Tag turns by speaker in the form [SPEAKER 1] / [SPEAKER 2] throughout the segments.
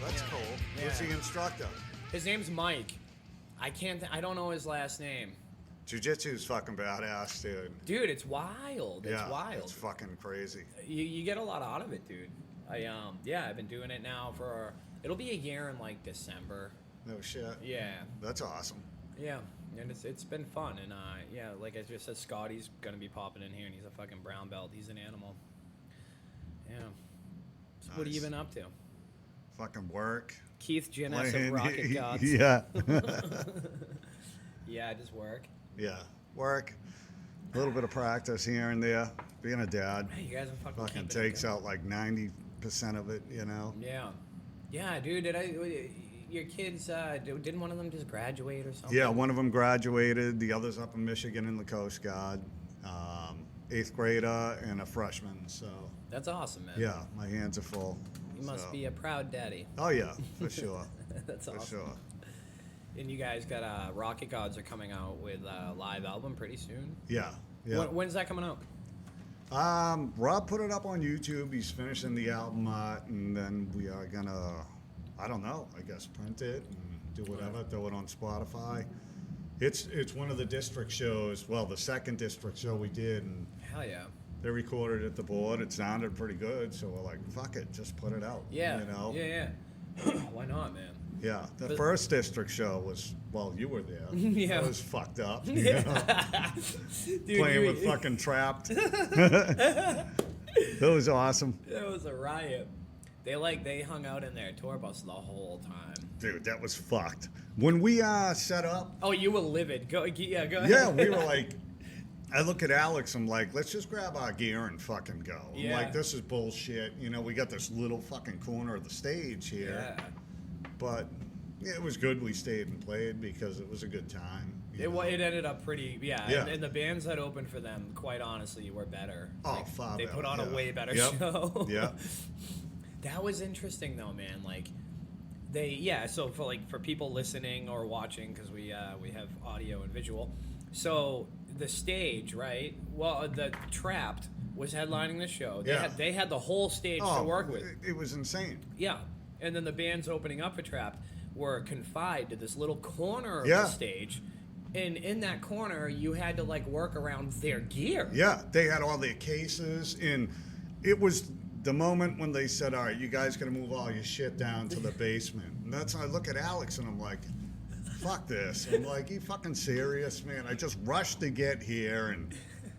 [SPEAKER 1] That's cool.
[SPEAKER 2] Yeah.
[SPEAKER 1] Who's the instructor?
[SPEAKER 2] His name's Mike. I don't know his last name.
[SPEAKER 1] Jiu-jitsu's fucking badass, dude.
[SPEAKER 2] Dude, it's wild. It's wild.
[SPEAKER 1] It's fucking crazy.
[SPEAKER 2] You get a lot out of it, dude. I've been doing it now for, it'll be a year in like December.
[SPEAKER 1] No shit.
[SPEAKER 2] Yeah.
[SPEAKER 1] That's awesome.
[SPEAKER 2] Yeah. And it's been fun. And like I just said, SKoty's gonna be popping in here, and he's a fucking brown belt. He's an animal. Yeah. So
[SPEAKER 1] Nice.
[SPEAKER 2] what have you been up to?
[SPEAKER 1] Fucking work.
[SPEAKER 2] Keith Genest of ROCKET GODS.
[SPEAKER 1] Yeah.
[SPEAKER 2] Yeah, just work.
[SPEAKER 1] Yeah. Work. A little bit of practice here and there. Being a dad
[SPEAKER 2] Hey, you guys are fucking
[SPEAKER 1] fucking
[SPEAKER 2] keeping it
[SPEAKER 1] takes
[SPEAKER 2] going.
[SPEAKER 1] out like 90% of it, you know?
[SPEAKER 2] Yeah. Yeah, dude, your kids, didn't one of them just graduate or something?
[SPEAKER 1] Yeah, one of them graduated. The other's up in Michigan in the Coast Guard. 8th grader and a freshman. So,
[SPEAKER 2] That's awesome, man.
[SPEAKER 1] yeah, my hands are full.
[SPEAKER 2] You must
[SPEAKER 1] So.
[SPEAKER 2] be a proud daddy.
[SPEAKER 1] Oh, yeah, for sure.
[SPEAKER 2] That's
[SPEAKER 1] For
[SPEAKER 2] awesome.
[SPEAKER 1] sure.
[SPEAKER 2] And you guys got ROCKET GODS are coming out with a live album pretty soon.
[SPEAKER 1] Yeah, yeah.
[SPEAKER 2] When's that coming out?
[SPEAKER 1] Rob put it up on YouTube. He's finishing the album art, and then we are gonna, I don't know, I guess print it and do whatever, throw it on Spotify. It's one of the district shows, well, the second district show we did, and
[SPEAKER 2] Hell yeah.
[SPEAKER 1] they recorded at the board. It sounded pretty good, so we're like, fuck it, just put it out.
[SPEAKER 2] Yeah.
[SPEAKER 1] You know?
[SPEAKER 2] Yeah. Why not, man?
[SPEAKER 1] Yeah. The
[SPEAKER 2] But-
[SPEAKER 1] first district show was, well, you were there.
[SPEAKER 2] Yeah.
[SPEAKER 1] That was fucked up. You know?
[SPEAKER 2] Dude,
[SPEAKER 1] Playing with fucking Trapped. That was awesome.
[SPEAKER 2] That was a riot. They hung out in their tour bus the whole time.
[SPEAKER 1] Dude, that was fucked. When we set up,
[SPEAKER 2] Oh, you were livid. Go ahead.
[SPEAKER 1] yeah, we were like, I look at Alex, I'm like, let's just grab our gear and fucking go. I'm
[SPEAKER 2] Yeah.
[SPEAKER 1] like, this is bullshit. You know, we got this little fucking corner of the stage here.
[SPEAKER 2] Yeah.
[SPEAKER 1] But yeah, it was good we stayed and played because it was a good time. you know?
[SPEAKER 2] It ended up pretty,
[SPEAKER 1] Yeah.
[SPEAKER 2] And the bands that opened for them, quite honestly, were better.
[SPEAKER 1] Oh, far
[SPEAKER 2] They
[SPEAKER 1] better,
[SPEAKER 2] put on a
[SPEAKER 1] yeah.
[SPEAKER 2] way better
[SPEAKER 1] Yep.
[SPEAKER 2] show.
[SPEAKER 1] Yeah.
[SPEAKER 2] That was interesting though, man. Like, so for people listening or watching, because we have audio and visual. So the stage, right? Well, the Trapped was headlining the show. They had the whole stage to work with.
[SPEAKER 1] It was insane.
[SPEAKER 2] Yeah. And then the bands opening up for Trapped were confined to this little corner of
[SPEAKER 1] Yeah.
[SPEAKER 2] the stage. And in that corner, you had to like work around their gear.
[SPEAKER 1] Yeah, they had all their cases, and it was the moment when they said, all right, you guys got to move all your shit down to the basement. And that's when I look at Alex, and I'm like, fuck this. I'm like, you fucking serious, man? I just rushed to get here, and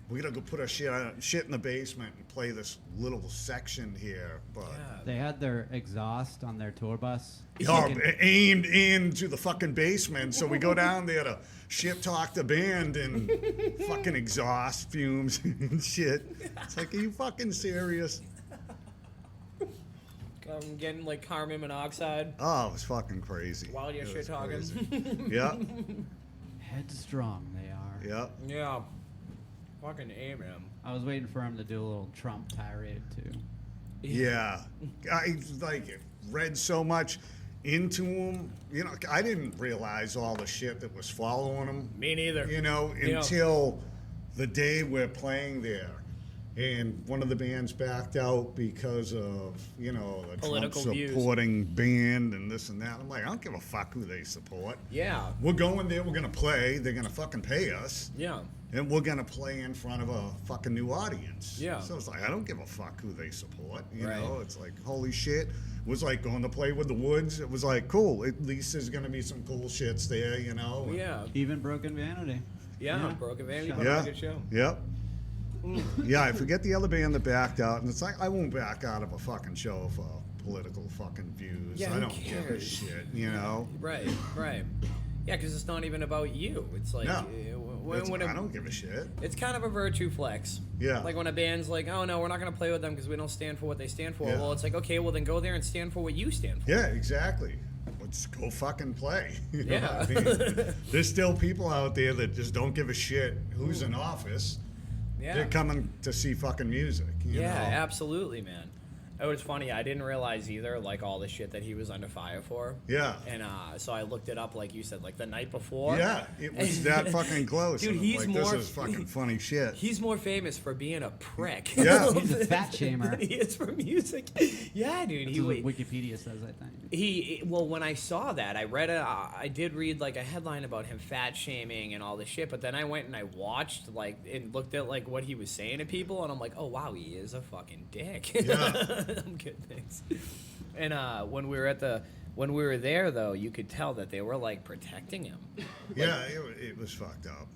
[SPEAKER 1] we got to go put our shit in the basement and play this little section here. But
[SPEAKER 3] They had their exhaust on their tour bus.
[SPEAKER 1] aimed into the fucking basement, so we go down there to shit talk the band and fucking exhaust fumes and shit. It's like, are you fucking serious?
[SPEAKER 2] Getting like carbon monoxide
[SPEAKER 1] Oh, it was fucking crazy.
[SPEAKER 2] while you're
[SPEAKER 1] It
[SPEAKER 2] shit
[SPEAKER 1] was
[SPEAKER 2] talking.
[SPEAKER 1] crazy. Yeah,
[SPEAKER 3] Headstrong they are.
[SPEAKER 1] yeah.
[SPEAKER 2] Yeah. Fucking A, man.
[SPEAKER 3] I was waiting for him to do a little Trump tirade too.
[SPEAKER 1] Yeah, I like read so much into him. You know, I didn't realize all the shit that was following him.
[SPEAKER 2] Me neither.
[SPEAKER 1] You know,
[SPEAKER 2] Yeah.
[SPEAKER 1] until the day we're playing there, and one of the bands backed out because of the
[SPEAKER 2] Political
[SPEAKER 1] Trump
[SPEAKER 2] views.
[SPEAKER 1] supporting band and this and that. I'm like, I don't give a fuck who they support.
[SPEAKER 2] Yeah.
[SPEAKER 1] We're going there. We're gonna play. They're gonna fucking pay us.
[SPEAKER 2] Yeah.
[SPEAKER 1] And we're gonna play in front of a fucking new audience.
[SPEAKER 2] Yeah.
[SPEAKER 1] So it's like, I don't give a fuck who they support. You
[SPEAKER 2] Right.
[SPEAKER 1] know, it's like, holy shit. It was like going to play with the Woods. It was like, cool. At least there's gonna be some cool shits there, you know.
[SPEAKER 2] Yeah.
[SPEAKER 3] Even Broken Vanity.
[SPEAKER 2] Yeah. Broken Vanity
[SPEAKER 3] Shut
[SPEAKER 2] put on
[SPEAKER 1] Yeah.
[SPEAKER 2] a good show.
[SPEAKER 1] Yep. Yeah, I forget the other band that backed out, and it's like, I won't back out of a fucking show for political fucking views.
[SPEAKER 2] Yeah,
[SPEAKER 1] I
[SPEAKER 2] who
[SPEAKER 1] don't give a
[SPEAKER 2] cares?
[SPEAKER 1] shit, you know.
[SPEAKER 2] Right. Right. Yeah, because it's not even about you. It's like
[SPEAKER 1] No.
[SPEAKER 2] when
[SPEAKER 1] I don't give a shit.
[SPEAKER 2] it's kind of a virtue flex.
[SPEAKER 1] Yeah.
[SPEAKER 2] Like when a band's like, oh no, we're not going to play with them because we don't stand for what they stand for.
[SPEAKER 1] Yeah.
[SPEAKER 2] Well, it's like, okay, well then go there and stand for what you stand for.
[SPEAKER 1] Yeah, exactly. Let's go fucking play. You know
[SPEAKER 2] Yeah.
[SPEAKER 1] what I mean? There's still people out there that just don't give a shit who's in office.
[SPEAKER 2] Yeah.
[SPEAKER 1] They're coming to see fucking music. You
[SPEAKER 2] Yeah,
[SPEAKER 1] know?
[SPEAKER 2] absolutely, man. It was funny. I didn't realize either, like, all the shit that he was under fire for.
[SPEAKER 1] Yeah.
[SPEAKER 2] And so I looked it up, like you said, like the night before.
[SPEAKER 1] Yeah, it was that fucking close.
[SPEAKER 2] Dude,
[SPEAKER 1] and I'm
[SPEAKER 2] he's
[SPEAKER 1] like,
[SPEAKER 2] more.
[SPEAKER 1] This is fucking funny shit.
[SPEAKER 2] He's more famous for being a prick.
[SPEAKER 1] Yeah.
[SPEAKER 3] He's a fat shamer.
[SPEAKER 2] He is for music. Yeah, dude.
[SPEAKER 3] That's what Wikipedia says, I think.
[SPEAKER 2] Well, when I saw that, I did read like a headline about him fat shaming and all this shit, but then I went and I watched like and looked at like what he was saying to people, and I'm like, oh wow, he is a fucking dick.
[SPEAKER 1] Yeah.
[SPEAKER 2] I'm good, thanks. And when we were there though, you could tell that they were like protecting him.
[SPEAKER 1] Yeah, it was fucked up.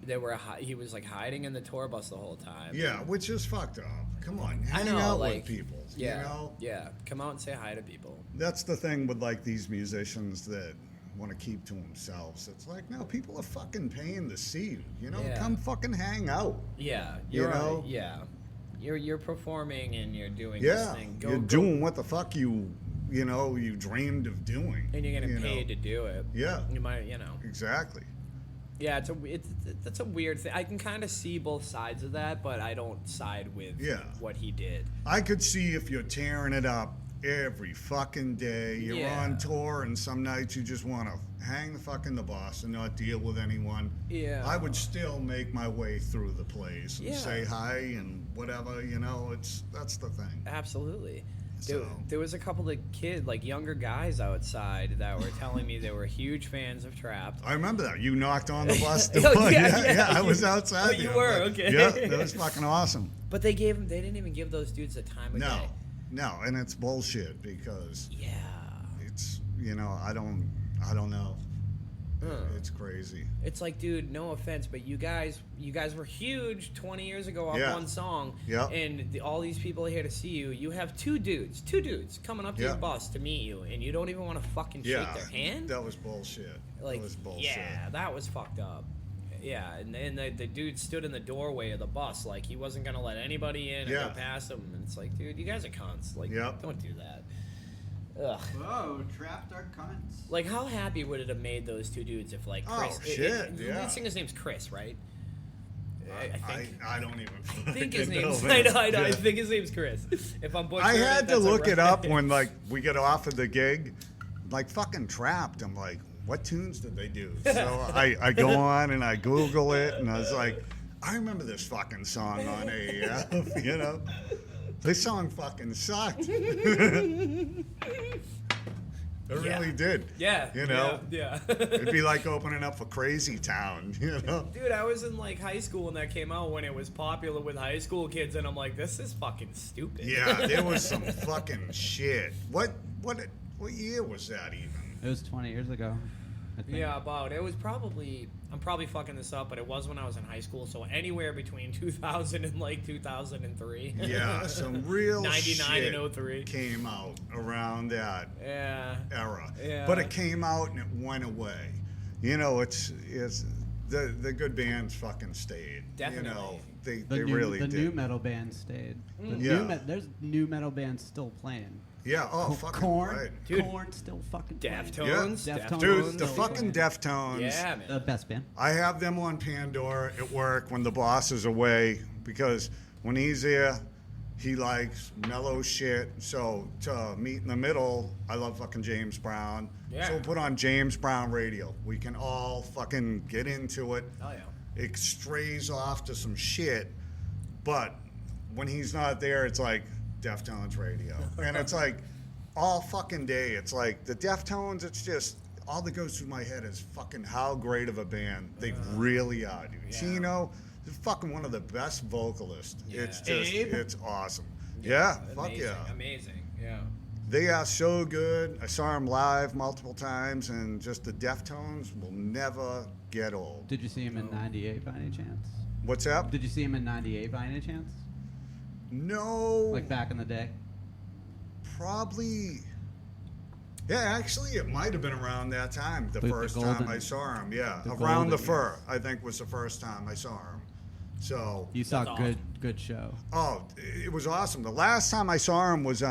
[SPEAKER 2] He was like hiding in the tour bus the whole time.
[SPEAKER 1] Yeah, which is fucked up. Come on, hang
[SPEAKER 2] I know,
[SPEAKER 1] out
[SPEAKER 2] like,
[SPEAKER 1] with people.
[SPEAKER 2] Yeah,
[SPEAKER 1] You know?
[SPEAKER 2] yeah. Come out and say hi to people.
[SPEAKER 1] That's the thing with like these musicians that want to keep to themselves. It's like, no, people are fucking paying to see you. You know,
[SPEAKER 2] Yeah.
[SPEAKER 1] come fucking hang out.
[SPEAKER 2] Yeah,
[SPEAKER 1] You know?
[SPEAKER 2] Yeah, you're performing and you're doing this
[SPEAKER 1] Yeah,
[SPEAKER 2] thing.
[SPEAKER 1] you're doing what the fuck you dreamed of doing.
[SPEAKER 2] and you're getting
[SPEAKER 1] you know?
[SPEAKER 2] paid to do it.
[SPEAKER 1] Yeah,
[SPEAKER 2] You might,
[SPEAKER 1] exactly.
[SPEAKER 2] Yeah, that's a weird thing. I can kind of see both sides of that, but I don't side with what he did.
[SPEAKER 1] I could see if you're tearing it up every fucking day. You're
[SPEAKER 2] Yeah.
[SPEAKER 1] on tour, and some nights you just want to hang the fuck in the bus and not deal with anyone.
[SPEAKER 2] Yeah.
[SPEAKER 1] I would still make my way through the place and
[SPEAKER 2] Yeah.
[SPEAKER 1] say hi and whatever. That's the thing.
[SPEAKER 2] Absolutely.
[SPEAKER 1] So-
[SPEAKER 2] There was a couple of younger guys outside that were telling me they were huge fans of Trapped.
[SPEAKER 1] I remember that. You knocked on the bus door.
[SPEAKER 2] Oh, yeah,
[SPEAKER 1] I was outside.
[SPEAKER 2] Oh, you
[SPEAKER 1] there.
[SPEAKER 2] were?
[SPEAKER 1] Like,
[SPEAKER 2] Okay.
[SPEAKER 1] Yeah, that was fucking awesome.
[SPEAKER 2] But they didn't even give those dudes the time of day.
[SPEAKER 1] No, and it's bullshit because
[SPEAKER 2] Yeah.
[SPEAKER 1] it's I don't know.
[SPEAKER 2] Huh.
[SPEAKER 1] It's crazy.
[SPEAKER 2] It's like, dude, no offense, but you guys were huge 20 years ago off
[SPEAKER 1] Yeah.
[SPEAKER 2] one song,
[SPEAKER 1] Yeah.
[SPEAKER 2] and all these people are here to see you. You have two dudes coming up to
[SPEAKER 1] Yeah.
[SPEAKER 2] your bus to meet you, and you don't even want to fucking
[SPEAKER 1] Yeah,
[SPEAKER 2] shake their hand.
[SPEAKER 1] that was bullshit.
[SPEAKER 2] Like,
[SPEAKER 1] that was bullshit.
[SPEAKER 2] yeah, that was fucked up. Yeah, and the dude stood in the doorway of the bus like he wasn't gonna let anybody in or
[SPEAKER 1] Yeah.
[SPEAKER 2] go past him. And it's like, dude, you guys are cunts. Like,
[SPEAKER 1] Yep.
[SPEAKER 2] don't do that. Ugh.
[SPEAKER 3] Whoa, trapped our cunts.
[SPEAKER 2] Like, how happy would it have made those two dudes if, like,
[SPEAKER 1] Oh,
[SPEAKER 2] Chris...
[SPEAKER 1] shit,
[SPEAKER 2] The
[SPEAKER 1] yeah.
[SPEAKER 2] lead singer's name's Chris, right? I think...
[SPEAKER 1] I don't even.
[SPEAKER 2] I think his
[SPEAKER 1] fucking
[SPEAKER 2] name's...
[SPEAKER 1] know,
[SPEAKER 2] I
[SPEAKER 1] man.
[SPEAKER 2] know. I
[SPEAKER 1] Yeah.
[SPEAKER 2] think his name's Chris. If I'm butchering
[SPEAKER 1] I had to
[SPEAKER 2] that's
[SPEAKER 1] look it
[SPEAKER 2] alright.
[SPEAKER 1] up when we get offered the gig, like fucking Trapped. I'm like, what tunes did they do? So I go on and I Google it, and I was like, I remember this fucking song on AEF. This song fucking sucked. It
[SPEAKER 2] Yeah.
[SPEAKER 1] really did.
[SPEAKER 2] Yeah. Yeah.
[SPEAKER 1] It'd be like opening up for Crazy Town,
[SPEAKER 2] Dude, I was in like high school when that came out, when it was popular with high school kids, and I'm like, this is fucking stupid.
[SPEAKER 1] Yeah, there was some fucking shit. What year was that even?
[SPEAKER 3] It was 20 years ago, I think.
[SPEAKER 2] Yeah, about. It was probably, I'm probably fucking this up, but it was when I was in high school, so anywhere between 2000 and like 2003.
[SPEAKER 1] Yeah, some real
[SPEAKER 2] 99
[SPEAKER 1] shit
[SPEAKER 2] and 03.
[SPEAKER 1] came out around that
[SPEAKER 2] Yeah.
[SPEAKER 1] era.
[SPEAKER 2] Yeah.
[SPEAKER 1] But it came out and it went away. It's the good bands fucking stayed.
[SPEAKER 2] Definitely.
[SPEAKER 1] They really
[SPEAKER 3] the
[SPEAKER 1] did.
[SPEAKER 3] new metal band stayed.
[SPEAKER 1] Yeah.
[SPEAKER 3] There's new metal bands still playing.
[SPEAKER 1] Yeah, oh fucking
[SPEAKER 3] Corn,
[SPEAKER 1] right.
[SPEAKER 2] Dude.
[SPEAKER 3] Corn still fucking playing.
[SPEAKER 2] Deftones.
[SPEAKER 3] Yeah.
[SPEAKER 2] Deftones.
[SPEAKER 1] Dude, the
[SPEAKER 3] Deftones.
[SPEAKER 1] fucking Deftones.
[SPEAKER 2] Yeah, man.
[SPEAKER 3] The best band.
[SPEAKER 1] I have them on Pandora at work when the boss is away, because when he's there, he likes mellow shit. So to meet in the middle, I love fucking James Brown.
[SPEAKER 2] Yeah.
[SPEAKER 1] So we'll put on James Brown radio. We can all fucking get into it.
[SPEAKER 2] Oh, yeah.
[SPEAKER 1] It strays off to some shit, but when he's not there, it's like Deftones radio. And it's like all fucking day. It's like the Deftones, it's just all that goes through my head is fucking how great of a band they really are, dude.
[SPEAKER 2] Yeah.
[SPEAKER 1] Chino is fucking one of the best vocalists.
[SPEAKER 2] Yeah.
[SPEAKER 1] It's just,
[SPEAKER 3] Abe?
[SPEAKER 1] it's awesome. Yeah, fuck
[SPEAKER 2] Amazing.
[SPEAKER 1] yeah.
[SPEAKER 2] Amazing. Yeah.
[SPEAKER 1] They are so good. I saw them live multiple times, and just the Deftones will never get old.
[SPEAKER 3] Did you see him in
[SPEAKER 2] Oh.
[SPEAKER 3] '98 by any chance?
[SPEAKER 1] What's up?
[SPEAKER 3] Did you see him in '98 by any chance?
[SPEAKER 1] No.
[SPEAKER 3] Like back in the day?
[SPEAKER 1] Probably. Yeah, actually, it might have been around that time, the
[SPEAKER 3] The
[SPEAKER 1] first
[SPEAKER 3] golden-
[SPEAKER 1] time I saw him. Yeah,
[SPEAKER 3] the
[SPEAKER 1] around the
[SPEAKER 3] golden
[SPEAKER 1] fur, I think was the first time I saw him. So,
[SPEAKER 3] You saw
[SPEAKER 2] That's
[SPEAKER 3] good show.
[SPEAKER 1] oh, it was awesome. The last time I saw him was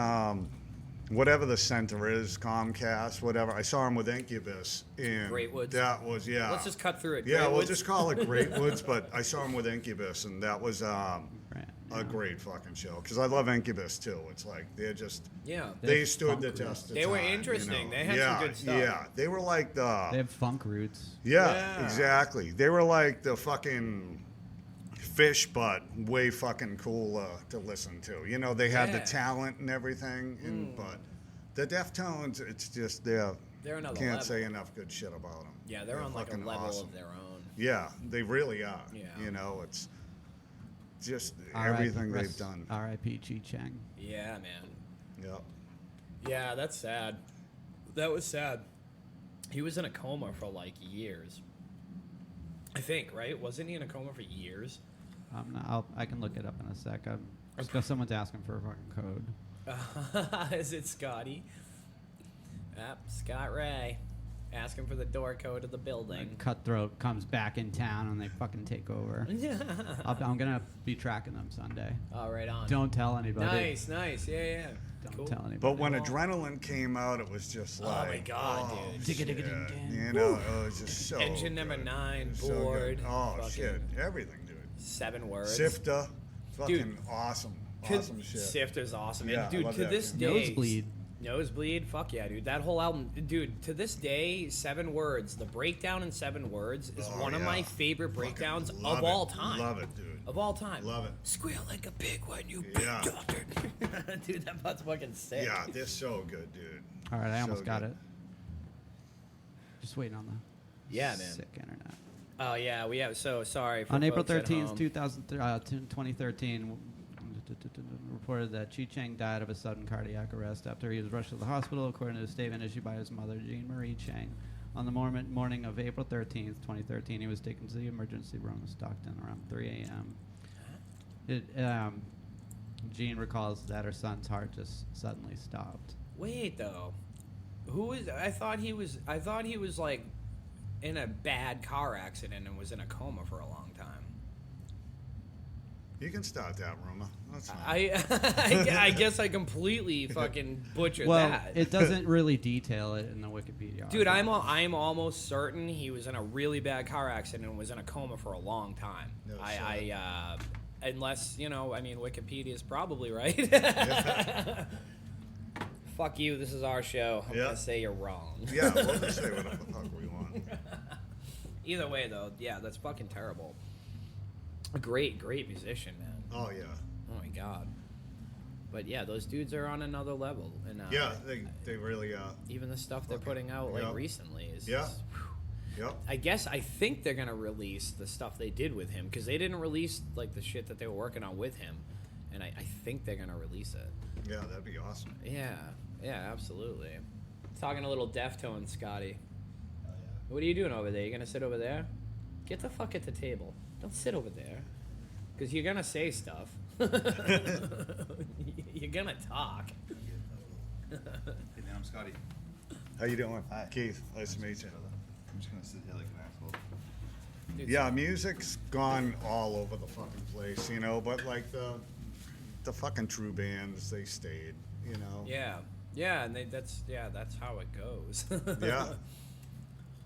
[SPEAKER 1] whatever the center is, Comcast, whatever. I saw him with Incubus in
[SPEAKER 2] Great Woods.
[SPEAKER 1] That was
[SPEAKER 2] Let's just cut through it.
[SPEAKER 1] Yeah,
[SPEAKER 2] Great
[SPEAKER 1] we'll
[SPEAKER 2] Woods.
[SPEAKER 1] just call it Great Woods. But I saw him with Incubus, and that was
[SPEAKER 3] Right.
[SPEAKER 1] a great fucking show. Because I love Incubus too. It's like they're just
[SPEAKER 2] Yeah.
[SPEAKER 1] they stood the
[SPEAKER 3] funk roots.
[SPEAKER 1] test of
[SPEAKER 2] They were
[SPEAKER 1] time, you
[SPEAKER 2] interesting.
[SPEAKER 1] know?
[SPEAKER 2] They had
[SPEAKER 1] yeah,
[SPEAKER 2] some good stuff.
[SPEAKER 1] Yeah, they were like the
[SPEAKER 3] They have funk roots.
[SPEAKER 1] yeah, exactly. They were like the fucking Fish, but way fucking cool to listen to. You know, they had the
[SPEAKER 2] Yeah.
[SPEAKER 1] talent and everything, and but the Deftones, it's just
[SPEAKER 2] They're another
[SPEAKER 1] can't
[SPEAKER 2] level.
[SPEAKER 1] say enough good shit about them.
[SPEAKER 2] Yeah, they're on like a
[SPEAKER 1] fucking
[SPEAKER 2] level
[SPEAKER 1] awesome.
[SPEAKER 2] of their own.
[SPEAKER 1] Yeah, they really are.
[SPEAKER 2] Yeah.
[SPEAKER 1] You know, it's just
[SPEAKER 3] R.I.P.
[SPEAKER 1] everything they've
[SPEAKER 3] rest-
[SPEAKER 1] done.
[SPEAKER 3] R.I.P. Chi Cheng.
[SPEAKER 2] Yeah, man.
[SPEAKER 1] Yep.
[SPEAKER 2] Yeah, that's sad. That was sad. He was in a coma for like years. I think, right? Wasn't he in a coma for years?
[SPEAKER 3] I can look it up in a sec. Just because someone's asking for a fucking code.
[SPEAKER 2] Is it SKoty? Yep, Scott Ray. Asking for the door code of the building.
[SPEAKER 3] Cutthroat comes back in town and they fucking take over. I'm gonna be tracking them Sunday.
[SPEAKER 2] Oh, right on.
[SPEAKER 3] Don't tell anybody.
[SPEAKER 2] Nice, nice. Yeah, yeah.
[SPEAKER 3] Don't
[SPEAKER 2] Cool.
[SPEAKER 3] tell anybody.
[SPEAKER 1] But when
[SPEAKER 2] Well-
[SPEAKER 1] Adrenaline came out, it was just
[SPEAKER 2] Oh
[SPEAKER 1] like,
[SPEAKER 2] my God,
[SPEAKER 1] oh,
[SPEAKER 2] dude.
[SPEAKER 1] shit.
[SPEAKER 3] Digga-digga-ding-ding.
[SPEAKER 1] You know, it was just so
[SPEAKER 2] Engine number
[SPEAKER 1] good.
[SPEAKER 2] 9,
[SPEAKER 1] So good.
[SPEAKER 2] board.
[SPEAKER 1] Oh
[SPEAKER 2] fucking
[SPEAKER 1] shit, everything, dude.
[SPEAKER 2] 7 words.
[SPEAKER 1] Sifta, fucking
[SPEAKER 2] Dude.
[SPEAKER 1] awesome
[SPEAKER 2] Could-
[SPEAKER 1] shit.
[SPEAKER 2] Sifter's awesome.
[SPEAKER 1] Yeah, I
[SPEAKER 2] And dude,
[SPEAKER 1] love
[SPEAKER 2] to
[SPEAKER 1] that
[SPEAKER 2] this
[SPEAKER 1] tune.
[SPEAKER 2] day.
[SPEAKER 3] Nosebleed.
[SPEAKER 2] Nosebleed? Fuck yeah, dude. That whole album. Dude, to this day, 7 words. The breakdown in 7 words is
[SPEAKER 1] Oh,
[SPEAKER 2] one of
[SPEAKER 1] yeah.
[SPEAKER 2] my favorite breakdowns
[SPEAKER 1] Fucking love
[SPEAKER 2] of
[SPEAKER 1] it.
[SPEAKER 2] all time.
[SPEAKER 1] Love it, dude.
[SPEAKER 2] Of all time.
[SPEAKER 1] Love it.
[SPEAKER 2] Squeal like a pig when you
[SPEAKER 1] Yeah.
[SPEAKER 2] beat doctor. Dude, that part's fucking sick.
[SPEAKER 1] Yeah, they're so good, dude.
[SPEAKER 3] All right, I
[SPEAKER 1] So
[SPEAKER 3] almost got
[SPEAKER 1] good.
[SPEAKER 3] it. Just waiting on the
[SPEAKER 2] Yeah, man.
[SPEAKER 3] sick internet.
[SPEAKER 2] Oh, yeah, we have. So sorry for
[SPEAKER 3] On April
[SPEAKER 2] folks at
[SPEAKER 3] 13th,
[SPEAKER 2] home.
[SPEAKER 3] 2013, reported that Chi Cheng died of a sudden cardiac arrest after he was rushed to the hospital, according to a statement issued by his mother, Jean Marie Cheng. On the morning of April 13th, 2013, he was taken to the emergency room in Stockton around 3 a.m. Jean recalls that her son's heart just suddenly stopped.
[SPEAKER 2] Wait, though. Who is. I thought he was like in a bad car accident and was in a coma for a long time.
[SPEAKER 1] You can start that rumor. That's fine.
[SPEAKER 2] I guess I completely fucking butchered
[SPEAKER 3] Well,
[SPEAKER 2] that.
[SPEAKER 3] it doesn't really detail it in the Wikipedia.
[SPEAKER 2] Dude,
[SPEAKER 3] article.
[SPEAKER 2] I'm almost certain he was in a really bad car accident and was in a coma for a long time.
[SPEAKER 1] No
[SPEAKER 2] Unless, you know, I mean, Wikipedia is probably right. Fuck you, this is our show. I'm
[SPEAKER 1] Yeah.
[SPEAKER 2] gonna say you're wrong.
[SPEAKER 1] Yeah, we'll just say whatever the fuck we want.
[SPEAKER 2] Either way, though, yeah, that's fucking terrible. A great musician, man.
[SPEAKER 1] Oh yeah.
[SPEAKER 2] Oh my god. But yeah, those dudes are on another level, and
[SPEAKER 1] Yeah, they really are.
[SPEAKER 2] even the stuff they're putting out like
[SPEAKER 1] yeah.
[SPEAKER 2] recently is.
[SPEAKER 1] Yeah.
[SPEAKER 2] is-
[SPEAKER 1] Yep.
[SPEAKER 2] I think they're gonna release the stuff they did with him because they didn't release like the shit that they were working on with him, and I think they're gonna release it.
[SPEAKER 1] Yeah, that'd be awesome.
[SPEAKER 2] Yeah, absolutely. Talking a little Deftones, SKoty. What are you doing over there? You gonna sit over there? Get the fuck at the table. Don't sit over there, because you're gonna say stuff. You're gonna talk.
[SPEAKER 4] Hey man, I'm Scotty.
[SPEAKER 1] How you doing?
[SPEAKER 4] Hi.
[SPEAKER 1] Keith. Nice to meet you.
[SPEAKER 4] I'm just gonna sit here like an asshole.
[SPEAKER 2] Dude,
[SPEAKER 1] Yeah, music's gone all over the fucking place, you know, but like the fucking true bands, they stayed, you know.
[SPEAKER 2] Yeah, and that's how it goes.
[SPEAKER 1] Yeah.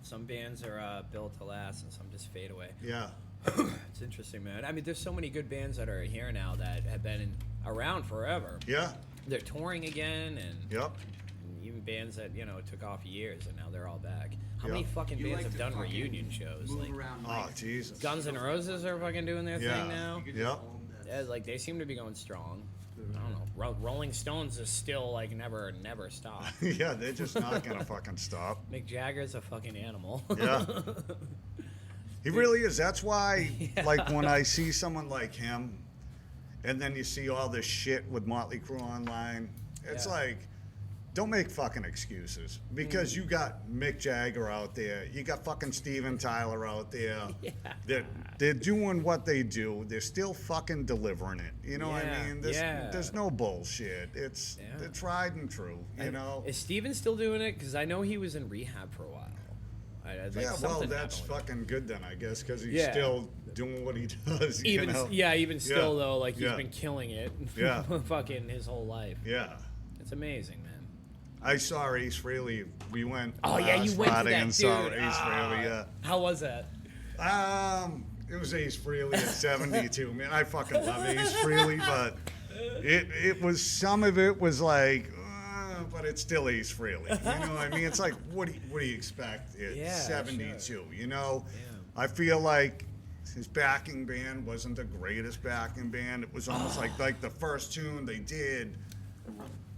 [SPEAKER 2] Some bands are built to last, and some just fade away.
[SPEAKER 1] Yeah.
[SPEAKER 2] It's interesting, man. I mean, there's so many good bands that are here now that have been around forever.
[SPEAKER 1] Yeah.
[SPEAKER 2] They're touring again, and
[SPEAKER 1] Yep.
[SPEAKER 2] even bands that took off years, and now they're all back. How
[SPEAKER 1] Yeah.
[SPEAKER 2] many fucking
[SPEAKER 3] You
[SPEAKER 2] bands
[SPEAKER 3] like
[SPEAKER 2] have
[SPEAKER 3] to
[SPEAKER 2] done
[SPEAKER 3] fucking
[SPEAKER 2] reunion shows?
[SPEAKER 3] Move
[SPEAKER 2] Like
[SPEAKER 3] around,
[SPEAKER 1] Oh,
[SPEAKER 3] Mike.
[SPEAKER 1] Jesus.
[SPEAKER 2] Guns N' Roses are fucking doing their
[SPEAKER 1] Yeah.
[SPEAKER 2] thing now.
[SPEAKER 1] Yep.
[SPEAKER 2] Yeah, like they seem to be going strong. I don't know. Rolling Stones is still like never stop.
[SPEAKER 1] Yeah, they're just not gonna fucking stop.
[SPEAKER 2] Mick Jagger's a fucking animal.
[SPEAKER 1] Yeah. He really is. That's why,
[SPEAKER 2] Yeah.
[SPEAKER 1] like, when I see someone like him, and then you see all this shit with Motley Crue online, it's
[SPEAKER 2] Yeah.
[SPEAKER 1] like, don't make fucking excuses. Because you got Mick Jagger out there, you got fucking Steven Tyler out there.
[SPEAKER 2] Yeah.
[SPEAKER 1] They're doing what they do. They're still fucking delivering it. You know what
[SPEAKER 2] Yeah,
[SPEAKER 1] I mean?
[SPEAKER 2] yeah.
[SPEAKER 1] There's no bullshit. It's tried and true. You know.
[SPEAKER 2] Is Steven still doing it? Because I know he was in rehab for a while. Like
[SPEAKER 1] Yeah, well,
[SPEAKER 2] something
[SPEAKER 1] that's
[SPEAKER 2] happened with
[SPEAKER 1] fucking good then, I guess, because he's
[SPEAKER 2] Yeah.
[SPEAKER 1] still doing what he does.
[SPEAKER 2] even
[SPEAKER 1] you know?
[SPEAKER 2] even still
[SPEAKER 1] Yeah.
[SPEAKER 2] though, like he's
[SPEAKER 1] Yeah.
[SPEAKER 2] been killing it.
[SPEAKER 1] Yeah.
[SPEAKER 2] Fucking his whole life.
[SPEAKER 1] Yeah.
[SPEAKER 2] It's amazing, man.
[SPEAKER 1] I saw Ace Frehley. We went
[SPEAKER 2] Oh yeah, you
[SPEAKER 1] last
[SPEAKER 2] went to
[SPEAKER 1] Friday
[SPEAKER 2] that
[SPEAKER 1] and
[SPEAKER 2] dude.
[SPEAKER 1] saw Ace Frehley, yeah.
[SPEAKER 2] How was that?
[SPEAKER 1] it was Ace Frehley at 72. Man, I fucking love Ace Frehley, but it was, some of it was like, but it's still Ace Frehley. You know what I mean? It's like, what do you expect at 72? Sure. You know, I feel like his backing band wasn't the greatest backing band. It was almost like the first tune they did,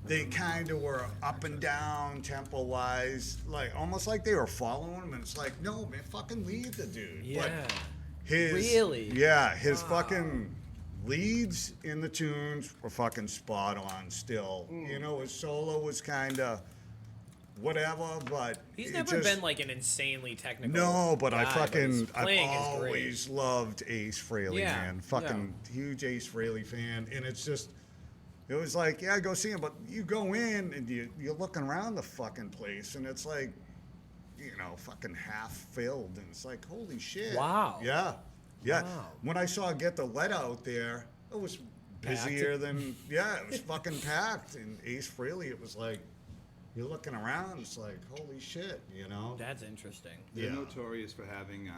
[SPEAKER 1] they kind of were up and down tempo wise, like almost like they were following him. And it's like, no, man, fucking lead the dude.
[SPEAKER 2] Yeah.
[SPEAKER 1] But his,
[SPEAKER 2] really?
[SPEAKER 1] Yeah, his fucking leads in the tunes were fucking spot on still. You know, his solo was kind of whatever, but
[SPEAKER 2] He's
[SPEAKER 1] it
[SPEAKER 2] never
[SPEAKER 1] just,
[SPEAKER 2] been like an insanely technical.
[SPEAKER 1] no, but
[SPEAKER 2] guy,
[SPEAKER 1] I've
[SPEAKER 2] his playing is great.
[SPEAKER 1] always loved Ace Frehley,
[SPEAKER 2] Yeah,
[SPEAKER 1] man. Fucking huge Ace Frehley fan, and it's just, it was like, yeah, go see him, but you go in and you're looking around the fucking place, and it's like, you know, fucking half filled, and it's like, holy shit.
[SPEAKER 2] Wow.
[SPEAKER 1] Yeah. Yeah.
[SPEAKER 2] Wow.
[SPEAKER 1] When I saw Get the Lead Out there, it was busier than, yeah, it was fucking packed. And Ace Frehley, it was like, you're looking around, it's like, holy shit, you know?
[SPEAKER 2] That's interesting.
[SPEAKER 4] They're
[SPEAKER 1] Yeah.
[SPEAKER 4] notorious for having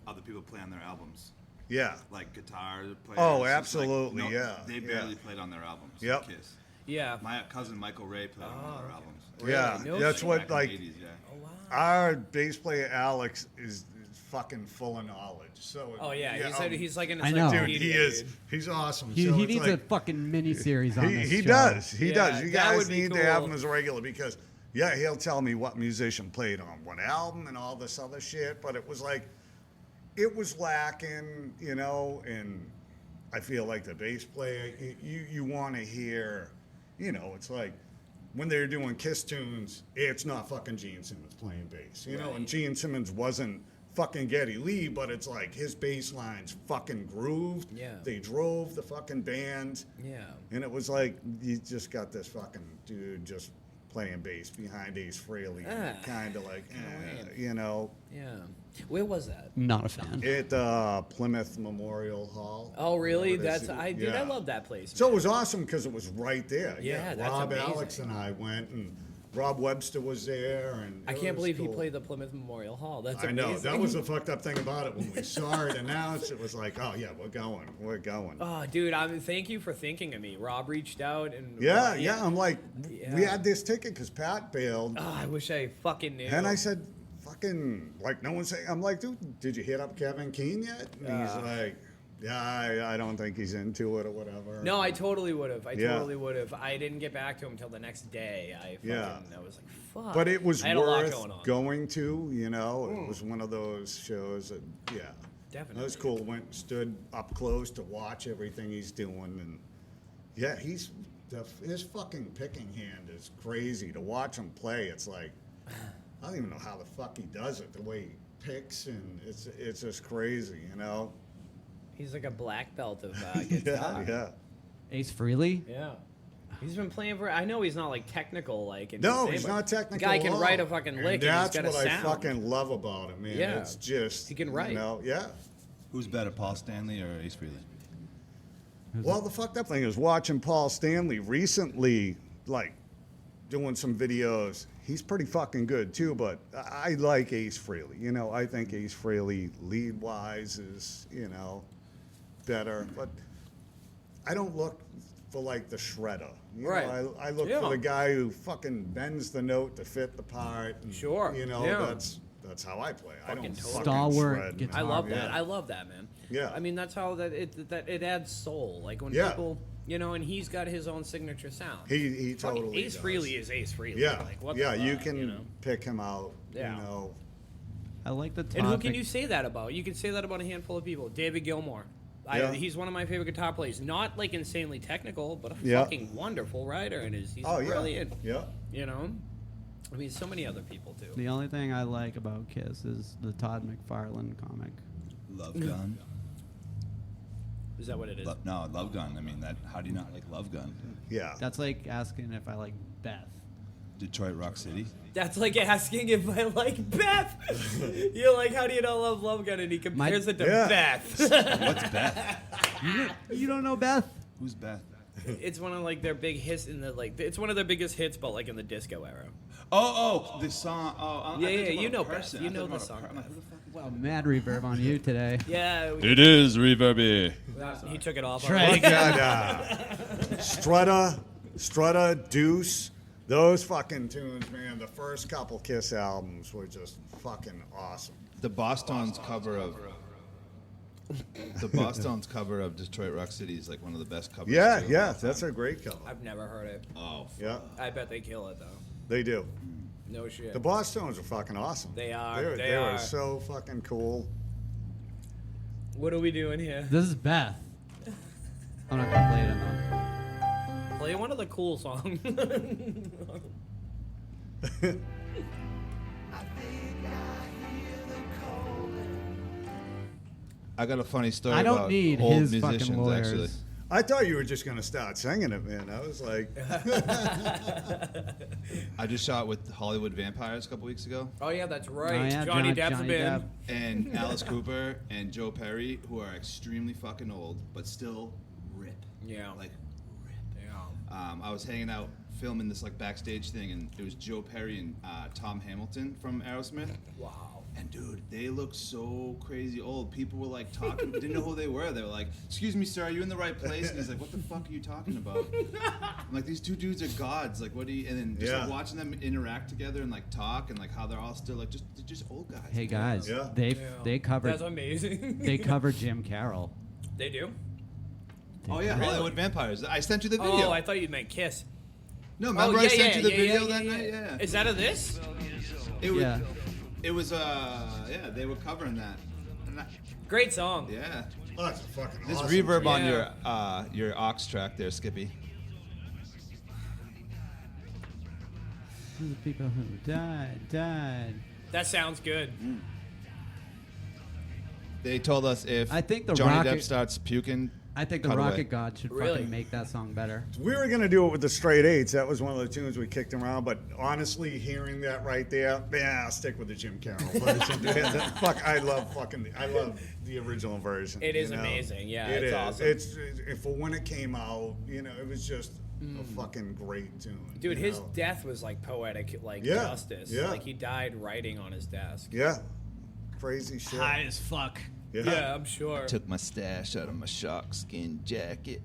[SPEAKER 4] other people play on their albums.
[SPEAKER 1] Yeah.
[SPEAKER 4] Like guitar players.
[SPEAKER 1] Oh,
[SPEAKER 4] It's
[SPEAKER 1] absolutely,
[SPEAKER 4] like,
[SPEAKER 1] yeah,
[SPEAKER 4] They
[SPEAKER 1] yeah.
[SPEAKER 4] barely played on their albums.
[SPEAKER 1] Yep.
[SPEAKER 4] Kiss.
[SPEAKER 2] Yeah.
[SPEAKER 4] My cousin Michael Ray played on one of their albums.
[SPEAKER 1] Yeah,
[SPEAKER 2] No
[SPEAKER 1] that's
[SPEAKER 2] shit.
[SPEAKER 1] what,
[SPEAKER 4] Back in
[SPEAKER 1] like,
[SPEAKER 4] the 80s, yeah.
[SPEAKER 2] Oh wow.
[SPEAKER 1] our bass player Alex is fucking full of knowledge. So
[SPEAKER 2] Oh yeah. He said he's like an
[SPEAKER 3] I know.
[SPEAKER 1] dude,
[SPEAKER 2] encyclopedia.
[SPEAKER 1] he is.
[SPEAKER 2] dude.
[SPEAKER 1] He's awesome.
[SPEAKER 3] He
[SPEAKER 1] so it's
[SPEAKER 3] needs
[SPEAKER 1] like,
[SPEAKER 3] a fucking mini series on this
[SPEAKER 1] he
[SPEAKER 3] show.
[SPEAKER 1] does. He
[SPEAKER 2] Yeah,
[SPEAKER 1] does. You
[SPEAKER 2] that
[SPEAKER 1] guys
[SPEAKER 2] would be
[SPEAKER 1] need to have
[SPEAKER 2] cool.
[SPEAKER 1] him as a regular because, yeah, he'll tell me what musician played on what album and all this other shit. But it was like, it was lacking, you know. And I feel like the bass player, you want to hear, you know, it's like when they're doing Kiss tunes, it's not fucking Gene Simmons playing bass, you know. And
[SPEAKER 2] Right.
[SPEAKER 1] Gene Simmons wasn't fucking Geddy Lee, but it's like his bass lines fucking grooved.
[SPEAKER 2] Yeah.
[SPEAKER 1] They drove the fucking band.
[SPEAKER 2] Yeah.
[SPEAKER 1] And it was like, you just got this fucking dude just playing bass behind Ace Frehley. Kind of like,
[SPEAKER 2] lame.
[SPEAKER 1] you know,
[SPEAKER 2] Yeah. Where was that?
[SPEAKER 3] Not a fan.
[SPEAKER 1] at Plymouth Memorial Hall.
[SPEAKER 2] Oh really?
[SPEAKER 1] Whatever it is.
[SPEAKER 2] That's I
[SPEAKER 1] Yeah.
[SPEAKER 2] love that place.
[SPEAKER 1] So it was awesome because it was right there.
[SPEAKER 2] Yeah, that's
[SPEAKER 1] Rob,
[SPEAKER 2] amazing.
[SPEAKER 1] Alex, and I went, and Rob Webster was there. And
[SPEAKER 2] I
[SPEAKER 1] it
[SPEAKER 2] can't
[SPEAKER 1] was
[SPEAKER 2] believe he
[SPEAKER 1] cool.
[SPEAKER 2] played the Plymouth Memorial Hall. That's
[SPEAKER 1] I
[SPEAKER 2] amazing.
[SPEAKER 1] know. That was the fucked up thing about it. When we saw it announced, it was like, oh, yeah, we're going. We're going.
[SPEAKER 2] Oh, dude! Thank you for thinking of me. Rob reached out and
[SPEAKER 1] Yeah, yeah. I'm like, we
[SPEAKER 2] Yeah.
[SPEAKER 1] had this ticket because Pat bailed.
[SPEAKER 2] Oh, I wish I fucking knew.
[SPEAKER 1] And I said, fucking, like, no one's saying, I'm like, dude, did you hit up Kevin Keane yet? And he's like, yeah, I don't think he's into it or whatever.
[SPEAKER 2] No, I totally would have. I
[SPEAKER 1] Yeah.
[SPEAKER 2] totally would have. I didn't get back to him until the next day. I was like, fuck.
[SPEAKER 1] But it was
[SPEAKER 2] I had a lot
[SPEAKER 1] worth
[SPEAKER 2] going on.
[SPEAKER 1] going to, you know. It was one of those shows that, yeah.
[SPEAKER 2] Definitely.
[SPEAKER 1] That was cool. Went and stood up close to watch everything he's doing. And, yeah, his fucking picking hand is crazy. To watch him play, it's like, I don't even know how the fuck he does it, the way he picks, and it's just crazy, you know?
[SPEAKER 2] He's like a black belt of guitar.
[SPEAKER 1] Yeah.
[SPEAKER 3] Ace Frehley?
[SPEAKER 2] Yeah. He's been playing for. I know he's not like technical, like.
[SPEAKER 1] No,
[SPEAKER 2] insane,
[SPEAKER 1] he's
[SPEAKER 2] but
[SPEAKER 1] not technical.
[SPEAKER 2] The guy
[SPEAKER 1] at
[SPEAKER 2] can
[SPEAKER 1] all.
[SPEAKER 2] write a fucking lick, and
[SPEAKER 1] that's
[SPEAKER 2] he's got
[SPEAKER 1] what
[SPEAKER 2] a
[SPEAKER 1] I
[SPEAKER 2] sound.
[SPEAKER 1] fucking love about him, man.
[SPEAKER 2] Yeah.
[SPEAKER 1] It's just
[SPEAKER 2] He can write.
[SPEAKER 1] You know, yeah.
[SPEAKER 4] Who's better, Paul Stanley or Ace Frehley?
[SPEAKER 1] Well, the fucked up thing is watching Paul Stanley recently, like doing some videos. He's pretty fucking good too, but I like Ace Frehley. You know, I think Ace Frehley lead wise is, you know, better, but I don't look for like the shredder. You
[SPEAKER 2] Right.
[SPEAKER 1] know, I look
[SPEAKER 2] Yeah.
[SPEAKER 1] for the guy who fucking bends the note to fit the part. And,
[SPEAKER 2] Sure.
[SPEAKER 1] You know,
[SPEAKER 2] Yeah.
[SPEAKER 1] that's how I play. I don't
[SPEAKER 2] Fucking
[SPEAKER 1] fucking
[SPEAKER 3] Stalwart
[SPEAKER 1] shred,
[SPEAKER 3] guitar.
[SPEAKER 2] I love
[SPEAKER 1] yeah.
[SPEAKER 2] that. I love that, man.
[SPEAKER 1] Yeah.
[SPEAKER 2] I mean, that's how that it adds soul. Like when
[SPEAKER 1] Yeah.
[SPEAKER 2] people, you know, and he's got his own signature sound.
[SPEAKER 1] He
[SPEAKER 2] Fucking
[SPEAKER 1] totally
[SPEAKER 2] Ace
[SPEAKER 1] does.
[SPEAKER 2] Frehley is Ace Frehley.
[SPEAKER 1] Yeah,
[SPEAKER 2] Like, what
[SPEAKER 1] yeah.
[SPEAKER 2] the
[SPEAKER 1] You
[SPEAKER 2] fuck,
[SPEAKER 1] can
[SPEAKER 2] know?
[SPEAKER 1] pick him out.
[SPEAKER 2] Yeah.
[SPEAKER 1] You know.
[SPEAKER 3] I like the topic.
[SPEAKER 2] And who can you say that about? You can say that about a handful of people. David Gilmour.
[SPEAKER 1] Yeah.
[SPEAKER 2] He's one of my favorite guitar players. Not like insanely technical, but a
[SPEAKER 1] Yeah.
[SPEAKER 2] fucking wonderful writer, and he's
[SPEAKER 1] Oh yeah.
[SPEAKER 2] brilliant.
[SPEAKER 1] Yeah.
[SPEAKER 2] You know, I mean, so many other people too.
[SPEAKER 3] The only thing I like about Kiss is the Todd McFarlane comic.
[SPEAKER 4] Love Gun.
[SPEAKER 2] Is that what it is?
[SPEAKER 4] No, Love Gun. I mean, that. How do you not like Love Gun?
[SPEAKER 1] Yeah.
[SPEAKER 3] That's like asking if I like Beth.
[SPEAKER 4] Detroit Rock City.
[SPEAKER 2] That's like asking if I like Beth. You're like, how do you not love Love Gun? And he compares it to
[SPEAKER 1] Yeah.
[SPEAKER 2] Beth.
[SPEAKER 4] What's Beth?
[SPEAKER 3] You don't know Beth?
[SPEAKER 4] Who's Beth?
[SPEAKER 2] It's one of like their big hits in the like. It's one of their biggest hits, but like in the disco era.
[SPEAKER 4] The song. Oh,
[SPEAKER 2] Yeah,
[SPEAKER 4] I think
[SPEAKER 2] yeah,
[SPEAKER 4] about
[SPEAKER 2] you
[SPEAKER 4] a
[SPEAKER 2] know
[SPEAKER 4] person.
[SPEAKER 2] Beth. You
[SPEAKER 4] I
[SPEAKER 2] know
[SPEAKER 4] thought
[SPEAKER 2] the
[SPEAKER 4] about a
[SPEAKER 2] song,
[SPEAKER 4] I'm like,
[SPEAKER 2] Beth.
[SPEAKER 4] who the fuck is
[SPEAKER 3] Well, mad reverb on you today.
[SPEAKER 2] Yeah,
[SPEAKER 4] It is reverby.
[SPEAKER 2] he took it off.
[SPEAKER 3] Trey.
[SPEAKER 1] We got Strutta, Deuce. Those fucking tunes, man. The first couple Kiss albums were just fucking awesome.
[SPEAKER 4] The Boston's cover of Detroit Rock City is like one of the best covers.
[SPEAKER 1] Yeah,
[SPEAKER 4] too.
[SPEAKER 1] yeah, that's a great cover.
[SPEAKER 2] I've never heard it.
[SPEAKER 4] Oh,
[SPEAKER 1] Yeah,
[SPEAKER 2] I bet they kill it though.
[SPEAKER 1] they do.
[SPEAKER 2] No shit.
[SPEAKER 1] The Boston's are fucking awesome.
[SPEAKER 2] They are,
[SPEAKER 1] They
[SPEAKER 2] they
[SPEAKER 1] were
[SPEAKER 2] are.
[SPEAKER 1] so fucking cool.
[SPEAKER 2] What are we doing here?
[SPEAKER 3] This is Beth. I'm not gonna play it in though.
[SPEAKER 2] Play one of the cool songs.
[SPEAKER 4] I got a funny story
[SPEAKER 3] I don't
[SPEAKER 4] about
[SPEAKER 3] need
[SPEAKER 4] old
[SPEAKER 3] his fucking
[SPEAKER 4] musicians,
[SPEAKER 3] lawyers.
[SPEAKER 4] actually.
[SPEAKER 1] I thought you were just gonna start singing it, man. I was like,
[SPEAKER 4] I just shot with Hollywood Vampires a couple weeks ago,
[SPEAKER 2] Oh yeah, that's right.
[SPEAKER 3] Oh, yeah,
[SPEAKER 2] Johnny
[SPEAKER 3] Johnny
[SPEAKER 2] Depp's been.
[SPEAKER 3] Depp.
[SPEAKER 4] and Alice Cooper and Joe Perry, who are extremely fucking old, but still rip.
[SPEAKER 2] Yeah.
[SPEAKER 4] Like,
[SPEAKER 2] Yeah.
[SPEAKER 4] I was hanging out filming this like backstage thing, and it was Joe Perry and Tom Hamilton from Aerosmith.
[SPEAKER 2] Wow.
[SPEAKER 4] And dude, they look so crazy old. People were like talking, didn't know who they were. They were like, "Excuse me, sir, are you in the right place?" And he's like, "What the fuck are you talking about?" I'm like, "These two dudes are gods. Like, what do you?" And then just like
[SPEAKER 1] Yeah.
[SPEAKER 4] watching them interact together and like talk and like how they're all still like they're just old guys.
[SPEAKER 3] Hey guys,
[SPEAKER 1] Yeah.
[SPEAKER 3] they covered
[SPEAKER 2] That's amazing.
[SPEAKER 3] they covered Jim Carroll.
[SPEAKER 2] They do.
[SPEAKER 4] Oh yeah,
[SPEAKER 2] Really?
[SPEAKER 4] Hollywood Vampires. I sent you the video.
[SPEAKER 2] Oh, I thought you meant Kiss.
[SPEAKER 4] No, remember I sent you the video that
[SPEAKER 2] yeah.
[SPEAKER 4] night. Yeah.
[SPEAKER 2] Is that of this?
[SPEAKER 4] It was.
[SPEAKER 3] Yeah.
[SPEAKER 4] It was. Yeah, they were covering that. And
[SPEAKER 2] Great song.
[SPEAKER 4] yeah.
[SPEAKER 1] oh, that's a fucking
[SPEAKER 4] There's
[SPEAKER 1] awesome.
[SPEAKER 4] reverb on
[SPEAKER 2] Yeah.
[SPEAKER 4] your aux track there, Skippy.
[SPEAKER 3] The people who died.
[SPEAKER 2] That sounds good.
[SPEAKER 4] They told us if
[SPEAKER 3] I think the
[SPEAKER 4] Johnny
[SPEAKER 3] Rocket-
[SPEAKER 4] Depp starts puking,
[SPEAKER 3] I think the
[SPEAKER 4] cut away.
[SPEAKER 3] Rocket God should
[SPEAKER 2] Really?
[SPEAKER 3] fucking make that song better.
[SPEAKER 1] We were gonna do it with the Straight Eights. That was one of the tunes we kicked around. But honestly, hearing that right there, yeah, I'll stick with the Jim Carroll version. I love the original version.
[SPEAKER 2] It is
[SPEAKER 1] you know?
[SPEAKER 2] amazing. Yeah,
[SPEAKER 1] It
[SPEAKER 2] it's
[SPEAKER 1] is.
[SPEAKER 2] awesome.
[SPEAKER 1] It's for when it came out. You know, it was just a fucking great tune.
[SPEAKER 2] Dude,
[SPEAKER 1] you
[SPEAKER 2] his
[SPEAKER 1] know?
[SPEAKER 2] death was like poetic, like
[SPEAKER 1] Yeah,
[SPEAKER 2] justice.
[SPEAKER 1] yeah.
[SPEAKER 2] Like he died writing on his desk.
[SPEAKER 1] Yeah, crazy shit.
[SPEAKER 3] as fuck.
[SPEAKER 2] Yeah, I'm sure.
[SPEAKER 4] took my stash out of my shark skin jacket,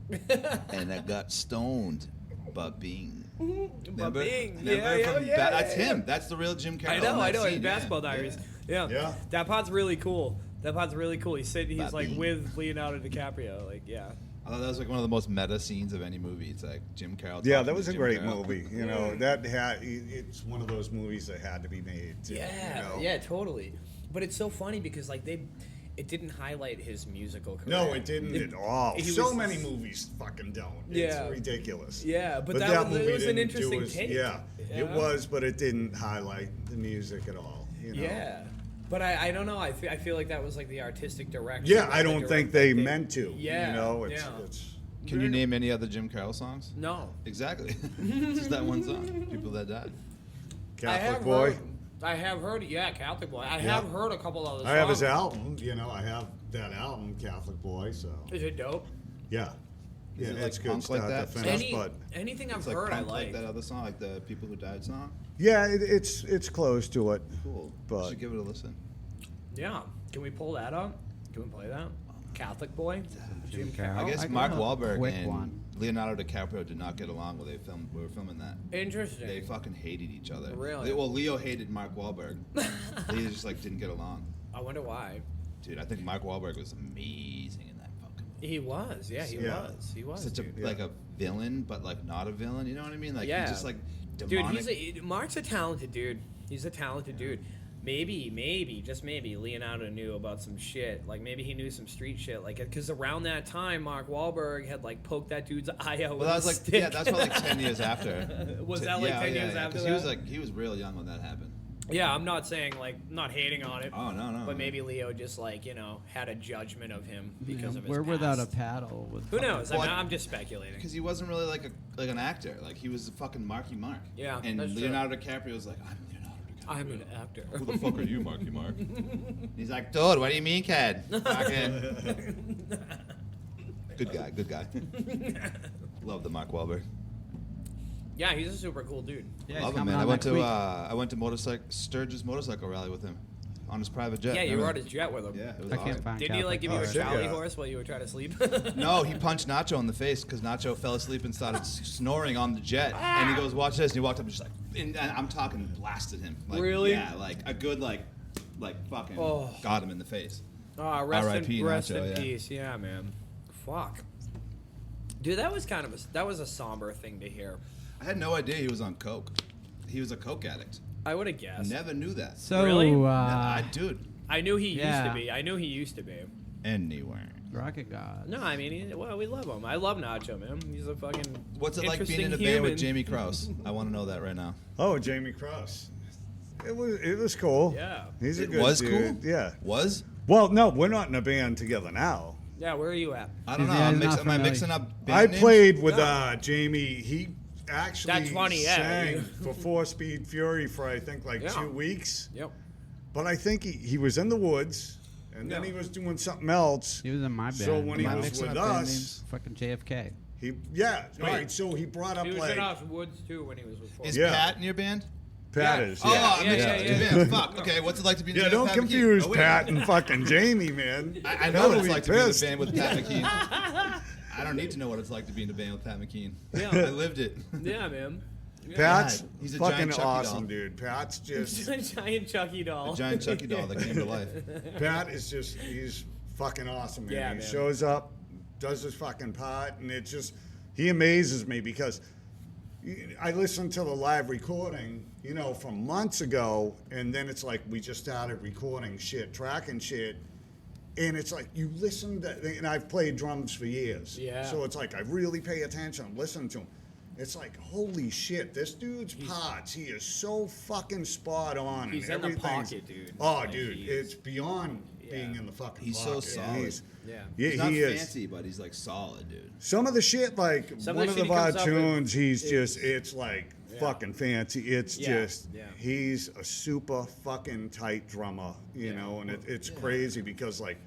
[SPEAKER 4] and I got stoned. But Bing. Remember?
[SPEAKER 2] Bing.
[SPEAKER 4] Remember
[SPEAKER 2] Yeah,
[SPEAKER 4] from
[SPEAKER 2] yeah,
[SPEAKER 4] That's
[SPEAKER 2] yeah.
[SPEAKER 4] him. That's the real Jim Carroll.
[SPEAKER 2] I
[SPEAKER 4] in that
[SPEAKER 2] know. His
[SPEAKER 4] scene,
[SPEAKER 2] basketball
[SPEAKER 4] yeah.
[SPEAKER 2] diaries. Yeah.
[SPEAKER 1] Yeah.
[SPEAKER 2] That pod's really cool. He's sitting. He's like
[SPEAKER 4] Bing.
[SPEAKER 2] with Leonardo DiCaprio. Like, yeah.
[SPEAKER 4] I thought that was like one of the most meta scenes of any movie. It's like Jim Carroll.
[SPEAKER 1] Yeah,
[SPEAKER 4] talking
[SPEAKER 1] that
[SPEAKER 4] to
[SPEAKER 1] was a
[SPEAKER 4] Jim
[SPEAKER 1] great
[SPEAKER 4] Carroll.
[SPEAKER 1] movie. You know, it's one of those movies that had to be made. Too,
[SPEAKER 2] Yeah,
[SPEAKER 1] you know?
[SPEAKER 2] yeah, totally. But it's so funny because like it didn't highlight his musical career.
[SPEAKER 1] No, it didn't at all.
[SPEAKER 2] he
[SPEAKER 1] So
[SPEAKER 2] was-
[SPEAKER 1] many movies fucking don't.
[SPEAKER 2] Yeah.
[SPEAKER 1] It's ridiculous.
[SPEAKER 2] Yeah, but that was- it was an
[SPEAKER 1] didn't
[SPEAKER 2] interesting
[SPEAKER 1] do us-
[SPEAKER 2] take.
[SPEAKER 1] Yeah,
[SPEAKER 2] Yeah.
[SPEAKER 1] it was, but it didn't highlight the music at all. You know?
[SPEAKER 2] Yeah. But I don't know. I feel like that was like the artistic direction.
[SPEAKER 1] Yeah,
[SPEAKER 2] of
[SPEAKER 1] I
[SPEAKER 2] the
[SPEAKER 1] don't think
[SPEAKER 2] direct-
[SPEAKER 1] they
[SPEAKER 2] like,
[SPEAKER 1] meant to.
[SPEAKER 2] Yeah,
[SPEAKER 1] You know, it's,
[SPEAKER 2] yeah.
[SPEAKER 1] it's
[SPEAKER 4] Can you name any other Jim Carroll songs?
[SPEAKER 2] No.
[SPEAKER 4] Exactly. Just that one song. People that died.
[SPEAKER 1] Catholic Boy.
[SPEAKER 2] I have heard. Yeah, Catholic Boy. I
[SPEAKER 1] Yeah.
[SPEAKER 2] have heard a couple other songs.
[SPEAKER 1] I have his album. You know, I have that album, Catholic Boy. So
[SPEAKER 2] Is it dope?
[SPEAKER 1] yeah,
[SPEAKER 4] Is
[SPEAKER 1] yeah,
[SPEAKER 4] it like
[SPEAKER 1] it's good
[SPEAKER 4] punk like
[SPEAKER 1] start
[SPEAKER 4] that?
[SPEAKER 1] to finish. But
[SPEAKER 2] Anything I've
[SPEAKER 4] It's like
[SPEAKER 2] heard, I
[SPEAKER 4] punk like
[SPEAKER 2] like.
[SPEAKER 4] that other song, like the People Who Died song.
[SPEAKER 1] yeah, it's close to it.
[SPEAKER 4] Cool.
[SPEAKER 1] But-
[SPEAKER 4] You should give it a listen.
[SPEAKER 2] Yeah. Can we pull that up? Can we play that? Catholic Boy. Jim
[SPEAKER 3] Carroll.
[SPEAKER 4] I guess
[SPEAKER 3] can
[SPEAKER 4] Mark
[SPEAKER 3] have a
[SPEAKER 4] Wahlberg
[SPEAKER 3] quick
[SPEAKER 4] and
[SPEAKER 3] one.
[SPEAKER 4] Leonardo DiCaprio did not get along when we were filming that.
[SPEAKER 2] Interesting.
[SPEAKER 4] They fucking hated each other.
[SPEAKER 2] Really?
[SPEAKER 4] Well, Leo hated Mark Wahlberg. They just like didn't get along.
[SPEAKER 2] I wonder why.
[SPEAKER 4] Dude, I think Mark Wahlberg was amazing in that fucking movie.
[SPEAKER 2] He was. Yeah, he
[SPEAKER 1] Yeah.
[SPEAKER 2] was. He was.
[SPEAKER 4] Such a
[SPEAKER 2] dude.
[SPEAKER 4] like a villain, but like not a villain. You know what I mean? Like
[SPEAKER 2] Yeah.
[SPEAKER 4] he's just like
[SPEAKER 2] Dude,
[SPEAKER 4] demonic.
[SPEAKER 2] Mark's a talented dude. He's a talented dude. Maybe, just maybe, Leonardo knew about some shit. Like, maybe he knew some street shit. Like, because around that time, Mark Wahlberg had, like, poked that dude's eye out
[SPEAKER 4] Well,
[SPEAKER 2] with
[SPEAKER 4] that
[SPEAKER 2] a
[SPEAKER 4] was like
[SPEAKER 2] stick.
[SPEAKER 4] yeah, that's probably like 10 years after.
[SPEAKER 2] Was that like 10 years after
[SPEAKER 4] 'cause
[SPEAKER 2] that?
[SPEAKER 4] he was real young when that happened.
[SPEAKER 2] Yeah, I'm not saying, like, not hating on it.
[SPEAKER 4] Oh no.
[SPEAKER 2] But maybe Leo just, like, you know, had a judgment of him because of his
[SPEAKER 3] We're
[SPEAKER 2] past.
[SPEAKER 3] without a paddle. With
[SPEAKER 2] Who knows?
[SPEAKER 4] Well,
[SPEAKER 2] I'm just speculating.
[SPEAKER 4] because he wasn't really like an actor. Like he was a fucking Marky Mark.
[SPEAKER 2] Yeah,
[SPEAKER 4] And
[SPEAKER 2] that's true.
[SPEAKER 4] Leonardo DiCaprio was like, I'm Leonardo DiCaprio.
[SPEAKER 2] I'm an actor.
[SPEAKER 4] Who the fuck are you, Marky Mark? He's like, dude, what do you mean, kid? Fucking. Good guy. Love the Mark Wahlberg.
[SPEAKER 2] Yeah, he's a super cool dude.
[SPEAKER 3] Yeah,
[SPEAKER 4] Love
[SPEAKER 3] he's
[SPEAKER 4] him,
[SPEAKER 3] coming
[SPEAKER 4] man.
[SPEAKER 3] on
[SPEAKER 4] I went to Sturgis motorcycle rally with him on his private jet.
[SPEAKER 2] Yeah, you
[SPEAKER 4] Remember?
[SPEAKER 2] rode his jet with him.
[SPEAKER 4] Yeah, it was
[SPEAKER 3] I
[SPEAKER 4] awesome.
[SPEAKER 3] can't find.
[SPEAKER 2] Didn't he like give you a
[SPEAKER 1] shit,
[SPEAKER 2] Charlie
[SPEAKER 1] yeah.
[SPEAKER 2] horse while you were trying to sleep?
[SPEAKER 4] No, he punched Nacho in the face because Nacho fell asleep and started snoring on the jet. And he goes, "Watch this!" And he walked up and just like, and I'm talking, blasted him. Like,
[SPEAKER 2] Really?
[SPEAKER 4] Yeah, like a good like fucking
[SPEAKER 2] Oh.
[SPEAKER 4] got him in the face.
[SPEAKER 2] Oh, rest
[SPEAKER 4] R.I.P.
[SPEAKER 2] in
[SPEAKER 4] Nacho, yeah.
[SPEAKER 2] peace. Yeah, man. Fuck. Dude, that was kind of that was a somber thing to hear.
[SPEAKER 4] I had no idea he was on coke. He was a coke addict.
[SPEAKER 2] I would have guessed.
[SPEAKER 4] Never knew that.
[SPEAKER 3] So,
[SPEAKER 2] Really?
[SPEAKER 4] Dude.
[SPEAKER 2] I knew he used
[SPEAKER 3] Yeah.
[SPEAKER 2] to be. I knew he used to be.
[SPEAKER 4] Anywhere.
[SPEAKER 3] Rocket God.
[SPEAKER 2] No, I mean, well, we love him. I love Nacho, man. He's a fucking.
[SPEAKER 4] What's it like being in a
[SPEAKER 2] interesting
[SPEAKER 4] band with
[SPEAKER 2] human.
[SPEAKER 4] Jamie Krause? I want to know that right now.
[SPEAKER 1] Oh, Jamie Cross. It was cool.
[SPEAKER 2] Yeah.
[SPEAKER 1] He's a
[SPEAKER 4] It
[SPEAKER 1] good
[SPEAKER 4] was
[SPEAKER 1] dude.
[SPEAKER 4] cool?
[SPEAKER 1] Yeah.
[SPEAKER 4] Was?
[SPEAKER 1] Well, no, we're not in a band together now.
[SPEAKER 2] Yeah, where are you at?
[SPEAKER 4] I don't know.
[SPEAKER 3] Yeah,
[SPEAKER 4] Am
[SPEAKER 3] he's not
[SPEAKER 4] I
[SPEAKER 3] familiar.
[SPEAKER 4] mixing up band
[SPEAKER 1] I
[SPEAKER 4] names?
[SPEAKER 1] played with
[SPEAKER 2] No.
[SPEAKER 1] Jamie. He actually
[SPEAKER 2] That's funny, yeah.
[SPEAKER 1] sang for 4-Speed Fury for I think like
[SPEAKER 2] Yeah.
[SPEAKER 1] 2 weeks.
[SPEAKER 2] Yep.
[SPEAKER 1] But I think he was in the woods, and then
[SPEAKER 2] Yeah.
[SPEAKER 1] he was doing something else.
[SPEAKER 3] He was in my band.
[SPEAKER 1] So when he
[SPEAKER 4] Am I
[SPEAKER 1] was
[SPEAKER 4] mixing
[SPEAKER 1] with
[SPEAKER 4] up band
[SPEAKER 1] us,
[SPEAKER 4] names?
[SPEAKER 3] Fucking JFK.
[SPEAKER 1] right. So he brought up
[SPEAKER 2] He was
[SPEAKER 1] like
[SPEAKER 2] in us woods too when he was with.
[SPEAKER 4] Is
[SPEAKER 1] Yeah.
[SPEAKER 4] Pat in your band?
[SPEAKER 1] Pat
[SPEAKER 2] Yeah.
[SPEAKER 1] is.
[SPEAKER 4] Oh,
[SPEAKER 1] Yeah,
[SPEAKER 4] I mixed up
[SPEAKER 2] yeah,
[SPEAKER 4] two
[SPEAKER 2] yeah.
[SPEAKER 4] bands. Fuck. Okay, what's it like to be in a
[SPEAKER 1] Yeah,
[SPEAKER 4] band
[SPEAKER 1] don't
[SPEAKER 4] with Pat
[SPEAKER 1] confuse
[SPEAKER 4] McKean? Oh, wait.
[SPEAKER 1] Pat and fucking Jamie, man.
[SPEAKER 4] I know
[SPEAKER 1] That'll
[SPEAKER 4] what it's
[SPEAKER 1] be
[SPEAKER 4] like to be in a
[SPEAKER 1] pissed.
[SPEAKER 4] band with Pat McKean. I don't need to know what it's like to be in a band with Pat McKean.
[SPEAKER 2] Yeah.
[SPEAKER 4] I lived it.
[SPEAKER 2] Yeah, man. Yeah.
[SPEAKER 1] Pat's
[SPEAKER 4] He's a
[SPEAKER 1] fucking
[SPEAKER 4] giant Chucky
[SPEAKER 1] awesome,
[SPEAKER 4] doll.
[SPEAKER 1] dude. Pat's just
[SPEAKER 2] a giant Chucky doll.
[SPEAKER 4] A giant Chucky doll that came to life.
[SPEAKER 1] Pat is just he's fucking awesome, man.
[SPEAKER 2] Yeah,
[SPEAKER 1] He
[SPEAKER 2] man.
[SPEAKER 1] shows up, does his fucking part, and it just he amazes me because I listened to the live recording, from months ago, and then it's like we just started recording shit, tracking shit, and it's like you listen to, and I've played drums for years,
[SPEAKER 2] Yeah.
[SPEAKER 1] so it's like I really pay attention, I'm listening to him. It's like, holy shit, this dude's parts, he is so fucking spot on.
[SPEAKER 2] He's
[SPEAKER 1] and
[SPEAKER 2] in the
[SPEAKER 1] everything's-
[SPEAKER 2] pocket, dude.
[SPEAKER 1] Oh,
[SPEAKER 2] Like,
[SPEAKER 1] dude,
[SPEAKER 2] he's-
[SPEAKER 1] it's beyond being
[SPEAKER 2] Yeah.
[SPEAKER 1] in the fucking
[SPEAKER 4] He's so
[SPEAKER 1] pocket.
[SPEAKER 4] solid.
[SPEAKER 2] Yeah.
[SPEAKER 1] Yeah,
[SPEAKER 4] He's not
[SPEAKER 1] he is.
[SPEAKER 4] fancy, but he's like solid, dude.
[SPEAKER 1] Some of the shit, like
[SPEAKER 2] Some of
[SPEAKER 1] one
[SPEAKER 2] the
[SPEAKER 1] of
[SPEAKER 2] shit
[SPEAKER 1] the
[SPEAKER 2] he comes up with
[SPEAKER 1] tunes, he's
[SPEAKER 2] is-
[SPEAKER 1] just, it's like
[SPEAKER 2] Yeah.
[SPEAKER 1] fucking fancy. It's
[SPEAKER 2] Yeah,
[SPEAKER 1] just,
[SPEAKER 2] yeah.
[SPEAKER 1] he's a super fucking tight drummer, you know, and it's crazy because, like,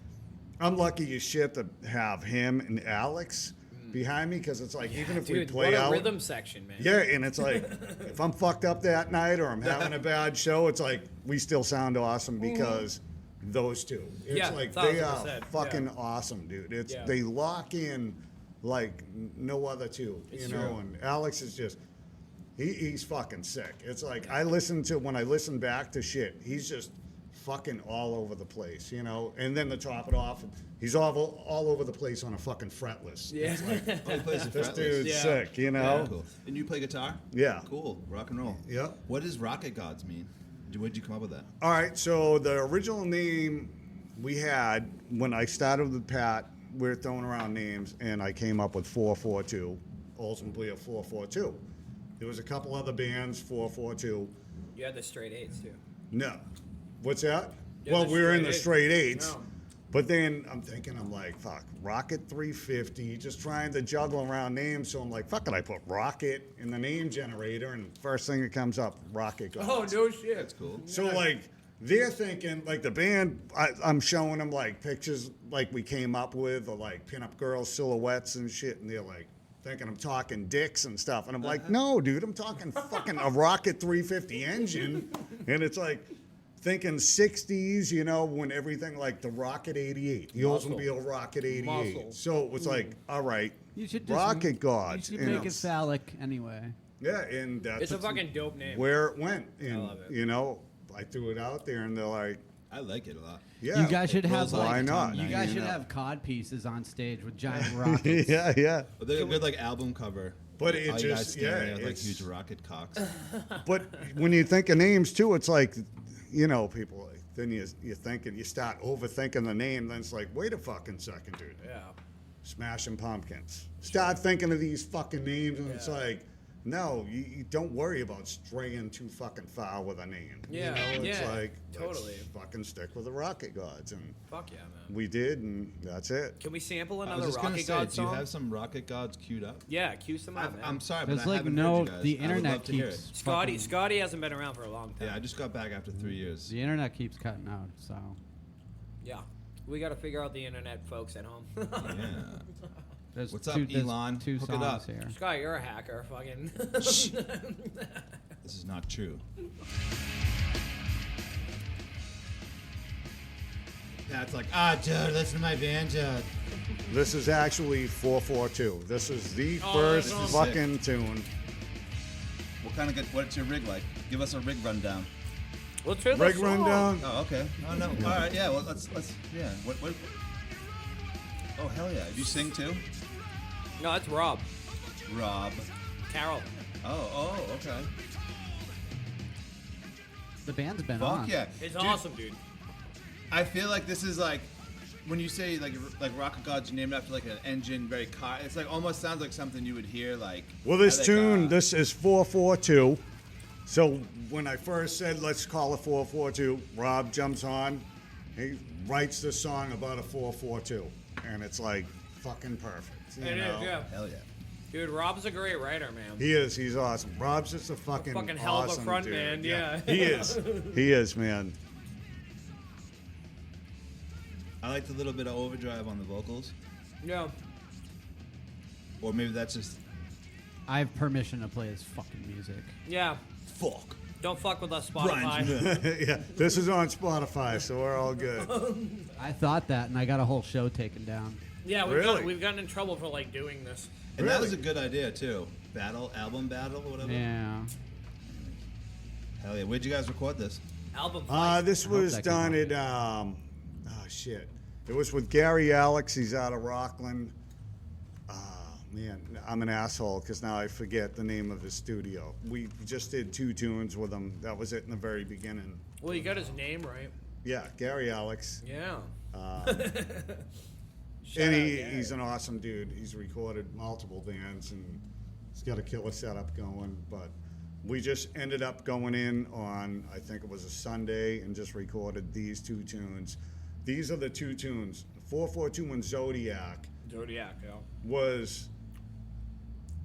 [SPEAKER 1] I'm lucky as shit to have him and Alex behind me because it's like, even if we
[SPEAKER 2] Dude,
[SPEAKER 1] play
[SPEAKER 2] what a
[SPEAKER 1] out.
[SPEAKER 2] rhythm section, man.
[SPEAKER 1] Yeah, and it's like, if I'm fucked up that night or I'm having a bad show, it's like, we still sound awesome because those two. It's
[SPEAKER 2] Yeah,
[SPEAKER 1] like, they are
[SPEAKER 2] 1000%,
[SPEAKER 1] fucking
[SPEAKER 2] yeah.
[SPEAKER 1] awesome, dude. It's
[SPEAKER 2] Yeah.
[SPEAKER 1] They lock in like no other two,
[SPEAKER 2] It's
[SPEAKER 1] you know,
[SPEAKER 2] true.
[SPEAKER 1] and Alex is just, he's fucking sick. It's like, when I listen back to shit, he's just fucking all over the place, you know, and then to top it off, he's all over the place on a fucking fretless.
[SPEAKER 2] Yeah.
[SPEAKER 4] Oh, he plays the
[SPEAKER 1] This
[SPEAKER 4] fretless.
[SPEAKER 1] dude's
[SPEAKER 2] Yeah.
[SPEAKER 1] sick, you know?
[SPEAKER 4] Cool. And you play guitar?
[SPEAKER 1] Yeah.
[SPEAKER 4] Cool. Rock and roll.
[SPEAKER 1] Yep.
[SPEAKER 4] What does Rocket Gods mean? Where'd you come up with that?
[SPEAKER 1] All right, so the original name we had when I started with Pat, we were throwing around names, and I came up with 442, ultimately a 442. There was a couple other bands, 442.
[SPEAKER 2] You had the straight eights too.
[SPEAKER 1] No. What's that?
[SPEAKER 2] Yeah,
[SPEAKER 1] Well,
[SPEAKER 2] the
[SPEAKER 1] we were in
[SPEAKER 2] straight
[SPEAKER 1] the
[SPEAKER 2] eight.
[SPEAKER 1] straight eights.
[SPEAKER 2] No.
[SPEAKER 1] But then I'm like, fuck, Rocket 350, just trying to juggle around names. So I'm like, fuck it, I put Rocket in the name generator, and first thing that comes up, Rocket Gods.
[SPEAKER 2] Oh no shit.
[SPEAKER 4] That's cool.
[SPEAKER 1] So like they're thinking like the band. I'm showing them like pictures like we came up with, or like pinup girl silhouettes and shit, and they're like thinking I'm talking dicks and stuff, and I'm like, no, dude, I'm talking fucking a Rocket 350 engine, and it's like thinking 60s, you know, when everything like the Rocket 88, the
[SPEAKER 2] Muscle.
[SPEAKER 1] Oldsmobile Rocket 88.
[SPEAKER 2] Muscle.
[SPEAKER 1] So it was like, all right,
[SPEAKER 3] You should just
[SPEAKER 1] Rocket Gods.
[SPEAKER 3] You should
[SPEAKER 1] you
[SPEAKER 3] make
[SPEAKER 1] know.
[SPEAKER 3] it phallic anyway.
[SPEAKER 1] Yeah, and that's
[SPEAKER 2] It's a fucking dope name.
[SPEAKER 1] where it went, and
[SPEAKER 2] love it.
[SPEAKER 1] you know, I threw it out there, and they're like,
[SPEAKER 4] I like it a lot.
[SPEAKER 1] yeah,
[SPEAKER 3] You guys should have
[SPEAKER 4] rolls off
[SPEAKER 3] like
[SPEAKER 1] why not?
[SPEAKER 3] You guys
[SPEAKER 1] You
[SPEAKER 3] should
[SPEAKER 1] know.
[SPEAKER 3] have cod pieces on stage with giant rockets.
[SPEAKER 1] yeah, yeah.
[SPEAKER 4] But they're a good like album cover.
[SPEAKER 1] But
[SPEAKER 4] Like,
[SPEAKER 1] it
[SPEAKER 4] all you guys
[SPEAKER 1] just-
[SPEAKER 4] staring
[SPEAKER 1] yeah,
[SPEAKER 4] at, like
[SPEAKER 1] it's-
[SPEAKER 4] huge rocket cocks.
[SPEAKER 1] But when you think of names too, it's like, you know, people. Like, then you thinking, you start overthinking the name. Then it's like, wait a fucking second, dude.
[SPEAKER 2] Yeah.
[SPEAKER 1] Smashing Pumpkins. Start thinking of these fucking names, and it's
[SPEAKER 2] Yeah.
[SPEAKER 1] like, no, you don't worry about straying too fucking far with a name.
[SPEAKER 2] Yeah,
[SPEAKER 1] you know, it's
[SPEAKER 2] yeah,
[SPEAKER 1] like
[SPEAKER 2] totally.
[SPEAKER 1] let's fucking stick with the Rocket Gods, and
[SPEAKER 2] Fuck yeah, man.
[SPEAKER 1] we did, and that's it.
[SPEAKER 2] Can we sample
[SPEAKER 4] I
[SPEAKER 2] another
[SPEAKER 4] was just gonna
[SPEAKER 2] Rocket
[SPEAKER 4] say,
[SPEAKER 2] God
[SPEAKER 4] do you
[SPEAKER 2] song?
[SPEAKER 4] have some Rocket Gods queued up?
[SPEAKER 2] Yeah, cue some out, man.
[SPEAKER 4] I'm sorry, but
[SPEAKER 3] There's
[SPEAKER 4] I
[SPEAKER 3] like
[SPEAKER 4] haven't
[SPEAKER 3] no,
[SPEAKER 4] heard you guys.
[SPEAKER 3] the
[SPEAKER 4] I would
[SPEAKER 3] internet
[SPEAKER 4] love to hear
[SPEAKER 3] keeps.
[SPEAKER 4] it.
[SPEAKER 2] Scotty,
[SPEAKER 3] fucking-
[SPEAKER 2] Scotty hasn't been around for a long time.
[SPEAKER 4] Yeah, I just got back after 3 years.
[SPEAKER 3] The internet keeps cutting out, so.
[SPEAKER 2] Yeah. We got to figure out the internet, folks at home.
[SPEAKER 4] Yeah.
[SPEAKER 3] There's
[SPEAKER 4] What's up,
[SPEAKER 3] there's
[SPEAKER 4] Elon?
[SPEAKER 3] Two
[SPEAKER 4] Hook it
[SPEAKER 3] songs
[SPEAKER 4] up.
[SPEAKER 3] here.
[SPEAKER 2] Scott, you're a hacker. Fucking.
[SPEAKER 4] This is not true. Pat's like, dude, listen to my banjo.
[SPEAKER 1] This is actually 442. This is the
[SPEAKER 2] Oh,
[SPEAKER 1] first
[SPEAKER 2] that's
[SPEAKER 4] awesome.
[SPEAKER 1] fucking tune.
[SPEAKER 4] What kind of what's your rig like? Give us a rig rundown.
[SPEAKER 2] Let's hear the
[SPEAKER 1] Rig
[SPEAKER 2] song.
[SPEAKER 1] rundown.
[SPEAKER 4] Oh, okay. Oh no. All right. Yeah. Well, let's. Yeah. What? Oh hell yeah! Do you sing too,
[SPEAKER 2] No, it's Rob.
[SPEAKER 4] Rob?
[SPEAKER 2] Carol.
[SPEAKER 4] Oh. Okay.
[SPEAKER 3] The band's been
[SPEAKER 4] Fuck
[SPEAKER 3] on.
[SPEAKER 4] yeah!
[SPEAKER 2] It's
[SPEAKER 4] Dude,
[SPEAKER 2] awesome, dude.
[SPEAKER 4] I feel like this is like when you say like Rocket Gods, you named after like an engine, very car. It's like almost sounds like something you would hear like.
[SPEAKER 1] Well, this
[SPEAKER 4] like,
[SPEAKER 1] tune, this is 442. So when I first said let's call it 442, Rob jumps on. He writes this song about a 442, and it's like fucking perfect. You
[SPEAKER 2] It
[SPEAKER 1] know?
[SPEAKER 2] is, yeah.
[SPEAKER 4] Hell yeah!
[SPEAKER 2] Dude, Rob's a great writer, man.
[SPEAKER 1] He is. He's awesome. Rob's just a fucking
[SPEAKER 2] hell of a
[SPEAKER 1] awesome
[SPEAKER 2] front
[SPEAKER 1] dude.
[SPEAKER 2] man, yeah.
[SPEAKER 1] He is. He is, man.
[SPEAKER 4] I like the little bit of overdrive on the vocals,
[SPEAKER 2] Yeah.
[SPEAKER 4] or maybe that's just
[SPEAKER 3] I have permission to play his fucking music.
[SPEAKER 2] Yeah.
[SPEAKER 4] fuck.
[SPEAKER 2] Don't fuck with us, Spotify.
[SPEAKER 1] Yeah, this is on Spotify, so we're all good.
[SPEAKER 3] I thought that, and I got a whole show taken down.
[SPEAKER 2] Yeah,
[SPEAKER 1] Really?
[SPEAKER 2] we've gotten in trouble for like doing this.
[SPEAKER 4] And that was a
[SPEAKER 1] Really?
[SPEAKER 4] good idea too. Album battle, or whatever.
[SPEAKER 3] Yeah.
[SPEAKER 4] Hell yeah! Where'd you guys record this?
[SPEAKER 2] Album fight.
[SPEAKER 1] This
[SPEAKER 3] hope
[SPEAKER 1] was
[SPEAKER 3] that came
[SPEAKER 1] done
[SPEAKER 3] out.
[SPEAKER 1] at shit. It was with Gary Alex. He's out of Rockland. Man, I'm an asshole because now I forget the name of his studio. We just did 2 tunes with him. That was it in the very beginning.
[SPEAKER 2] Well, you got his name right.
[SPEAKER 1] Yeah, Gary Alex.
[SPEAKER 2] Yeah. Shout
[SPEAKER 1] And
[SPEAKER 2] out, Gary.
[SPEAKER 1] he's an awesome dude. He's recorded multiple bands and he's got a killer setup going. But we just ended up going in on, I think it was a Sunday, and just recorded these 2 tunes. These are the 2 tunes. 442 and Zodiac
[SPEAKER 2] Zodiac, yeah.
[SPEAKER 1] was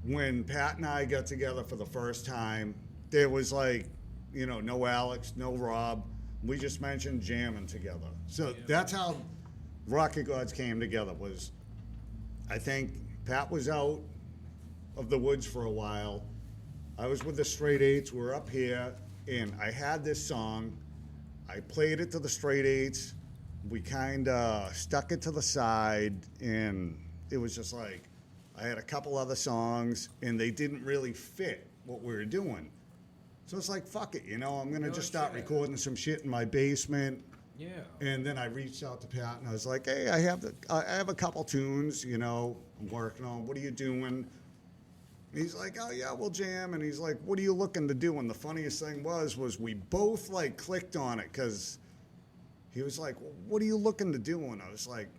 [SPEAKER 1] when Pat and I got together for the first time. There was like, no Alex, no Rob. We just mentioned jamming together. So that's how Rocket Gods came together. Was I think Pat was out of the woods for a while. I was with the Straight Eights. We're up here, and I had this song. I played it to the Straight Eights. We kind of stuck it to the side, and it was just like I had a couple other songs, and they didn't really fit what we were doing. So it's like, fuck it, I'm going to just start recording some shit in my basement.
[SPEAKER 2] Yeah.
[SPEAKER 1] And then I reached out to Pat, and I was like, hey, I have a couple tunes, I'm working on. What are you doing? And he's like, oh, yeah, we'll jam. And he's like, what are you looking to do? And the funniest thing was we both, like, clicked on it, because he was like, well, what are you looking to do? And I was like,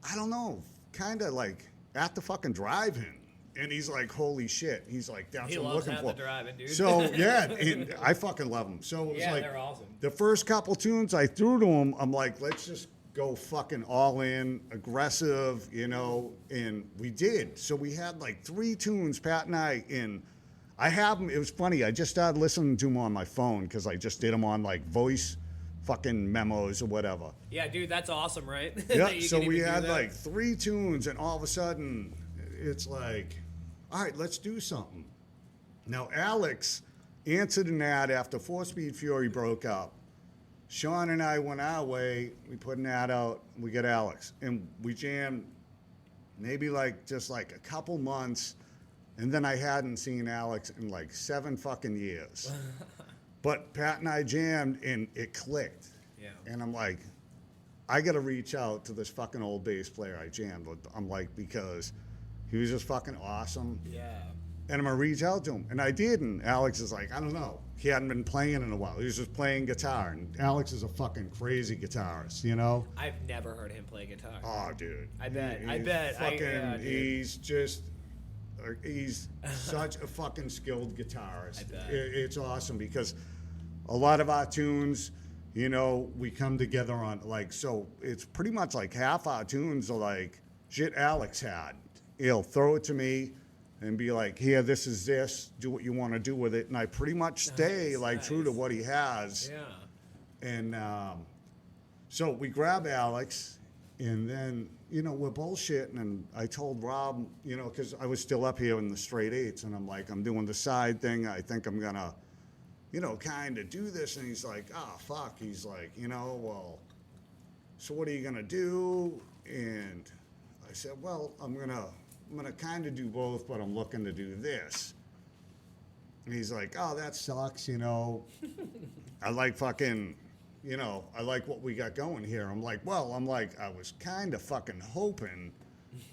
[SPEAKER 1] I don't know, kind of like at the fucking drive-in. And he's like, holy shit. He's like, that's
[SPEAKER 2] He
[SPEAKER 1] what I'm
[SPEAKER 2] loves
[SPEAKER 1] looking
[SPEAKER 2] having
[SPEAKER 1] for.
[SPEAKER 2] the drive-in, dude.
[SPEAKER 1] So, yeah, and I fucking love him. So it was
[SPEAKER 2] Yeah,
[SPEAKER 1] like,
[SPEAKER 2] they're awesome.
[SPEAKER 1] the first couple tunes I threw to him, I'm like, let's just go fucking all in, aggressive, and we did. So we had like 3 tunes, Pat and I, and I have them. It was funny. I just started listening to them on my phone because I just did them on like voice fucking memos or whatever.
[SPEAKER 2] Yeah, dude, that's awesome, right?
[SPEAKER 1] Yeah,
[SPEAKER 2] That you
[SPEAKER 1] so
[SPEAKER 2] can
[SPEAKER 1] we
[SPEAKER 2] even do
[SPEAKER 1] had
[SPEAKER 2] that.
[SPEAKER 1] like 3 tunes, and all of a sudden, it's like, all right, let's do something. Now, Alex answered an ad after 4-Speed Fury broke up. Sean and I went our way. We put an ad out. We get Alex, and we jammed maybe just a couple months, and then I hadn't seen Alex in like 7 fucking years. But Pat and I jammed, and it clicked.
[SPEAKER 2] Yeah.
[SPEAKER 1] And I'm like, I got to reach out to this fucking old bass player I jammed with. I'm like, because he was just fucking awesome.
[SPEAKER 2] Yeah.
[SPEAKER 1] And I'm going to reach out to him. And I did. And Alex is like, I don't know. He hadn't been playing in a while. He was just playing guitar. And Alex is a fucking crazy guitarist,
[SPEAKER 2] I've never heard him play guitar.
[SPEAKER 1] Oh, dude.
[SPEAKER 2] I bet.
[SPEAKER 1] Fucking,
[SPEAKER 2] dude.
[SPEAKER 1] he's such a fucking skilled guitarist.
[SPEAKER 2] I bet.
[SPEAKER 1] It's awesome because a lot of our tunes, we come together on, so it's pretty much like half our tunes are like shit Alex had. He'll throw it to me and be like, here, this is this, do what you want to do with it. And I pretty much stay true to what he has.
[SPEAKER 2] Yeah.
[SPEAKER 1] And so we grab Alex, And then, you know, we're bullshitting, and I told Rob, you know, because I was still up here in the straight eights, and I'm like, I'm doing the side thing. I think I'm gonna, you know, kind of do this. And he's like, oh, fuck. He's like, you know, well, so what are you gonna do? And I said, well, I'm gonna kind of do both, but I'm looking to do this. And he's like, oh, that sucks, you know. I like fucking, you know, I like what we got going here. I'm like, well, I was kind of fucking hoping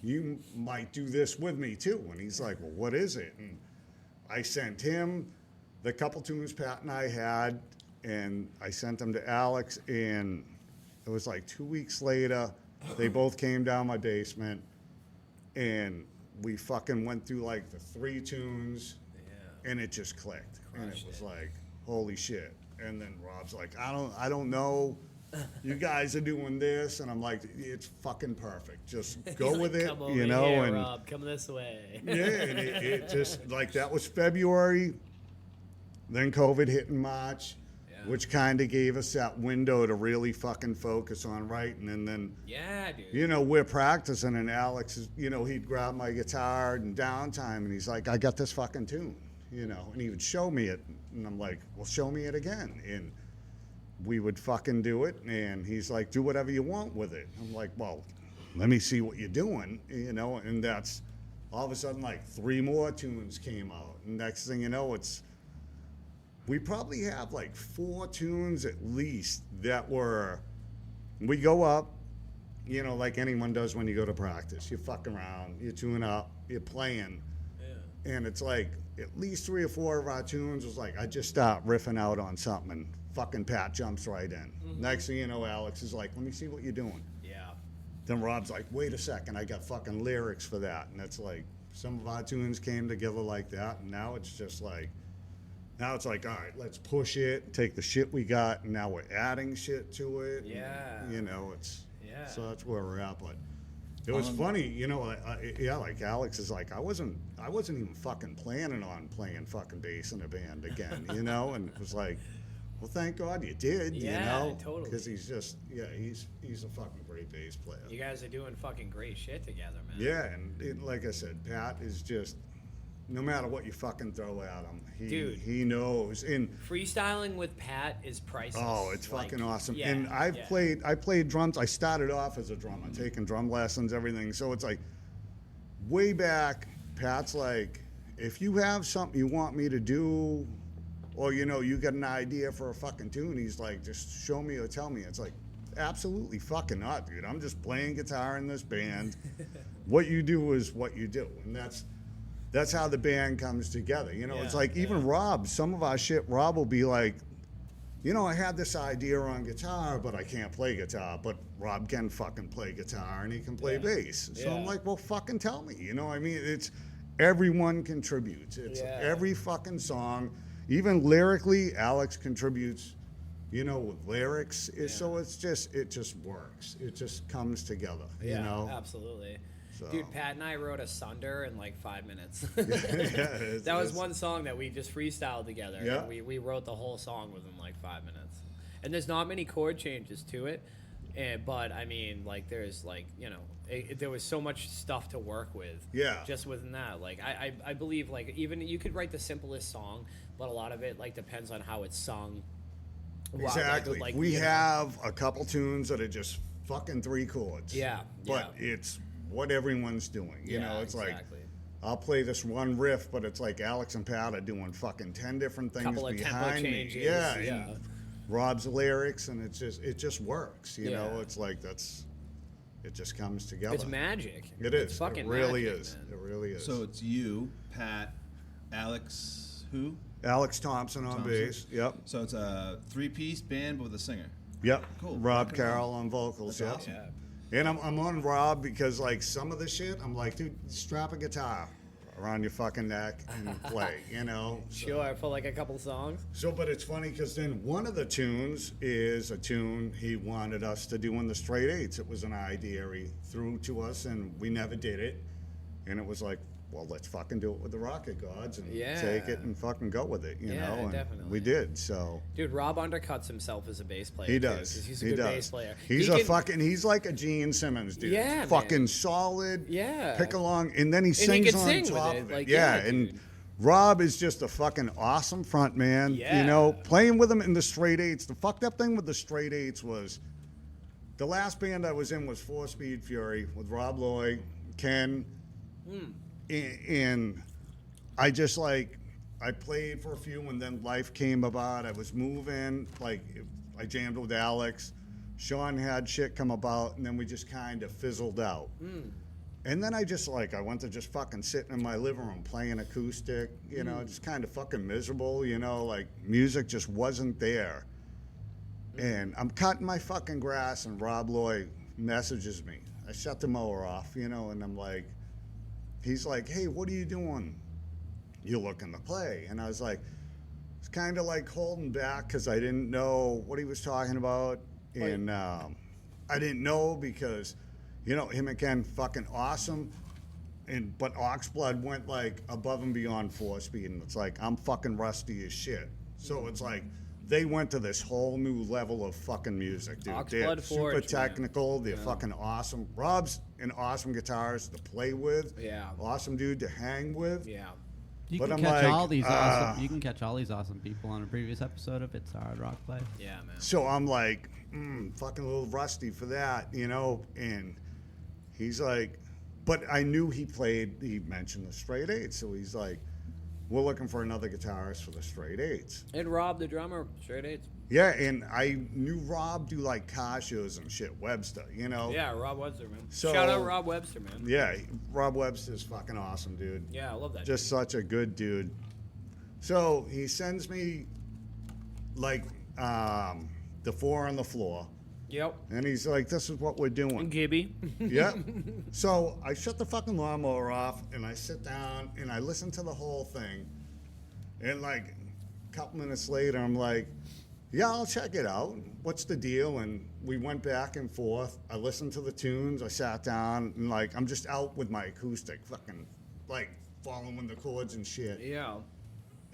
[SPEAKER 1] you might do this with me too. And he's like, well, what is it? And I sent him the couple tunes Pat and I had, and I sent them to Alex, and it was like 2 weeks later, they both came down my basement, and we fucking went through like the 3 tunes, and it just clicked. And it was like, holy shit. And then Rob's like, I don't know. You guys are doing this, and I'm like, it's fucking perfect. Just go with it,
[SPEAKER 2] come over
[SPEAKER 1] you know.
[SPEAKER 2] here,
[SPEAKER 1] and
[SPEAKER 2] Rob, come this way.
[SPEAKER 1] yeah, and it just like that was February. Then COVID hit in March, which kind of gave us that window to really fucking focus on writing. And then,
[SPEAKER 2] Yeah, dude.
[SPEAKER 1] you know, we're practicing, and Alex is, you know, he'd grab my guitar in downtime, and he's like, I got this fucking tune, you know, and he would show me it, and I'm like, well, show me it again. And we would fucking do it, and he's like, do whatever you want with it. I'm like, well, let me see what you're doing, you know. And that's all of a sudden like 3 more tunes came out, and next thing you know, we probably have like 4 tunes at least that we go up, you know, like anyone does when you go to practice. You fuck around, you tune up, you're playing, and it's like at least 3 or 4 of our tunes was like, I just start riffing out on something, and fucking Pat jumps right in. Next thing you know, Alex is like, let me see what you're doing.
[SPEAKER 2] Yeah.
[SPEAKER 1] Then Rob's like, wait a second, I got fucking lyrics for that. And it's like, some of our tunes came together like that, and now it's just like, now it's like, all right, let's push it, take the shit we got, and now we're adding shit to it.
[SPEAKER 2] Yeah.
[SPEAKER 1] And, you know, so that's where we're at. But it was
[SPEAKER 4] Um,
[SPEAKER 1] funny, you know, like Alex is like, I wasn't even fucking planning on playing fucking bass in a band again, you know. And it was like, well, thank God you did, you
[SPEAKER 2] Yeah,
[SPEAKER 1] know.
[SPEAKER 2] totally.
[SPEAKER 1] Because he's a fucking great bass player.
[SPEAKER 2] You guys are doing fucking great shit together, man.
[SPEAKER 1] Yeah, and like I said, Pat is just, no matter what you fucking throw at him,
[SPEAKER 2] Dude.
[SPEAKER 1] he knows. And
[SPEAKER 2] Freestyling with Pat is priceless.
[SPEAKER 1] oh, it's fucking awesome.
[SPEAKER 2] Yeah,
[SPEAKER 1] And I played drums. I started off as a drummer, taking drum lessons, everything. So it's like, way back, Pat's like, if you have something you want me to do, or, you know, you got an idea for a fucking tune, he's like, just show me or tell me. It's like, absolutely fucking not, dude. I'm just playing guitar in this band. What you do is what you do. And that's how the band comes together. You know, it's like even Rob, some of our shit, Rob will be like, you know, I had this idea on guitar, but I can't play guitar. But Rob can fucking play guitar, and he can play bass. So I'm like, well, fucking tell me. You know, I mean, it's everyone contributes. It's every fucking song. Even lyrically, Alex contributes, you know, with lyrics. So it just works. It just comes together, you know?
[SPEAKER 2] Absolutely.
[SPEAKER 1] So.
[SPEAKER 2] Dude, Pat and I wrote Asunder in like 5 minutes.
[SPEAKER 1] That
[SPEAKER 2] was one song that we just freestyled together.
[SPEAKER 1] Yeah.
[SPEAKER 2] And we wrote the whole song within like 5 minutes. And there's not many chord changes to it. But I mean, like, there's like, you know, there was so much stuff to work with.
[SPEAKER 1] Yeah.
[SPEAKER 2] Just within that. Like, I believe, like, even you could write the simplest song, but a lot of it, like, depends on how it's sung.
[SPEAKER 1] Exactly.
[SPEAKER 2] Like,
[SPEAKER 1] we
[SPEAKER 2] you know.
[SPEAKER 1] have a couple tunes that are just fucking 3 chords.
[SPEAKER 2] Yeah.
[SPEAKER 1] But it's what everyone's doing. You know, it's
[SPEAKER 2] exactly.
[SPEAKER 1] like, I'll play this one riff, but it's like Alex and Pat are doing fucking 10 different things
[SPEAKER 2] Couple of tempo
[SPEAKER 1] behind me.
[SPEAKER 2] changes,
[SPEAKER 1] Yeah.
[SPEAKER 2] yeah.
[SPEAKER 1] And Rob's lyrics, and it just works. You know, it's like it just comes together.
[SPEAKER 2] It's magic.
[SPEAKER 1] It is.
[SPEAKER 2] It's fucking
[SPEAKER 1] it really
[SPEAKER 2] magic,
[SPEAKER 1] is.
[SPEAKER 2] man.
[SPEAKER 1] It really is.
[SPEAKER 4] So it's you, Pat, Alex, who?
[SPEAKER 1] Alex Thompson on
[SPEAKER 4] Thompson.
[SPEAKER 1] bass. Yep.
[SPEAKER 4] So it's a 3-piece band but with a singer.
[SPEAKER 1] Yep.
[SPEAKER 4] Cool.
[SPEAKER 1] Rob
[SPEAKER 4] Rock and roll.
[SPEAKER 1] Carroll on vocals.
[SPEAKER 4] That's
[SPEAKER 1] Yep.
[SPEAKER 4] awesome.
[SPEAKER 2] Yeah.
[SPEAKER 1] And I'm on Rob because, like, some of the shit, I'm like, dude, strap a guitar around your fucking neck and play, you know?
[SPEAKER 2] Sure, for like a couple songs.
[SPEAKER 1] So, but it's funny because then one of the tunes is a tune he wanted us to do in the straight eights. It was an idea he threw to us, and we never did it. And it was like, well, let's fucking do it with the Rocket Gods and
[SPEAKER 2] Yeah.
[SPEAKER 1] take it and fucking go with it, you
[SPEAKER 2] Yeah,
[SPEAKER 1] know? And
[SPEAKER 2] definitely.
[SPEAKER 1] we did, so.
[SPEAKER 2] Dude, Rob undercuts himself as a bass player.
[SPEAKER 1] He
[SPEAKER 2] too,
[SPEAKER 1] does.
[SPEAKER 2] 'cause he's a
[SPEAKER 1] He
[SPEAKER 2] good
[SPEAKER 1] does.
[SPEAKER 2] bass player.
[SPEAKER 1] He's
[SPEAKER 2] He
[SPEAKER 1] a
[SPEAKER 2] can-
[SPEAKER 1] fucking, he's like a Gene Simmons dude.
[SPEAKER 2] Yeah, man.
[SPEAKER 1] Fucking solid.
[SPEAKER 2] Yeah.
[SPEAKER 1] Pick along, and then he
[SPEAKER 2] he
[SPEAKER 1] sings
[SPEAKER 2] can
[SPEAKER 1] on
[SPEAKER 2] sing
[SPEAKER 1] top
[SPEAKER 2] with it,
[SPEAKER 1] of it.
[SPEAKER 2] like,
[SPEAKER 1] yeah,
[SPEAKER 2] yeah,
[SPEAKER 1] and
[SPEAKER 2] dude.
[SPEAKER 1] Rob is just a fucking awesome front man.
[SPEAKER 2] Yeah.
[SPEAKER 1] You know, playing with him in the straight eights. The fucked up thing with the straight eights was the last band I was in was 4-Speed Fury with Rob Loy, Ken, and I just like, I played for a few and then life came about. I was moving, like I jammed with Alex. Sean had shit come about and then we just kind of fizzled out. And then I just like, I went to just fucking sitting in my living room playing acoustic, you know, just kind of fucking miserable, you know, like music just wasn't there. And I'm cutting my fucking grass and Rob Loy messages me. I shut the mower off, you know, and I'm like, he's like, hey, what are you doing? You looking to play? And I was like, it's kind of like holding back because I didn't know what he was talking about. And I didn't know because, you know, him and Ken fucking awesome. But Oxblood went like above and beyond 4-Speed. And it's like, I'm fucking rusty as shit. So it's like, they went to this whole new level of fucking music, dude. They're
[SPEAKER 2] Oxblood
[SPEAKER 1] super
[SPEAKER 2] Forge, man.
[SPEAKER 1] technical. They're fucking awesome. Rob's an awesome guitarist to play with.
[SPEAKER 2] Yeah.
[SPEAKER 1] Awesome dude to hang with.
[SPEAKER 2] Yeah.
[SPEAKER 3] You
[SPEAKER 1] But
[SPEAKER 3] can
[SPEAKER 1] I'm
[SPEAKER 3] catch
[SPEAKER 1] like,
[SPEAKER 3] all these awesome. You can catch all these awesome people on a previous episode of It's Hard Rock Life.
[SPEAKER 2] Yeah, man.
[SPEAKER 1] So I'm like, fucking a little rusty for that, you know? And he's like, but I knew he mentioned the straight eights. So he's like, we're looking for another guitarist for the straight eights.
[SPEAKER 2] And Rob, the drummer, straight eights.
[SPEAKER 1] Yeah, and I knew Rob do like car shows and shit, Webster, you know?
[SPEAKER 2] Yeah, Rob Webster, man.
[SPEAKER 1] So-
[SPEAKER 2] Shout out Rob Webster, man.
[SPEAKER 1] Yeah, Rob Webster's fucking awesome, dude.
[SPEAKER 2] Yeah, I love that.
[SPEAKER 1] Just such a good dude. So he sends me like the 4 on the floor,
[SPEAKER 2] Yep.
[SPEAKER 1] and he's like, "This is what we're
[SPEAKER 2] And
[SPEAKER 1] doing."
[SPEAKER 2] Gibby.
[SPEAKER 1] Yeah. So I shut the fucking lawnmower off, and I sit down and I listen to the whole thing, and like a couple minutes later, I'm like, "Yeah, I'll check it out. What's the deal?" And we went back and forth. I listened to the tunes. I sat down, and like I'm just out with my acoustic, fucking like following the chords and shit.
[SPEAKER 2] Yeah.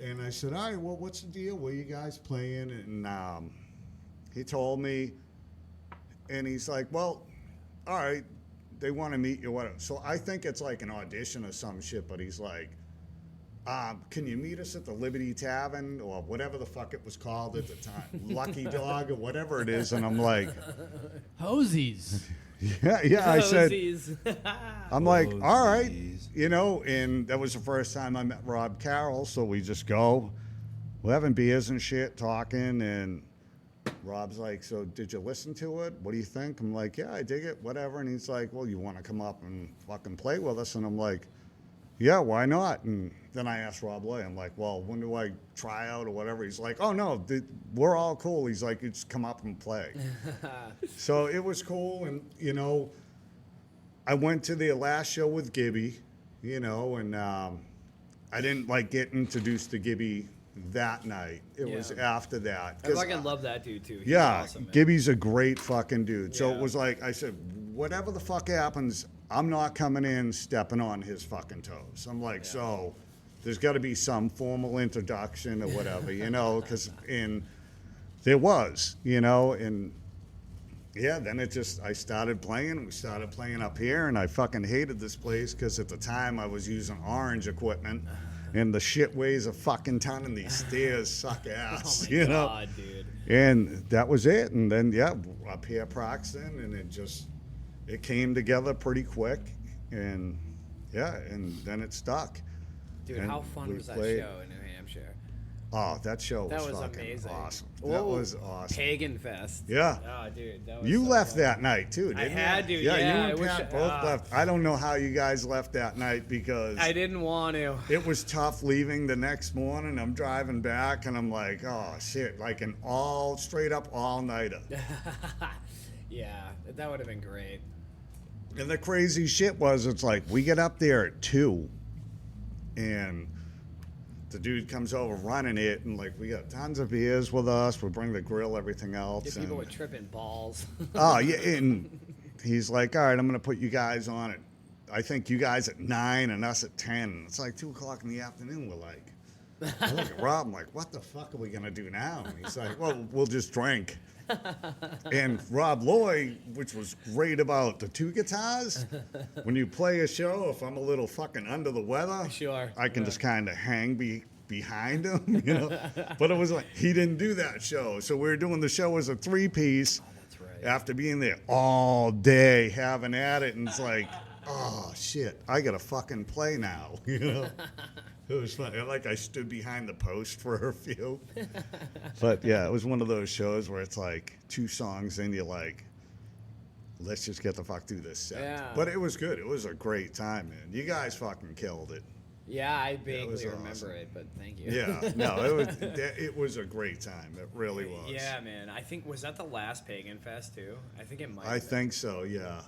[SPEAKER 1] And I said, all right, well, what's the deal? Where you guys playing? And he told me, and he's like, well, all right, they want to meet you. Whatever. So I think it's like an audition or some shit, but he's like, can you meet us at the Liberty Tavern or whatever the fuck it was called at the time? Lucky Dog or whatever it is. And I'm like,
[SPEAKER 3] Hosies.
[SPEAKER 1] yeah, I said,
[SPEAKER 2] Hosies.
[SPEAKER 1] I'm like, all right,
[SPEAKER 4] Hosies.
[SPEAKER 1] you know, and that was the first time I met Rob Carroll, so we just go, we're having beers and shit, talking, and Rob's like, so did you listen to it? What do you think? I'm like, yeah, I dig it, whatever, and he's like, well, you want to come up and fucking play with us? And I'm like, yeah, why not? And then I asked Rob Loy, I'm like, well, when do I try out or whatever? He's like, oh, no, we're all cool. He's like, you just come up and play. So it was cool, and, you know, I went to the last show with Gibby, you know, and I didn't, like, get introduced to Gibby that night. It was
[SPEAKER 2] Yeah.
[SPEAKER 1] after that.
[SPEAKER 2] I
[SPEAKER 1] 'Cause,
[SPEAKER 2] fucking love that dude, too. He's
[SPEAKER 1] yeah,
[SPEAKER 2] awesome, man.
[SPEAKER 1] Gibby's a great fucking dude. So it
[SPEAKER 2] Yeah.
[SPEAKER 1] was like, I said, whatever the fuck happens, I'm not coming in stepping on his fucking toes. I'm like, so there's got to be some formal introduction or whatever, you know, because there was, you know, and yeah, then it just, I started playing. We started playing up here, and I fucking hated this place because at the time I was using orange equipment, and the shit weighs a fucking ton, and these stairs suck
[SPEAKER 2] Oh
[SPEAKER 1] ass,
[SPEAKER 2] my
[SPEAKER 1] you know.
[SPEAKER 2] God, dude.
[SPEAKER 1] And that was it. And then, yeah, up here Proxton, and it came together pretty quick. And yeah, and then it stuck.
[SPEAKER 2] Dude,
[SPEAKER 1] And
[SPEAKER 2] how fun
[SPEAKER 1] we
[SPEAKER 2] was that
[SPEAKER 1] played-
[SPEAKER 2] show in New Hampshire?
[SPEAKER 1] Oh, that show was,
[SPEAKER 2] That was
[SPEAKER 1] fucking
[SPEAKER 2] amazing.
[SPEAKER 1] awesome.
[SPEAKER 2] Whoa.
[SPEAKER 1] That was awesome.
[SPEAKER 2] Pagan Fest.
[SPEAKER 1] Yeah.
[SPEAKER 2] Oh, dude. That was
[SPEAKER 1] You
[SPEAKER 2] so
[SPEAKER 1] left
[SPEAKER 2] fun.
[SPEAKER 1] that night too, didn't
[SPEAKER 2] I
[SPEAKER 1] you?
[SPEAKER 2] had to,
[SPEAKER 1] Yeah,
[SPEAKER 2] yeah,
[SPEAKER 1] you
[SPEAKER 2] I
[SPEAKER 1] and
[SPEAKER 2] wish
[SPEAKER 1] Pat
[SPEAKER 2] I-
[SPEAKER 1] both left. I don't know how you guys left that night because
[SPEAKER 2] I didn't want to.
[SPEAKER 1] it was tough leaving the next morning. I'm driving back and I'm like, oh shit, like an straight up all-nighter.
[SPEAKER 2] Yeah, that would have been great.
[SPEAKER 1] And the crazy shit was, it's like, we get up there at 2, and the dude comes over running it, and like, we got tons of beers with us. We bring the grill, everything else.
[SPEAKER 2] Get people
[SPEAKER 1] and-
[SPEAKER 2] with tripping balls.
[SPEAKER 1] Oh, yeah, and he's like, all right, I'm going to put you guys on at I think you guys at 9 and us at 10. It's like 2 o'clock in the afternoon. We're like, I look at Rob. I'm like, what the fuck are we gonna do now? And he's like, well, we'll just drink. And Rob Loy, which was great about the 2 guitars, when you play a show, if I'm a little fucking under the weather,
[SPEAKER 2] Sure.
[SPEAKER 1] I can just kind of hang behind him, you know. But it was like he didn't do that show, so we were doing the show as a 3-piece.
[SPEAKER 2] That's right.
[SPEAKER 1] After being there all day having at it, and it's like, oh shit, I gotta fucking play now, you know. It was fun. Like I stood behind the post for a few. But yeah, it was one of those shows where it's like 2 songs in, you're like, let's just get the fuck through this set.
[SPEAKER 2] Yeah.
[SPEAKER 1] But it was good. It was a great time, man. You guys fucking killed it.
[SPEAKER 2] Yeah, I vaguely
[SPEAKER 1] was
[SPEAKER 2] remember
[SPEAKER 1] awesome.
[SPEAKER 2] it, but thank you.
[SPEAKER 1] Yeah, no, it was a great time. It really was.
[SPEAKER 2] Yeah, man. I think, was that the last Pagan Fest too? I think it might.
[SPEAKER 1] I think so, yeah.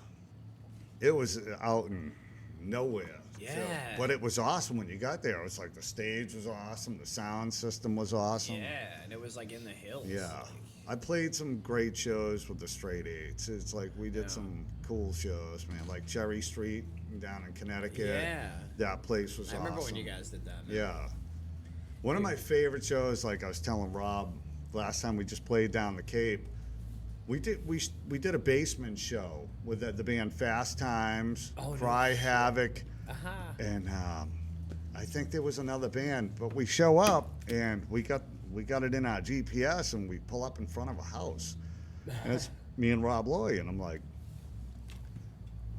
[SPEAKER 1] It was out in nowhere.
[SPEAKER 2] Yeah.
[SPEAKER 1] So, but it was awesome when you got there. It was like the stage was awesome. The sound system was awesome.
[SPEAKER 2] Yeah, and it was like in the hills.
[SPEAKER 1] Yeah.
[SPEAKER 2] Like,
[SPEAKER 1] I played some great shows with the Straight Eights. It's like we did
[SPEAKER 2] Yeah.
[SPEAKER 1] some cool shows, man. Like Cherry Street down in Connecticut.
[SPEAKER 2] Yeah.
[SPEAKER 1] That place was
[SPEAKER 2] I
[SPEAKER 1] awesome.
[SPEAKER 2] remember when you guys did that, man.
[SPEAKER 1] Yeah. One of my favorite shows, like I was telling Rob last time we just played down the Cape, we did a basement show with the band Fast Times,
[SPEAKER 2] Oh, no
[SPEAKER 1] Cry
[SPEAKER 2] shit.
[SPEAKER 1] Havoc,
[SPEAKER 2] Uh-huh.
[SPEAKER 1] and I think there was another band. But we show up and we got it in our GPS, and we pull up in front of a house, and it's me and Rob Loy, and I'm like,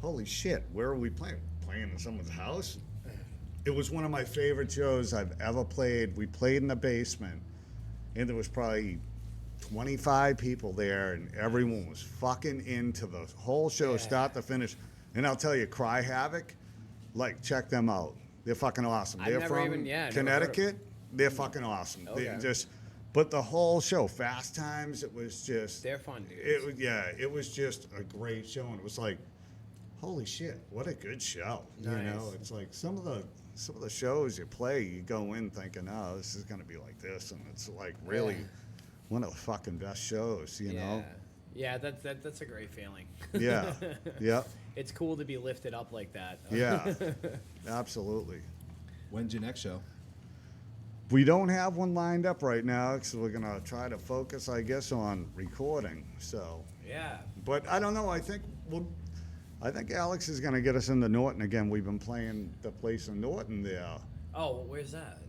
[SPEAKER 1] holy shit, where are we playing? Playing in someone's house? It was one of my favorite shows I've ever played. We played in the basement, and there was probably 25 people there, and everyone was fucking into the whole show,
[SPEAKER 2] Yeah.
[SPEAKER 1] start to finish. And I'll tell you, Cry Havoc, like, check them out. They're fucking awesome.
[SPEAKER 2] I've
[SPEAKER 1] They're
[SPEAKER 2] never
[SPEAKER 1] from
[SPEAKER 2] even- yeah, never
[SPEAKER 1] Connecticut. They're fucking awesome.
[SPEAKER 2] Okay.
[SPEAKER 1] They just, but the whole show, Fast Times, it was just,
[SPEAKER 2] They're fun dudes.
[SPEAKER 1] it was just a great show, and it was like, holy shit, what a good show. You know,
[SPEAKER 2] Nice.
[SPEAKER 1] it's like some of the shows you play, you go in thinking, oh, this is gonna be like this, and it's like really
[SPEAKER 2] Yeah.
[SPEAKER 1] one of the fucking best shows, you know?
[SPEAKER 2] Yeah, that's a great feeling.
[SPEAKER 1] Yeah. Yeah.
[SPEAKER 2] It's cool to be lifted up like that.
[SPEAKER 1] Yeah. Absolutely.
[SPEAKER 4] When's your next show?
[SPEAKER 1] We don't have one lined up right now, because we're gonna try to focus, I guess, on recording. So,
[SPEAKER 2] Yeah.
[SPEAKER 1] but I don't know. I think Alex is gonna get us into Norton again. We've been playing the place in Norton there.
[SPEAKER 2] Oh, where's that?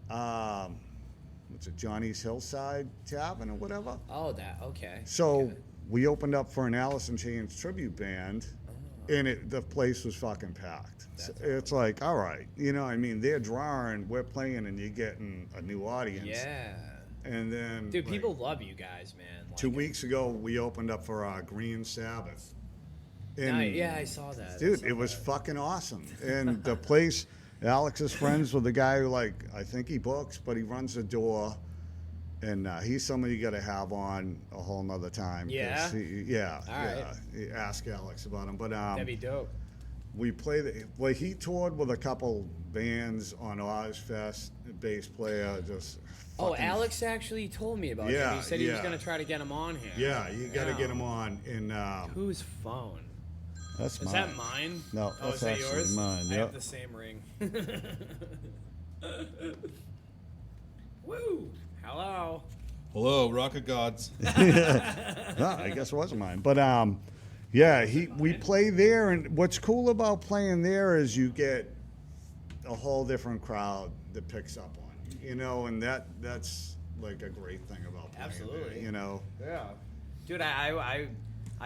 [SPEAKER 1] What's it, Johnny's Hillside Tavern or whatever?
[SPEAKER 2] Oh, that. Okay.
[SPEAKER 1] So
[SPEAKER 2] Okay.
[SPEAKER 1] we opened up for an Alice in Chains tribute band, and the place was fucking packed. So
[SPEAKER 2] That's
[SPEAKER 1] it's like, all right, you know, I mean, they're drawing, we're playing, and you're getting a new audience.
[SPEAKER 2] Yeah.
[SPEAKER 1] And then,
[SPEAKER 2] Dude,
[SPEAKER 1] like,
[SPEAKER 2] people love you guys, man. Like,
[SPEAKER 1] 2 weeks ago, we opened up for Green Sabbath. And
[SPEAKER 2] Yeah, I saw that.
[SPEAKER 1] dude, it was fucking awesome. And the place, Alex is friends with the guy who, like, I think he books, but he runs the door. And he's somebody you got to have on a whole nother time. 'cause
[SPEAKER 2] Yeah?
[SPEAKER 1] Yeah.
[SPEAKER 2] All
[SPEAKER 1] yeah.
[SPEAKER 2] right.
[SPEAKER 1] You ask Alex about him. But
[SPEAKER 2] That'd be dope.
[SPEAKER 1] we played, well, he toured with a couple bands on Ozfest, bass player, just
[SPEAKER 2] Oh,
[SPEAKER 1] fucking-
[SPEAKER 2] Alex actually told me about
[SPEAKER 1] Yeah,
[SPEAKER 2] him. He said he was
[SPEAKER 1] yeah.
[SPEAKER 2] going to try to get him on here.
[SPEAKER 1] Yeah, you got to
[SPEAKER 2] Yeah.
[SPEAKER 1] get him on. And
[SPEAKER 2] Whose phone?
[SPEAKER 1] that's
[SPEAKER 2] Is
[SPEAKER 1] mine.
[SPEAKER 2] that mine?
[SPEAKER 1] No,
[SPEAKER 2] Oh,
[SPEAKER 1] that's
[SPEAKER 2] is that
[SPEAKER 1] actually
[SPEAKER 2] yours?
[SPEAKER 1] mine,
[SPEAKER 2] I
[SPEAKER 1] yep.
[SPEAKER 2] have the same ring. Woo! Hello.
[SPEAKER 4] Hello, Rocket Gods.
[SPEAKER 1] No, I guess it wasn't mine. But yeah, we play there, and what's cool about playing there is you get a whole different crowd that picks up on you, you know, and that's like a great thing about playing
[SPEAKER 2] Absolutely.
[SPEAKER 1] there, you know.
[SPEAKER 2] Yeah. Dude, I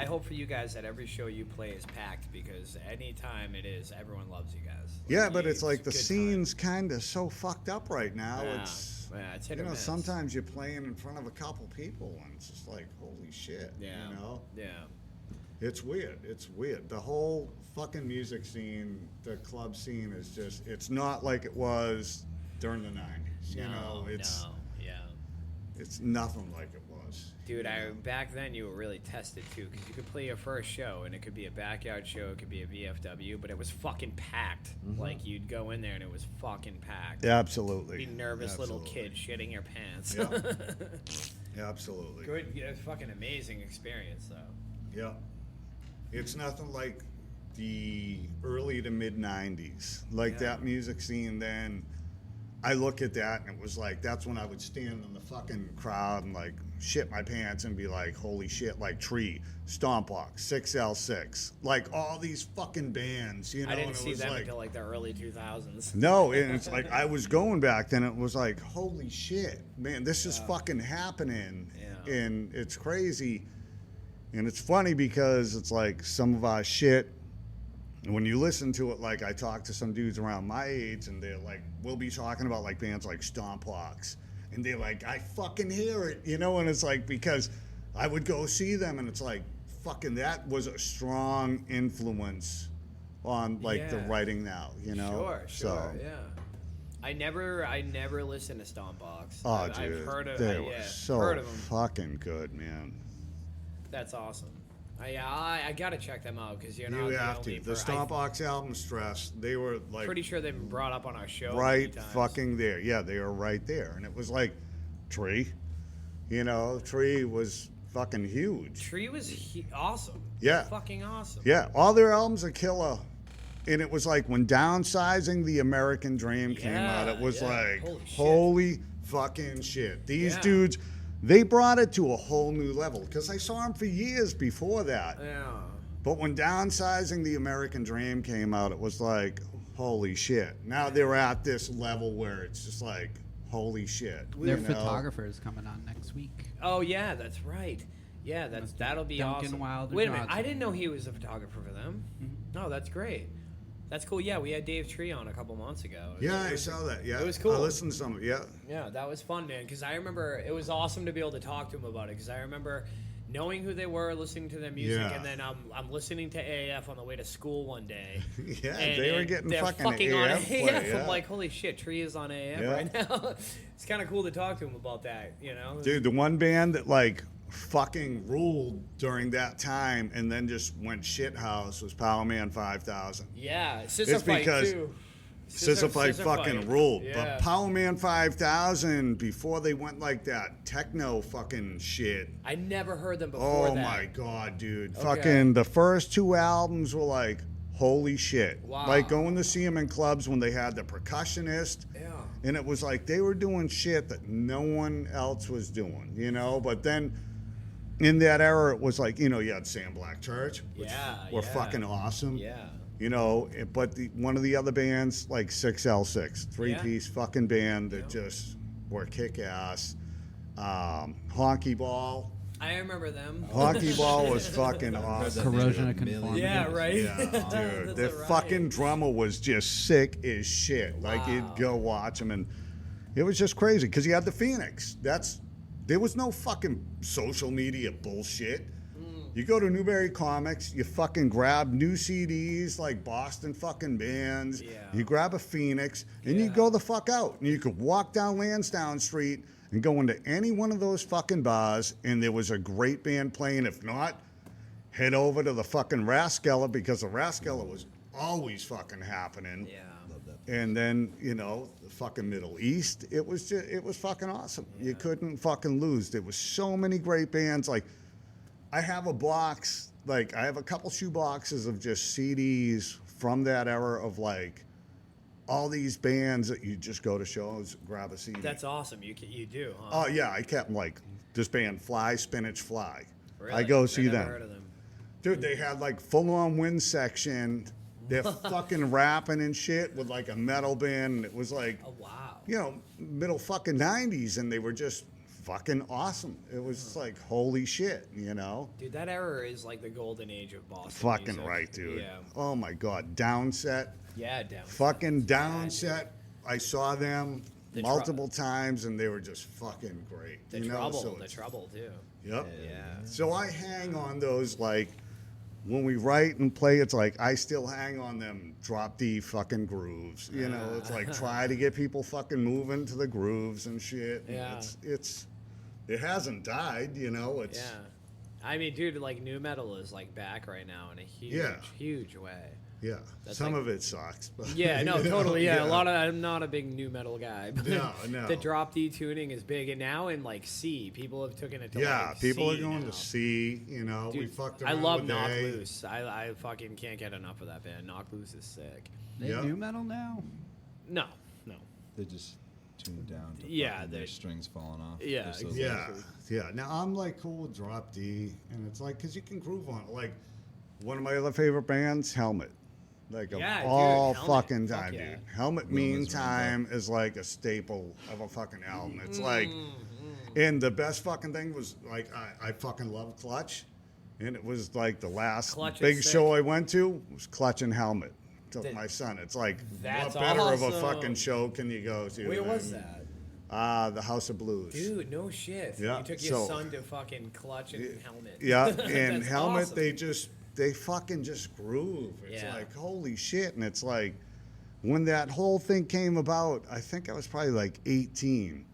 [SPEAKER 2] hope for you guys that every show you play is packed, because anytime it is, everyone loves you guys.
[SPEAKER 1] Yeah, but it's like the
[SPEAKER 2] good time.
[SPEAKER 1] scene's kind of so fucked up right now.
[SPEAKER 2] Yeah.
[SPEAKER 1] It's
[SPEAKER 2] Yeah, it's hit
[SPEAKER 1] you
[SPEAKER 2] or
[SPEAKER 1] know,
[SPEAKER 2] miss.
[SPEAKER 1] sometimes you're playing in front of a couple people, and it's just like, holy shit,
[SPEAKER 2] Yeah.
[SPEAKER 1] you know.
[SPEAKER 2] Yeah.
[SPEAKER 1] It's weird. It's weird. The whole fucking music scene, the club scene is just, it's not like it was during the 90s. You know, it's nothing like it was.
[SPEAKER 2] Dude,
[SPEAKER 1] you know?
[SPEAKER 2] back then you were really tested too, because you could play your first show and it could be a backyard show, it could be a VFW, but it was fucking packed.
[SPEAKER 1] Mm-hmm.
[SPEAKER 2] Like, you'd go in there and it was fucking packed.
[SPEAKER 1] Absolutely.
[SPEAKER 2] Be nervous little
[SPEAKER 1] Absolutely.
[SPEAKER 2] kid shitting your pants.
[SPEAKER 1] Yeah. Absolutely.
[SPEAKER 2] Good, yeah, fucking amazing experience though.
[SPEAKER 1] Yeah. It's nothing like the early to mid 90s. Like
[SPEAKER 2] Yeah.
[SPEAKER 1] that music scene then, I look at that and it was like, that's when I would stand in the fucking crowd and like shit my pants and be like, holy shit, like Tree, Stompbox, 6L6, like all these fucking bands, you know?
[SPEAKER 2] I didn't
[SPEAKER 1] and it
[SPEAKER 2] see
[SPEAKER 1] was
[SPEAKER 2] them
[SPEAKER 1] like,
[SPEAKER 2] until like the early 2000s.
[SPEAKER 1] no, and it's like I was going back then. It was like, holy shit, man, this is fucking happening,
[SPEAKER 2] Yeah.
[SPEAKER 1] and it's crazy. And it's funny because it's like some of our shit. When you listen to it, like I talk to some dudes around my age, and they're like, we'll be talking about like bands like Stompbox, and they're like, I fucking hear it, you know. And it's like because I would go see them, and it's like fucking that was a strong influence on like the
[SPEAKER 2] Yeah.
[SPEAKER 1] writing now, you know.
[SPEAKER 2] Sure, yeah. I never listened to Stompbox.
[SPEAKER 1] Oh, dude,
[SPEAKER 2] I've heard of,
[SPEAKER 1] they were
[SPEAKER 2] yeah,
[SPEAKER 1] so
[SPEAKER 2] heard of them.
[SPEAKER 1] fucking good, man.
[SPEAKER 2] That's awesome. I gotta check them out because you're not
[SPEAKER 1] You
[SPEAKER 2] the
[SPEAKER 1] have
[SPEAKER 2] only
[SPEAKER 1] to. The
[SPEAKER 2] per-
[SPEAKER 1] Stompbox album, Stress, they were
[SPEAKER 2] I'm
[SPEAKER 1] like
[SPEAKER 2] pretty sure they've been brought up on our show.
[SPEAKER 1] right
[SPEAKER 2] many times.
[SPEAKER 1] fucking there. Yeah, they were right there, and it was like Tree. You know, Tree was fucking huge.
[SPEAKER 2] Tree was awesome.
[SPEAKER 1] Yeah.
[SPEAKER 2] Fucking awesome.
[SPEAKER 1] Yeah, all their albums are killer. And it was like when Downsizing the American Dream came out, it was
[SPEAKER 2] Yeah,
[SPEAKER 1] like,
[SPEAKER 2] holy shit.
[SPEAKER 1] holy fucking shit. These
[SPEAKER 2] Yeah.
[SPEAKER 1] dudes, they brought it to a whole new level because I saw them for years before that.
[SPEAKER 2] Yeah.
[SPEAKER 1] But when Downsizing the American Dream came out, it was like, holy shit. Now they're at this level where it's just like, holy shit.
[SPEAKER 3] Their
[SPEAKER 1] you know?
[SPEAKER 3] photographer's coming on next week.
[SPEAKER 2] Oh yeah, that's right. Yeah, that'll be
[SPEAKER 3] Duncan
[SPEAKER 2] awesome.
[SPEAKER 3] Wilder
[SPEAKER 2] Wait a minute,
[SPEAKER 3] Johnson.
[SPEAKER 2] I didn't know he was a photographer for them. No, that's great. That's cool. Yeah, we had Dave Tree on a couple months ago.
[SPEAKER 1] Yeah,
[SPEAKER 2] It
[SPEAKER 1] I
[SPEAKER 2] was-
[SPEAKER 1] saw that. Yeah,
[SPEAKER 2] it was cool.
[SPEAKER 1] I listened to some. Yeah,
[SPEAKER 2] Yeah, that was fun, man. Because I remember it was awesome to be able to talk to him about it. Because I remember knowing who they were, listening to their music,
[SPEAKER 1] Yeah.
[SPEAKER 2] and then I'm listening to AAF on the way to school one day.
[SPEAKER 1] yeah,
[SPEAKER 2] and
[SPEAKER 1] they were getting
[SPEAKER 2] they're
[SPEAKER 1] fucking
[SPEAKER 2] on
[SPEAKER 1] AF
[SPEAKER 2] AAF.
[SPEAKER 1] play, yeah.
[SPEAKER 2] I'm like, holy shit, Tree is on AAF
[SPEAKER 1] Yeah.
[SPEAKER 2] right now. It's kind of cool to talk to him about that, you know?
[SPEAKER 1] Dude, the one band that like fucking ruled during that time and then just went shithouse was Power Man 5000.
[SPEAKER 2] Yeah, Scissor
[SPEAKER 1] It's
[SPEAKER 2] Fight
[SPEAKER 1] because
[SPEAKER 2] too.
[SPEAKER 1] Scissor Fight fucking
[SPEAKER 2] Fight.
[SPEAKER 1] ruled.
[SPEAKER 2] Yeah.
[SPEAKER 1] But Power Man 5000, before they went like that techno fucking shit.
[SPEAKER 2] I never heard them before
[SPEAKER 1] Oh
[SPEAKER 2] that.
[SPEAKER 1] my god, dude.
[SPEAKER 2] Okay.
[SPEAKER 1] Fucking the first two albums were like, holy shit.
[SPEAKER 2] Wow.
[SPEAKER 1] Like going to see them in clubs when they had the percussionist.
[SPEAKER 2] Yeah.
[SPEAKER 1] And it was like they were doing shit that no one else was doing, you know? But then in that era, it was like, you know, you had Sam Black Church, which were fucking awesome.
[SPEAKER 2] Yeah.
[SPEAKER 1] You know, but one of the other bands, like 6L6, three-piece fucking band that just were kick-ass. Honky Ball.
[SPEAKER 2] I remember them.
[SPEAKER 1] Honky Ball was fucking
[SPEAKER 4] Heard that
[SPEAKER 1] awesome.
[SPEAKER 4] name
[SPEAKER 3] Corrosion
[SPEAKER 4] a
[SPEAKER 3] of
[SPEAKER 4] million
[SPEAKER 3] conformity.
[SPEAKER 2] Yeah,
[SPEAKER 4] times.
[SPEAKER 2] right.
[SPEAKER 1] Yeah, dude.
[SPEAKER 2] That's
[SPEAKER 1] The
[SPEAKER 2] right.
[SPEAKER 1] fucking drummer was just sick as shit. Like, you'd
[SPEAKER 2] Wow.
[SPEAKER 1] go watch him, and it was just crazy because you had the Phoenix. There was no fucking social media bullshit. You go to Newberry Comics, you fucking grab new CDs like Boston fucking bands.
[SPEAKER 2] Yeah.
[SPEAKER 1] You grab a Phoenix, and you
[SPEAKER 2] Yeah.
[SPEAKER 1] go the fuck out. And you could walk down Lansdowne Street and go into any one of those fucking bars, and there was a great band playing. If not, head over to the fucking Raskella because the Raskella was always fucking happening.
[SPEAKER 2] Yeah.
[SPEAKER 1] And then, you know, the fucking Middle East, it was fucking awesome. You couldn't fucking lose. There was so many great bands. Like, I have a box, like, I have a couple shoe boxes of just CDs from that era of, like, all these bands that you just go to shows, grab a CD.
[SPEAKER 2] That's awesome. You do, huh?
[SPEAKER 1] Oh, yeah, I kept, like, this band, Fly, Spinach, Fly.
[SPEAKER 2] Really?
[SPEAKER 1] I go
[SPEAKER 2] I
[SPEAKER 1] see
[SPEAKER 2] never
[SPEAKER 1] them.
[SPEAKER 2] Heard of them.
[SPEAKER 1] Dude, they had, like, full-on wind section. They're fucking rapping and shit with, like, a metal band. It was, like,
[SPEAKER 2] Oh wow.
[SPEAKER 1] you know, middle fucking 90s, and they were just fucking awesome. It was just like, holy shit, you know?
[SPEAKER 2] Dude, that era is like the golden age of Boston.
[SPEAKER 1] Fucking
[SPEAKER 2] music.
[SPEAKER 1] right, dude.
[SPEAKER 2] Yeah.
[SPEAKER 1] Oh my God. Downset.
[SPEAKER 2] Yeah, down.
[SPEAKER 1] Fucking Downset. I saw them
[SPEAKER 2] The
[SPEAKER 1] multiple times, and they were just fucking great.
[SPEAKER 2] The
[SPEAKER 1] you know?
[SPEAKER 2] trouble.
[SPEAKER 1] So
[SPEAKER 2] The
[SPEAKER 1] it's-
[SPEAKER 2] trouble too.
[SPEAKER 1] Yep.
[SPEAKER 2] Yeah.
[SPEAKER 1] So I hang on those, like, when we write and play, it's like I still hang on them drop D fucking grooves. You know, it's like try to get people fucking moving to the grooves and shit. And
[SPEAKER 2] Yeah.
[SPEAKER 1] it hasn't died, you know. It's
[SPEAKER 2] Yeah. I mean, dude, like new metal is like back right now in a huge,
[SPEAKER 1] Yeah.
[SPEAKER 2] huge way.
[SPEAKER 1] Yeah,
[SPEAKER 2] That's
[SPEAKER 1] some
[SPEAKER 2] like-
[SPEAKER 1] of it sucks. But
[SPEAKER 2] Yeah, no,
[SPEAKER 1] you know,
[SPEAKER 2] totally. Yeah, a lot of. I'm not a big new metal guy, but
[SPEAKER 1] No, no.
[SPEAKER 2] the drop D tuning is big, and now in like C, people have taken it to
[SPEAKER 1] Yeah,
[SPEAKER 2] like
[SPEAKER 1] people
[SPEAKER 2] C
[SPEAKER 1] are going
[SPEAKER 2] now.
[SPEAKER 1] to C. You know, we
[SPEAKER 2] Dude,
[SPEAKER 1] fucked
[SPEAKER 2] I
[SPEAKER 1] around
[SPEAKER 2] love
[SPEAKER 1] with
[SPEAKER 2] Knock
[SPEAKER 1] A.
[SPEAKER 2] Loose. I fucking can't get enough of that band. Knock Loose is sick.
[SPEAKER 3] They
[SPEAKER 1] Yeah.
[SPEAKER 3] new metal now?
[SPEAKER 2] No.
[SPEAKER 4] They just tuned down to
[SPEAKER 2] Yeah,
[SPEAKER 4] fucking their
[SPEAKER 2] they-
[SPEAKER 4] strings falling off.
[SPEAKER 2] Yeah,
[SPEAKER 4] They're so
[SPEAKER 2] exactly.
[SPEAKER 1] Yeah. Now I'm like cool with drop D, and it's like because you can groove on it. Like one of my other favorite bands, Helmet. Like of
[SPEAKER 2] Yeah, dude,
[SPEAKER 1] all
[SPEAKER 2] Helmet.
[SPEAKER 1] fucking
[SPEAKER 2] Fuck
[SPEAKER 1] time,
[SPEAKER 2] yeah.
[SPEAKER 1] dude. Helmet
[SPEAKER 4] Will is
[SPEAKER 1] Meantime is like a staple of a fucking album. It's like,
[SPEAKER 2] Mm-hmm.
[SPEAKER 1] and the best fucking thing was like I fucking love Clutch, and it was like the last
[SPEAKER 2] Clutch is
[SPEAKER 1] big
[SPEAKER 2] sick.
[SPEAKER 1] show I went to was Clutch and Helmet. Took
[SPEAKER 2] Did-
[SPEAKER 1] my son. It's like
[SPEAKER 2] That's
[SPEAKER 1] what better of a
[SPEAKER 2] awesome.
[SPEAKER 1] fucking show can you go to?
[SPEAKER 2] Where
[SPEAKER 1] than,
[SPEAKER 2] was that?
[SPEAKER 1] The House of Blues.
[SPEAKER 2] Dude, no shit.
[SPEAKER 1] Yeah,
[SPEAKER 2] You took your
[SPEAKER 1] so-
[SPEAKER 2] son to fucking Clutch and Helmet.
[SPEAKER 1] Yeah, and
[SPEAKER 2] That's
[SPEAKER 1] Helmet,
[SPEAKER 2] awesome.
[SPEAKER 1] they fucking just groove. It's
[SPEAKER 2] Yeah.
[SPEAKER 1] like holy shit, and it's like when that whole thing came about. I think I was probably like 18.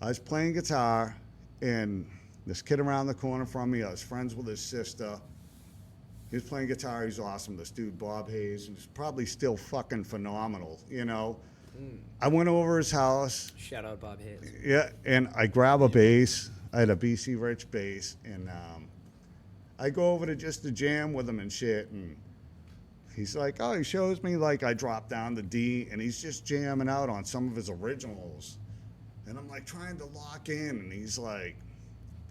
[SPEAKER 1] I was playing guitar, and this kid around the corner from me, I was friends with his sister. He was playing guitar. He's awesome. This dude, Bob Hayes, who's probably still fucking phenomenal. You know, I went over his house.
[SPEAKER 2] Shout out Bob Hayes.
[SPEAKER 1] Yeah, and I grab a bass. I had a BC Rich bass, and I go over to just to jam with him and shit. And he's like, oh, he shows me like I drop down the D, and he's just jamming out on some of his originals. And I'm like trying to lock in, and he's like,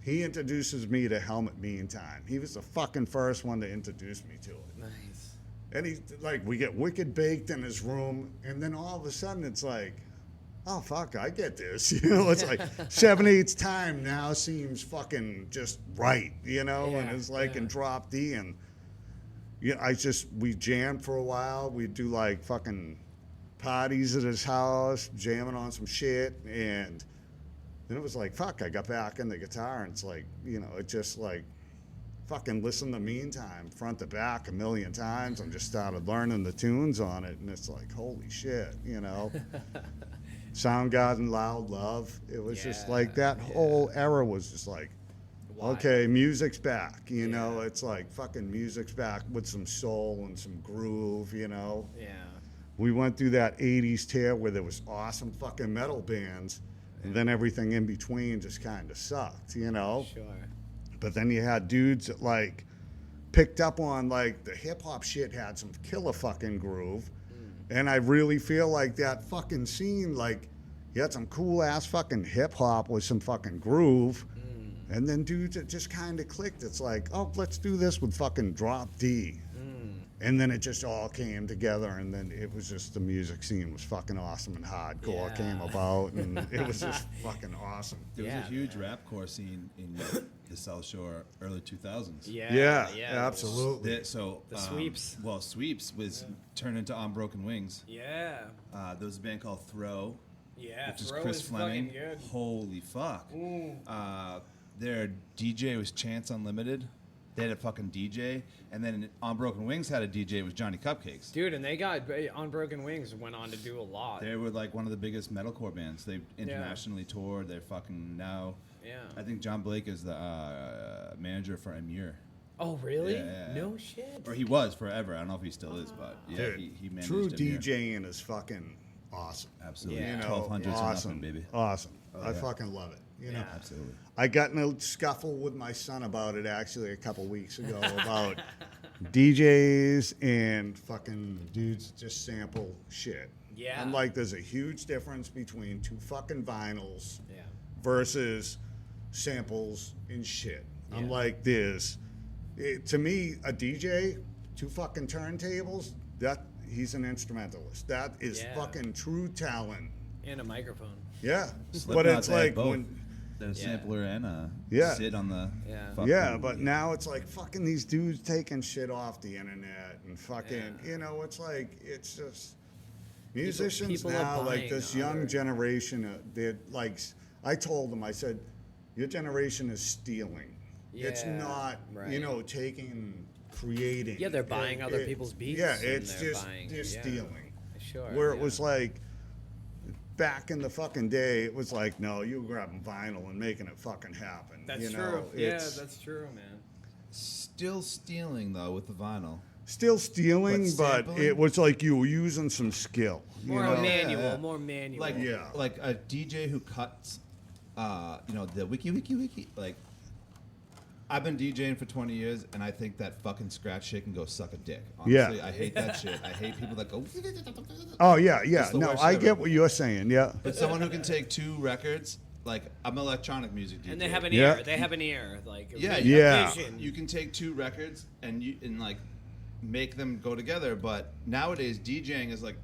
[SPEAKER 1] he introduces me to Helmet Meantime. He was the fucking first one to introduce me to it.
[SPEAKER 2] Nice.
[SPEAKER 1] And he's like, we get wicked baked in his room, and then all of a sudden it's like, oh fuck, I get this. You know, it's like 7/8 time now seems fucking just right, you know, and
[SPEAKER 2] Yeah,
[SPEAKER 1] it's like
[SPEAKER 2] yeah.
[SPEAKER 1] in drop D, and we jammed for a while. We'd do like fucking parties at his house, jamming on some shit, and then it was like, fuck, I got back in the guitar, and it's like, you know, it just like fucking listen to Meantime front to back a million times and just started learning the tunes on it, and it's like, holy shit, you know. Soundgarden, Loud Love, it was just like that whole era was just like,
[SPEAKER 2] Wild.
[SPEAKER 1] okay, music's back, you know. It's like fucking music's back with some soul and some groove, you know.
[SPEAKER 2] Yeah.
[SPEAKER 1] We went through that 80s tear where there was awesome fucking metal bands, and then everything in between just kind of sucked, you know.
[SPEAKER 2] Sure.
[SPEAKER 1] But then you had dudes that like picked up on like the hip hop shit had some killer fucking groove. And I really feel like that fucking scene, like you had some cool ass fucking hip hop with some fucking groove. And then dudes it just kind of clicked. It's like, oh, let's do this with fucking drop D. And then it just all came together, and then it was just the music scene was fucking awesome, and hardcore
[SPEAKER 2] Yeah.
[SPEAKER 1] came about, and it was just fucking awesome.
[SPEAKER 4] There was
[SPEAKER 2] Yeah,
[SPEAKER 4] a huge rapcore scene in the South Shore early 2000s.
[SPEAKER 2] Yeah.
[SPEAKER 1] Yeah, absolutely.
[SPEAKER 4] So
[SPEAKER 2] The Sweeps.
[SPEAKER 4] Well, Sweeps was turned into On Broken Wings.
[SPEAKER 2] Yeah.
[SPEAKER 4] There was a band called Throw,
[SPEAKER 2] Yeah.
[SPEAKER 4] which is
[SPEAKER 2] Throw
[SPEAKER 4] Chris
[SPEAKER 2] is
[SPEAKER 4] Fleming.
[SPEAKER 2] fucking good.
[SPEAKER 4] Holy fuck! Their DJ was Chance Unlimited. They had a fucking DJ, and then On Broken Wings had a DJ. It was Johnny Cupcakes.
[SPEAKER 2] Dude, and they got On Broken Wings went on to do a lot.
[SPEAKER 4] They were like one of the biggest metalcore bands. They internationally toured. They're fucking now.
[SPEAKER 2] Yeah.
[SPEAKER 4] I think John Blake is the manager for Emure.
[SPEAKER 2] Oh, really?
[SPEAKER 4] Yeah.
[SPEAKER 2] No shit.
[SPEAKER 4] Or he was forever. I don't know if he still is, but yeah,
[SPEAKER 1] Dude,
[SPEAKER 4] he managed
[SPEAKER 1] true
[SPEAKER 4] Emure.
[SPEAKER 1] DJing is fucking awesome.
[SPEAKER 4] Absolutely.
[SPEAKER 2] Yeah.
[SPEAKER 1] You know,
[SPEAKER 4] 1200s and
[SPEAKER 1] awesome,
[SPEAKER 4] nothing, baby.
[SPEAKER 1] awesome. I
[SPEAKER 4] yeah.
[SPEAKER 1] fucking love it. You know,
[SPEAKER 2] Yeah.
[SPEAKER 4] Absolutely.
[SPEAKER 1] I got in a scuffle with my son about it actually a couple weeks ago about DJs and fucking dudes that just sample shit.
[SPEAKER 2] Yeah.
[SPEAKER 1] I'm like, there's a huge difference between two fucking vinyls
[SPEAKER 2] Yeah.
[SPEAKER 1] versus samples and shit. I'm
[SPEAKER 2] Yeah.
[SPEAKER 1] like, to me, a DJ, two fucking turntables, that he's an instrumentalist. That is
[SPEAKER 2] Yeah.
[SPEAKER 1] fucking true talent.
[SPEAKER 2] And a microphone.
[SPEAKER 1] Yeah, but
[SPEAKER 4] Slipknot,
[SPEAKER 1] it's
[SPEAKER 4] they had
[SPEAKER 1] like
[SPEAKER 4] both.
[SPEAKER 1] when.
[SPEAKER 4] The
[SPEAKER 2] Yeah.
[SPEAKER 4] sampler and a
[SPEAKER 1] Yeah.
[SPEAKER 4] sit on the
[SPEAKER 2] Yeah.
[SPEAKER 4] fucking-
[SPEAKER 1] Yeah, but now it's like fucking these dudes taking shit off the internet and fucking,
[SPEAKER 2] Yeah.
[SPEAKER 1] you know, it's like, it's just musicians
[SPEAKER 2] people are
[SPEAKER 1] now, like
[SPEAKER 2] buying
[SPEAKER 1] this
[SPEAKER 2] other-
[SPEAKER 1] young generation, they're like, I told them, I said, your generation is stealing. It's
[SPEAKER 2] Yeah,
[SPEAKER 1] not,
[SPEAKER 2] right.
[SPEAKER 1] you know, creating.
[SPEAKER 2] Yeah, they're buying other people's beats
[SPEAKER 1] Yeah,
[SPEAKER 2] and
[SPEAKER 1] it's
[SPEAKER 2] they're
[SPEAKER 1] just,
[SPEAKER 2] buying-
[SPEAKER 1] just
[SPEAKER 2] yeah.
[SPEAKER 1] stealing.
[SPEAKER 2] Sure.
[SPEAKER 1] Where it
[SPEAKER 2] yeah.
[SPEAKER 1] was like, back in the fucking day, it was like, no, you grabbing vinyl and making it fucking happen.
[SPEAKER 2] That's
[SPEAKER 1] you
[SPEAKER 2] true.
[SPEAKER 1] know?
[SPEAKER 2] Yeah,
[SPEAKER 1] It's-
[SPEAKER 2] that's true, man.
[SPEAKER 4] Still stealing though with the vinyl.
[SPEAKER 1] still stealing, but
[SPEAKER 4] sampling?
[SPEAKER 1] it was like you were using some skill. You
[SPEAKER 2] More
[SPEAKER 1] know?
[SPEAKER 2] manual,
[SPEAKER 4] Yeah.
[SPEAKER 2] more manual.
[SPEAKER 4] Like
[SPEAKER 1] Yeah.
[SPEAKER 4] like a DJ who cuts, the wiki. Like, I've been DJing for 20 years, and I think that fucking scratch shit can go suck a dick. Honestly,
[SPEAKER 1] Yeah.
[SPEAKER 4] I hate that shit. I hate people that go.
[SPEAKER 1] Oh yeah, yeah.
[SPEAKER 4] It's the
[SPEAKER 1] No,
[SPEAKER 4] worst
[SPEAKER 1] I
[SPEAKER 4] ever.
[SPEAKER 1] get what you're saying. Yeah.
[SPEAKER 4] But someone who can take 2 records, like I'm an electronic music DJ.
[SPEAKER 2] and they have an
[SPEAKER 1] Yeah.
[SPEAKER 2] ear. They have an ear. Like
[SPEAKER 4] Yeah,
[SPEAKER 2] a
[SPEAKER 1] yeah.
[SPEAKER 2] vision.
[SPEAKER 4] You can take 2 records and like make them go together. But nowadays, DJing is like,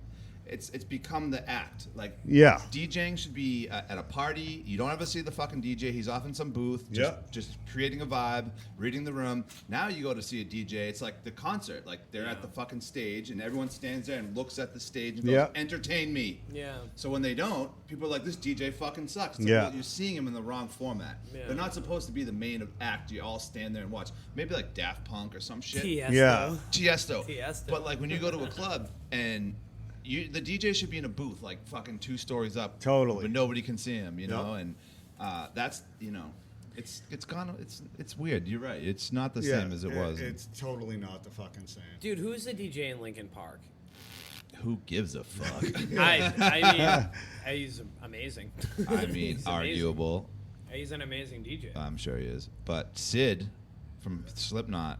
[SPEAKER 4] it's become the act. Like,
[SPEAKER 1] Yeah.
[SPEAKER 4] DJing should be at a party. You don't ever see the fucking DJ. He's off in some booth, just creating a vibe, reading the room. Now you go to see a DJ. It's like the concert. Like, they're at the fucking stage, and everyone stands there and looks at the stage and goes,
[SPEAKER 1] Yeah.
[SPEAKER 4] entertain me.
[SPEAKER 2] Yeah.
[SPEAKER 4] So when they don't, people are like, this DJ fucking sucks. It's like,
[SPEAKER 1] Yeah.
[SPEAKER 4] well, you're seeing him in the wrong format.
[SPEAKER 2] Yeah.
[SPEAKER 4] They're not supposed to be the main act. You all stand there and watch. Maybe like Daft Punk or some shit.
[SPEAKER 2] Tiesto.
[SPEAKER 1] Yeah.
[SPEAKER 4] Tiesto.
[SPEAKER 2] Tiesto.
[SPEAKER 4] But like when you go to a club and the DJ should be in a booth like fucking 2 stories up.
[SPEAKER 1] Totally.
[SPEAKER 4] But nobody can see him, you know?
[SPEAKER 1] Yep.
[SPEAKER 4] And that's, it's gone, it's weird. You're right. It's not the
[SPEAKER 1] Yeah.
[SPEAKER 4] same as it was.
[SPEAKER 1] It's totally not the fucking same.
[SPEAKER 2] Dude, who's the DJ in Lincoln Park?
[SPEAKER 4] Who gives a fuck?
[SPEAKER 2] I mean, he's amazing.
[SPEAKER 4] I mean,
[SPEAKER 2] He's amazing.
[SPEAKER 4] arguable.
[SPEAKER 2] He's an amazing DJ.
[SPEAKER 4] I'm sure he is. But Sid from Slipknot,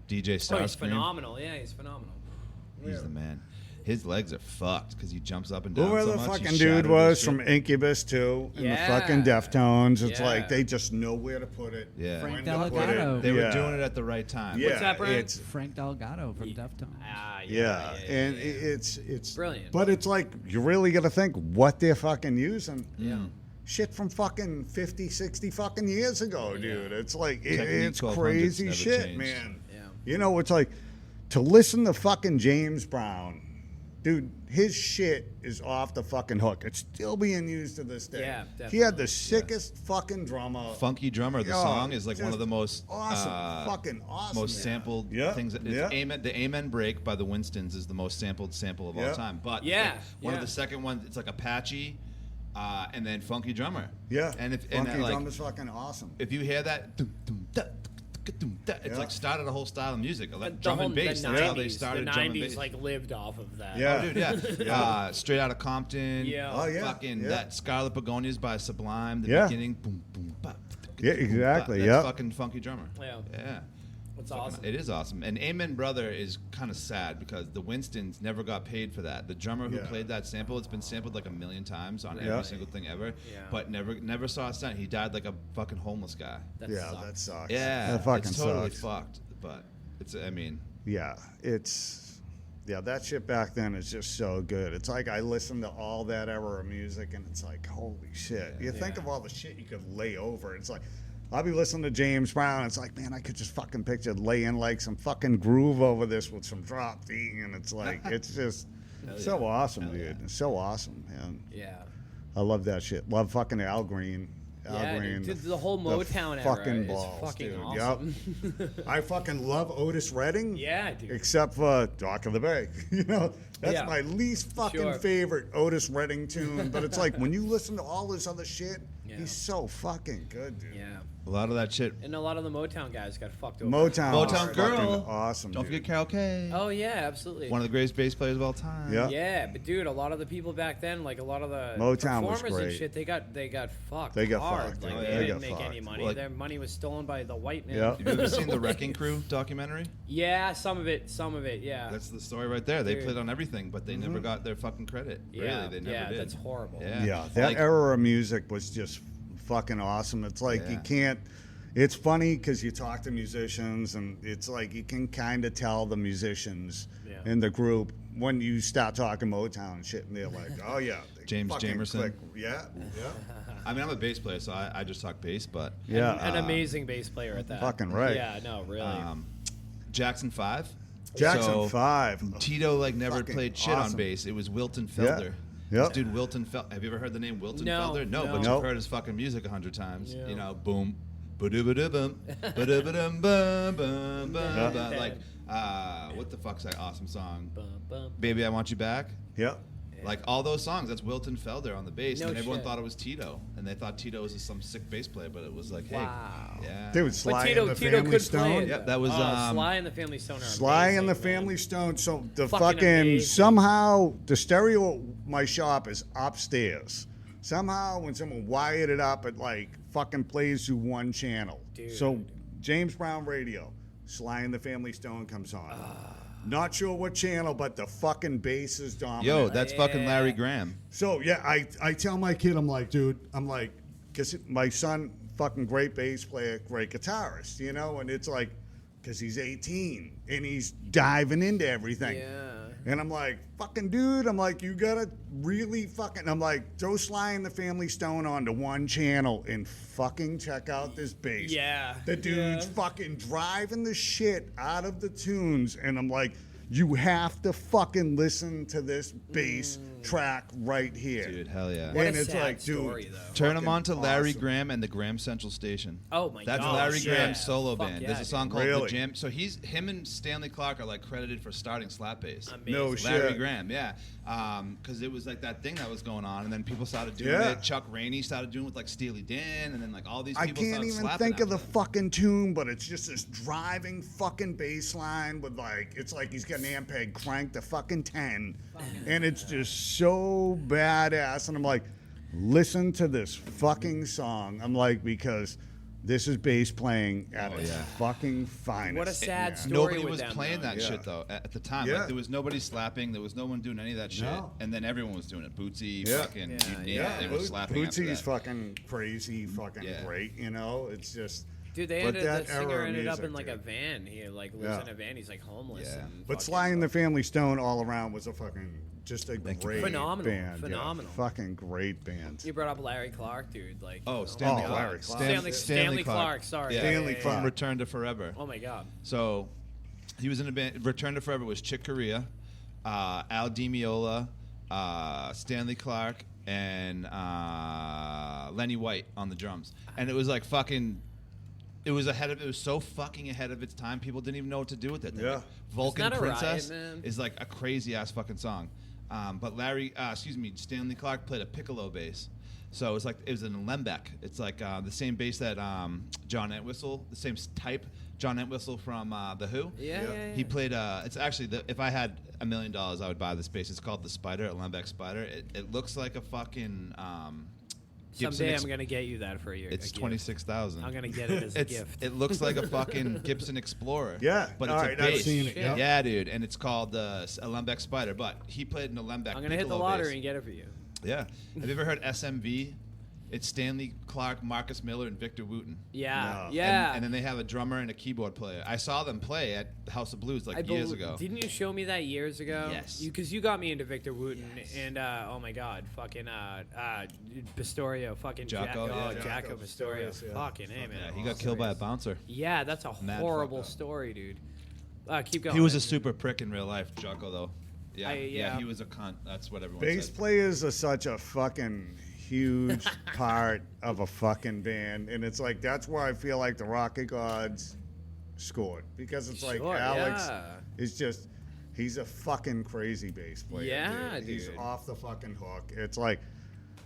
[SPEAKER 4] DJ
[SPEAKER 2] Oh,
[SPEAKER 4] Starscream.
[SPEAKER 2] he's phenomenal. Yeah, he's phenomenal.
[SPEAKER 4] He's the man. His legs are fucked because he jumps up and down
[SPEAKER 1] Whoever
[SPEAKER 4] so
[SPEAKER 1] the
[SPEAKER 4] much.
[SPEAKER 1] fucking
[SPEAKER 4] He
[SPEAKER 1] dude
[SPEAKER 4] shattered
[SPEAKER 1] was
[SPEAKER 4] his
[SPEAKER 1] from
[SPEAKER 4] shit.
[SPEAKER 1] Incubus too, and the
[SPEAKER 2] Yeah.
[SPEAKER 1] fucking Deftones. It's
[SPEAKER 2] Yeah.
[SPEAKER 1] like they just know where to put it.
[SPEAKER 4] Yeah.
[SPEAKER 3] Frank
[SPEAKER 1] when to put
[SPEAKER 3] Delgado.
[SPEAKER 1] it.
[SPEAKER 4] They
[SPEAKER 1] Yeah.
[SPEAKER 4] were doing it at the right time.
[SPEAKER 1] Yeah,
[SPEAKER 2] What's that, Brian?
[SPEAKER 1] it's
[SPEAKER 3] Frank Delgado from Deftones.
[SPEAKER 1] yeah, and it's
[SPEAKER 2] Brilliant.
[SPEAKER 1] But it's like you really got to think what they're fucking using.
[SPEAKER 2] Yeah.
[SPEAKER 1] Shit from fucking 50, 60 fucking years ago, dude. It's like
[SPEAKER 4] Technique
[SPEAKER 1] it's
[SPEAKER 4] 1200's
[SPEAKER 1] crazy
[SPEAKER 4] never
[SPEAKER 1] shit,
[SPEAKER 4] changed.
[SPEAKER 1] man.
[SPEAKER 2] Yeah.
[SPEAKER 1] You know, it's like to listen to fucking James Brown, dude. His shit is off the fucking hook. It's still being used to this day.
[SPEAKER 2] Yeah,
[SPEAKER 1] He had
[SPEAKER 2] definitely.
[SPEAKER 1] the sickest fucking drummer.
[SPEAKER 4] Funky Drummer, the
[SPEAKER 1] Oh,
[SPEAKER 4] song is like one
[SPEAKER 1] just
[SPEAKER 4] of the most
[SPEAKER 1] awesome, fucking awesome.
[SPEAKER 4] most sampled
[SPEAKER 1] Yeah.
[SPEAKER 4] things. It's
[SPEAKER 1] Yeah.
[SPEAKER 4] the Amen Break by the Winstons is the most sampled sample of all
[SPEAKER 1] Yeah.
[SPEAKER 4] time. But
[SPEAKER 2] Yeah,
[SPEAKER 4] like one
[SPEAKER 2] yeah.
[SPEAKER 4] of the second ones, it's like Apache, and then Funky Drummer.
[SPEAKER 1] Yeah,
[SPEAKER 4] and
[SPEAKER 1] funky
[SPEAKER 4] like
[SPEAKER 1] drummer's fucking awesome.
[SPEAKER 4] if you hear that, dum, dum, da, dum, da, it's
[SPEAKER 1] Yeah.
[SPEAKER 4] like started a whole style of music, like
[SPEAKER 2] The
[SPEAKER 4] drum
[SPEAKER 2] whole-
[SPEAKER 4] and bass.
[SPEAKER 2] The
[SPEAKER 4] That's
[SPEAKER 2] 90s,
[SPEAKER 4] how they started
[SPEAKER 2] the
[SPEAKER 4] drum and
[SPEAKER 2] 90s
[SPEAKER 4] bass.
[SPEAKER 2] like lived off of that.
[SPEAKER 1] Yeah.
[SPEAKER 4] Oh, dude, yeah. Straight Outta Compton.
[SPEAKER 2] Yeah.
[SPEAKER 1] Oh, yeah.
[SPEAKER 4] Fucking
[SPEAKER 1] Yeah.
[SPEAKER 4] that Scarlet Begonias by Sublime. The
[SPEAKER 1] Yeah.
[SPEAKER 4] beginning. Boom, boom, bop,
[SPEAKER 1] Yeah, exactly,
[SPEAKER 4] That's
[SPEAKER 1] yeah.
[SPEAKER 4] fucking Funky Drummer.
[SPEAKER 2] Yeah.
[SPEAKER 4] Yeah.
[SPEAKER 2] It's
[SPEAKER 4] Fucking-
[SPEAKER 2] awesome.
[SPEAKER 4] It is awesome. And Amen Brother is kind of sad because the Winstons never got paid for that. The drummer who
[SPEAKER 1] Yeah.
[SPEAKER 4] played that sample, it's been sampled like 1,000,000 times on
[SPEAKER 1] Yeah.
[SPEAKER 4] every single thing ever,
[SPEAKER 2] Yeah.
[SPEAKER 4] but never saw a cent. He died like a fucking homeless guy.
[SPEAKER 2] That
[SPEAKER 1] Yeah,
[SPEAKER 2] sucks.
[SPEAKER 1] that sucks.
[SPEAKER 4] Yeah,
[SPEAKER 1] that fucking
[SPEAKER 4] it's totally
[SPEAKER 1] sucks.
[SPEAKER 4] fucked. But it's, I mean,
[SPEAKER 1] Yeah, that shit back then is just so good. It's like I listen to all that era of music, and it's like, holy shit. You think of all the shit you could lay over. It's like, I'll be listening to James Brown. It's like, man, I could just fucking picture laying like some fucking groove over this with some drop D, and it's like, it's just so awesome, dude.
[SPEAKER 4] yeah.
[SPEAKER 1] It's so awesome, man.
[SPEAKER 2] Yeah.
[SPEAKER 1] I love that shit. Love fucking Al Green. Al
[SPEAKER 2] Yeah,
[SPEAKER 1] Green,
[SPEAKER 2] dude, the whole Motown era
[SPEAKER 1] fucking
[SPEAKER 2] is
[SPEAKER 1] balls,
[SPEAKER 2] fucking
[SPEAKER 1] dude.
[SPEAKER 2] awesome.
[SPEAKER 1] Yep. I fucking love Otis Redding.
[SPEAKER 2] Yeah, dude.
[SPEAKER 1] Except for Dock of the Bay. You know, that's
[SPEAKER 2] Yeah.
[SPEAKER 1] my least fucking
[SPEAKER 2] Sure.
[SPEAKER 1] favorite Otis Redding tune. But it's like when you listen to all this other shit,
[SPEAKER 2] Yeah.
[SPEAKER 1] he's so fucking good, dude.
[SPEAKER 2] Yeah.
[SPEAKER 4] a lot of that shit.
[SPEAKER 2] And a lot of the Motown guys got fucked over.
[SPEAKER 1] Motown,
[SPEAKER 4] Motown
[SPEAKER 1] is
[SPEAKER 4] Girl.
[SPEAKER 1] fucking awesome.
[SPEAKER 4] Don't
[SPEAKER 1] dude.
[SPEAKER 4] forget Carol Kay.
[SPEAKER 2] Oh yeah, absolutely.
[SPEAKER 4] One of the greatest bass players of all time.
[SPEAKER 1] Yeah.
[SPEAKER 2] Yeah, but dude, a lot of the people back then, like a lot of the
[SPEAKER 1] Motown was
[SPEAKER 2] performers and
[SPEAKER 1] great.
[SPEAKER 2] shit, they got fucked.
[SPEAKER 1] They got
[SPEAKER 2] hard.
[SPEAKER 1] fucked,
[SPEAKER 2] Like
[SPEAKER 1] yeah.
[SPEAKER 2] they
[SPEAKER 1] They
[SPEAKER 2] didn't
[SPEAKER 1] got
[SPEAKER 2] make any
[SPEAKER 1] fucked.
[SPEAKER 2] money.
[SPEAKER 4] Like-
[SPEAKER 2] Their money was stolen by the white man.
[SPEAKER 1] Yeah.
[SPEAKER 4] Have you ever seen the Wrecking Crew documentary?
[SPEAKER 2] Yeah, some of it. Yeah.
[SPEAKER 4] That's the story right there. They
[SPEAKER 2] Dude.
[SPEAKER 4] played on everything, but they never got their fucking credit.
[SPEAKER 2] Yeah,
[SPEAKER 4] Really, they never
[SPEAKER 2] yeah,
[SPEAKER 4] did.
[SPEAKER 2] that's horrible.
[SPEAKER 4] Yeah,
[SPEAKER 1] Yeah, that
[SPEAKER 4] Like,
[SPEAKER 1] era of music was just fucking awesome. It's like you
[SPEAKER 4] Yeah.
[SPEAKER 1] can't. It's funny because you talk to musicians, and it's like you can kind of tell the musicians
[SPEAKER 2] Yeah.
[SPEAKER 1] in the group when you start talking Motown and shit, and they're like, "Oh yeah, they
[SPEAKER 4] James
[SPEAKER 1] fucking
[SPEAKER 4] Jamerson.
[SPEAKER 1] click." Yeah, yeah,
[SPEAKER 4] I mean, I'm a bass player, so I just talk bass, but
[SPEAKER 1] yeah.
[SPEAKER 2] An amazing bass player at that.
[SPEAKER 1] fucking right.
[SPEAKER 2] Yeah, no, really.
[SPEAKER 4] Jackson 5.
[SPEAKER 1] Jackson
[SPEAKER 4] So,
[SPEAKER 1] 5.
[SPEAKER 4] Tito like never
[SPEAKER 1] Fucking
[SPEAKER 4] played shit on
[SPEAKER 1] awesome.
[SPEAKER 4] bass. It was Wilton Felder.
[SPEAKER 1] Yeah.
[SPEAKER 4] This dude Wilton Felder. Have you ever heard the name Wilton
[SPEAKER 2] No,
[SPEAKER 4] Felder? No,
[SPEAKER 2] no.
[SPEAKER 4] but
[SPEAKER 1] Nope.
[SPEAKER 4] you've heard his fucking music 100 times.
[SPEAKER 2] Yeah.
[SPEAKER 4] You know, boom, ba-doo-ba-doo-bum, ba-doo-ba-dum, bum, bum, bum,
[SPEAKER 2] Yeah.
[SPEAKER 4] bum. Like, what the fuck's that awesome song?
[SPEAKER 2] Bum, bum.
[SPEAKER 4] Baby, I Want You Back.
[SPEAKER 1] Yeah.
[SPEAKER 4] Like all those songs, that's Wilton Felder on the bass,
[SPEAKER 2] No
[SPEAKER 4] and everyone
[SPEAKER 2] shit.
[SPEAKER 4] thought it was Tito, and they thought Tito was some sick bass player, but it was like, hey,
[SPEAKER 2] Wow.
[SPEAKER 4] yeah,
[SPEAKER 1] Dude, Sly
[SPEAKER 2] But Tito,
[SPEAKER 1] and the
[SPEAKER 2] Tito
[SPEAKER 1] Family
[SPEAKER 2] could
[SPEAKER 1] Stone.
[SPEAKER 2] play it.
[SPEAKER 4] Yep, that was,
[SPEAKER 2] Sly and the Family Stone. Are
[SPEAKER 1] Sly and the
[SPEAKER 2] amazing, man.
[SPEAKER 1] Family Stone. So the
[SPEAKER 2] Fucking
[SPEAKER 1] fucking
[SPEAKER 2] amazing.
[SPEAKER 1] somehow the stereo at my shop is upstairs. Somehow when someone wired it up, it like fucking plays through one channel.
[SPEAKER 2] Dude.
[SPEAKER 1] So James Brown radio, Sly and the Family Stone comes on. Not sure what channel, but the fucking bass is dominant.
[SPEAKER 4] yo, that's fucking
[SPEAKER 2] Yeah.
[SPEAKER 4] Larry Graham.
[SPEAKER 1] So yeah, I tell my kid, I'm like, dude, because my son, fucking great bass player, great guitarist, you know, and it's like, because he's 18 and he's diving into everything.
[SPEAKER 2] Yeah.
[SPEAKER 1] And I'm like, fucking dude, I'm like, you gotta really fucking, I'm like, throw Sly and the Family Stone onto one channel and fucking check out this bass.
[SPEAKER 2] Yeah.
[SPEAKER 1] The dude's fucking driving the shit out of the tunes. And I'm like, you have to fucking listen to this bass track right here.
[SPEAKER 4] Dude, hell yeah.
[SPEAKER 2] What
[SPEAKER 1] And
[SPEAKER 2] a
[SPEAKER 1] it's
[SPEAKER 2] sad
[SPEAKER 1] like, dude,
[SPEAKER 2] story, though.
[SPEAKER 4] Turn them
[SPEAKER 1] fucking
[SPEAKER 4] on to Larry
[SPEAKER 1] awesome.
[SPEAKER 4] Graham and the Graham Central Station.
[SPEAKER 2] Oh my
[SPEAKER 4] That's
[SPEAKER 2] gosh,
[SPEAKER 4] Larry
[SPEAKER 2] yeah.
[SPEAKER 4] Graham's solo
[SPEAKER 2] Fuck
[SPEAKER 4] band.
[SPEAKER 2] yeah,
[SPEAKER 4] There's a song
[SPEAKER 2] dude.
[SPEAKER 4] called
[SPEAKER 1] Really?
[SPEAKER 4] The Jam. So him and Stanley Clark are like credited for starting slap bass.
[SPEAKER 2] Amazing.
[SPEAKER 1] No shit.
[SPEAKER 4] Larry Graham, yeah, because it was like that thing that was going on, and then people started doing
[SPEAKER 1] Yeah.
[SPEAKER 4] it. Chuck Rainey started doing it with like Steely Dan, and then like all these
[SPEAKER 1] I
[SPEAKER 4] people
[SPEAKER 1] can't
[SPEAKER 4] started
[SPEAKER 1] even
[SPEAKER 4] slapping
[SPEAKER 1] think of the
[SPEAKER 4] after them.
[SPEAKER 1] fucking tune, but it's just this driving fucking bass line with like, it's like he's got an Ampeg cranked to fucking 10. And it's just so badass. And I'm like, listen to this fucking song. I'm like, because this is bass playing at its fucking finest.
[SPEAKER 2] What a sad
[SPEAKER 1] man.
[SPEAKER 2] story.
[SPEAKER 4] Nobody
[SPEAKER 2] with
[SPEAKER 4] was
[SPEAKER 2] them,
[SPEAKER 4] playing
[SPEAKER 2] though.
[SPEAKER 4] that
[SPEAKER 1] Yeah.
[SPEAKER 4] shit though at the time.
[SPEAKER 1] Yeah.
[SPEAKER 4] Like there was nobody slapping, there was no one doing any of that shit,
[SPEAKER 1] No.
[SPEAKER 4] and then everyone was doing it. Bootsy,
[SPEAKER 1] Yeah.
[SPEAKER 4] fucking,
[SPEAKER 2] Yeah,
[SPEAKER 4] you name
[SPEAKER 2] yeah.
[SPEAKER 4] it, they were slapping. after
[SPEAKER 1] Bootsy's
[SPEAKER 4] that.
[SPEAKER 1] fucking crazy, fucking
[SPEAKER 4] Yeah.
[SPEAKER 1] great, you know? It's just.
[SPEAKER 2] Dude, they
[SPEAKER 1] But
[SPEAKER 2] ended,
[SPEAKER 1] that
[SPEAKER 2] the singer
[SPEAKER 1] era of
[SPEAKER 2] ended up
[SPEAKER 1] music,
[SPEAKER 2] in like a
[SPEAKER 1] dude.
[SPEAKER 2] van. He like lives
[SPEAKER 1] Yeah.
[SPEAKER 2] in a van. He's like homeless.
[SPEAKER 4] Yeah.
[SPEAKER 2] And
[SPEAKER 1] But
[SPEAKER 2] fucking
[SPEAKER 1] Sly and the
[SPEAKER 2] stuff.
[SPEAKER 1] Family Stone all around was a fucking, just a
[SPEAKER 4] Thank you.
[SPEAKER 1] great
[SPEAKER 2] Phenomenal,
[SPEAKER 1] band. Yeah.
[SPEAKER 2] phenomenal.
[SPEAKER 1] Fucking great band.
[SPEAKER 2] You brought up Larry Clark, dude. Like
[SPEAKER 4] Oh,
[SPEAKER 2] my
[SPEAKER 4] Stanley
[SPEAKER 1] Oh,
[SPEAKER 4] Clark.
[SPEAKER 1] Larry Clark.
[SPEAKER 2] Stanley Clark. Sorry,
[SPEAKER 4] Yeah.
[SPEAKER 1] Stanley
[SPEAKER 2] yeah,
[SPEAKER 1] Clark.
[SPEAKER 4] From Return to Forever.
[SPEAKER 2] Oh my god.
[SPEAKER 4] So he was in a band. Return to Forever was Chick Corea, Al Di Meola, Stanley Clark, and Lenny White on the drums. And it was like fucking. It was so fucking ahead of its time. People didn't even know what to do with it.
[SPEAKER 1] Yeah.
[SPEAKER 4] Vulcan
[SPEAKER 2] Isn't that a riot,
[SPEAKER 4] Princess
[SPEAKER 2] man?
[SPEAKER 4] is like a crazy ass fucking song. But Stanley Clark played a piccolo bass. So it was an Alembic. It's like the same bass that John Entwistle, the same type John Entwistle from The Who.
[SPEAKER 2] Yeah, yeah, yeah.
[SPEAKER 4] He played. It's actually if I had $1 million, I would buy this bass. It's called the Spider, Alembic Spider. It looks like a fucking. Gibson
[SPEAKER 2] Someday
[SPEAKER 4] Ex-
[SPEAKER 2] I'm gonna get you that for a year.
[SPEAKER 4] It's
[SPEAKER 2] a gift.
[SPEAKER 4] 26,000.
[SPEAKER 2] I'm gonna get it as a gift.
[SPEAKER 4] It looks like a fucking Gibson Explorer.
[SPEAKER 1] Yeah,
[SPEAKER 4] but
[SPEAKER 1] all
[SPEAKER 4] it's
[SPEAKER 1] right,
[SPEAKER 4] a
[SPEAKER 1] I've
[SPEAKER 4] bass.
[SPEAKER 1] seen it,
[SPEAKER 2] yeah.
[SPEAKER 4] Yeah, dude, and it's called the Alembic Spider. But he played an Alembic.
[SPEAKER 2] I'm gonna hit the
[SPEAKER 4] piccolo
[SPEAKER 2] lottery
[SPEAKER 4] bass.
[SPEAKER 2] and get it for you.
[SPEAKER 4] Yeah. Have you ever heard SMV? It's Stanley Clark, Marcus Miller, and Victor Wooten.
[SPEAKER 2] Yeah,
[SPEAKER 1] No.
[SPEAKER 2] yeah.
[SPEAKER 4] And then they have a drummer and a keyboard player. I saw them play at House of Blues like
[SPEAKER 2] I
[SPEAKER 4] years
[SPEAKER 2] bel-
[SPEAKER 4] ago.
[SPEAKER 2] Didn't you show me that years ago?
[SPEAKER 4] Yes.
[SPEAKER 2] Because you got me into Victor Wooten and oh my god, fucking Pistorio, fucking
[SPEAKER 4] Jocko, yeah.
[SPEAKER 2] Jacko Pistorio,
[SPEAKER 1] Pistorius, yeah.
[SPEAKER 2] fucking hey man.
[SPEAKER 4] Yeah, he got killed by a bouncer.
[SPEAKER 2] Yeah, that's a
[SPEAKER 4] Mad
[SPEAKER 2] horrible
[SPEAKER 4] fucked up.
[SPEAKER 2] story, dude. Keep going.
[SPEAKER 4] He was a super prick in real life, Jocko, though. Yeah,
[SPEAKER 2] yeah.
[SPEAKER 4] he was a cunt. That's what everyone
[SPEAKER 1] Bass
[SPEAKER 4] said.
[SPEAKER 1] players are such a fucking huge part of a fucking band, and it's like that's where I feel like the Rocket Gods scored, because it's like
[SPEAKER 2] Sure,
[SPEAKER 1] Alex
[SPEAKER 2] yeah.
[SPEAKER 1] is just he's a fucking crazy bass player.
[SPEAKER 2] Yeah,
[SPEAKER 1] He's
[SPEAKER 2] dude.
[SPEAKER 1] off the fucking hook. It's like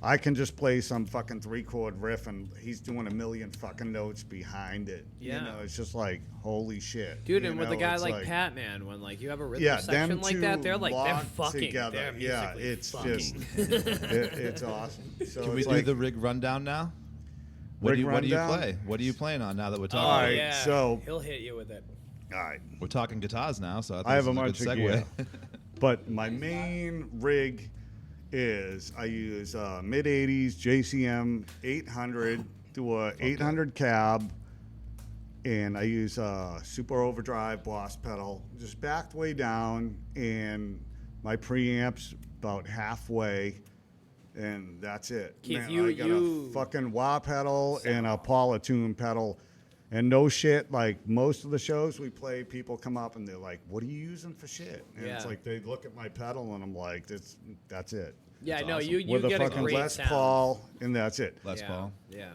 [SPEAKER 1] I can just play some fucking 3-chord riff and he's doing a million fucking notes behind it.
[SPEAKER 2] Yeah.
[SPEAKER 1] You know, it's just like holy shit.
[SPEAKER 2] Dude,
[SPEAKER 1] you
[SPEAKER 2] and with a
[SPEAKER 1] know,
[SPEAKER 2] guy
[SPEAKER 1] it's
[SPEAKER 2] like Pat, man, when like you have a rhythm
[SPEAKER 1] yeah,
[SPEAKER 2] section
[SPEAKER 1] them
[SPEAKER 2] like
[SPEAKER 1] two
[SPEAKER 2] that, they're
[SPEAKER 1] locked
[SPEAKER 2] fucking
[SPEAKER 1] together.
[SPEAKER 2] They're
[SPEAKER 1] Yeah,
[SPEAKER 2] musically
[SPEAKER 1] it's
[SPEAKER 2] fucking.
[SPEAKER 1] just it's awesome. So
[SPEAKER 4] Can we
[SPEAKER 1] it's
[SPEAKER 4] do
[SPEAKER 1] like,
[SPEAKER 4] the rig rundown now? What
[SPEAKER 1] Rig
[SPEAKER 4] do you
[SPEAKER 1] rundown?
[SPEAKER 4] play? What are you playing on now that we're
[SPEAKER 2] Oh,
[SPEAKER 4] talking?
[SPEAKER 1] All right,
[SPEAKER 2] yeah.
[SPEAKER 1] so-
[SPEAKER 2] he'll hit you with it.
[SPEAKER 1] all right.
[SPEAKER 4] We're talking guitars now, so I, think
[SPEAKER 1] I have
[SPEAKER 4] this
[SPEAKER 1] a
[SPEAKER 4] is
[SPEAKER 1] bunch
[SPEAKER 4] good
[SPEAKER 1] of
[SPEAKER 4] segue.
[SPEAKER 1] gear. But my main rig is I use mid 80s JCM 800 to a 800 cab, and I use a super overdrive Boss pedal, just backed way down, and my preamps about halfway, and that's it.
[SPEAKER 2] Keith,
[SPEAKER 1] Man,
[SPEAKER 2] you-
[SPEAKER 1] I got
[SPEAKER 2] you-
[SPEAKER 1] a fucking wah pedal and a Polytune pedal. And no shit, like most of the shows we play, people come up and they're like, "What are you using for shit?" And it's
[SPEAKER 2] Yeah.
[SPEAKER 1] like they look at my pedal and I'm like, "That's it."
[SPEAKER 2] Yeah,
[SPEAKER 4] That's
[SPEAKER 2] no,
[SPEAKER 4] awesome.
[SPEAKER 2] you
[SPEAKER 1] With a
[SPEAKER 2] get a
[SPEAKER 1] fucking
[SPEAKER 2] great
[SPEAKER 1] Les
[SPEAKER 2] sound.
[SPEAKER 1] Paul, and that's it.
[SPEAKER 4] Les
[SPEAKER 2] yeah.
[SPEAKER 4] Paul.
[SPEAKER 2] Yeah.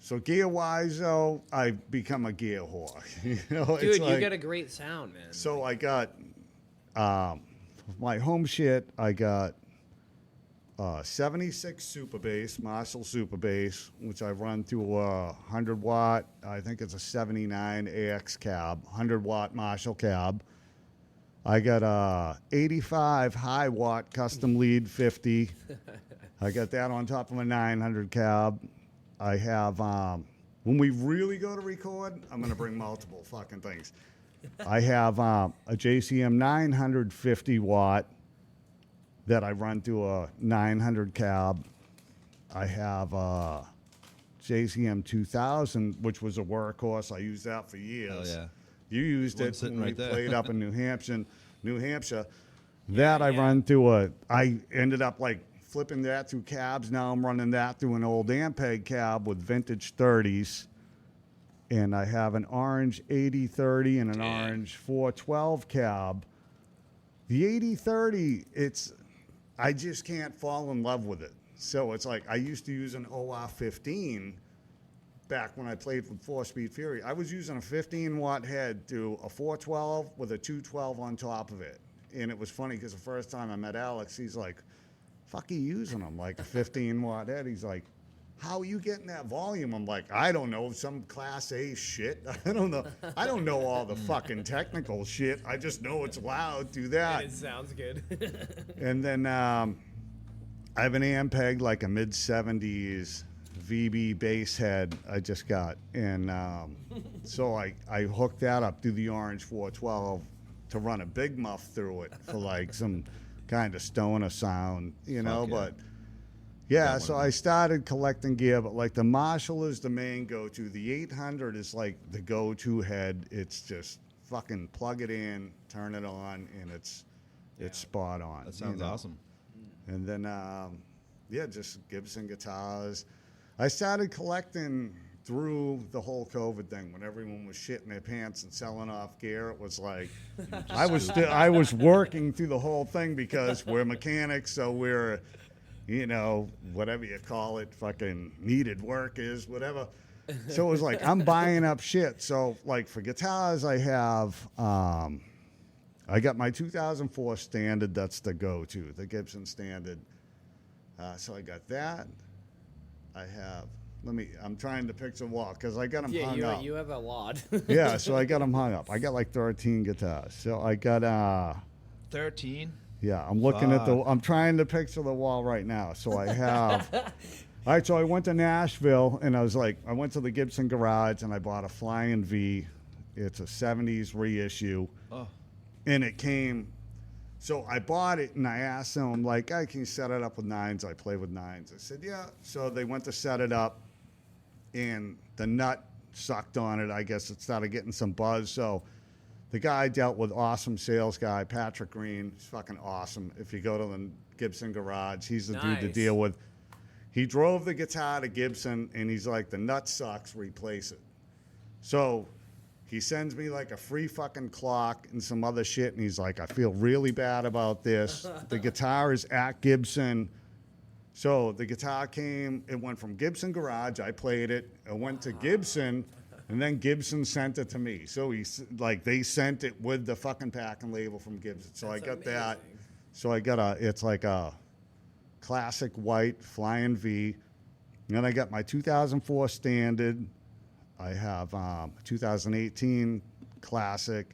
[SPEAKER 1] So gear wise, though, I've become a gear whore. You know,
[SPEAKER 2] Dude,
[SPEAKER 1] it's
[SPEAKER 2] you
[SPEAKER 1] like,
[SPEAKER 2] get a great sound, man.
[SPEAKER 1] So I got my home shit. I got 76 super bass, Marshall super bass, which I run through a 100 watt, I think it's a 79 AX cab, 100 watt Marshall cab. I got a 85 high watt custom lead 50. I got that on top of a 900 cab. I have, when we really go to record, I'm going to bring multiple fucking things. I have a JCM 950 watt that I run through a 900 cab. I have a JCM 2000, which was a workhorse. I used that for years.
[SPEAKER 4] Hell yeah.
[SPEAKER 1] You used
[SPEAKER 4] One
[SPEAKER 1] it
[SPEAKER 4] sitting
[SPEAKER 1] when
[SPEAKER 4] right
[SPEAKER 1] we
[SPEAKER 4] there.
[SPEAKER 1] played up in New Hampshire. That I run through I ended up like flipping that through cabs. Now I'm running that through an old Ampeg cab with vintage 30s. And I have an orange 8030 and an orange 412 cab. The 8030, I just can't fall in love with it. So it's like I used to use an OR15 back when I played with 4-Speed Fury. I was using a 15-watt head to a 412 with a 212 on top of it. And it was funny because the first time I met Alex, he's like, fuck you using them, like a 15-watt head. He's like, how are you getting that volume? I'm like, I don't know, some Class A shit. I don't know. I don't know all the fucking technical shit. I just know it's loud. Do that.
[SPEAKER 2] It sounds good.
[SPEAKER 1] And then I have an Ampeg, like a mid-70s VB bass head I just got. And so I hooked that up through the orange 412 to run a big muff through it for like some kind of stoner sound, you know,
[SPEAKER 4] Fuck yeah.
[SPEAKER 1] but... Yeah, so I started collecting gear, but like the Marshall is the main go-to. The 800 is like the go-to head. It's just fucking plug it in, turn it on, and it's spot on.
[SPEAKER 4] That sounds awesome.
[SPEAKER 1] And then, just Gibson guitars. I started collecting through the whole COVID thing when everyone was shitting their pants and selling off gear. It was like I was working through the whole thing because we're mechanics, so we're, you know, whatever you call it, fucking needed workers, whatever. So it was like, I'm buying up shit. So, like, for guitars, I have, I got my 2004 Standard. That's the go-to, the Gibson Standard. So I got that. I have, I'm trying to picture the wall because I got them hung up.
[SPEAKER 2] You have a lot.
[SPEAKER 1] Yeah, so I got them hung up. I got like 13 guitars. So I got,
[SPEAKER 4] 13?
[SPEAKER 1] yeah, I'm looking at I'm trying to picture the wall right now. So I have, all right, so I went to Nashville and I went to the Gibson garage and I bought a Flying V. It's a 70s reissue.
[SPEAKER 4] Oh.
[SPEAKER 1] And it came, so I bought it and I asked them, I'm like, I can you set it up with nines. I play with nines. I said, yeah. So they went to set it up and the nut sucked on it. I guess it started getting some buzz. So the guy I dealt with, awesome sales guy, Patrick Green. He's fucking awesome. If you go to the Gibson garage, he's the dude to deal with. He drove the guitar to Gibson, and he's like, the nut sucks, replace it. So he sends me like a free fucking clock and some other shit, and he's like, I feel really bad about this. The guitar is at Gibson. So the guitar came, it went from Gibson garage, I played it, it went to Gibson, and then Gibson sent it to me. So they sent it with the fucking packing label from Gibson. So I got that. So I got it's like a classic white Flying V. And then I got my 2004 Standard. I have 2018 Classic,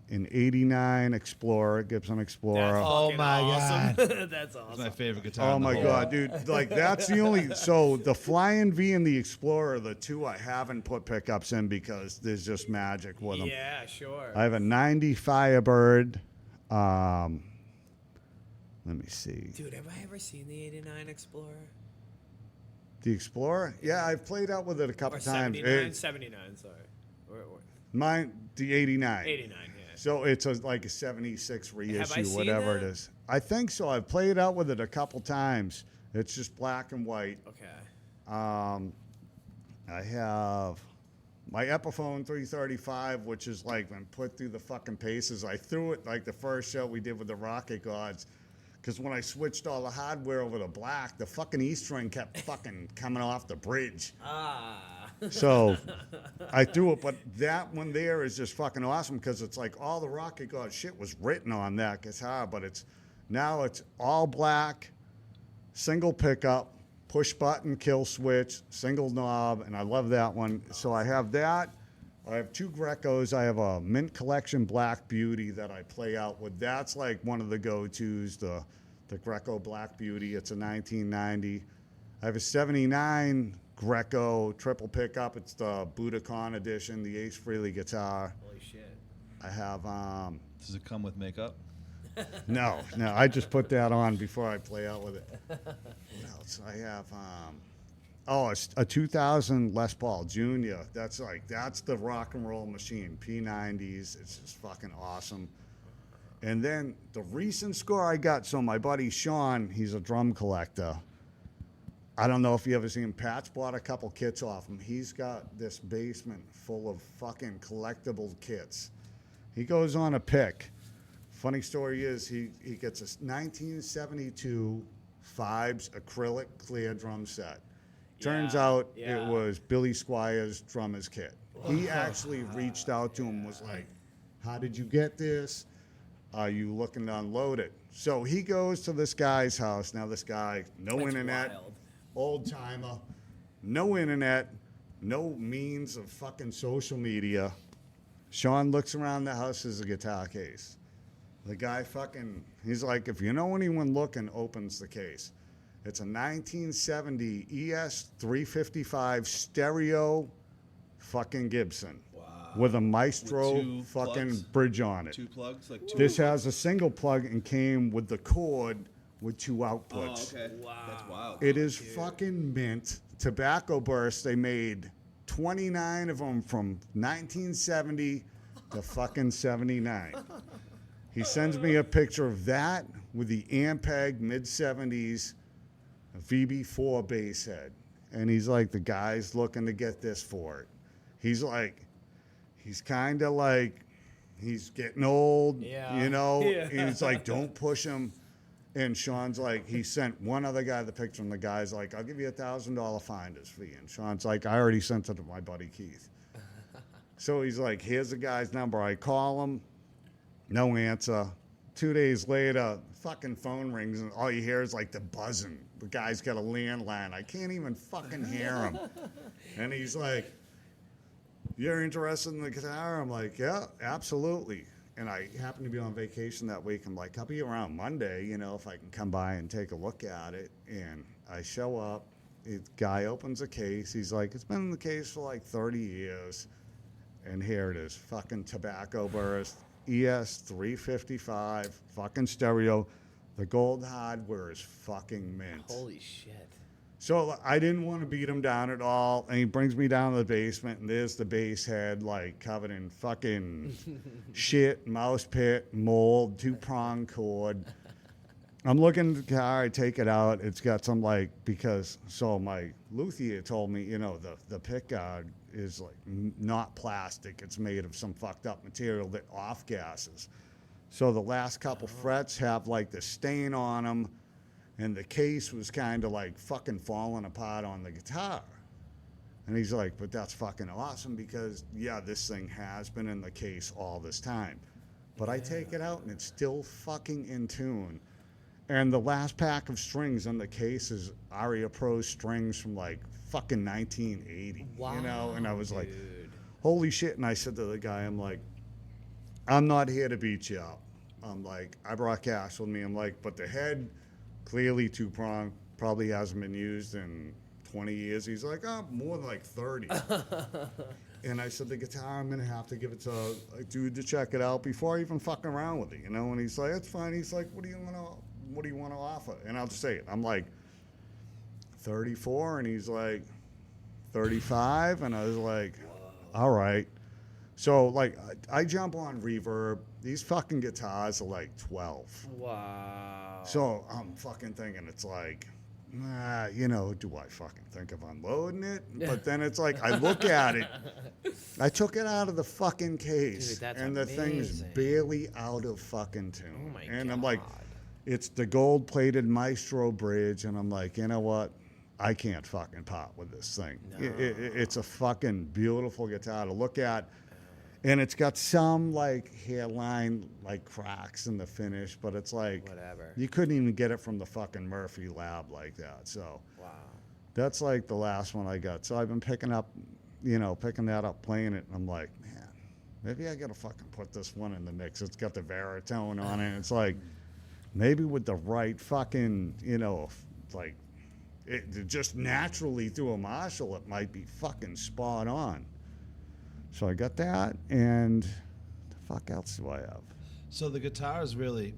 [SPEAKER 1] an 89 Explorer, Gibson Explorer.
[SPEAKER 2] That's
[SPEAKER 4] my
[SPEAKER 2] awesome.
[SPEAKER 4] God.
[SPEAKER 2] That's awesome.
[SPEAKER 4] That's my favorite guitar.
[SPEAKER 1] Oh
[SPEAKER 4] in the
[SPEAKER 1] my
[SPEAKER 4] whole
[SPEAKER 1] God, dude! Like that's the only. So the Flying V and the Explorer are the two I haven't put pickups in because there's just magic with them.
[SPEAKER 2] Yeah, sure.
[SPEAKER 1] I have a 90 Firebird. Let me see.
[SPEAKER 2] Dude, have I ever seen the 89 Explorer?
[SPEAKER 1] The Explorer? Yeah, I've played out with it a couple
[SPEAKER 2] Or
[SPEAKER 1] times.
[SPEAKER 2] 79? 79, sorry.
[SPEAKER 1] Mine, the 89.
[SPEAKER 2] 89, yeah.
[SPEAKER 1] So it's like a 76 reissue,
[SPEAKER 2] seen
[SPEAKER 1] whatever
[SPEAKER 2] that?
[SPEAKER 1] it is. I think so. I've played out with it a couple times. It's just black and white.
[SPEAKER 2] Okay.
[SPEAKER 1] I have my Epiphone 335, which is like been put through the fucking paces. I threw it like the first show we did with the Rocket Gods. Because when I switched all the hardware over to black, the fucking E string kept fucking coming off the bridge. So I threw it, but that one there is just fucking awesome because it's like all the Rocket God shit was written on that guitar, but it's Now it's all black, single pickup, push button, kill switch, single knob, and I love that one. So I have that. I have 2 Grecos. I have a Mint Collection Black Beauty that I play out with. That's like one of the go-tos, the Greco Black Beauty. It's a 1990. I have a 79 Greco triple pickup. It's the Budokan edition, the Ace Frehley guitar.
[SPEAKER 2] Holy shit.
[SPEAKER 1] I have,
[SPEAKER 4] Does it come with makeup?
[SPEAKER 1] no, I just put that on before I play out with it. What else? I have, it's a 2000 Les Paul Jr. That's the rock and roll machine, P90s. It's just fucking awesome. And then the recent score I got, so my buddy Sean, he's a drum collector. I don't know if you ever seen him. Pat's bought a couple kits off him. He's got this basement full of fucking collectible kits. He goes on a pick. Funny story is he gets a 1972 Fibes acrylic clear drum set. Turns out it was Billy Squire's drummer's kit. He actually reached out to him, was like, how did you get this? Are you looking to unload it? So he goes to this guy's house. Now this guy, no
[SPEAKER 2] That's
[SPEAKER 1] internet,
[SPEAKER 2] wild.
[SPEAKER 1] old timer, no internet, no means of fucking social media. Sean looks around the house as a guitar case. The guy he's like, if you know anyone looking, opens the case. It's a 1970 ES 355 stereo fucking Gibson.
[SPEAKER 4] Wow.
[SPEAKER 1] With a Maestro
[SPEAKER 4] With 2
[SPEAKER 1] fucking
[SPEAKER 4] plugs?
[SPEAKER 1] bridge on it.
[SPEAKER 4] 2 plugs? Like 2?
[SPEAKER 1] This has a single plug and came with the cord with 2 outputs.
[SPEAKER 4] Oh, okay.
[SPEAKER 2] Wow.
[SPEAKER 4] That's wild.
[SPEAKER 1] It is fucking mint. Tobacco Burst, they made 29 of them from 1970 to fucking 79. He sends me a picture of that with the Ampeg mid-70s VB4 bass head. And he's like, the guy's looking to get this for it. He's kind of like, he's getting old,
[SPEAKER 2] Yeah.
[SPEAKER 1] you know?
[SPEAKER 2] Yeah.
[SPEAKER 1] And he's like, don't push him. And Sean's like, he sent one other guy the picture, and the guy's like, I'll give you $1,000 finder's fee. And Sean's like, I already sent it to my buddy Keith. So he's like, here's the guy's number. I call him, no answer. 2 days later, fucking phone rings, and all you hear is like the buzzing. The guy's got a landline. I can't even fucking hear him. And he's like, you're interested in the guitar? I'm like, yeah, absolutely. And I happen to be on vacation that week. I'm like, I'll be around Monday, you know, if I can come by and take a look at it. And I show up. The guy opens a case. He's like, it's been in the case for like 30 years. And here it is, fucking Tobacco Burst, ES 355, fucking stereo. The gold hardware is fucking mint.
[SPEAKER 2] Holy shit.
[SPEAKER 1] So I didn't want to beat him down at all. And he brings me down to the basement, and there's the bass head, like, covered in fucking shit, mouse pit, mold, 2-prong cord. I'm looking at the guitar, I take it out. It's got some, like, so my luthier told me, you know, the pick guard is, like, not plastic. It's made of some fucked up material that off-gasses. So the last couple frets have, like, the stain on them. And the case was kind of like fucking falling apart on the guitar. And he's like, but that's fucking awesome because, yeah, this thing has been in the case all this time. But I take it out and it's still fucking in tune. And the last pack of strings on the case is Aria Pro strings from like fucking 1980.
[SPEAKER 2] Wow,
[SPEAKER 1] you know? And I was like,
[SPEAKER 2] dude.
[SPEAKER 1] holy shit. And I said to the guy, I'm like, I'm not here to beat you up. I'm like, I brought cash with me. I'm like, but the head... clearly 2-prong, probably hasn't been used in 20 years. He's like, oh, more than like 30. And I said, the guitar, I'm going to have to give it to a dude to check it out before I even fucking around with it, you know? And he's like, that's fine. He's like, what do you want to offer? And I'll just say it. I'm like, 34. And he's like, 35. And I was like, all right. So, like, I jump on Reverb. These fucking guitars are like 12.
[SPEAKER 2] Wow.
[SPEAKER 1] So I'm fucking thinking it's like, you know, do I fucking think of unloading it? But then it's like, I look at it. I took it out of the fucking case.
[SPEAKER 2] Dude, that's
[SPEAKER 1] and the thing's
[SPEAKER 2] amazing.
[SPEAKER 1] barely out of fucking tune.
[SPEAKER 2] Oh my
[SPEAKER 1] and
[SPEAKER 2] God.
[SPEAKER 1] I'm like, it's the gold-plated Maestro bridge. And I'm like, you know what? I can't fucking part with this thing.
[SPEAKER 2] No.
[SPEAKER 1] It's a fucking beautiful guitar to look at. And it's got some like hairline like cracks in the finish, but it's like
[SPEAKER 2] Whatever.
[SPEAKER 1] you couldn't even get it from the fucking Murphy lab like that. So
[SPEAKER 2] Wow.
[SPEAKER 1] that's like the last one I got. So I've been picking that up, playing it, and I'm like, man, maybe I gotta fucking put this one in the mix. It's got the baritone on it. It's like maybe with the right fucking, like it just naturally through a Marshall, it might be fucking spot on. So I got that, and the fuck else do I have?
[SPEAKER 4] So the guitar is really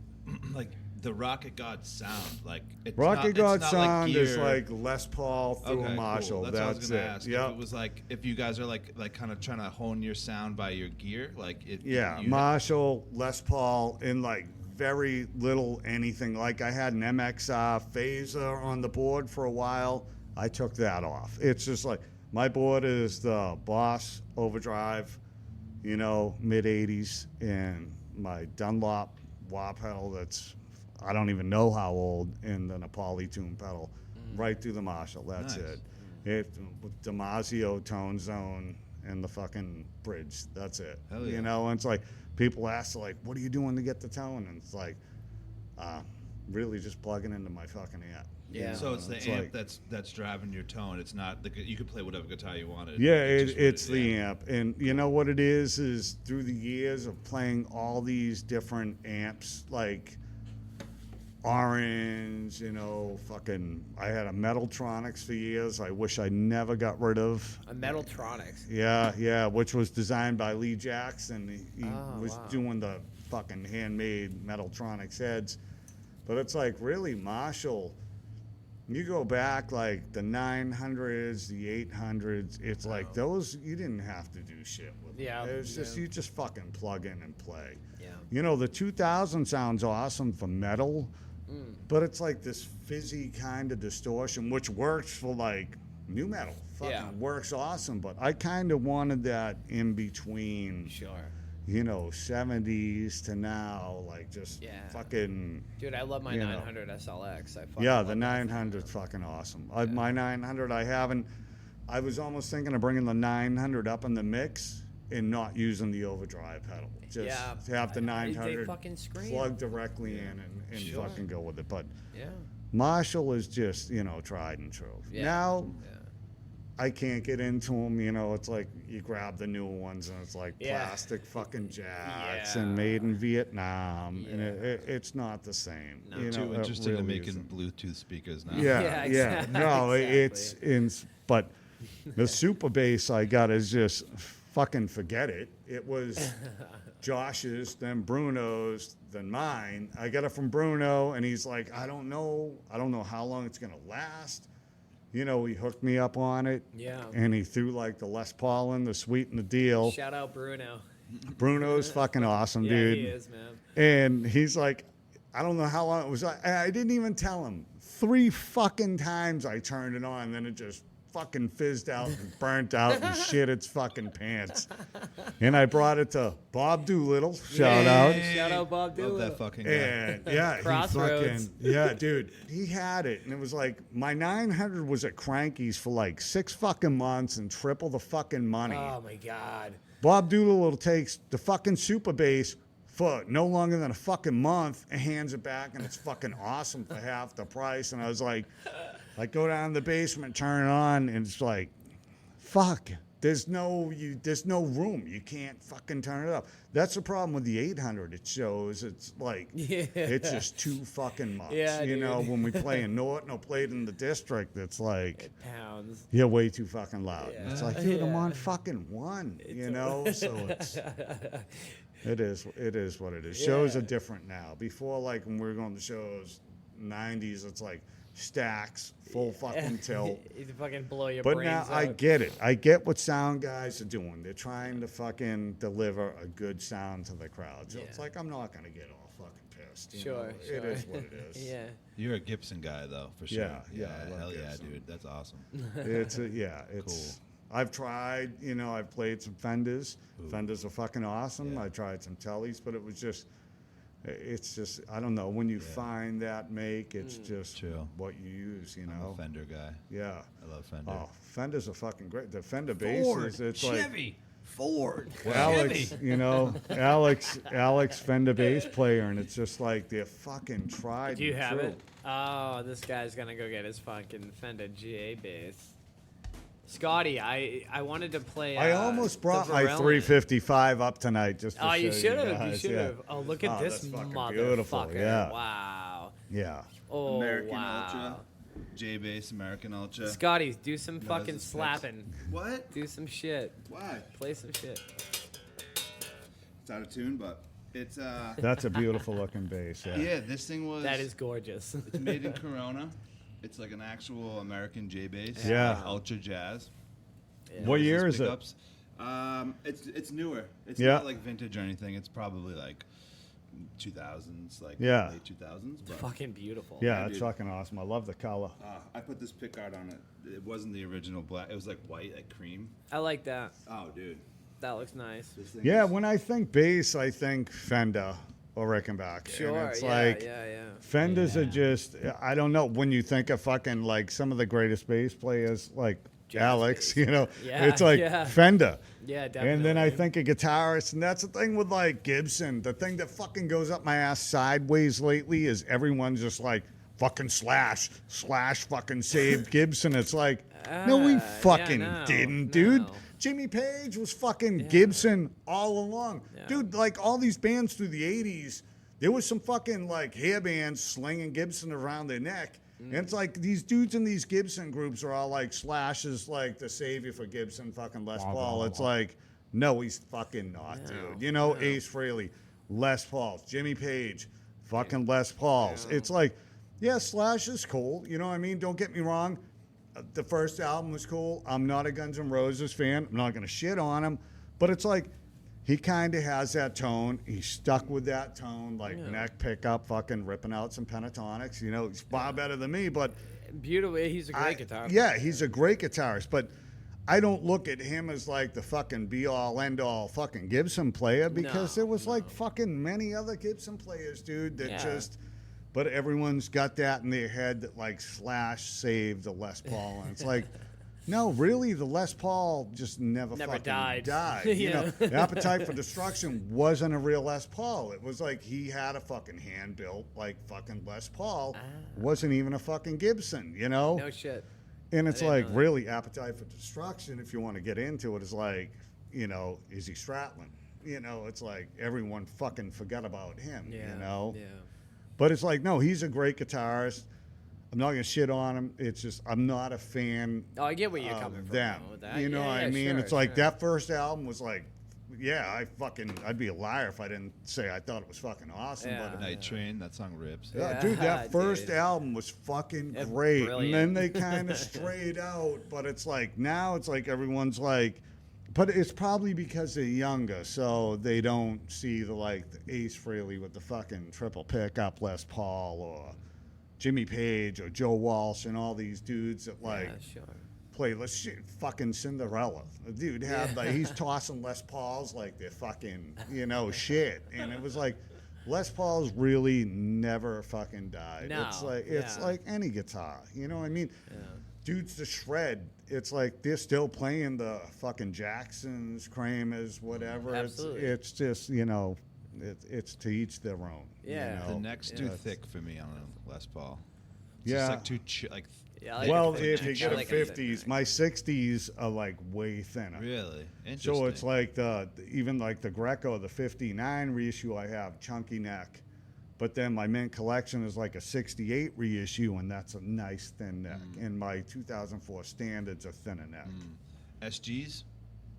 [SPEAKER 4] like the Rocket God sound. Like it's
[SPEAKER 1] Rocket
[SPEAKER 4] not,
[SPEAKER 1] God
[SPEAKER 4] it's not
[SPEAKER 1] sound
[SPEAKER 4] like
[SPEAKER 1] is
[SPEAKER 4] gear.
[SPEAKER 1] like Les Paul through a Marshall.
[SPEAKER 4] Cool. That's what I was gonna
[SPEAKER 1] it.
[SPEAKER 4] ask.
[SPEAKER 1] Yep.
[SPEAKER 4] If it was like if you guys are like kind of trying to hone your sound by your gear, like it.
[SPEAKER 1] Yeah, Marshall, Les Paul, and like very little anything. Like I had an MXR phaser on the board for a while. I took that off. It's just like my board is the Boss Overdrive, mid 80s, and my Dunlop wah pedal that's I don't even know how old, and then a Polytune pedal right through the Marshall. That's
[SPEAKER 4] Nice.
[SPEAKER 1] it. With Damasio tone zone and the fucking bridge. That's it.
[SPEAKER 4] Hell yeah.
[SPEAKER 1] And it's like people ask like, "What are you doing to get the tone?" And it's like, really just plugging into my fucking amp.
[SPEAKER 2] Yeah.
[SPEAKER 4] So it's the
[SPEAKER 1] It's
[SPEAKER 4] amp
[SPEAKER 1] like-
[SPEAKER 4] that's driving your tone. It's not you could play whatever guitar you wanted.
[SPEAKER 1] Yeah,
[SPEAKER 4] It's just what
[SPEAKER 1] it's
[SPEAKER 4] it-
[SPEAKER 1] the
[SPEAKER 4] yeah.
[SPEAKER 1] amp. And you know what it is through the years of playing all these different amps, like Orange, fucking, I had a Metaltronics for years. I wish I never got rid of.
[SPEAKER 2] A Metaltronics.
[SPEAKER 1] Yeah, which was designed by Lee Jackson. He
[SPEAKER 2] Oh,
[SPEAKER 1] was
[SPEAKER 2] wow.
[SPEAKER 1] doing the fucking handmade Metaltronics heads. But it's like really Marshall. You go back like the 900s, the 800s, it's like those, you didn't have to do shit with them.
[SPEAKER 2] Yeah,
[SPEAKER 1] It's just,
[SPEAKER 2] yeah.
[SPEAKER 1] you just fucking plug in and play.
[SPEAKER 2] Yeah.
[SPEAKER 1] The 2000 sounds awesome for metal, but it's like this fizzy kind of distortion, which works for like new metal. Fucking
[SPEAKER 2] Yeah.
[SPEAKER 1] works awesome, but I kind of wanted that in between,
[SPEAKER 2] Sure.
[SPEAKER 1] 70s to now, like just
[SPEAKER 2] Yeah.
[SPEAKER 1] fucking.
[SPEAKER 2] Dude, I love my
[SPEAKER 1] You know.
[SPEAKER 2] 900 SLX. I fucking
[SPEAKER 1] Yeah,
[SPEAKER 2] love
[SPEAKER 1] the
[SPEAKER 2] that
[SPEAKER 1] 900's fucking awesome. My 900, I was almost thinking of bringing the 900 up in the mix and not using the overdrive pedal. Just
[SPEAKER 2] Yeah.
[SPEAKER 1] have the
[SPEAKER 2] They
[SPEAKER 1] 900
[SPEAKER 2] fucking scream.
[SPEAKER 1] plug directly in and
[SPEAKER 2] Sure.
[SPEAKER 1] fucking go with it. But
[SPEAKER 2] Yeah.
[SPEAKER 1] Marshall is just, tried and true.
[SPEAKER 2] Yeah.
[SPEAKER 1] Now,
[SPEAKER 2] Yeah.
[SPEAKER 1] I can't get into them, it's like you grab the newer ones and it's like
[SPEAKER 2] Yeah.
[SPEAKER 1] plastic fucking jacks
[SPEAKER 2] Yeah.
[SPEAKER 1] and made in Vietnam. And
[SPEAKER 2] Yeah.
[SPEAKER 1] it's not the same.
[SPEAKER 2] No.
[SPEAKER 4] Too
[SPEAKER 1] it
[SPEAKER 4] interested in
[SPEAKER 1] really
[SPEAKER 4] making
[SPEAKER 1] isn't.
[SPEAKER 4] Bluetooth speakers now.
[SPEAKER 1] Yeah,
[SPEAKER 2] Yeah,
[SPEAKER 1] yeah.
[SPEAKER 2] exactly.
[SPEAKER 1] No, it's
[SPEAKER 2] Exactly.
[SPEAKER 1] but the super bass I got is just fucking forget it. It was Josh's, then Bruno's, then mine. I got it from Bruno, and he's like, I don't know how long it's gonna last. He hooked me up on it.
[SPEAKER 2] Yeah.
[SPEAKER 1] And he threw like the Les Paul in to sweeten the deal.
[SPEAKER 2] Shout out Bruno.
[SPEAKER 1] Bruno's fucking awesome,
[SPEAKER 2] Yeah,
[SPEAKER 1] dude.
[SPEAKER 2] he is, man.
[SPEAKER 1] And he's like, I don't know how long it was. I didn't even tell him. 3 fucking times I turned it on, and then it just fucking fizzed out and burnt out and shit its fucking pants. And I brought it to Bob Doolittle. Shout out.
[SPEAKER 2] Shout out Bob
[SPEAKER 4] Love
[SPEAKER 2] Doolittle.
[SPEAKER 4] that fucking guy.
[SPEAKER 1] And yeah,
[SPEAKER 2] Crossroads.
[SPEAKER 1] dude, he had it. And it was like, my 900 was at Cranky's for like 6 fucking months and triple the fucking money.
[SPEAKER 2] Oh my God.
[SPEAKER 1] Bob Doolittle takes the fucking super bass for no longer than a fucking month and hands it back, and it's fucking awesome for half the price. And I was like, I go down in the basement, turn it on, and it's like, fuck. There's no room. You can't fucking turn it up. That's the problem with the 800. It shows it's like it's just too fucking much.
[SPEAKER 2] Yeah, dude.
[SPEAKER 1] When we play in Norton or played in the district, it's like
[SPEAKER 2] Pounds.
[SPEAKER 1] you're way too fucking loud.
[SPEAKER 2] Yeah.
[SPEAKER 1] It's like, dude, I'm
[SPEAKER 2] Yeah.
[SPEAKER 1] on fucking one. So it's it is what it is. Shows
[SPEAKER 2] Yeah.
[SPEAKER 1] are different now. Before, like when we were going to shows, 90s, it's like stacks, full fucking tilt.
[SPEAKER 2] You fucking blow your
[SPEAKER 1] But
[SPEAKER 2] brains
[SPEAKER 1] now
[SPEAKER 2] out.
[SPEAKER 1] I get it. I get what sound guys are doing. They're trying to fucking deliver a good sound to the crowd. So it's
[SPEAKER 2] Yeah.
[SPEAKER 1] like, I'm not going to get all fucking pissed. you
[SPEAKER 2] Sure,
[SPEAKER 1] know?
[SPEAKER 2] sure.
[SPEAKER 1] It is what it is.
[SPEAKER 2] Yeah.
[SPEAKER 4] You're a Gibson guy though, for sure.
[SPEAKER 1] Yeah, I love
[SPEAKER 4] hell yeah,
[SPEAKER 1] Gibson.
[SPEAKER 4] dude. That's awesome.
[SPEAKER 1] It's I've tried, I've played some Fenders. Fenders are fucking awesome.
[SPEAKER 4] Yeah.
[SPEAKER 1] I tried some Tellys, but it's just, I don't know. When you find that make, it's just
[SPEAKER 4] True.
[SPEAKER 1] what you use,
[SPEAKER 4] I'm a Fender guy.
[SPEAKER 1] Yeah.
[SPEAKER 4] I love Fender.
[SPEAKER 1] Oh, Fenders are fucking great. The Fender basses, it's
[SPEAKER 4] Chevy. Ford.
[SPEAKER 1] Alex, you know, Alex Fender bass player, and it's just like they're fucking tried.
[SPEAKER 2] Do you
[SPEAKER 1] and
[SPEAKER 2] have
[SPEAKER 1] true.
[SPEAKER 2] it? Oh, this guy's gonna go get his fucking Fender GA bass. SKoty, I wanted to play.
[SPEAKER 1] I almost brought
[SPEAKER 2] the
[SPEAKER 1] my
[SPEAKER 2] Varela.
[SPEAKER 1] 355 up tonight just to
[SPEAKER 2] Oh,
[SPEAKER 1] show
[SPEAKER 2] you should have. You
[SPEAKER 1] guys,
[SPEAKER 2] should
[SPEAKER 1] yeah.
[SPEAKER 2] have. Oh, look at
[SPEAKER 1] Oh,
[SPEAKER 2] this
[SPEAKER 1] that's fucking
[SPEAKER 2] motherfucker!
[SPEAKER 1] beautiful, yeah.
[SPEAKER 2] Wow.
[SPEAKER 1] Yeah.
[SPEAKER 2] Oh,
[SPEAKER 4] American
[SPEAKER 2] wow.
[SPEAKER 4] Ultra. J-Bass, American Ultra.
[SPEAKER 2] SKoty, do some
[SPEAKER 4] No,
[SPEAKER 2] fucking
[SPEAKER 4] this is
[SPEAKER 2] slapping.
[SPEAKER 4] What?
[SPEAKER 2] Do some shit.
[SPEAKER 4] Why?
[SPEAKER 2] Play some shit.
[SPEAKER 4] It's out of tune, but it's
[SPEAKER 1] That's a beautiful looking bass. Yeah.
[SPEAKER 4] yeah, this thing was
[SPEAKER 2] That is gorgeous.
[SPEAKER 4] it's made in Corona. It's like an actual American J-Bass.
[SPEAKER 1] Yeah.
[SPEAKER 4] Ultra jazz.
[SPEAKER 2] Yeah.
[SPEAKER 1] What year
[SPEAKER 4] Those
[SPEAKER 1] is it?
[SPEAKER 4] pickups. It's newer. It's
[SPEAKER 1] Yeah.
[SPEAKER 4] not like vintage or anything. It's probably like 2000s, like
[SPEAKER 1] Yeah.
[SPEAKER 4] late 2000s. But
[SPEAKER 2] Fucking beautiful.
[SPEAKER 1] Yeah,
[SPEAKER 4] Yeah,
[SPEAKER 1] it's
[SPEAKER 4] dude.
[SPEAKER 1] fucking awesome. I love the color.
[SPEAKER 4] I put this pick art on it. It wasn't the original black. It was like white, like cream.
[SPEAKER 2] I like that.
[SPEAKER 4] Oh, dude.
[SPEAKER 2] That looks nice.
[SPEAKER 4] This thing
[SPEAKER 1] Yeah,
[SPEAKER 4] is-
[SPEAKER 1] when I think bass, I think Fender or Rickenback.
[SPEAKER 2] Sure.
[SPEAKER 1] And it's
[SPEAKER 2] yeah,
[SPEAKER 1] like
[SPEAKER 2] yeah.
[SPEAKER 1] Fenders are
[SPEAKER 3] Yeah.
[SPEAKER 1] just, I don't know, when you think of fucking like some of the greatest bass players, like
[SPEAKER 2] Jazz
[SPEAKER 1] Alex,
[SPEAKER 2] bass.
[SPEAKER 1] you know,
[SPEAKER 2] Yeah,
[SPEAKER 1] it's like
[SPEAKER 2] yeah.
[SPEAKER 1] Fender.
[SPEAKER 2] Yeah, definitely.
[SPEAKER 1] And then I think of guitarists, and that's the thing with like Gibson. The thing that fucking goes up my ass sideways lately is everyone's just like fucking slash fucking saved Gibson. It's like, no, we
[SPEAKER 2] yeah,
[SPEAKER 1] fucking
[SPEAKER 2] no,
[SPEAKER 1] didn't, dude.
[SPEAKER 2] no.
[SPEAKER 1] Jimmy Page was fucking Gibson all along.
[SPEAKER 2] Yeah.
[SPEAKER 1] Dude, like all these bands through the 80s, there was some fucking like hair bands slinging Gibson around their neck. And it's like these dudes in these Gibson groups are all like Slash is like the savior for Gibson, fucking Les Paul. It's like, no, he's fucking not, dude. You know, Ace Frehley, Les Pauls, Jimmy Page, fucking Les Pauls. It's like, yeah, Slash is cool. You know what I mean? Don't get me wrong. The first album was cool. I'm not a Guns N' Roses fan. I'm not going to shit on him. But it's like, he kind of has that tone. He's stuck with that tone, like neck pickup, fucking ripping out some pentatonics. You know, he's far better than me, but
[SPEAKER 2] Beautiful. He's a great guitar.
[SPEAKER 1] yeah, he's a great guitarist, but I don't look at him as like the fucking be all end all fucking Gibson player because there was like fucking many other Gibson players, dude, that just. But everyone's got that in their head that like Slash saved the Les Paul, and it's like. No, really, the Les Paul just never fucking
[SPEAKER 2] died.
[SPEAKER 1] You know, the Appetite for Destruction wasn't a real Les Paul. It was like he had a fucking hand built like fucking Les Paul. Wasn't even a fucking Gibson, you know?
[SPEAKER 2] No shit.
[SPEAKER 1] And it's
[SPEAKER 2] didn't
[SPEAKER 1] like
[SPEAKER 2] know that.
[SPEAKER 1] really Appetite for Destruction, if you want to get into it, is like, you know, Izzy Stradlin. You know, it's like everyone fucking forgot about him,
[SPEAKER 2] Yeah.
[SPEAKER 1] you know?
[SPEAKER 2] Yeah.
[SPEAKER 1] But it's like, no, he's a great guitarist. I'm not gonna shit on him. It's just I'm not a fan
[SPEAKER 2] Oh, I get where you're coming
[SPEAKER 1] of
[SPEAKER 2] from.
[SPEAKER 1] them.
[SPEAKER 2] though, with that.
[SPEAKER 1] You know
[SPEAKER 2] Yeah,
[SPEAKER 1] what I
[SPEAKER 2] yeah,
[SPEAKER 1] mean?
[SPEAKER 2] sure,
[SPEAKER 1] It's like
[SPEAKER 2] sure.
[SPEAKER 1] that first album was like, yeah, I'd be a liar if I didn't say I thought it was fucking awesome.
[SPEAKER 2] Yeah.
[SPEAKER 1] But
[SPEAKER 4] Night Train, that song rips.
[SPEAKER 1] yeah, dude, that first
[SPEAKER 2] Dude.
[SPEAKER 1] album was fucking
[SPEAKER 2] Yeah,
[SPEAKER 1] great.
[SPEAKER 2] brilliant.
[SPEAKER 1] And then they kind of strayed out. But it's like now it's like everyone's like, but it's probably because they're younger, so they don't see the like the Ace Frehley with the fucking triple pickup Les Paul or Jimmy Page or Joe Walsh and all these dudes that like
[SPEAKER 2] Yeah, sure.
[SPEAKER 1] play fucking Cinderella. The dude had like he's tossing Les Pauls like they're fucking, you know, shit. And it was like Les Paul's really never fucking died.
[SPEAKER 2] No,
[SPEAKER 1] It's
[SPEAKER 2] yeah.
[SPEAKER 1] like any guitar. You know what I mean?
[SPEAKER 2] Yeah.
[SPEAKER 1] Dudes to shred. It's like they're still playing the fucking Jacksons, Kramers, whatever.
[SPEAKER 2] Absolutely.
[SPEAKER 1] It's just, you know, it's to each their own.
[SPEAKER 2] Yeah.
[SPEAKER 1] You know?
[SPEAKER 4] The neck's too thick for me on a Les Paul. It's
[SPEAKER 1] Yeah.
[SPEAKER 4] just like too like.
[SPEAKER 2] Yeah, I like
[SPEAKER 1] Well,
[SPEAKER 2] a thick
[SPEAKER 1] if
[SPEAKER 2] neck.
[SPEAKER 1] you get
[SPEAKER 2] I
[SPEAKER 1] a
[SPEAKER 2] like thick
[SPEAKER 1] 50s,
[SPEAKER 2] neck.
[SPEAKER 1] my 60s are like way thinner.
[SPEAKER 4] Really interesting.
[SPEAKER 1] So it's like even like the Greco, the 59 reissue I have, chunky neck. But then my mint collection is like a 68 reissue, and that's a nice thin neck. And my 2004 standards are thinner neck.
[SPEAKER 4] SGs.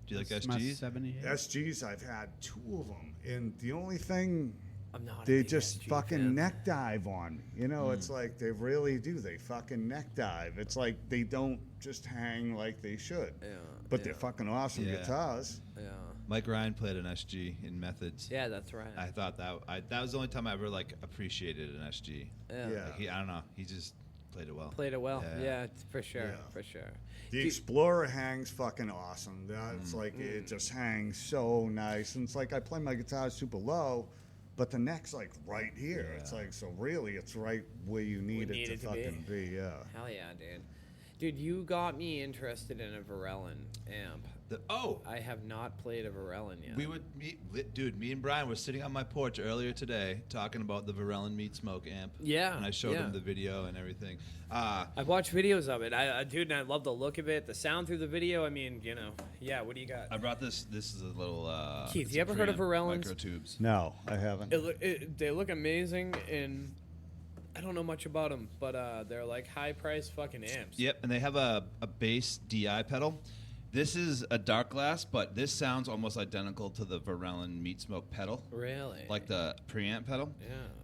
[SPEAKER 4] Do you like
[SPEAKER 3] That's my
[SPEAKER 4] SGs?
[SPEAKER 3] 78.
[SPEAKER 1] SGs, I've had 2 of them. And the only thing,
[SPEAKER 2] I'm not. a
[SPEAKER 1] they
[SPEAKER 2] big
[SPEAKER 1] just
[SPEAKER 2] SG
[SPEAKER 1] fucking
[SPEAKER 2] fan.
[SPEAKER 1] neck dive on me. You know, it's like they really do. They fucking neck dive. It's like they don't just hang like they should.
[SPEAKER 2] Yeah.
[SPEAKER 1] But they're fucking awesome
[SPEAKER 4] Yeah.
[SPEAKER 1] guitars.
[SPEAKER 2] Yeah.
[SPEAKER 4] Mike Ryan played an SG in Methods.
[SPEAKER 2] Yeah, that's right.
[SPEAKER 4] I thought that was the only time I ever like appreciated an SG.
[SPEAKER 2] yeah.
[SPEAKER 1] Yeah.
[SPEAKER 4] Like I don't know. He just played it well.
[SPEAKER 2] Played it well.
[SPEAKER 4] Yeah.
[SPEAKER 2] Yeah, for sure.
[SPEAKER 1] Yeah.
[SPEAKER 2] For sure.
[SPEAKER 1] The
[SPEAKER 2] Do-
[SPEAKER 1] Explorer hangs fucking awesome. It's like it just hangs so nice. And it's like I play my guitar super low, but the neck's like right here. It's like so really it's right where you need it to fucking be. Yeah.
[SPEAKER 2] Hell yeah, dude. Dude, you got me interested in a Varellan amp. I have not played a Varellin yet.
[SPEAKER 4] Me and Brian were sitting on my porch earlier today talking about the Varellin Meat Smoke amp.
[SPEAKER 2] Yeah,
[SPEAKER 4] and I showed
[SPEAKER 2] yeah.
[SPEAKER 4] him the video and everything.
[SPEAKER 2] I've watched videos of it. Dude, and I love the look of it, the sound through the video. I mean, you know, yeah. What do you got?
[SPEAKER 4] I brought this. This is a little.
[SPEAKER 2] Keith,
[SPEAKER 4] it's
[SPEAKER 2] you
[SPEAKER 4] a
[SPEAKER 2] ever heard of
[SPEAKER 4] preamp,
[SPEAKER 2] Varellins?
[SPEAKER 4] Microtubes.
[SPEAKER 1] No, I haven't.
[SPEAKER 2] They look amazing, and I don't know much about them, but they're like high-priced fucking amps.
[SPEAKER 4] Yep, and they have a bass DI pedal. This is a dark glass, but this sounds almost identical to the Varellin Meat Smoke pedal.
[SPEAKER 2] Really?
[SPEAKER 4] Like the preamp pedal.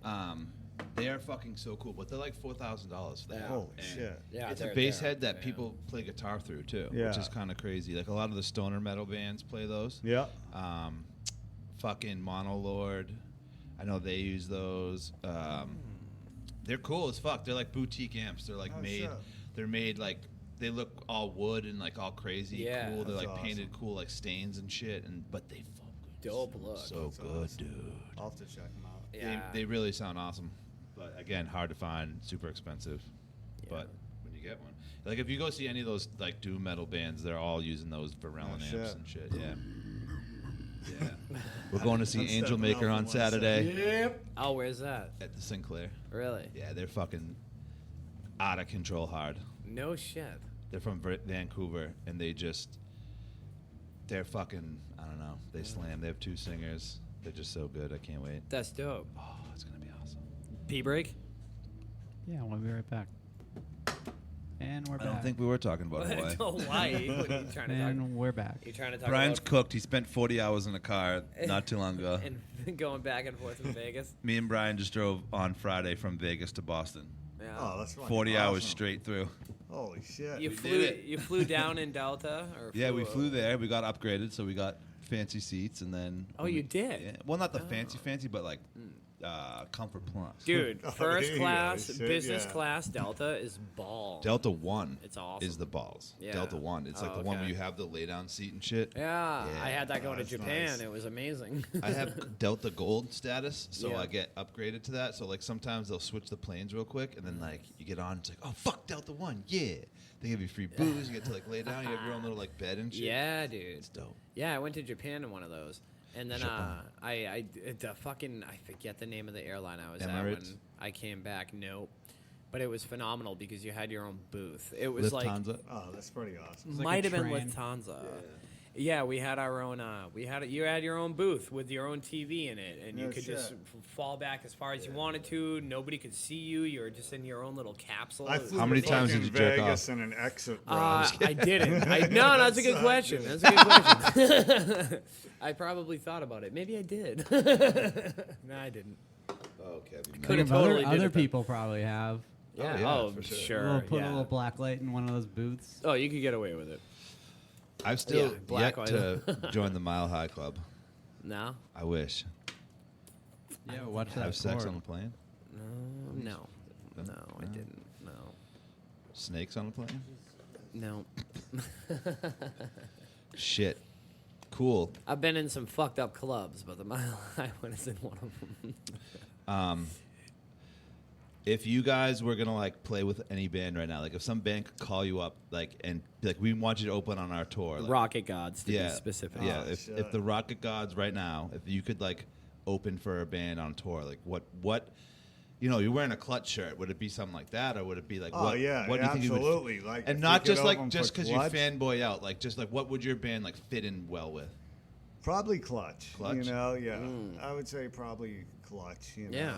[SPEAKER 2] Yeah.
[SPEAKER 4] They are fucking so cool, but they're like $4,000 for that.
[SPEAKER 1] Holy
[SPEAKER 4] And
[SPEAKER 1] shit.
[SPEAKER 2] Yeah,
[SPEAKER 4] it's a
[SPEAKER 2] they're-
[SPEAKER 4] bass
[SPEAKER 2] they're-
[SPEAKER 4] head that
[SPEAKER 2] yeah.
[SPEAKER 4] people play guitar through too,
[SPEAKER 1] Yeah.
[SPEAKER 4] which is kind of crazy. Like a lot of the stoner metal bands play those.
[SPEAKER 1] Yeah.
[SPEAKER 4] Fucking Monolord, I know they use those. They're cool as fuck. They're like boutique amps. They're like
[SPEAKER 1] Oh,
[SPEAKER 4] made.
[SPEAKER 1] shit.
[SPEAKER 4] They're made like they look all wood and like all crazy
[SPEAKER 2] Yeah.
[SPEAKER 4] cool. They're
[SPEAKER 1] That's
[SPEAKER 4] like
[SPEAKER 1] awesome.
[SPEAKER 4] painted cool like stains and shit. But they fucking
[SPEAKER 2] Dope look.
[SPEAKER 4] so
[SPEAKER 1] That's
[SPEAKER 4] good,
[SPEAKER 1] awesome.
[SPEAKER 4] dude.
[SPEAKER 1] I'll have to check them out.
[SPEAKER 2] Yeah.
[SPEAKER 4] They really sound awesome, but again, hard to find, super expensive.
[SPEAKER 2] Yeah.
[SPEAKER 4] But when you get one, like if you go see any of those like doom metal bands, they're all using those Varellin amps
[SPEAKER 1] shit.
[SPEAKER 4] and shit. Yeah. Yeah. We're going to see
[SPEAKER 1] I'm
[SPEAKER 4] Angel
[SPEAKER 1] stepping
[SPEAKER 4] Maker
[SPEAKER 1] out
[SPEAKER 4] on
[SPEAKER 1] for one
[SPEAKER 4] Saturday
[SPEAKER 2] Yep. Oh, where's that?
[SPEAKER 4] at the Sinclair.
[SPEAKER 2] Really?
[SPEAKER 4] Yeah, they're fucking out of control hard.
[SPEAKER 2] No shit.
[SPEAKER 4] They're from Vancouver, and they're fucking, I don't know. They slam. They have 2 singers. They're just so good. I can't wait.
[SPEAKER 2] That's dope.
[SPEAKER 4] Oh, it's gonna be awesome.
[SPEAKER 2] P-break?
[SPEAKER 3] Yeah, we'll be right back. And we're
[SPEAKER 4] I
[SPEAKER 3] back.
[SPEAKER 4] don't think we were talking about Hawaii.
[SPEAKER 2] Don't lie. What are you trying to talk?
[SPEAKER 3] And we're back.
[SPEAKER 2] You trying to talk
[SPEAKER 4] Brian's
[SPEAKER 2] about
[SPEAKER 4] cooked. He spent 40 hours in a car not too long ago.
[SPEAKER 2] and going back and forth in Vegas?
[SPEAKER 4] Me and Brian just drove on Friday from Vegas to Boston.
[SPEAKER 2] Yeah.
[SPEAKER 1] Oh, that's fucking
[SPEAKER 4] 40 hours
[SPEAKER 1] awesome.
[SPEAKER 4] straight through.
[SPEAKER 1] Holy shit.
[SPEAKER 2] You
[SPEAKER 4] we
[SPEAKER 2] flew.
[SPEAKER 4] did it.
[SPEAKER 2] You flew down in Delta, or
[SPEAKER 4] Yeah, we flew there. We got upgraded, so we got fancy seats, and then.
[SPEAKER 2] Oh, you did?
[SPEAKER 4] Yeah. Well, not the
[SPEAKER 2] Oh.
[SPEAKER 4] fancy, but like Comfort Plus.
[SPEAKER 2] Dude,
[SPEAKER 1] Oh,
[SPEAKER 2] first
[SPEAKER 1] there you
[SPEAKER 2] class,
[SPEAKER 1] go. Shit,
[SPEAKER 2] business
[SPEAKER 1] yeah.
[SPEAKER 2] class Delta is ball.
[SPEAKER 4] Delta 1
[SPEAKER 2] It's awesome.
[SPEAKER 4] is the balls.
[SPEAKER 2] Yeah.
[SPEAKER 4] Delta 1. It's like
[SPEAKER 2] Oh,
[SPEAKER 4] the one where
[SPEAKER 2] okay.
[SPEAKER 4] you have the lay down seat and shit.
[SPEAKER 2] Yeah,
[SPEAKER 4] Yeah.
[SPEAKER 2] I had that going to
[SPEAKER 1] That's
[SPEAKER 2] Japan.
[SPEAKER 1] nice.
[SPEAKER 2] It was amazing.
[SPEAKER 4] I have Delta Gold status, so
[SPEAKER 2] Yeah.
[SPEAKER 4] I get upgraded to that. So like sometimes they'll switch the planes real quick, and then like you get on, it's like, oh fuck, Delta 1, yeah. They give you free booze. You get to like lay down. You have your own little like bed and shit.
[SPEAKER 2] Yeah, dude.
[SPEAKER 4] It's dope.
[SPEAKER 2] Yeah, I went to Japan in one of those, and then
[SPEAKER 4] Japan.
[SPEAKER 2] I forget the name of the airline I was at
[SPEAKER 4] Emirates?
[SPEAKER 2] when I came back. Nope, but it was phenomenal because you had your own booth. It was
[SPEAKER 4] Lufthansa.
[SPEAKER 1] Oh, that's pretty awesome.
[SPEAKER 3] It's like
[SPEAKER 2] might
[SPEAKER 3] a
[SPEAKER 2] have been
[SPEAKER 3] train.
[SPEAKER 2] Lufthansa. Yeah, we had our own. You had your own booth with your own TV in it, and you
[SPEAKER 1] No
[SPEAKER 2] could just
[SPEAKER 1] shit.
[SPEAKER 2] fall back as far as you wanted to. Nobody could see you. You were just in your own little capsule.
[SPEAKER 1] I
[SPEAKER 2] It was
[SPEAKER 1] flew
[SPEAKER 4] How many
[SPEAKER 1] to
[SPEAKER 4] times did
[SPEAKER 1] fucking
[SPEAKER 4] you jerk
[SPEAKER 1] Vegas
[SPEAKER 4] off?
[SPEAKER 1] in an exit row.
[SPEAKER 2] I didn't. No, that's a good
[SPEAKER 1] Sucked,
[SPEAKER 2] question.
[SPEAKER 1] dude.
[SPEAKER 2] That's a good question. I probably thought about it. Maybe I did. No, I didn't.
[SPEAKER 4] Oh, Kevin.
[SPEAKER 2] Could have
[SPEAKER 3] Other-
[SPEAKER 2] totally did
[SPEAKER 3] other
[SPEAKER 2] it, but-
[SPEAKER 3] people probably have.
[SPEAKER 2] Yeah.
[SPEAKER 4] yeah,
[SPEAKER 2] Oh,
[SPEAKER 4] for sure.
[SPEAKER 2] sure.
[SPEAKER 3] We'll put
[SPEAKER 2] yeah.
[SPEAKER 3] a little black light in one of those booths.
[SPEAKER 2] Oh, you could get away with it.
[SPEAKER 4] I've still
[SPEAKER 2] Yeah, black
[SPEAKER 4] yet
[SPEAKER 2] light.
[SPEAKER 4] to join the Mile High Club.
[SPEAKER 2] No.
[SPEAKER 4] I wish.
[SPEAKER 3] Yeah, watch that.
[SPEAKER 4] Have sex
[SPEAKER 3] cord.
[SPEAKER 4] on the plane?
[SPEAKER 2] No. No, I didn't. No.
[SPEAKER 4] Snakes on the plane?
[SPEAKER 2] No.
[SPEAKER 4] Shit. Cool.
[SPEAKER 2] I've been in some fucked up clubs, but the Mile High one is in one of them.
[SPEAKER 4] If you guys were gonna like play with any band right now, like if some band could call you up, like and be like, we want you to open on our tour, like,
[SPEAKER 2] Rocket Gods, to
[SPEAKER 4] yeah,
[SPEAKER 2] be specific.
[SPEAKER 4] yeah.
[SPEAKER 1] Oh,
[SPEAKER 4] if
[SPEAKER 1] shit.
[SPEAKER 4] the Rocket Gods right now, if you could like open for a band on tour, like what, you know, you're wearing a Clutch shirt, would it be something like that, or would it be like
[SPEAKER 1] Oh,
[SPEAKER 4] what?
[SPEAKER 1] yeah,
[SPEAKER 4] what do you think you would
[SPEAKER 1] absolutely. Like,
[SPEAKER 4] and
[SPEAKER 1] if
[SPEAKER 4] not
[SPEAKER 1] we could
[SPEAKER 4] just like
[SPEAKER 1] open
[SPEAKER 4] just
[SPEAKER 1] for
[SPEAKER 4] because you
[SPEAKER 1] Clutch.
[SPEAKER 4] fanboy out, like just like what would your band like fit in well with?
[SPEAKER 1] Probably Clutch.
[SPEAKER 4] Clutch?
[SPEAKER 1] You know, yeah. I would say probably Clutch. You know?
[SPEAKER 2] Yeah.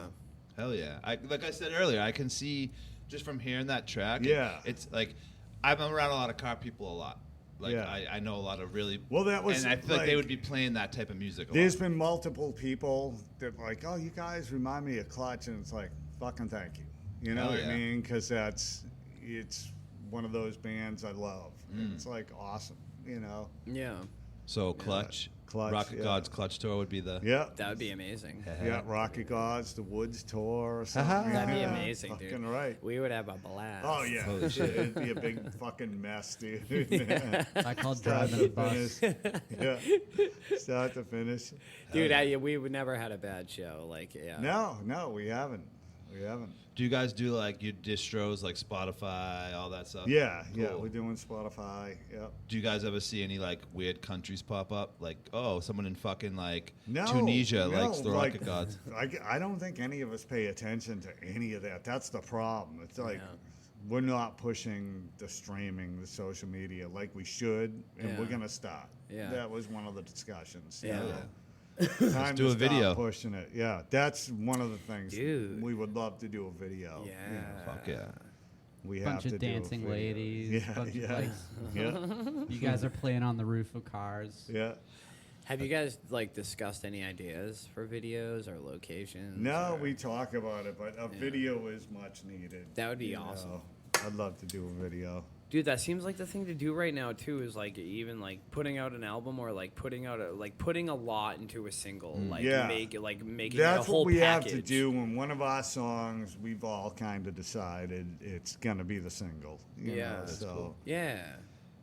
[SPEAKER 4] Hell yeah! Like I said earlier, I can see just from hearing that track.
[SPEAKER 1] Yeah.
[SPEAKER 4] it's like I'm around a lot of car people a lot. Like
[SPEAKER 1] Yeah.
[SPEAKER 4] I know a lot of really.
[SPEAKER 1] Well, that was
[SPEAKER 4] and I feel like they
[SPEAKER 1] like-
[SPEAKER 4] would be playing that type of music.
[SPEAKER 1] There's been multiple people that like, oh, you guys remind me of Clutch, and it's like, fucking thank you. You know
[SPEAKER 4] Hell
[SPEAKER 1] what
[SPEAKER 4] yeah.
[SPEAKER 1] I mean? Because it's one of those bands I love. And it's like awesome. You know?
[SPEAKER 2] Yeah.
[SPEAKER 4] So Clutch,
[SPEAKER 1] Clutch,
[SPEAKER 4] Rocket
[SPEAKER 1] yeah.
[SPEAKER 4] God's Clutch tour would be the.
[SPEAKER 1] Yeah.
[SPEAKER 2] That would be amazing.
[SPEAKER 1] Yeah, Rocket Gods, the Woods tour or something.
[SPEAKER 2] That'd be
[SPEAKER 1] Yeah,
[SPEAKER 2] amazing, dude.
[SPEAKER 1] Fucking right.
[SPEAKER 2] We would have a blast.
[SPEAKER 1] Oh yeah,
[SPEAKER 4] Holy shit.
[SPEAKER 1] it'd be a big fucking mess, dude.
[SPEAKER 3] I called
[SPEAKER 1] Start
[SPEAKER 3] driving
[SPEAKER 1] to
[SPEAKER 3] a bus.
[SPEAKER 1] finish. Yeah, start to finish.
[SPEAKER 2] Dude, we would never had a bad show. Like, yeah.
[SPEAKER 1] No, we haven't. we haven't.
[SPEAKER 4] Do you guys do like your distros like Spotify, all that stuff?
[SPEAKER 1] Yeah, yeah,
[SPEAKER 4] Cool.
[SPEAKER 1] we're doing Spotify. Yep.
[SPEAKER 4] Do you guys ever see any like weird countries pop up? Like, oh, someone in fucking like
[SPEAKER 1] No,
[SPEAKER 4] Tunisia
[SPEAKER 1] no,
[SPEAKER 4] likes the
[SPEAKER 1] like,
[SPEAKER 4] Rocket Gods.
[SPEAKER 1] I don't think any of us pay attention to any of that. That's the problem. It's like
[SPEAKER 2] Yeah.
[SPEAKER 1] we're not pushing the streaming, the social media like we should, and
[SPEAKER 2] Yeah.
[SPEAKER 1] we're gonna start.
[SPEAKER 2] Yeah.
[SPEAKER 1] That was one of the discussions.
[SPEAKER 2] Yeah.
[SPEAKER 1] Time
[SPEAKER 4] do
[SPEAKER 1] to
[SPEAKER 4] a video.
[SPEAKER 1] start pushing it. Yeah, that's one of the things.
[SPEAKER 2] Dude.
[SPEAKER 1] We would love to do a video.
[SPEAKER 2] Yeah.
[SPEAKER 1] You know,
[SPEAKER 4] Fuck yeah.
[SPEAKER 1] we
[SPEAKER 3] Bunch
[SPEAKER 1] have
[SPEAKER 3] of
[SPEAKER 1] to
[SPEAKER 3] dancing
[SPEAKER 1] do a video.
[SPEAKER 3] ladies,
[SPEAKER 1] Yeah,
[SPEAKER 3] bunch of,
[SPEAKER 1] yeah,
[SPEAKER 3] like,
[SPEAKER 1] yeah,
[SPEAKER 3] You guys are playing on the roof of cars.
[SPEAKER 1] yeah.
[SPEAKER 2] Have you guys like discussed any ideas for videos or locations?
[SPEAKER 1] No,
[SPEAKER 2] or-
[SPEAKER 1] we talk about it, but a video is much needed.
[SPEAKER 2] That would be
[SPEAKER 1] you
[SPEAKER 2] awesome.
[SPEAKER 1] know. I'd love to do a video.
[SPEAKER 2] Dude, that seems like the thing to do right now too. Is like even like putting out an album or like putting a lot into a single. Like
[SPEAKER 1] Yeah.
[SPEAKER 2] making it a
[SPEAKER 1] That's
[SPEAKER 2] whole
[SPEAKER 1] what we
[SPEAKER 2] package.
[SPEAKER 1] have to do. And one of our songs, we've all kind of decided it's gonna be the single. You
[SPEAKER 2] Yeah.
[SPEAKER 1] know,
[SPEAKER 2] That's
[SPEAKER 1] so
[SPEAKER 4] cool.
[SPEAKER 2] Yeah.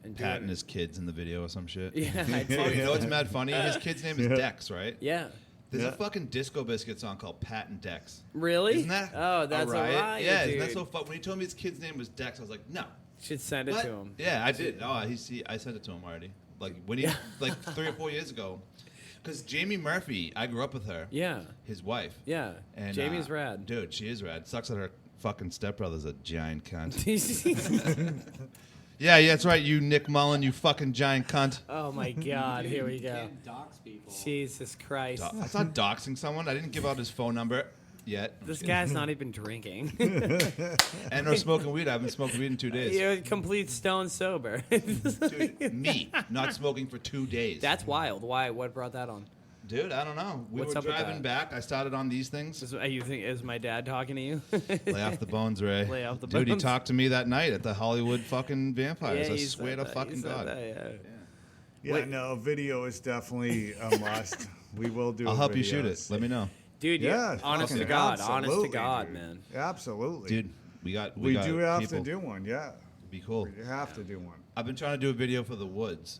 [SPEAKER 2] And do
[SPEAKER 4] Pat
[SPEAKER 2] it-
[SPEAKER 4] and his kids in the video or some shit.
[SPEAKER 2] Yeah. I
[SPEAKER 4] Oh, you
[SPEAKER 2] do.
[SPEAKER 4] know what's mad funny? His kid's name is
[SPEAKER 1] Yeah.
[SPEAKER 4] Dex, right?
[SPEAKER 2] Yeah.
[SPEAKER 4] There's
[SPEAKER 1] Yeah.
[SPEAKER 4] a fucking Disco Biscuit song called Pat and Dex.
[SPEAKER 2] Really?
[SPEAKER 4] Isn't that?
[SPEAKER 2] Oh, that's a riot,
[SPEAKER 4] Yeah,
[SPEAKER 2] dude.
[SPEAKER 4] isn't that so fun? When he told me his kid's name was Dex, I was like, no.
[SPEAKER 2] Should send it
[SPEAKER 4] What?
[SPEAKER 2] to him.
[SPEAKER 4] Yeah, I did. Oh, I sent it to him already. Like when he, like 3 or 4 years ago. Because Jamie Murphy, I grew up with her.
[SPEAKER 2] Yeah.
[SPEAKER 4] His wife.
[SPEAKER 2] Yeah.
[SPEAKER 4] And
[SPEAKER 2] Jamie's rad.
[SPEAKER 4] Dude, she is rad. Sucks that her fucking stepbrother's a giant cunt. Yeah, that's right, you Nick Mullen, you fucking giant cunt.
[SPEAKER 2] Oh my God! Here we go.
[SPEAKER 3] Dox people.
[SPEAKER 2] Jesus Christ!
[SPEAKER 4] That's not doxing someone. I didn't give out his phone number yet.
[SPEAKER 2] This guy's not even drinking.
[SPEAKER 4] And or smoking weed. I haven't smoked weed in 2 days.
[SPEAKER 2] You're complete stone sober.
[SPEAKER 4] Dude, me, not smoking for 2 days.
[SPEAKER 2] That's wild. Why? What brought that on?
[SPEAKER 4] Dude, I don't know. We
[SPEAKER 2] What's
[SPEAKER 4] were
[SPEAKER 2] up with
[SPEAKER 4] driving
[SPEAKER 2] that?
[SPEAKER 4] back. I started on these things.
[SPEAKER 2] Is my dad talking to you?
[SPEAKER 4] Lay off the bones, Ray.
[SPEAKER 2] Lay off the
[SPEAKER 4] Dude, he
[SPEAKER 2] bones.
[SPEAKER 4] talked to me that night at the Hollywood fucking Vampires. I
[SPEAKER 2] he
[SPEAKER 4] swear
[SPEAKER 2] said
[SPEAKER 4] to
[SPEAKER 2] that,
[SPEAKER 4] fucking
[SPEAKER 2] he said
[SPEAKER 4] God.
[SPEAKER 2] that, yeah.
[SPEAKER 1] yeah,
[SPEAKER 2] Wait.
[SPEAKER 1] no, video is definitely a must. We will do.
[SPEAKER 4] I'll help you shoot it.
[SPEAKER 1] videos.
[SPEAKER 4] Let me know.
[SPEAKER 2] Dude,
[SPEAKER 1] Yeah,
[SPEAKER 2] honest to
[SPEAKER 1] fucking
[SPEAKER 2] God, honest to
[SPEAKER 1] absolutely,
[SPEAKER 2] God,
[SPEAKER 1] dude.
[SPEAKER 2] man.
[SPEAKER 1] Absolutely,
[SPEAKER 4] Dude, we got
[SPEAKER 1] We
[SPEAKER 4] got
[SPEAKER 1] do have
[SPEAKER 4] people.
[SPEAKER 1] to do one. Yeah,
[SPEAKER 4] Be cool.
[SPEAKER 1] we have to do one.
[SPEAKER 4] I've been trying to do a video for the Woods.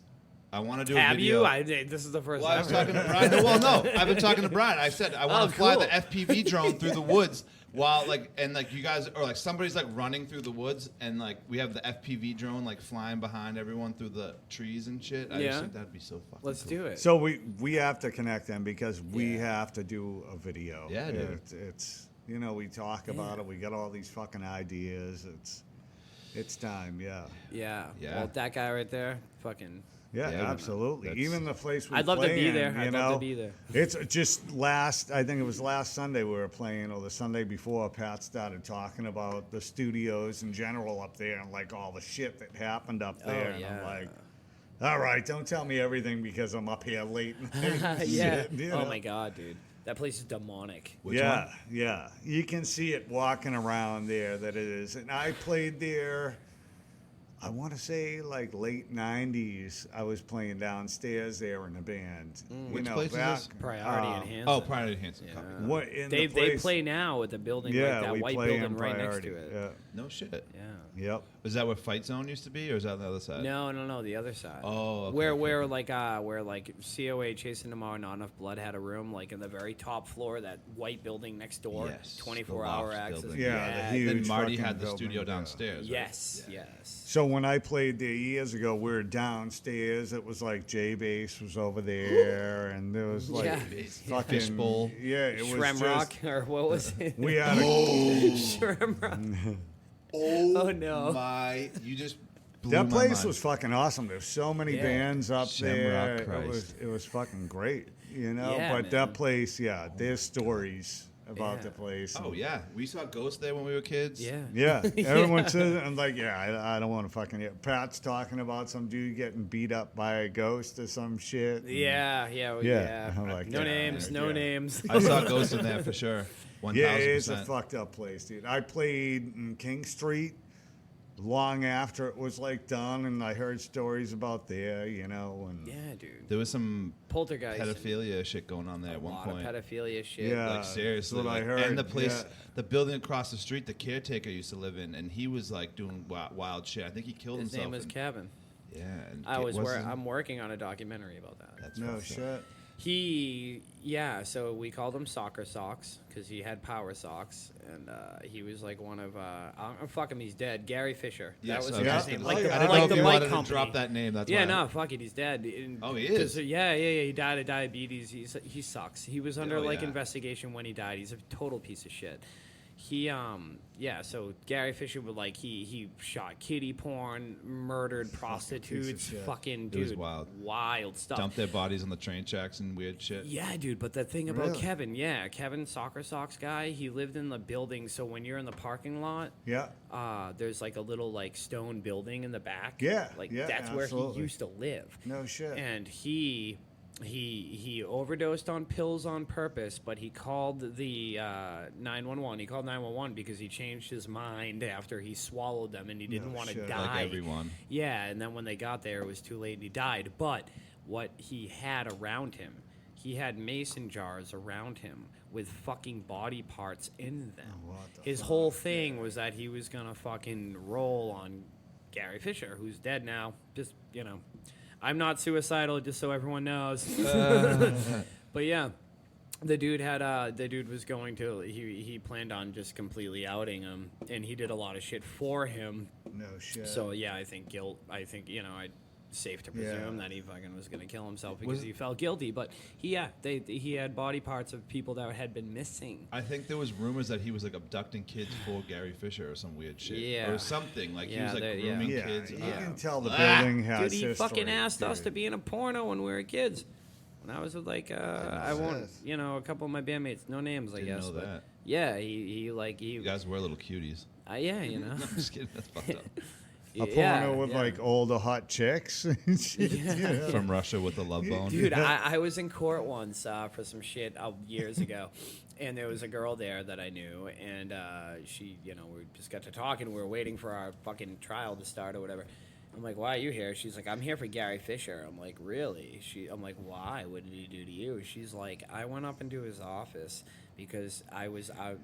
[SPEAKER 4] I want to do
[SPEAKER 2] Have
[SPEAKER 4] a video.
[SPEAKER 2] you? This is the first
[SPEAKER 4] Well, I was
[SPEAKER 2] time.
[SPEAKER 4] talking to Brian. No, well, no, I've been talking to Brian. I said I want
[SPEAKER 2] Oh,
[SPEAKER 4] to fly
[SPEAKER 2] cool.
[SPEAKER 4] the FPV drone through the woods while you guys or like somebody's like running through the woods and like we have the FPV drone like flying behind everyone through the trees and shit. I
[SPEAKER 2] Yeah.
[SPEAKER 4] just think that'd be so fucking.
[SPEAKER 2] Let's
[SPEAKER 4] cool.
[SPEAKER 2] do it.
[SPEAKER 1] So we have to connect them because we
[SPEAKER 2] Yeah.
[SPEAKER 1] have to do a video.
[SPEAKER 4] Yeah, dude.
[SPEAKER 1] It's you know we talk about it. We got all these fucking ideas. It's time. Yeah.
[SPEAKER 2] Yeah.
[SPEAKER 4] Yeah.
[SPEAKER 2] Well, that guy right there, fucking.
[SPEAKER 1] Yeah,
[SPEAKER 4] Yeah,
[SPEAKER 1] absolutely.
[SPEAKER 4] that's-
[SPEAKER 1] Even the place we
[SPEAKER 2] I'd love to
[SPEAKER 1] play
[SPEAKER 2] be
[SPEAKER 1] in,
[SPEAKER 2] there.
[SPEAKER 1] you
[SPEAKER 2] I'd
[SPEAKER 1] know,
[SPEAKER 2] love to be there.
[SPEAKER 1] It's just I think it was last Sunday we were playing, or the Sunday before, Pat started talking about the studios in general up there and like all the shit that happened up there. And I'm
[SPEAKER 2] yeah.
[SPEAKER 1] like, all right, don't tell me everything because I'm up here late. And
[SPEAKER 2] Yeah.
[SPEAKER 1] shit, you
[SPEAKER 2] Oh
[SPEAKER 1] know?
[SPEAKER 2] my God, dude. That place is demonic.
[SPEAKER 4] Which
[SPEAKER 1] yeah,
[SPEAKER 4] one?
[SPEAKER 1] yeah. You can see it walking around there that it is. And I played there, I want to say like late 90s. I was playing downstairs there in a band.
[SPEAKER 4] Which place is this?
[SPEAKER 2] Priority enhanced.
[SPEAKER 4] Oh, Priority Hanson.
[SPEAKER 2] Yeah.
[SPEAKER 4] Copy.
[SPEAKER 1] What in
[SPEAKER 2] They
[SPEAKER 1] the place,
[SPEAKER 2] play now with the building,
[SPEAKER 1] yeah,
[SPEAKER 2] like that
[SPEAKER 1] we
[SPEAKER 2] white
[SPEAKER 1] play
[SPEAKER 2] building
[SPEAKER 1] in
[SPEAKER 2] right next
[SPEAKER 1] Priority.
[SPEAKER 2] to it.
[SPEAKER 1] Yeah.
[SPEAKER 4] No shit.
[SPEAKER 2] Yeah.
[SPEAKER 1] Yep.
[SPEAKER 4] Is that where Fight Zone used to be, or is that on the other side?
[SPEAKER 2] No, the other side.
[SPEAKER 4] Oh, okay,
[SPEAKER 2] where
[SPEAKER 4] okay,
[SPEAKER 2] where
[SPEAKER 4] okay.
[SPEAKER 2] where like COA Chasing Tomorrow, Not Enough Blood had a room like in the very top floor, that white building next door,
[SPEAKER 4] Yes,
[SPEAKER 2] 24-hour
[SPEAKER 4] the loft
[SPEAKER 2] access.
[SPEAKER 4] building.
[SPEAKER 1] Yeah, the
[SPEAKER 4] Then
[SPEAKER 1] huge
[SPEAKER 4] Marty
[SPEAKER 1] fucking
[SPEAKER 4] had the
[SPEAKER 1] building,
[SPEAKER 4] studio
[SPEAKER 1] yeah.
[SPEAKER 4] downstairs. right?
[SPEAKER 2] Yes,
[SPEAKER 4] Yeah.
[SPEAKER 2] yes.
[SPEAKER 1] So when I played there years ago, we were downstairs. It was like J Bass was over there, and there was like
[SPEAKER 2] Yeah.
[SPEAKER 1] fucking
[SPEAKER 4] Fishbowl.
[SPEAKER 1] Yeah, it was
[SPEAKER 2] Shremrock,
[SPEAKER 1] just,
[SPEAKER 2] or what was it?
[SPEAKER 1] we had a
[SPEAKER 2] Shremrock.
[SPEAKER 4] Oh,
[SPEAKER 2] Oh, no.
[SPEAKER 4] my! You just blew
[SPEAKER 1] that
[SPEAKER 4] my
[SPEAKER 1] place
[SPEAKER 4] mind.
[SPEAKER 1] was fucking awesome. There's so many
[SPEAKER 2] Yeah.
[SPEAKER 1] bands up
[SPEAKER 4] Shamrock
[SPEAKER 1] there.
[SPEAKER 4] Christ.
[SPEAKER 1] It was fucking great, you know.
[SPEAKER 2] Yeah,
[SPEAKER 1] but
[SPEAKER 2] man.
[SPEAKER 1] that place, yeah, there's stories about
[SPEAKER 2] Yeah.
[SPEAKER 1] the place.
[SPEAKER 4] Oh yeah, we saw Ghost there when we were kids.
[SPEAKER 2] Yeah.
[SPEAKER 1] Yeah, everyone says, I'm like, yeah, I don't want to fucking hear. Pat's talking about some dude getting beat up by a ghost or some shit.
[SPEAKER 2] Yeah.
[SPEAKER 1] Yeah,
[SPEAKER 2] Yeah.
[SPEAKER 1] I'm like,
[SPEAKER 2] no
[SPEAKER 1] yeah,
[SPEAKER 2] names. No
[SPEAKER 1] yeah.
[SPEAKER 2] names.
[SPEAKER 4] I saw Ghost in there for sure. 1,000%.
[SPEAKER 1] Yeah, it's a fucked up place, dude. I played in King Street long after it was like done, and I heard stories about there, you know, and
[SPEAKER 2] Yeah, dude.
[SPEAKER 4] There was some
[SPEAKER 2] Poltergeist. and
[SPEAKER 4] pedophilia shit going on there
[SPEAKER 2] A
[SPEAKER 4] at one
[SPEAKER 2] lot
[SPEAKER 4] point.
[SPEAKER 2] of pedophilia shit.
[SPEAKER 1] Yeah.
[SPEAKER 4] Like seriously,
[SPEAKER 1] that's what I
[SPEAKER 4] like,
[SPEAKER 1] heard,
[SPEAKER 4] and the place,
[SPEAKER 1] yeah.
[SPEAKER 4] the building across the street, the caretaker used to live in, and he was like doing wild shit. I think he killed
[SPEAKER 2] His
[SPEAKER 4] himself.
[SPEAKER 2] name was
[SPEAKER 4] and-
[SPEAKER 2] Kevin.
[SPEAKER 4] Yeah, and
[SPEAKER 2] I'm
[SPEAKER 4] wasn't-
[SPEAKER 2] working on a documentary about that.
[SPEAKER 4] That's
[SPEAKER 1] no
[SPEAKER 4] fucked up.
[SPEAKER 1] shit.
[SPEAKER 2] So we called him Soccer Socks because he had power socks, and he was like one of fuck him, he's dead. Gary Fisher.
[SPEAKER 4] Yes,
[SPEAKER 2] that was
[SPEAKER 1] yeah.
[SPEAKER 2] his name.
[SPEAKER 1] Oh,
[SPEAKER 2] Like
[SPEAKER 1] yeah.
[SPEAKER 2] the,
[SPEAKER 1] I didn't
[SPEAKER 2] like
[SPEAKER 1] know
[SPEAKER 2] the
[SPEAKER 1] if you
[SPEAKER 2] bike
[SPEAKER 5] wanted to
[SPEAKER 2] company.
[SPEAKER 5] drop that name. That's
[SPEAKER 2] Yeah,
[SPEAKER 5] why.
[SPEAKER 2] no, fuck it, he's dead. And-
[SPEAKER 4] Oh, he
[SPEAKER 2] 'cause,
[SPEAKER 4] is?
[SPEAKER 2] Yeah, he died of diabetes. He sucks. He was under
[SPEAKER 4] Oh,
[SPEAKER 2] like
[SPEAKER 4] yeah.
[SPEAKER 2] investigation when he died. He's a total piece of shit. He so Gary Fisher would like he shot kiddie porn, murdered prostitutes,
[SPEAKER 1] shit.
[SPEAKER 2] fucking
[SPEAKER 4] It was
[SPEAKER 2] dude,
[SPEAKER 4] wild.
[SPEAKER 2] stuff.
[SPEAKER 4] Dump their bodies on the train tracks and weird shit.
[SPEAKER 2] Yeah, dude, but the thing about
[SPEAKER 1] Really?
[SPEAKER 2] Kevin Soccer Socks guy, he lived in the building, so when you're in the parking lot,
[SPEAKER 1] Yeah.
[SPEAKER 2] there's like a little like stone building in the back.
[SPEAKER 1] Yeah,
[SPEAKER 2] Like
[SPEAKER 1] yeah,
[SPEAKER 2] that's where
[SPEAKER 1] absolutely.
[SPEAKER 2] he used to live.
[SPEAKER 1] No shit.
[SPEAKER 2] And he overdosed on pills on purpose, but he called the 911. He called 911 because he changed his mind after he swallowed them and he didn't
[SPEAKER 1] No
[SPEAKER 2] want to
[SPEAKER 1] shit.
[SPEAKER 2] die.
[SPEAKER 4] Like everyone.
[SPEAKER 2] Yeah, and then when they got there, it was too late and he died. But what he had around him, he had mason jars around him with fucking body parts in them.
[SPEAKER 1] What the
[SPEAKER 2] His
[SPEAKER 1] fuck?
[SPEAKER 2] whole thing was that he was gonna fucking roll on Gary Fisher, who's dead now. Just, I'm not suicidal, just so everyone knows. But yeah, the dude was going to. He planned on just completely outing him, and he did a lot of shit for him.
[SPEAKER 1] No shit.
[SPEAKER 2] So yeah, I think guilt. I think safe to presume that he fucking was gonna kill himself because he felt guilty. But he had body parts of people that had been missing.
[SPEAKER 4] I think there was rumors that he was like abducting kids for Gary Fisher or some weird shit.
[SPEAKER 2] Yeah.
[SPEAKER 4] Or something. Like he
[SPEAKER 2] Yeah,
[SPEAKER 4] was like
[SPEAKER 2] there- yeah.
[SPEAKER 4] grooming
[SPEAKER 1] yeah,
[SPEAKER 4] kids.
[SPEAKER 1] you
[SPEAKER 4] and
[SPEAKER 1] can tell the
[SPEAKER 2] Ah,
[SPEAKER 1] building has
[SPEAKER 2] dude, he
[SPEAKER 1] history,
[SPEAKER 2] fucking asked us
[SPEAKER 1] dude.
[SPEAKER 2] to be in a porno when we were kids. When I was with like I won't, a couple of my bandmates, no names, I
[SPEAKER 4] Didn't
[SPEAKER 2] guess.
[SPEAKER 4] know
[SPEAKER 2] but
[SPEAKER 4] that.
[SPEAKER 2] yeah, he
[SPEAKER 4] You guys were little cuties.
[SPEAKER 2] yeah,
[SPEAKER 4] I'm just kidding. That's fucked up.
[SPEAKER 1] A
[SPEAKER 2] Yeah,
[SPEAKER 1] porno with
[SPEAKER 2] yeah.
[SPEAKER 1] like older hot chicks. and shit,
[SPEAKER 2] Yeah.
[SPEAKER 4] From Russia with the love bone.
[SPEAKER 2] Dude, I was in court once for some shit years ago, and there was a girl there that I knew, and she, we just got to talking. We were waiting for our fucking trial to start or whatever. I'm like, why are you here? She's like, I'm here for Gary Fisher. I'm like, really? I'm like, why? What did he do to you? She's like, I went up into his office because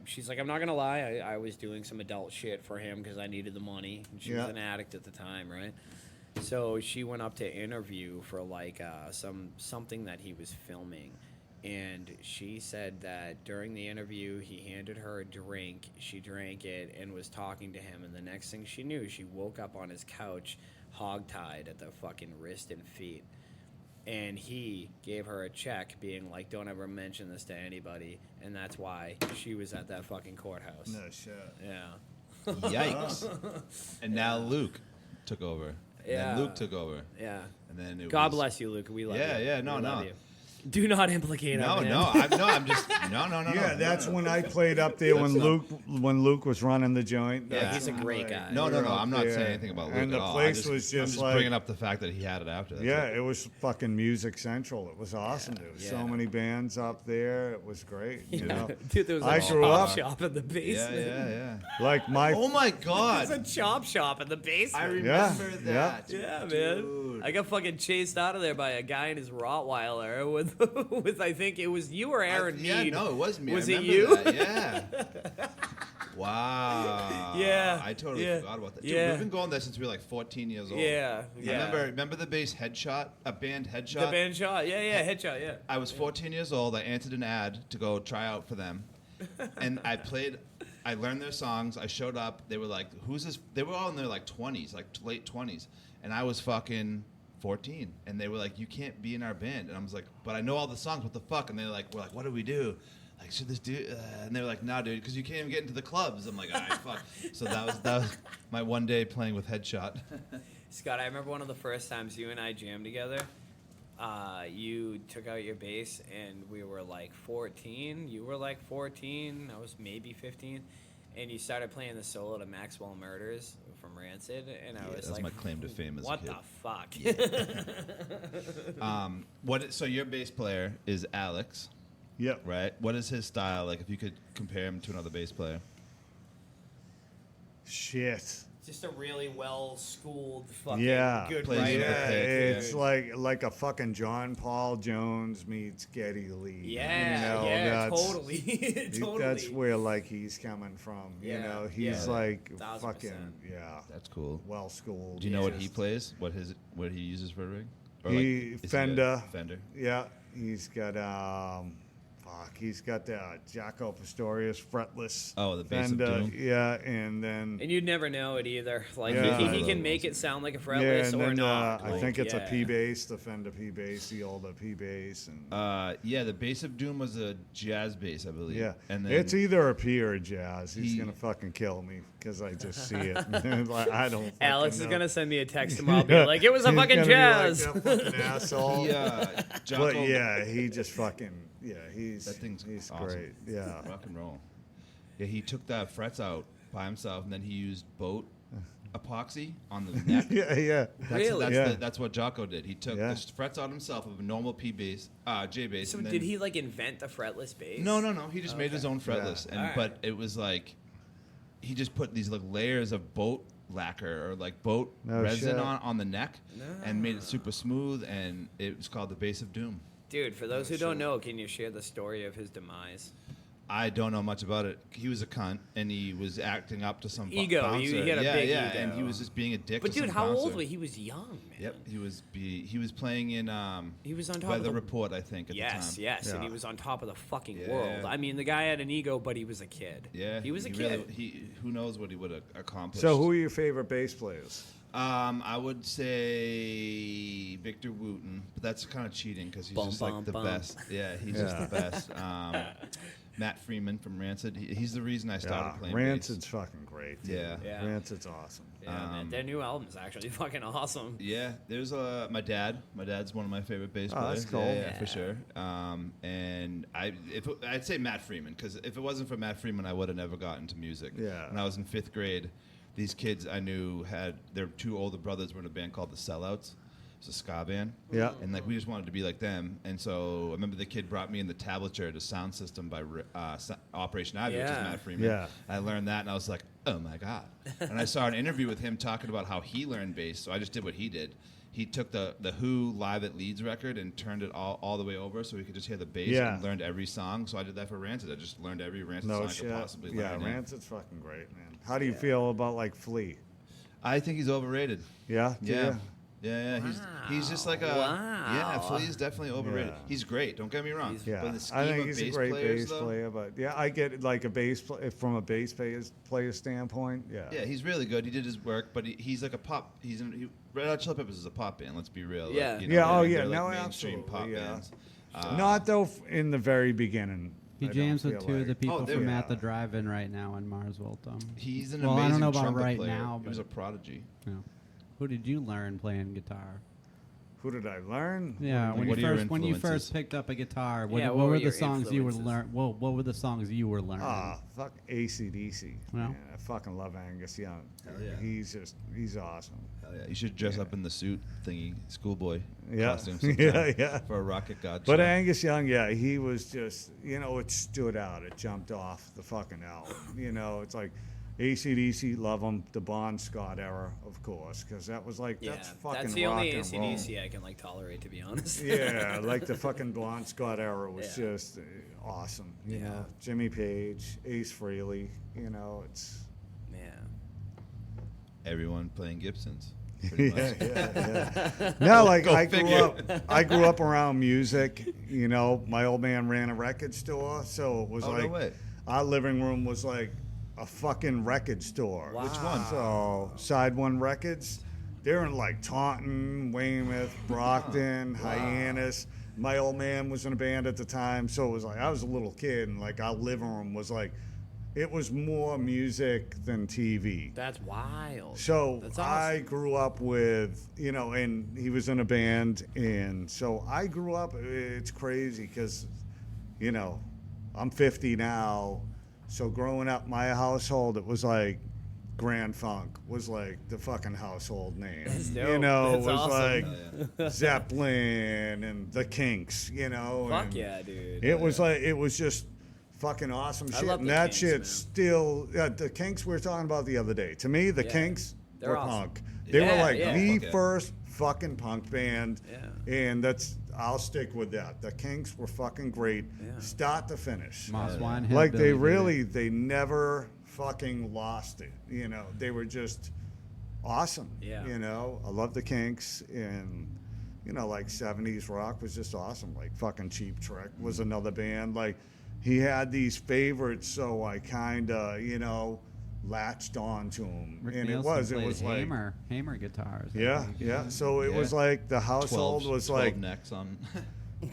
[SPEAKER 2] she's like, I'm not going to lie. I was doing some adult shit for him because I needed the money. And she was
[SPEAKER 1] Yeah.
[SPEAKER 2] an addict at the time, right? So she went up to interview for like something that he was filming. And she said that during the interview, he handed her a drink. She drank it and was talking to him. And the next thing she knew, she woke up on his couch, hogtied at the fucking wrist and feet. And he gave her a check being like, don't ever mention this to anybody. And that's why she was at that fucking courthouse.
[SPEAKER 1] No shit.
[SPEAKER 2] Yeah.
[SPEAKER 4] Yikes. And now Luke took over. And
[SPEAKER 2] Yeah.
[SPEAKER 4] then Luke took over.
[SPEAKER 2] Yeah.
[SPEAKER 4] And then it
[SPEAKER 2] God
[SPEAKER 4] was,
[SPEAKER 2] bless you, Luke. We love
[SPEAKER 4] Yeah,
[SPEAKER 2] you.
[SPEAKER 4] yeah, no,
[SPEAKER 2] We love
[SPEAKER 4] no.
[SPEAKER 2] you. Do not implicate him.
[SPEAKER 4] No,
[SPEAKER 2] man.
[SPEAKER 4] I'm just no.
[SPEAKER 1] Yeah, that's when I played up there when Luke was running the joint.
[SPEAKER 4] Yeah.
[SPEAKER 1] That's
[SPEAKER 2] He's a
[SPEAKER 1] when,
[SPEAKER 2] great
[SPEAKER 1] like,
[SPEAKER 2] guy.
[SPEAKER 4] No,
[SPEAKER 1] we were up
[SPEAKER 4] I'm not
[SPEAKER 1] there,
[SPEAKER 4] saying anything about Luke
[SPEAKER 1] And the
[SPEAKER 4] at all.
[SPEAKER 1] place was
[SPEAKER 4] I'm
[SPEAKER 1] just
[SPEAKER 4] just
[SPEAKER 1] like,
[SPEAKER 4] bringing up the fact that he had it after. That's
[SPEAKER 1] yeah,
[SPEAKER 4] it.
[SPEAKER 1] it was fucking Music Central. It was awesome. There was so
[SPEAKER 2] yeah.
[SPEAKER 1] many bands up there. It was great. You
[SPEAKER 2] Yeah.
[SPEAKER 1] know,
[SPEAKER 2] Dude, there was
[SPEAKER 1] I
[SPEAKER 2] a
[SPEAKER 1] grew
[SPEAKER 2] chop
[SPEAKER 1] up-
[SPEAKER 2] shop in the
[SPEAKER 4] Yeah,
[SPEAKER 2] basement.
[SPEAKER 4] yeah.
[SPEAKER 1] like my
[SPEAKER 4] Oh my
[SPEAKER 2] There's a
[SPEAKER 4] God!
[SPEAKER 2] chop shop in the basement.
[SPEAKER 4] I
[SPEAKER 1] Yeah,
[SPEAKER 4] remember
[SPEAKER 1] yeah.
[SPEAKER 4] that.
[SPEAKER 2] Yeah,
[SPEAKER 4] Dude.
[SPEAKER 2] man. I got fucking chased out of there by a guy in his Rottweiler with I think it was you or Aaron
[SPEAKER 4] Yeah,
[SPEAKER 2] Mead.
[SPEAKER 4] no, it was me.
[SPEAKER 2] Was
[SPEAKER 4] I
[SPEAKER 2] it
[SPEAKER 4] remember
[SPEAKER 2] you?
[SPEAKER 4] That. Yeah. Wow.
[SPEAKER 2] Yeah,
[SPEAKER 4] I totally
[SPEAKER 2] yeah,
[SPEAKER 4] forgot about that. Dude,
[SPEAKER 2] yeah.
[SPEAKER 4] we've been going there since we were like 14 years old.
[SPEAKER 2] Yeah, yeah.
[SPEAKER 4] Remember the bass Headshot? A band Headshot?
[SPEAKER 2] The band shot. Yeah, headshot, yeah.
[SPEAKER 4] I was 14 years old. I answered an ad to go try out for them. And I learned their songs. I showed up. They were like, who's this? They were all in their like 20s, like late 20s. And I was fucking 14. And they were like, you can't be in our band. And I was like, but I know all the songs. What the fuck? And we're like, what do we do? Like, should this do? And they were like, nah, dude, because you can't even get into the clubs. I'm like, all right, fuck. So that was my one day playing with Headshot.
[SPEAKER 2] Scott, I remember one of the first times you and I jammed together. You took out your bass, and we were like 14. You were like 14. I was maybe 15. And you started playing the solo to Maxwell Murders from Rancid, and I was
[SPEAKER 4] that's
[SPEAKER 2] like,
[SPEAKER 4] my claim to fame as a
[SPEAKER 2] what
[SPEAKER 4] kid.
[SPEAKER 2] the fuck?
[SPEAKER 4] So your bass player is Alex,
[SPEAKER 1] Yep.
[SPEAKER 4] right? What is his style? Like, if you could compare him to another bass player.
[SPEAKER 1] Shit.
[SPEAKER 2] Just a really well-schooled fucking
[SPEAKER 1] Yeah.
[SPEAKER 2] good
[SPEAKER 4] Plays
[SPEAKER 2] writer.
[SPEAKER 4] with
[SPEAKER 1] Yeah,
[SPEAKER 4] the pick,
[SPEAKER 1] it's
[SPEAKER 4] yeah.
[SPEAKER 1] like a fucking John Paul Jones meets Geddy Lee.
[SPEAKER 2] Yeah,
[SPEAKER 1] you know,
[SPEAKER 2] yeah,
[SPEAKER 1] that's,
[SPEAKER 2] totally. Totally.
[SPEAKER 1] That's where like he's coming from. You
[SPEAKER 2] Yeah,
[SPEAKER 1] know, he's
[SPEAKER 2] yeah.
[SPEAKER 1] like
[SPEAKER 2] 1000%.
[SPEAKER 1] fucking
[SPEAKER 4] That's cool.
[SPEAKER 1] well schooled.
[SPEAKER 4] Do you know what he plays? What he uses for a rig? Or
[SPEAKER 1] He
[SPEAKER 4] is he a
[SPEAKER 1] Fender.
[SPEAKER 4] Fender.
[SPEAKER 1] Yeah, He's got he's got the Jaco Pastorius fretless.
[SPEAKER 4] Oh, the Bass of
[SPEAKER 1] Fender.
[SPEAKER 4] Doom.
[SPEAKER 1] Yeah, and then
[SPEAKER 2] And you'd never know it either. Like
[SPEAKER 1] Yeah.
[SPEAKER 2] he can make it sound like a
[SPEAKER 1] yeah,
[SPEAKER 2] fretless
[SPEAKER 1] and
[SPEAKER 2] or
[SPEAKER 1] then
[SPEAKER 2] not.
[SPEAKER 1] I
[SPEAKER 2] Like,
[SPEAKER 1] think it's a
[SPEAKER 2] yeah.
[SPEAKER 1] P bass, the Fender P bass, the older P bass, and
[SPEAKER 4] Yeah, the Bass of Doom was a jazz bass, I believe.
[SPEAKER 1] yeah,
[SPEAKER 4] And then
[SPEAKER 1] it's either a P or a jazz. He's
[SPEAKER 4] He-
[SPEAKER 1] gonna fucking kill me because I just see it. Like, I don't.
[SPEAKER 2] Alex
[SPEAKER 1] fucking
[SPEAKER 2] is
[SPEAKER 1] know.
[SPEAKER 2] gonna send me a text tomorrow, being like, "It was a
[SPEAKER 1] He's
[SPEAKER 2] fucking
[SPEAKER 1] gonna be like,
[SPEAKER 2] jazz."
[SPEAKER 1] "You fucking asshole.
[SPEAKER 4] he,
[SPEAKER 1] But
[SPEAKER 4] Jocko,
[SPEAKER 1] yeah, he just fucking he's
[SPEAKER 4] That thing's
[SPEAKER 1] he's
[SPEAKER 4] awesome.
[SPEAKER 1] great. Yeah.
[SPEAKER 4] rock and roll. Yeah, he took that frets out by himself, and then he used boat epoxy on the neck.
[SPEAKER 1] yeah.
[SPEAKER 2] Really?
[SPEAKER 1] Yeah.
[SPEAKER 4] That's what Jocko did. He took
[SPEAKER 1] Yeah.
[SPEAKER 4] the frets out himself of a normal P bass, J bass.
[SPEAKER 2] So
[SPEAKER 4] and then,
[SPEAKER 2] did he like invent the fretless bass?
[SPEAKER 4] No. He just made his own fretless,
[SPEAKER 1] Yeah.
[SPEAKER 4] and
[SPEAKER 2] Alright.
[SPEAKER 4] but it was like he just put these like layers of boat lacquer or like boat
[SPEAKER 1] No
[SPEAKER 4] resin
[SPEAKER 1] shit.
[SPEAKER 4] on the neck, and made it super smooth, and it was called the Bass of Doom.
[SPEAKER 2] Dude, for those who don't know, can you share the story of his demise?
[SPEAKER 4] I don't know much about it. He was a cunt, and he was acting up to some
[SPEAKER 2] Ego.
[SPEAKER 4] bouncer.
[SPEAKER 2] He had a big ego.
[SPEAKER 4] and he was just being a dick.
[SPEAKER 2] But
[SPEAKER 4] to
[SPEAKER 2] dude,
[SPEAKER 4] some
[SPEAKER 2] how
[SPEAKER 4] bouncer.
[SPEAKER 2] old was he? He was young, man.
[SPEAKER 4] Yep, he was playing in
[SPEAKER 2] He was on top
[SPEAKER 4] Weather
[SPEAKER 2] of the
[SPEAKER 4] Report, I think, at the
[SPEAKER 2] Yes,
[SPEAKER 4] time.
[SPEAKER 2] yes, and
[SPEAKER 1] Yeah.
[SPEAKER 2] he was on top of the fucking
[SPEAKER 4] Yeah.
[SPEAKER 2] world. I mean, the guy had an ego, but he was a kid.
[SPEAKER 4] Yeah,
[SPEAKER 2] he was a
[SPEAKER 4] really-
[SPEAKER 2] kid.
[SPEAKER 4] who knows what he would have accomplished?
[SPEAKER 1] So who are your favorite bass players?
[SPEAKER 4] I would say Victor Wooten, but that's kind of cheating because he's
[SPEAKER 2] Bum,
[SPEAKER 4] just
[SPEAKER 2] bum,
[SPEAKER 4] like the
[SPEAKER 2] bum.
[SPEAKER 4] best. Yeah, he's just the best. Matt Freeman from Rancid. He's the reason I started playing
[SPEAKER 1] Rancid's fucking great. Dude.
[SPEAKER 4] Yeah.
[SPEAKER 2] Yeah.
[SPEAKER 1] Rancid's awesome.
[SPEAKER 2] Yeah, man, their new album is actually fucking awesome.
[SPEAKER 4] bass. Yeah, there's my dad. My dad's one of my favorite bass
[SPEAKER 1] Oh,
[SPEAKER 4] players.
[SPEAKER 1] that's cool.
[SPEAKER 4] Yeah, for sure. And I'd say Matt Freeman because if it wasn't for Matt Freeman, I would have never gotten into music.
[SPEAKER 1] Yeah.
[SPEAKER 4] When I was in 5th grade, these kids I knew had their 2 older brothers were in a band called the Sellouts. It's a ska band.
[SPEAKER 1] Yeah.
[SPEAKER 4] And like we just wanted to be like them. And so I remember the kid brought me in the tablature to Sound System by Operation Ivy, which is
[SPEAKER 2] Yeah.
[SPEAKER 4] Matt Freeman.
[SPEAKER 1] Yeah.
[SPEAKER 4] I learned that and I was like, oh my God. And I saw an interview with him talking about how he learned bass. So I just did what he did. He took the Who Live at Leeds record and turned it all the way over so he could just hear the bass
[SPEAKER 1] Yeah.
[SPEAKER 4] and learned every song. So I did that for Rancid. I just learned every Rancid
[SPEAKER 1] No
[SPEAKER 4] song I
[SPEAKER 1] shit.
[SPEAKER 4] could possibly
[SPEAKER 1] Yeah,
[SPEAKER 4] learn.
[SPEAKER 1] Rancid's fucking great, man. How do you feel about like Flea?
[SPEAKER 4] I think he's overrated.
[SPEAKER 1] Yeah. Do
[SPEAKER 4] Yeah.
[SPEAKER 1] you?
[SPEAKER 4] Yeah. He's just like a
[SPEAKER 2] Wow.
[SPEAKER 4] yeah. Flea is definitely overrated.
[SPEAKER 1] Yeah.
[SPEAKER 4] He's great. Don't get me wrong.
[SPEAKER 1] Yeah,
[SPEAKER 4] But in the scheme
[SPEAKER 1] I think
[SPEAKER 4] of
[SPEAKER 1] he's a
[SPEAKER 4] bass
[SPEAKER 1] great
[SPEAKER 4] players,
[SPEAKER 1] bass
[SPEAKER 4] though,
[SPEAKER 1] player, but yeah, I get it, like a from a bass player standpoint. Yeah,
[SPEAKER 4] yeah, he's really good. He did his work, but he's like a pop. Red Hot Chili Peppers is a pop band. Let's be real.
[SPEAKER 2] Yeah.
[SPEAKER 4] Like,
[SPEAKER 1] Yeah, oh,
[SPEAKER 4] they're
[SPEAKER 1] yeah,
[SPEAKER 4] like
[SPEAKER 1] no,
[SPEAKER 4] mainstream pop
[SPEAKER 1] absolutely, yeah.
[SPEAKER 4] bands.
[SPEAKER 1] not though in the very beginning.
[SPEAKER 3] He
[SPEAKER 1] I don't
[SPEAKER 3] jams with
[SPEAKER 1] feel
[SPEAKER 3] 2 of the
[SPEAKER 1] like-
[SPEAKER 3] people
[SPEAKER 4] they're-
[SPEAKER 3] from
[SPEAKER 1] yeah.
[SPEAKER 3] At the Drive-In right now in Marsville.
[SPEAKER 4] He's an
[SPEAKER 3] Well, I
[SPEAKER 4] amazing
[SPEAKER 3] don't know about
[SPEAKER 4] trumpet
[SPEAKER 3] right
[SPEAKER 4] player.
[SPEAKER 3] now,
[SPEAKER 4] He was a
[SPEAKER 3] but-
[SPEAKER 4] prodigy.
[SPEAKER 3] Yeah. Who did you learn playing guitar?
[SPEAKER 1] Who did I learn?
[SPEAKER 3] Yeah,
[SPEAKER 4] What
[SPEAKER 3] when
[SPEAKER 4] are your
[SPEAKER 3] you
[SPEAKER 4] influences?
[SPEAKER 3] first picked up a guitar, what,
[SPEAKER 2] Yeah,
[SPEAKER 3] what
[SPEAKER 2] what
[SPEAKER 3] were
[SPEAKER 2] were
[SPEAKER 3] the
[SPEAKER 2] your
[SPEAKER 3] songs you were
[SPEAKER 2] influences?
[SPEAKER 3] what were the songs you were learning?
[SPEAKER 1] Fuck AC/DC.
[SPEAKER 3] Yeah.
[SPEAKER 1] Man, I fucking love Angus Young.
[SPEAKER 4] Hell yeah.
[SPEAKER 1] He's awesome.
[SPEAKER 4] Hell yeah. You should dress up in the suit thingy, schoolboy
[SPEAKER 1] Yeah.
[SPEAKER 4] costume sometime
[SPEAKER 1] Yeah.
[SPEAKER 4] for a Rocket God
[SPEAKER 1] But
[SPEAKER 4] show.
[SPEAKER 1] Angus Young, yeah, he was just, it stood out. It jumped off the fucking album. It's like AC/DC, love them. The Bon Scott era, of course, because that was like,
[SPEAKER 2] Yeah,
[SPEAKER 1] that's fucking
[SPEAKER 2] that's the
[SPEAKER 1] rock
[SPEAKER 2] only
[SPEAKER 1] and roll.
[SPEAKER 2] AC/DC I can like tolerate, to be honest.
[SPEAKER 1] Yeah, like the fucking Bon Scott era was
[SPEAKER 2] Yeah.
[SPEAKER 1] just awesome. You
[SPEAKER 2] Yeah.
[SPEAKER 1] know, Jimmy Page, Ace Frehley, it's.
[SPEAKER 2] Yeah.
[SPEAKER 4] Everyone playing Gibsons. Pretty much.
[SPEAKER 1] Yeah. No, like
[SPEAKER 4] Go
[SPEAKER 1] I
[SPEAKER 4] figure.
[SPEAKER 1] grew up around music. My old man ran a record store, so it was
[SPEAKER 4] Oh, no
[SPEAKER 1] like
[SPEAKER 4] way.
[SPEAKER 1] our living room was like a fucking record store.
[SPEAKER 2] Wow.
[SPEAKER 4] Which one?
[SPEAKER 1] So Side One Records, they're in like Taunton, Weymouth, Brockton, Hyannis. My old man was in a band at the time, so it was like I was a little kid, and like our living room was like, it was more music than TV.
[SPEAKER 2] That's wild.
[SPEAKER 1] So
[SPEAKER 2] That's
[SPEAKER 1] I
[SPEAKER 2] awesome.
[SPEAKER 1] grew up with, and he was in a band, and so I grew up. It's crazy because, I'm 50 now, so growing up, my household, it was like Grand Funk was like the fucking household name.
[SPEAKER 2] That's dope.
[SPEAKER 1] It
[SPEAKER 2] That's
[SPEAKER 1] was
[SPEAKER 2] awesome.
[SPEAKER 1] like Zeppelin and the Kinks.
[SPEAKER 2] Fuck
[SPEAKER 1] and
[SPEAKER 2] yeah, dude.
[SPEAKER 1] It was like it was just fucking awesome
[SPEAKER 2] I
[SPEAKER 1] shit.
[SPEAKER 2] love
[SPEAKER 1] And
[SPEAKER 2] the
[SPEAKER 1] that
[SPEAKER 2] Kinks,
[SPEAKER 1] shit
[SPEAKER 2] man.
[SPEAKER 1] still the Kinks we were talking about the other day. To me, the
[SPEAKER 2] Yeah.
[SPEAKER 1] Kinks
[SPEAKER 2] They're
[SPEAKER 1] were
[SPEAKER 2] awesome.
[SPEAKER 1] punk. They were
[SPEAKER 2] Yeah,
[SPEAKER 1] like
[SPEAKER 2] yeah.
[SPEAKER 1] the
[SPEAKER 4] Fuck yeah.
[SPEAKER 1] first fucking punk band.
[SPEAKER 2] Yeah.
[SPEAKER 1] And I'll stick with that. The Kinks were fucking great,
[SPEAKER 2] Yeah.
[SPEAKER 1] start to finish.
[SPEAKER 3] Moss Wine
[SPEAKER 1] Like
[SPEAKER 3] Hillbilly,
[SPEAKER 1] they never fucking lost it. They were just awesome.
[SPEAKER 2] Yeah.
[SPEAKER 1] I love the Kinks, and you know, like 70s rock was just awesome. Like fucking Cheap Trick was another band. Like he had these favorites, so I kind of, you know, latched on to him.
[SPEAKER 3] Rick
[SPEAKER 1] And
[SPEAKER 3] Nielsen
[SPEAKER 1] it was like
[SPEAKER 3] Hamer guitars. I
[SPEAKER 1] yeah,
[SPEAKER 3] think.
[SPEAKER 1] yeah. So it
[SPEAKER 4] Yeah.
[SPEAKER 1] was like the household
[SPEAKER 4] 12
[SPEAKER 1] was like
[SPEAKER 4] necks on.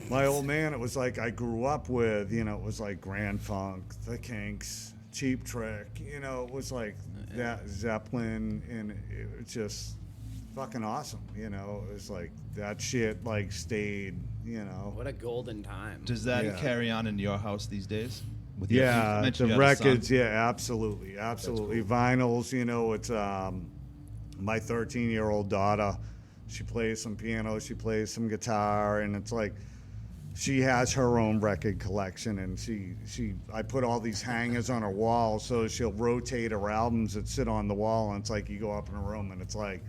[SPEAKER 1] my old man. It was like I grew up with, you know, it was like Grand Funk, the Kinks, Cheap Trick, you know, it was like that Zeppelin, and it was just fucking awesome, you know. It was like that shit like stayed, you know.
[SPEAKER 2] What a golden time.
[SPEAKER 4] Does that
[SPEAKER 1] Yeah.
[SPEAKER 4] carry on in your house these days? With your- you
[SPEAKER 1] Yeah,
[SPEAKER 4] mentioned
[SPEAKER 1] the
[SPEAKER 4] you had a son.
[SPEAKER 1] records, yeah, absolutely, absolutely. Vinyls, you know, it's my 13-year-old daughter. She plays some piano, she plays some guitar, and it's like she has her own record collection, and I put all these hangers on her wall, so she'll rotate her albums that sit on the wall, and it's like you go up in a room, and it's like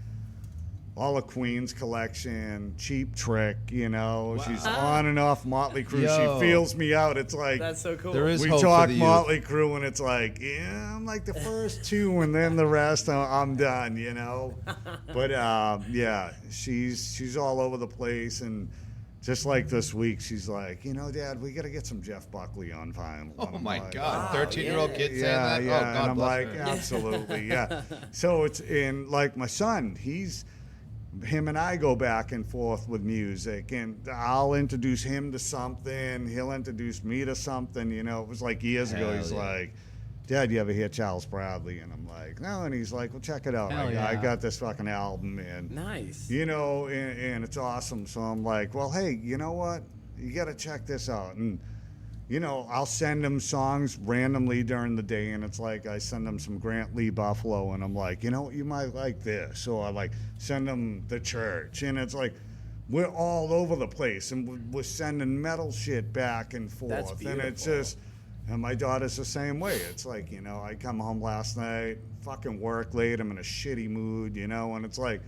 [SPEAKER 1] all of Queen's collection, Cheap Trick, you know. She's on and off Motley Crue.
[SPEAKER 4] Yo.
[SPEAKER 1] She feels me out. It's like
[SPEAKER 2] That's so cool.
[SPEAKER 4] There is
[SPEAKER 1] we
[SPEAKER 4] hope
[SPEAKER 1] talk
[SPEAKER 4] for the youth.
[SPEAKER 1] Motley Crue, and it's like, yeah, I'm like the first two, and then the rest, I'm done, you know. But yeah, she's all over the place, and just like this week, she's like, you know, Dad, we got to get some Jeff Buckley on vinyl.
[SPEAKER 4] Oh
[SPEAKER 1] And I'm
[SPEAKER 4] my
[SPEAKER 1] like,
[SPEAKER 4] God,
[SPEAKER 2] Wow,
[SPEAKER 4] 13-year-old
[SPEAKER 2] yeah.
[SPEAKER 4] kid saying
[SPEAKER 1] yeah,
[SPEAKER 4] that.
[SPEAKER 1] yeah,
[SPEAKER 4] Oh God,
[SPEAKER 1] and I'm
[SPEAKER 4] bless
[SPEAKER 1] like,
[SPEAKER 4] her.
[SPEAKER 1] absolutely, yeah. So it's in like my son, him and I go back and forth with music, and I'll introduce him to something, he'll introduce me to something, you know. It was like years ago,
[SPEAKER 4] Hell
[SPEAKER 1] he's
[SPEAKER 4] yeah.
[SPEAKER 1] like, Dad, you ever hear Charles Bradley? And I'm like, no. And he's like, well, check it out.
[SPEAKER 3] Hell
[SPEAKER 1] I
[SPEAKER 3] yeah.
[SPEAKER 1] got this fucking album, and
[SPEAKER 2] Nice.
[SPEAKER 1] you know, and it's awesome. So I'm like, well, hey, you know what? You got to check this out. And, you know, I'll send him songs randomly during the day, and it's like I send him some Grant Lee Buffalo, and I'm like, you know, you might like this. So I like send him The Church, and it's like we're all over the place, and we're sending metal shit back and forth.
[SPEAKER 2] That's
[SPEAKER 1] And it's
[SPEAKER 2] beautiful.
[SPEAKER 1] just, and my daughter's the same way. It's like, you know, I come home last night, fucking work late, I'm in a shitty mood, you know, and it's like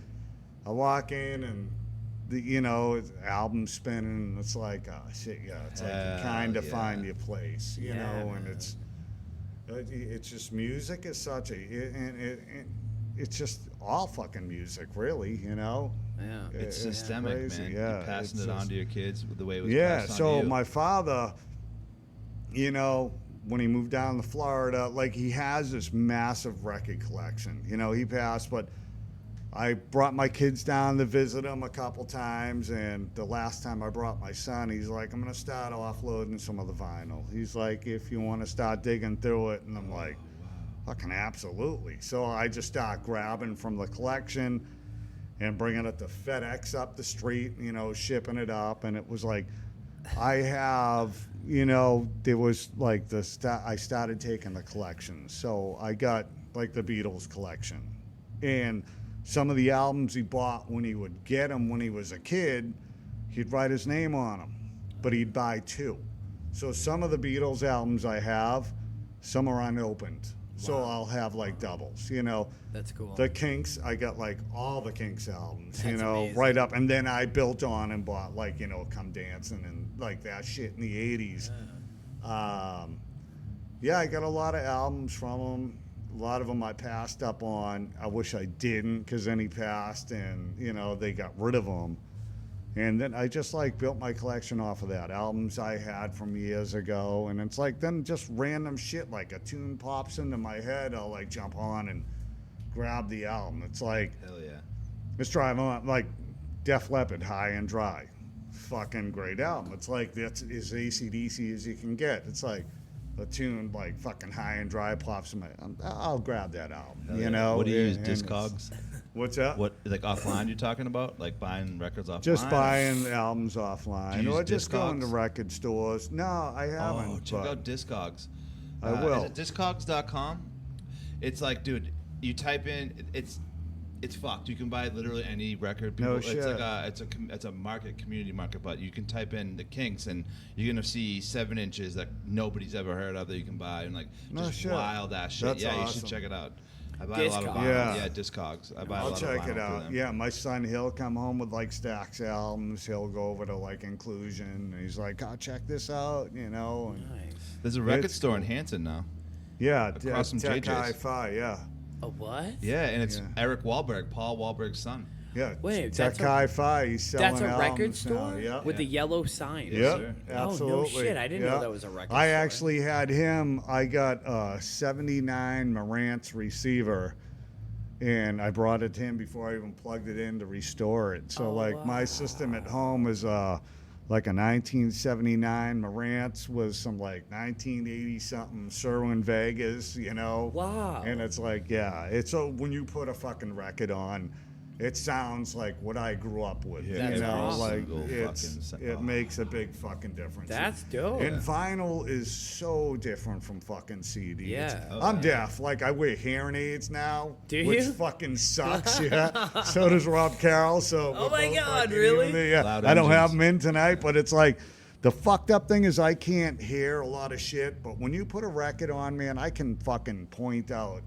[SPEAKER 1] I walk in and you know, it's album spinning, and it's like, oh shit, yeah. It's like you kind of
[SPEAKER 4] yeah.
[SPEAKER 1] find your place, you
[SPEAKER 2] Yeah,
[SPEAKER 1] know, and
[SPEAKER 2] man.
[SPEAKER 1] it's just music is such it's just all fucking music, really, you know.
[SPEAKER 2] Yeah.
[SPEAKER 4] It's
[SPEAKER 1] It's
[SPEAKER 4] systemic,
[SPEAKER 1] crazy,
[SPEAKER 4] man.
[SPEAKER 1] yeah,
[SPEAKER 4] You're passing
[SPEAKER 1] it's
[SPEAKER 4] it on
[SPEAKER 1] just-
[SPEAKER 4] to your kids the way it was
[SPEAKER 1] Yeah,
[SPEAKER 4] passed on
[SPEAKER 1] so
[SPEAKER 4] to you.
[SPEAKER 1] my father, you know, when he moved down to Florida, like he has this massive record collection. You know, he passed, but I brought my kids down to visit him a couple times, and the last time I brought my son, he's like, I'm going to start offloading some of the vinyl. He's like, if you want to start digging through it, and I'm like, fucking absolutely. So I just start grabbing from the collection and bringing it to FedEx up the street, you know, shipping it up, and it was like, I have, you know, there was like I started taking the collections. So I got like the Beatles collection, and some of the albums he bought when he would get them when he was a kid, he'd write his name on them, but he'd buy two. So some of the Beatles albums I have, some are unopened. So I'll have like doubles, you know.
[SPEAKER 2] That's cool.
[SPEAKER 1] The Kinks, I got like all the Kinks albums, you
[SPEAKER 2] That's
[SPEAKER 1] know,
[SPEAKER 2] amazing.
[SPEAKER 1] right up. And then I built on and bought like, you know, Come Dancing and like that shit in the 80s. Yeah, I got a lot of albums from him. A lot of them I passed up on. I wish I didn't, because then he passed and, you know, they got rid of them. And then I just like built my collection off of that. Albums I had from years ago. And it's like then just random shit, like a tune pops into my head, I'll like jump on and grab the album. It's like,
[SPEAKER 4] Hell yeah.
[SPEAKER 1] let's drive on, like Def Leppard, High and Dry. Fucking great album. It's like that's as AC/DC as you can get. It's like a tune like fucking High and Dry pops in my, I'll grab that album,
[SPEAKER 4] Hell
[SPEAKER 1] you
[SPEAKER 4] yeah.
[SPEAKER 1] know.
[SPEAKER 4] What do you use,
[SPEAKER 1] and it's-
[SPEAKER 4] Discogs?
[SPEAKER 1] What's that?
[SPEAKER 4] What, like offline you're talking about? Like buying records offline?
[SPEAKER 1] Just buying albums offline,
[SPEAKER 4] Do you
[SPEAKER 1] or
[SPEAKER 4] use
[SPEAKER 1] just going to
[SPEAKER 4] Discogs?
[SPEAKER 1] record stores. No, I haven't.
[SPEAKER 4] Oh, check
[SPEAKER 1] but
[SPEAKER 4] out Discogs.
[SPEAKER 1] I will.
[SPEAKER 4] Is it Discogs.com? It's like, dude, you type in, it's fucked. You can buy literally any record.
[SPEAKER 1] No
[SPEAKER 4] It's
[SPEAKER 1] shit.
[SPEAKER 4] like it's a market, community market, but you can type in the Kinks and you're gonna see 7-inches that nobody's ever heard of that you can buy, and like
[SPEAKER 1] No
[SPEAKER 4] just
[SPEAKER 1] shit.
[SPEAKER 4] wild ass shit.
[SPEAKER 1] That's
[SPEAKER 4] Yeah, you
[SPEAKER 1] awesome.
[SPEAKER 4] should check it out. I buy a lot of
[SPEAKER 2] Discogs.
[SPEAKER 4] vinyl.
[SPEAKER 1] Yeah.
[SPEAKER 4] Discogs. I buy a
[SPEAKER 1] I'll
[SPEAKER 4] lot
[SPEAKER 1] check
[SPEAKER 4] of vinyl
[SPEAKER 1] it
[SPEAKER 4] through
[SPEAKER 1] out.
[SPEAKER 4] them.
[SPEAKER 1] Yeah, my son, he'll come home with like stacks of albums. He'll go over to like Inclusion. And he's like, "Oh, check this out," you know. And
[SPEAKER 2] Nice.
[SPEAKER 4] There's a record
[SPEAKER 1] It's
[SPEAKER 4] store in
[SPEAKER 1] cool.
[SPEAKER 4] Hanson now.
[SPEAKER 1] yeah,
[SPEAKER 4] Across from
[SPEAKER 1] Tech
[SPEAKER 4] JJ's.
[SPEAKER 1] Hi-Fi. Yeah.
[SPEAKER 2] A what?
[SPEAKER 4] Yeah, and it's
[SPEAKER 1] Yeah.
[SPEAKER 4] Eric Wahlberg, Paul Wahlberg's son.
[SPEAKER 1] Yeah.
[SPEAKER 2] Wait,
[SPEAKER 1] Tech Hi-Fi. He's selling
[SPEAKER 2] That's a record
[SPEAKER 1] albums now.
[SPEAKER 2] store
[SPEAKER 1] Yeah.
[SPEAKER 2] with the yellow sign.
[SPEAKER 1] Yep,
[SPEAKER 4] sir.
[SPEAKER 1] absolutely.
[SPEAKER 2] Oh, no shit. I didn't know that was a record
[SPEAKER 1] I
[SPEAKER 2] store.
[SPEAKER 1] actually had him. I got a 79 Marantz receiver, and I brought it to him before I even plugged it in to restore it. So, my system at home is like a 1979 Marantz with some, 1980-something Sherwin Vegas,
[SPEAKER 2] Wow.
[SPEAKER 1] And it's it's when you put a fucking record on, it sounds like what I grew up with.
[SPEAKER 4] Yeah,
[SPEAKER 2] That's awesome.
[SPEAKER 1] It makes a big fucking difference.
[SPEAKER 2] That's dope.
[SPEAKER 1] And vinyl is so different from fucking CDs.
[SPEAKER 2] Yeah.
[SPEAKER 1] I'm deaf. I wear hearing aids now.
[SPEAKER 2] Do
[SPEAKER 1] which
[SPEAKER 2] you?
[SPEAKER 1] fucking sucks, yeah. So does Rob Carroll. So
[SPEAKER 2] Oh
[SPEAKER 1] we're
[SPEAKER 2] my
[SPEAKER 1] both
[SPEAKER 2] God,
[SPEAKER 1] fucking
[SPEAKER 2] really?
[SPEAKER 1] even there. Yeah.
[SPEAKER 4] Loud
[SPEAKER 1] I don't have
[SPEAKER 4] engines.
[SPEAKER 1] them in tonight, but it's the fucked up thing is I can't hear a lot of shit, but when you put a record on, man, I can fucking point out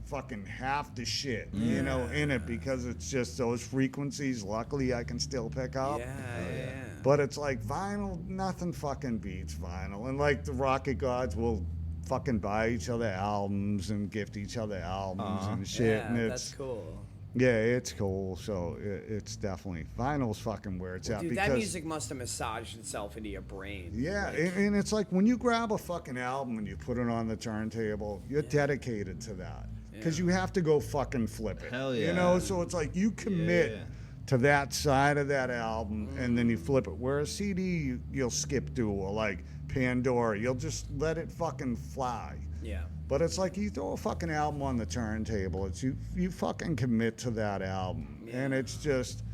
[SPEAKER 1] fucking half the shit, in it because it's just those frequencies. Luckily, I can still pick up.
[SPEAKER 2] Yeah.
[SPEAKER 1] But it's vinyl, nothing fucking beats vinyl. And the Rocket Gods will fucking buy each other albums and gift each other albums and shit.
[SPEAKER 2] Yeah,
[SPEAKER 1] And
[SPEAKER 2] that's cool.
[SPEAKER 1] yeah, it's cool. So it's definitely vinyl's fucking where it's at
[SPEAKER 2] Dude,
[SPEAKER 1] because
[SPEAKER 2] that music must have massaged itself into your brain.
[SPEAKER 1] yeah, and it's when you grab a fucking album and you put it on the turntable, you're dedicated to that because you have to go fucking flip it.
[SPEAKER 4] Hell yeah.
[SPEAKER 1] So it's you commit to that side of that album and then you flip it. Whereas CD, you'll skip through, or Pandora, you'll just let it fucking fly.
[SPEAKER 2] Yeah.
[SPEAKER 1] But it's you throw a fucking album on the turntable. It's you fucking commit to that album, and it's just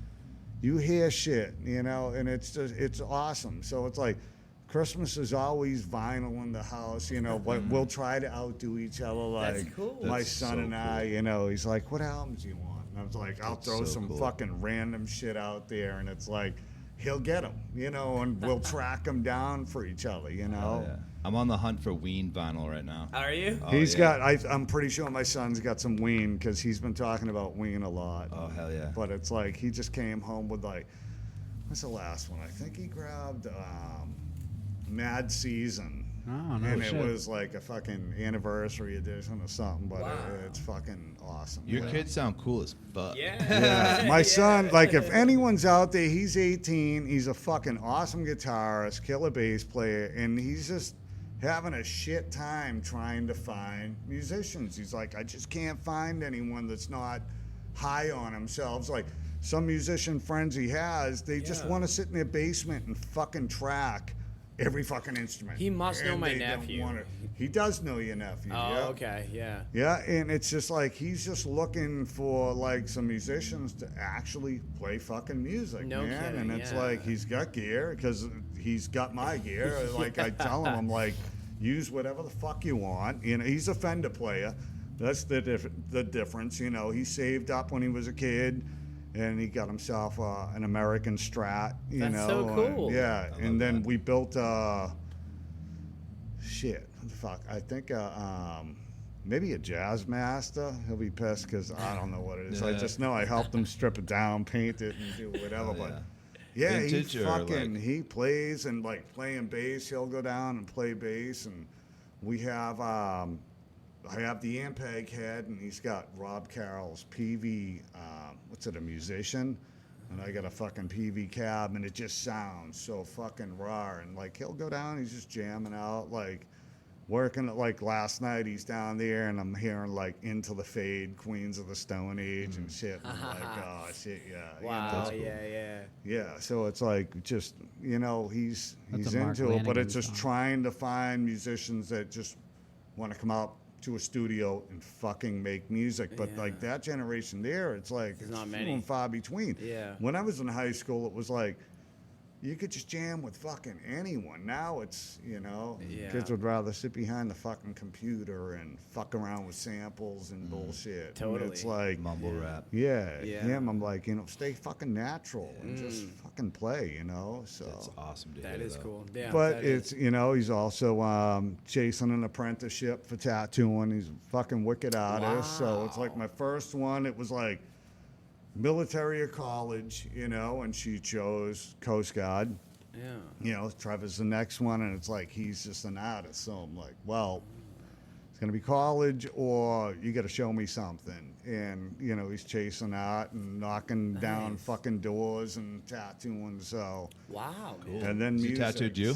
[SPEAKER 1] you hear shit, and it's awesome. So it's Christmas is always vinyl in the house, but we'll try to outdo each other.
[SPEAKER 2] That's cool.
[SPEAKER 1] My
[SPEAKER 4] That's
[SPEAKER 1] son
[SPEAKER 4] so
[SPEAKER 1] and I, he's what albums do you want? And I was I'll
[SPEAKER 4] That's
[SPEAKER 1] throw
[SPEAKER 4] so
[SPEAKER 1] some
[SPEAKER 4] cool.
[SPEAKER 1] fucking random shit out there, and it's he'll get them, and we'll track them down for each other,
[SPEAKER 4] Oh, yeah. I'm on the hunt for Ween vinyl right now.
[SPEAKER 2] Are you?
[SPEAKER 4] Oh,
[SPEAKER 1] He's
[SPEAKER 4] yeah.
[SPEAKER 1] got. I'm pretty sure my son's got some Ween because he's been talking about Ween a lot.
[SPEAKER 4] Oh, hell yeah.
[SPEAKER 1] But it's he just came home with what's the last one? I think he grabbed Mad Season.
[SPEAKER 3] Oh, no
[SPEAKER 1] and
[SPEAKER 3] shit.
[SPEAKER 1] it was a fucking anniversary edition or something. But it's fucking awesome.
[SPEAKER 4] Your
[SPEAKER 1] Yeah.
[SPEAKER 4] kids sound cool as fuck.
[SPEAKER 1] Yeah, my son, if anyone's out there, he's 18. He's a fucking awesome guitarist, killer bass player, and he's just having a shit time trying to find musicians. He's I just can't find anyone that's not high on themselves. Some musician friends he has, they just want to sit in their basement and fucking track every fucking instrument.
[SPEAKER 2] He must know
[SPEAKER 1] And
[SPEAKER 2] my
[SPEAKER 1] they don't
[SPEAKER 2] nephew.
[SPEAKER 1] wanna- He does know your nephew.
[SPEAKER 2] Oh,
[SPEAKER 1] yeah.
[SPEAKER 2] okay, yeah.
[SPEAKER 1] Yeah, and it's just he's just looking for some musicians to actually play fucking music,
[SPEAKER 2] No
[SPEAKER 1] man.
[SPEAKER 2] kidding,
[SPEAKER 1] And it's
[SPEAKER 2] yeah.
[SPEAKER 1] he's got gear because he's got my gear. I tell him, I'm use whatever the fuck you want. He's a Fender player. That's the difference. He saved up when he was a kid, and he got himself an American Strat.
[SPEAKER 2] That's so cool.
[SPEAKER 1] And, yeah,
[SPEAKER 4] I love
[SPEAKER 1] and then
[SPEAKER 4] that.
[SPEAKER 1] we built shit. Fuck, I think maybe a Jazz Master. He'll be pissed because I don't know what it is. I
[SPEAKER 4] Yeah.
[SPEAKER 1] just know I helped him strip it down, paint it, and do whatever.
[SPEAKER 4] Oh,
[SPEAKER 1] but
[SPEAKER 4] yeah.
[SPEAKER 1] yeah,
[SPEAKER 4] Vintage
[SPEAKER 1] he
[SPEAKER 4] or,
[SPEAKER 1] fucking he plays and playing bass. He'll go down and play bass, and we have I have the Ampeg head, and he's got Rob Carroll's PV. What's it? A musician. And I got a fucking PV cab, and it just sounds so fucking raw. And he'll go down, he's just jamming out, working at last night. He's down there, and I'm hearing Into the Fade, Queens of the Stone Age, and shit. And I'm oh shit, yeah.
[SPEAKER 2] Wow,
[SPEAKER 1] That's cool.
[SPEAKER 2] yeah.
[SPEAKER 1] Yeah, so it's just he's
[SPEAKER 3] That's a Mark
[SPEAKER 1] into it, but
[SPEAKER 3] Lanigan
[SPEAKER 1] it's just
[SPEAKER 3] song.
[SPEAKER 1] trying to find musicians that just want to come out to a studio and fucking make music. But
[SPEAKER 2] Yeah.
[SPEAKER 1] that generation there, it's
[SPEAKER 2] not
[SPEAKER 1] few
[SPEAKER 2] many.
[SPEAKER 1] and far between.
[SPEAKER 2] Yeah.
[SPEAKER 1] When I was in high school, it was you could just jam with fucking anyone. Now it's,
[SPEAKER 2] Yeah.
[SPEAKER 1] kids would rather sit behind the fucking computer and fuck around with samples and bullshit.
[SPEAKER 2] Totally.
[SPEAKER 1] And it's
[SPEAKER 4] Mumble rap.
[SPEAKER 1] yeah,
[SPEAKER 2] Yeah.
[SPEAKER 1] him. I'm stay fucking natural and just fucking play, So
[SPEAKER 4] That's awesome to hear.
[SPEAKER 2] That is
[SPEAKER 4] though.
[SPEAKER 2] cool. Yeah.
[SPEAKER 1] but
[SPEAKER 2] that
[SPEAKER 1] it's
[SPEAKER 2] is.
[SPEAKER 1] he's also chasing an apprenticeship for tattooing. He's a fucking wicked artist. So it's
[SPEAKER 2] Wow.
[SPEAKER 1] my first one. It was military or college, and she chose Coast Guard.
[SPEAKER 2] Yeah.
[SPEAKER 1] Trevor's the next one, and it's he's just an artist. So I'm well, going to be college or you got to show me something. And, you know, he's chasing that and knocking down fucking doors and tattooing. So,
[SPEAKER 2] Wow.
[SPEAKER 5] Cool.
[SPEAKER 1] and then
[SPEAKER 5] Has he
[SPEAKER 1] music.
[SPEAKER 5] tattooed you?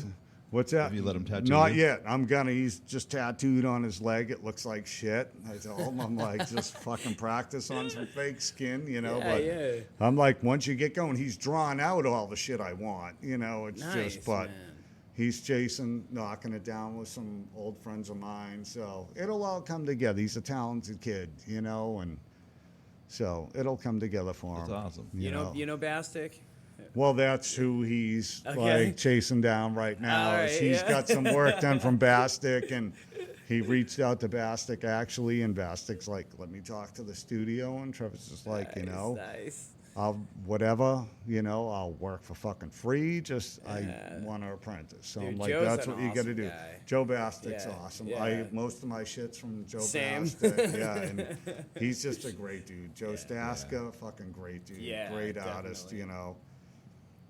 [SPEAKER 1] What's that?
[SPEAKER 5] Have you let him tattoo
[SPEAKER 1] Not
[SPEAKER 5] you?
[SPEAKER 1] yet. I'm gonna. He's just tattooed on his leg. It looks like shit. I told him, I'm like, just fucking practice on some fake skin, you know. But I'm like, once you get going, he's drawn out all the shit I want, you know. It's just, but he's chasing, knocking it down with some old friends of mine. So it'll all come together. He's a talented kid, you know, and so it'll come together for him.
[SPEAKER 5] That's awesome.
[SPEAKER 2] You know Bastic?
[SPEAKER 1] Well, that's who he's like chasing down right now.
[SPEAKER 2] All right,
[SPEAKER 1] He's got some work done from Bastic, and he reached out to Bastic actually, and Bastic's like, "Let me talk to the studio," and Trevor's just like, you know, I'll whatever, you know, I'll work for fucking free. Just I want to apprentice. So
[SPEAKER 2] Dude,
[SPEAKER 1] I'm like,
[SPEAKER 2] Joe's
[SPEAKER 1] that's
[SPEAKER 2] an
[SPEAKER 1] what you got to
[SPEAKER 2] awesome
[SPEAKER 1] do.
[SPEAKER 2] guy.
[SPEAKER 1] Joe Bastic's
[SPEAKER 2] Yeah,
[SPEAKER 1] awesome.
[SPEAKER 2] yeah.
[SPEAKER 1] Most of my shit's from Joe
[SPEAKER 2] Same.
[SPEAKER 1] Bastic. Yeah, and he's just a great dude. Joe Staska, fucking great dude.
[SPEAKER 2] Yeah,
[SPEAKER 1] great artist,
[SPEAKER 2] definitely.
[SPEAKER 1] you know.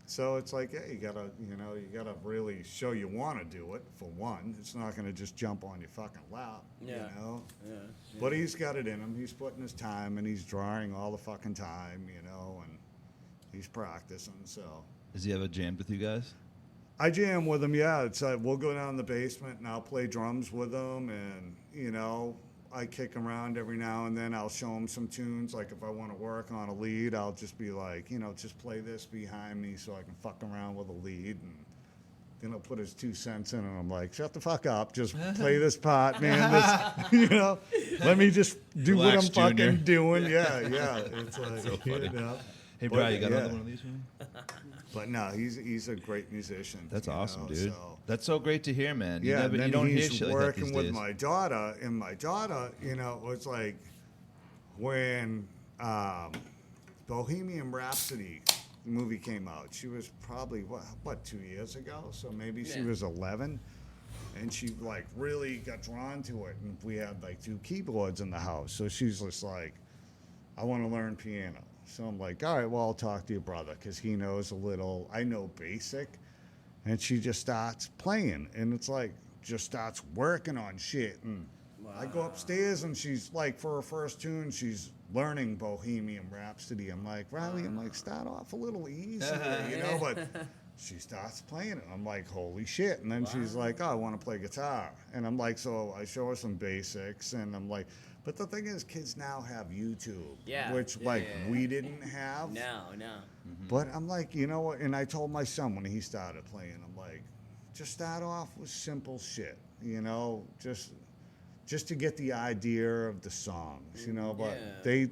[SPEAKER 1] So it's like, hey, you gotta really show you want to do it. For one, it's not gonna just jump on your fucking lap, you know.
[SPEAKER 2] Yeah.
[SPEAKER 1] But he's got it in him. He's putting his time, and he's drawing all the fucking time, you know, and he's practicing. So
[SPEAKER 5] Does he have a jam with you guys?
[SPEAKER 1] I jam with him. Yeah, it's like we'll go down in the basement, and I'll play drums with him, and you know, I kick him around every now and then. I'll show him some tunes. Like if I want to work on a lead, I'll just be like, you know, just play this behind me so I can fuck around with a lead. And then he'll put his 2 cents in, and I'm like, shut the fuck up. Just play this part, man. This, you know, let me just do
[SPEAKER 5] Relax,
[SPEAKER 1] what I'm
[SPEAKER 5] Junior.
[SPEAKER 1] fucking doing. Yeah. It's like,
[SPEAKER 5] so funny.
[SPEAKER 1] you know.
[SPEAKER 5] Hey,
[SPEAKER 1] But,
[SPEAKER 5] Brian, you got
[SPEAKER 1] yeah.
[SPEAKER 5] another one of these, man?
[SPEAKER 1] But no, he's a great musician.
[SPEAKER 5] That's
[SPEAKER 1] you
[SPEAKER 5] awesome,
[SPEAKER 1] know,
[SPEAKER 5] dude.
[SPEAKER 1] so.
[SPEAKER 5] That's so great to hear, man. You
[SPEAKER 1] Yeah,
[SPEAKER 5] never,
[SPEAKER 1] and then
[SPEAKER 5] you don't hear
[SPEAKER 1] he's
[SPEAKER 5] shit like that
[SPEAKER 1] working
[SPEAKER 5] these
[SPEAKER 1] with
[SPEAKER 5] days.
[SPEAKER 1] my daughter, and my daughter, you know, was like when Bohemian Rhapsody the movie came out. She was probably what 2 years ago, so maybe she was 11, and she like really got drawn to it. And we had like 2 keyboards in the house, so she's just like, I want to learn piano. So I'm like, all right, well, I'll talk to your brother because he knows a little. I know basic. And she just starts playing, and it's like, just starts working on shit. And I go upstairs, and she's like, for her first tune, she's learning Bohemian Rhapsody. I'm like, Riley, I'm like, start off a little easier, you know? But she starts playing it. I'm like, holy shit. And then she's like, oh, I want to play guitar. And I'm like, so I show her some basics, and I'm like, but the thing is, kids now have YouTube, which we didn't have.
[SPEAKER 2] No.
[SPEAKER 1] But I'm like, you know what? And I told my son when he started playing, I'm like, just start off with simple shit, you know, just to get the idea of the songs, you know. But they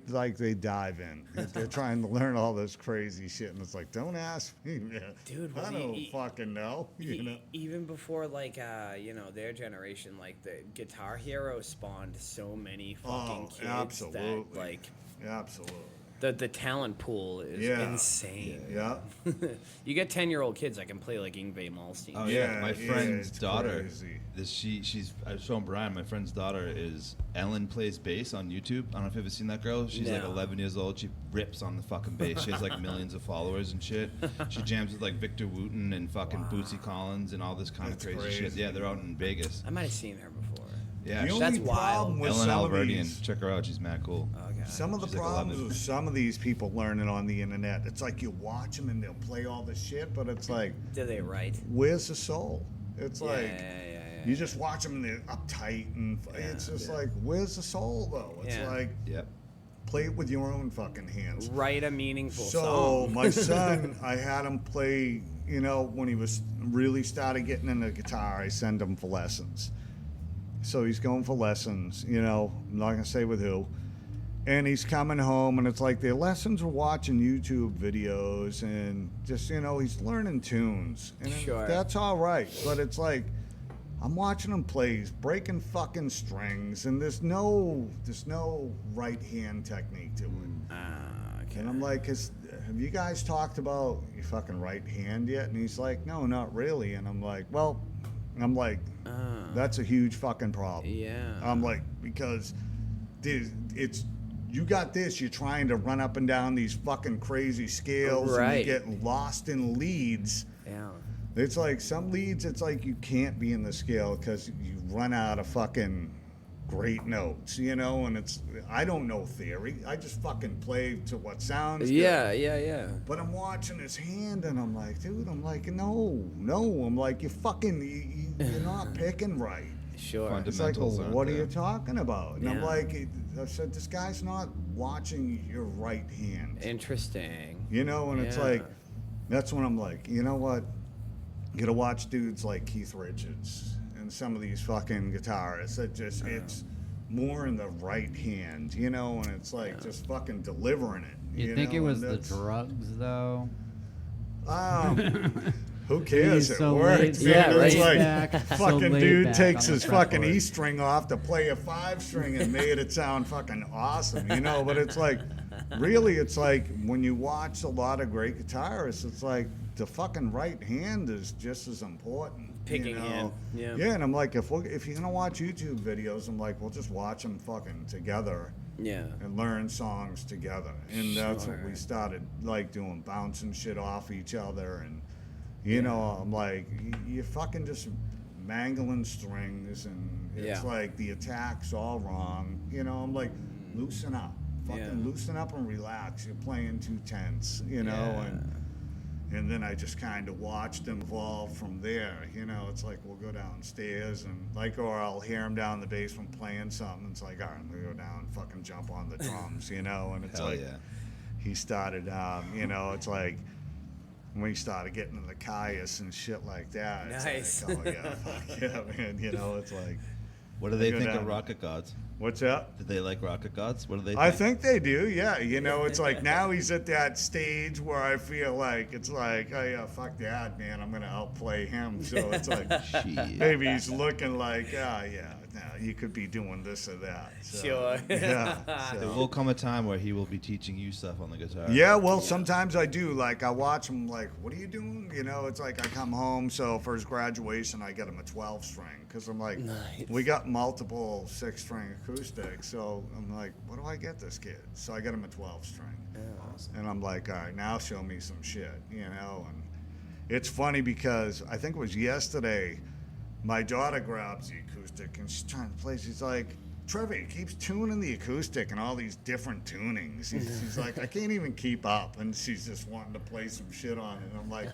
[SPEAKER 1] dive in. They're trying to learn all this crazy shit, and it's like, don't ask me, man.
[SPEAKER 2] Dude,
[SPEAKER 1] I don't fucking know. You know.
[SPEAKER 2] Even before like you know, their generation, like the Guitar Hero spawned so many fucking kids
[SPEAKER 1] absolutely.
[SPEAKER 2] that like
[SPEAKER 1] Absolutely.
[SPEAKER 2] the talent pool is insane.
[SPEAKER 1] Yeah.
[SPEAKER 2] You get 10-year-old kids that can play like Yngwie Malmsteen.
[SPEAKER 5] Oh yeah, my
[SPEAKER 1] Yeah,
[SPEAKER 5] friend's
[SPEAKER 1] it's
[SPEAKER 5] daughter.
[SPEAKER 1] crazy.
[SPEAKER 5] She's I was showing Brian. My friend's daughter is Ellen plays bass on YouTube. I don't know if you've ever seen that girl. She's like
[SPEAKER 2] No.
[SPEAKER 5] 11 years old. She rips on the fucking bass. She has like millions of followers and shit. She jams with like Victor Wooten and fucking Bootsy Collins and all this kind
[SPEAKER 1] That's
[SPEAKER 5] of crazy shit.
[SPEAKER 1] crazy.
[SPEAKER 5] Yeah, they're out in Vegas.
[SPEAKER 2] I might have seen her before.
[SPEAKER 5] Yeah,
[SPEAKER 1] The
[SPEAKER 5] she's
[SPEAKER 2] That's
[SPEAKER 1] only
[SPEAKER 2] wild.
[SPEAKER 1] problem with
[SPEAKER 5] Ellen
[SPEAKER 1] some of
[SPEAKER 5] Alverdian.
[SPEAKER 1] these-
[SPEAKER 5] Check her out. She's mad cool.
[SPEAKER 2] Okay.
[SPEAKER 1] Some of the
[SPEAKER 5] She's like
[SPEAKER 1] problems
[SPEAKER 5] 11.
[SPEAKER 1] with some of these people learning on the internet, it's like you watch them and they'll play all this shit, but it's like,
[SPEAKER 2] Do they write?
[SPEAKER 1] where's the soul? It's like,
[SPEAKER 2] yeah.
[SPEAKER 1] you just watch them and they're uptight, and it's just like, where's the soul though? It's
[SPEAKER 2] Yeah.
[SPEAKER 1] like,
[SPEAKER 5] Yep.
[SPEAKER 1] play it with your own fucking hands.
[SPEAKER 2] Write a meaningful
[SPEAKER 1] So
[SPEAKER 2] song.
[SPEAKER 1] my son, I had him play, you know, when he was really started getting into guitar, I send him for lessons. So he's going for lessons, you know, I'm not going to say with who. And he's coming home, and it's like their lessons are watching YouTube videos and just, you know, he's learning tunes. And
[SPEAKER 2] Sure.
[SPEAKER 1] that's all right. But it's like, I'm watching him play, he's breaking fucking strings, and there's no right hand technique to it.
[SPEAKER 2] Okay.
[SPEAKER 1] And I'm like, have you guys talked about your fucking right hand yet? And he's like, no, not really. And I'm like, that's a huge fucking problem.
[SPEAKER 2] Yeah.
[SPEAKER 1] I'm like, because it's you got this, you're trying to run up and down these fucking crazy scales, and
[SPEAKER 2] Right.
[SPEAKER 1] you get lost in leads.
[SPEAKER 2] Yeah.
[SPEAKER 1] It's like some leads, it's like you can't be in the scale because you run out of fucking great notes, you know, and I don't know theory. I just fucking play to what sounds
[SPEAKER 6] Yeah,
[SPEAKER 1] good.
[SPEAKER 6] yeah.
[SPEAKER 1] But I'm watching his hand and I'm like, dude, no. I'm like, you're not picking right.
[SPEAKER 6] Sure.
[SPEAKER 1] It's like, well,
[SPEAKER 5] Fundamentals aren't
[SPEAKER 1] what are
[SPEAKER 5] there.
[SPEAKER 1] you talking about? And I'm
[SPEAKER 6] Yeah.
[SPEAKER 1] like, I said, this guy's not watching your right hand.
[SPEAKER 6] Interesting.
[SPEAKER 1] You know, and it's
[SPEAKER 6] Yeah.
[SPEAKER 1] like, that's when I'm like, you know what? You gotta watch dudes like Keith Richards and some of these fucking guitarists. It's more in the right hand, you know, and it's like just fucking delivering it.
[SPEAKER 3] You think
[SPEAKER 1] know,
[SPEAKER 3] it was
[SPEAKER 1] and
[SPEAKER 3] the
[SPEAKER 1] that's-
[SPEAKER 3] drugs, though?
[SPEAKER 1] Who cares?
[SPEAKER 3] He's
[SPEAKER 1] It
[SPEAKER 3] so
[SPEAKER 1] worked.
[SPEAKER 3] laid-
[SPEAKER 1] man.
[SPEAKER 6] Yeah,
[SPEAKER 1] It's
[SPEAKER 6] right.
[SPEAKER 1] like
[SPEAKER 3] back, so
[SPEAKER 1] fucking
[SPEAKER 3] laid
[SPEAKER 1] dude
[SPEAKER 3] back
[SPEAKER 1] takes
[SPEAKER 3] on the
[SPEAKER 1] his fucking
[SPEAKER 3] fretboard.
[SPEAKER 1] E string off to play a 5-string and made it sound fucking awesome, you know. But it's like, really, it's like when you watch a lot of great guitarists, it's like the fucking right hand is just as important.
[SPEAKER 6] Picking
[SPEAKER 1] you know?
[SPEAKER 6] hand, yeah.
[SPEAKER 1] Yeah, and I'm like, if you're gonna watch YouTube videos, I'm like, we'll just watch them fucking together.
[SPEAKER 6] Yeah.
[SPEAKER 1] And learn songs together, and that's what we
[SPEAKER 6] Sure.
[SPEAKER 1] started like doing, bouncing shit off each other, and you know, I'm like, you fucking just mangling strings, and it's
[SPEAKER 6] Yeah.
[SPEAKER 1] like the attack's all wrong. You know, I'm like, loosen up, fucking
[SPEAKER 6] Yeah.
[SPEAKER 1] loosen up and relax. You're playing too tense, you know, and then I just kind of watched them evolve from there. You know, it's like we'll go downstairs and like, or I'll hear him down in the basement playing something. It's like, all right, I'm gonna go down and fucking jump on the drums, you know. And it's
[SPEAKER 5] Hell
[SPEAKER 1] like
[SPEAKER 5] yeah.
[SPEAKER 1] he started, you know, it's like when he started getting into the Caius and shit like that. It's
[SPEAKER 6] Nice.
[SPEAKER 1] like, oh yeah, fuck yeah, man. You know, it's like,
[SPEAKER 5] What do they
[SPEAKER 1] Go
[SPEAKER 5] think
[SPEAKER 1] down.
[SPEAKER 5] of Rocket Gods?
[SPEAKER 1] what's that?
[SPEAKER 5] Did they like Rocket Gods? What do they think?
[SPEAKER 1] I think they do, yeah. You know, it's like now he's at that stage where I feel like it's like, oh yeah, fuck that, man. I'm gonna outplay him. So it's like
[SPEAKER 5] Shit.
[SPEAKER 1] maybe he's looking like, oh yeah, no, you could be doing this or that. So,
[SPEAKER 6] Sure.
[SPEAKER 1] Yeah.
[SPEAKER 5] There
[SPEAKER 1] so.
[SPEAKER 5] will come a time where he will be teaching you stuff on the guitar.
[SPEAKER 1] Yeah, well, sometimes I do. Like, I watch him, like, what are you doing? You know, it's like I come home, so for his graduation, I get him a 12-string. Because I'm like,
[SPEAKER 6] Nice.
[SPEAKER 1] we got multiple 6-string acoustics. So I'm like, what do I get this kid? So I get him a 12-string. And I'm like, all right, now show me some shit, you know? And it's funny because I think it was yesterday, my daughter grabs the acoustic and she's trying to play. She's like, Trevor, he keeps tuning the acoustic and all these different tunings. She's like, I can't even keep up. And she's just wanting to play some shit on it. And I'm like,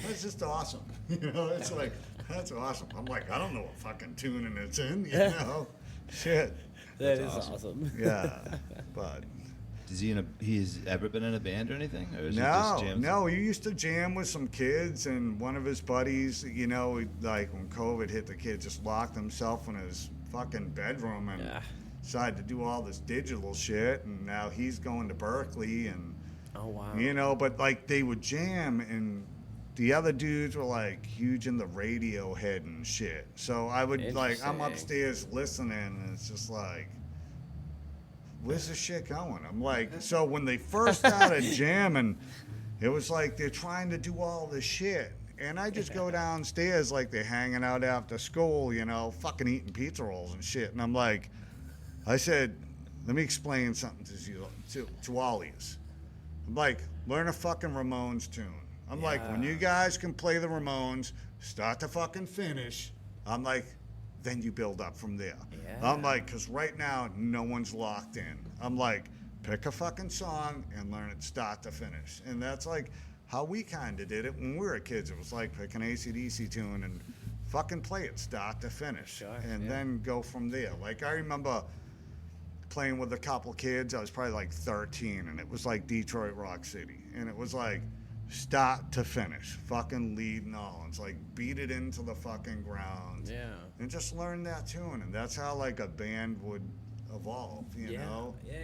[SPEAKER 1] that's just awesome. You know, it's like, that's awesome. I'm like, I don't know what fucking tuning it's in, you know? Shit.
[SPEAKER 6] That is awesome.
[SPEAKER 1] Yeah. But
[SPEAKER 5] Is he's ever been in a band or anything? Or is he
[SPEAKER 1] no,
[SPEAKER 5] just jams?
[SPEAKER 1] no, he used to jam with some kids, and one of his buddies, you know, like when COVID hit, the kid just locked himself in his fucking bedroom and
[SPEAKER 6] Yeah.
[SPEAKER 1] decided to do all this digital shit, and now he's going to Berkeley, and
[SPEAKER 6] Oh wow.
[SPEAKER 1] you know, but like they would jam, and the other dudes were like huge in the Radiohead and shit. So I would like, I'm
[SPEAKER 6] Interesting.
[SPEAKER 1] upstairs listening, and it's just like, where's this shit going? I'm like, so when they first started jamming, it was like they're trying to do all this shit. And I just go downstairs like they're hanging out after school, you know, fucking eating pizza rolls and shit. And I'm like, I said, let me explain something to all of you. I'm like, learn a fucking Ramones tune. I'm like, when you guys can play the Ramones, start to fucking finish, I'm like, then you build up from there.
[SPEAKER 6] Yeah.
[SPEAKER 1] I'm like, because right now, no one's locked in. I'm like, pick a fucking song and learn it start to finish. And that's like how we kind of did it when we were kids. It was like pick an AC/DC tune and fucking play it start to finish.
[SPEAKER 6] Sure,
[SPEAKER 1] and
[SPEAKER 6] yeah.
[SPEAKER 1] then go from there. Like, I remember playing with a couple kids. I was probably like 13, and it was like Detroit Rock City. And it was like start to finish, fucking lead and all. It's like beat it into the fucking ground.
[SPEAKER 6] Yeah.
[SPEAKER 1] And just learn that tune. And that's how like a band would evolve, you know?
[SPEAKER 6] Yeah.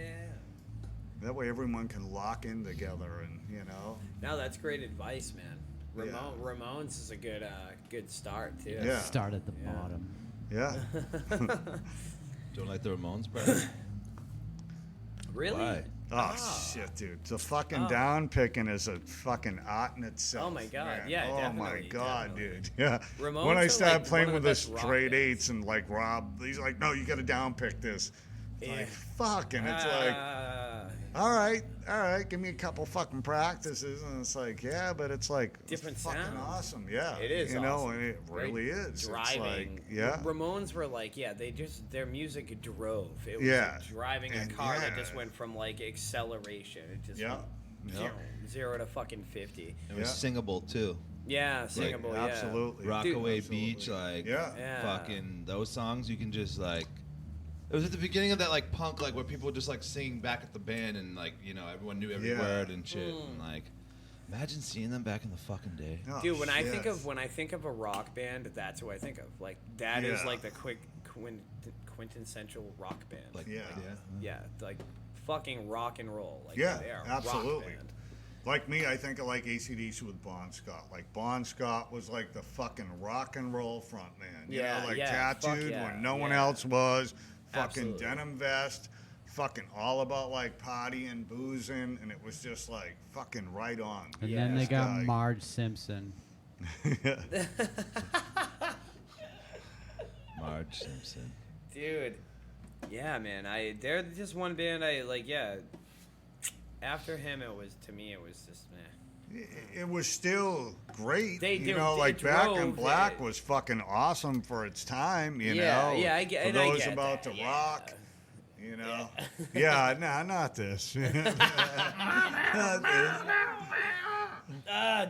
[SPEAKER 1] That way everyone can lock in together and, you know?
[SPEAKER 6] No, that's great advice, man.
[SPEAKER 1] Yeah.
[SPEAKER 6] Ramones is a good start too.
[SPEAKER 1] Yeah.
[SPEAKER 3] Start at the
[SPEAKER 6] Yeah.
[SPEAKER 3] bottom.
[SPEAKER 1] Yeah.
[SPEAKER 5] Don't like the Ramones, bro?
[SPEAKER 6] Really?
[SPEAKER 5] Why?
[SPEAKER 1] Oh, shit, dude. The fucking
[SPEAKER 6] Oh.
[SPEAKER 1] down picking is a fucking art in itself.
[SPEAKER 6] Oh, my God.
[SPEAKER 1] man.
[SPEAKER 6] Yeah,
[SPEAKER 1] Oh, my
[SPEAKER 6] definitely,
[SPEAKER 1] God,
[SPEAKER 6] definitely.
[SPEAKER 1] dude. Yeah.
[SPEAKER 6] Ramones
[SPEAKER 1] when I
[SPEAKER 6] are,
[SPEAKER 1] started
[SPEAKER 6] like,
[SPEAKER 1] playing
[SPEAKER 6] one of
[SPEAKER 1] with
[SPEAKER 6] the
[SPEAKER 1] this
[SPEAKER 6] best rock
[SPEAKER 1] straight
[SPEAKER 6] bands.
[SPEAKER 1] eights and like Rob, he's like, no, you got to down pick this. Like, fuck, and it's like, all right, give me a couple fucking practices, and it's like, yeah, but it's like
[SPEAKER 2] Different
[SPEAKER 1] it's fucking
[SPEAKER 2] sounds.
[SPEAKER 1] awesome, yeah.
[SPEAKER 2] It is
[SPEAKER 1] you know,
[SPEAKER 2] awesome.
[SPEAKER 1] and it really is. It's
[SPEAKER 2] Driving.
[SPEAKER 1] like, yeah,
[SPEAKER 2] Ramones were like, yeah, they just, their music drove. It was
[SPEAKER 1] Yeah.
[SPEAKER 2] like driving a
[SPEAKER 1] And
[SPEAKER 2] car that
[SPEAKER 1] yeah.
[SPEAKER 2] just went from like acceleration. It just
[SPEAKER 1] Yeah.
[SPEAKER 2] went
[SPEAKER 1] Yeah.
[SPEAKER 2] 0 to fucking 50.
[SPEAKER 5] It was
[SPEAKER 1] Yeah.
[SPEAKER 5] singable too.
[SPEAKER 2] Yeah, singable, yeah.
[SPEAKER 1] absolutely,
[SPEAKER 5] Rockaway
[SPEAKER 1] Absolutely.
[SPEAKER 5] Beach, like
[SPEAKER 1] Yeah.
[SPEAKER 2] Yeah.
[SPEAKER 5] fucking those songs you can just like. It was at the beginning of that like punk, like where people were just like singing back at the band and like everyone knew every
[SPEAKER 1] Yeah.
[SPEAKER 5] word and shit. And like, imagine seeing them back in the fucking day.
[SPEAKER 1] Oh,
[SPEAKER 2] Dude, when I think
[SPEAKER 1] shit.
[SPEAKER 2] of a rock band, that's who I think of. Like that is
[SPEAKER 1] Yeah.
[SPEAKER 2] like the quintessential rock band.
[SPEAKER 5] Like,
[SPEAKER 1] Yeah.
[SPEAKER 2] yeah, like fucking rock and roll. Like
[SPEAKER 1] Yeah,
[SPEAKER 2] they are a
[SPEAKER 1] absolutely.
[SPEAKER 2] Rock band.
[SPEAKER 1] Like me, I think of like AC/DC with Bon Scott. Like Bon Scott was like the fucking rock and roll front man. You
[SPEAKER 2] Yeah,
[SPEAKER 1] know, like
[SPEAKER 2] yeah, fuck
[SPEAKER 1] tattooed
[SPEAKER 2] yeah,
[SPEAKER 1] when no one
[SPEAKER 2] yeah.
[SPEAKER 1] else was. Fucking
[SPEAKER 2] Absolutely.
[SPEAKER 1] denim vest. Fucking all about like partying, boozing, and it was just like fucking right on.
[SPEAKER 3] And
[SPEAKER 2] Yeah.
[SPEAKER 3] then they
[SPEAKER 1] This
[SPEAKER 3] got
[SPEAKER 1] guy.
[SPEAKER 3] Marge Simpson.
[SPEAKER 5] Marge Simpson.
[SPEAKER 2] Dude, yeah, man. They're just one band I like. Yeah. After him, it was just meh.
[SPEAKER 1] It was still great.
[SPEAKER 2] They
[SPEAKER 1] you
[SPEAKER 2] do-
[SPEAKER 1] know,
[SPEAKER 2] it
[SPEAKER 1] like Back in
[SPEAKER 2] drove
[SPEAKER 1] Black
[SPEAKER 2] it.
[SPEAKER 1] was fucking awesome for its time. You
[SPEAKER 2] Yeah,
[SPEAKER 1] know,
[SPEAKER 2] yeah, I get-
[SPEAKER 1] for
[SPEAKER 2] and I
[SPEAKER 1] those
[SPEAKER 2] get
[SPEAKER 1] about
[SPEAKER 2] that,
[SPEAKER 1] to
[SPEAKER 2] yeah.
[SPEAKER 1] rock. You know, yeah, nah, not this. Not this.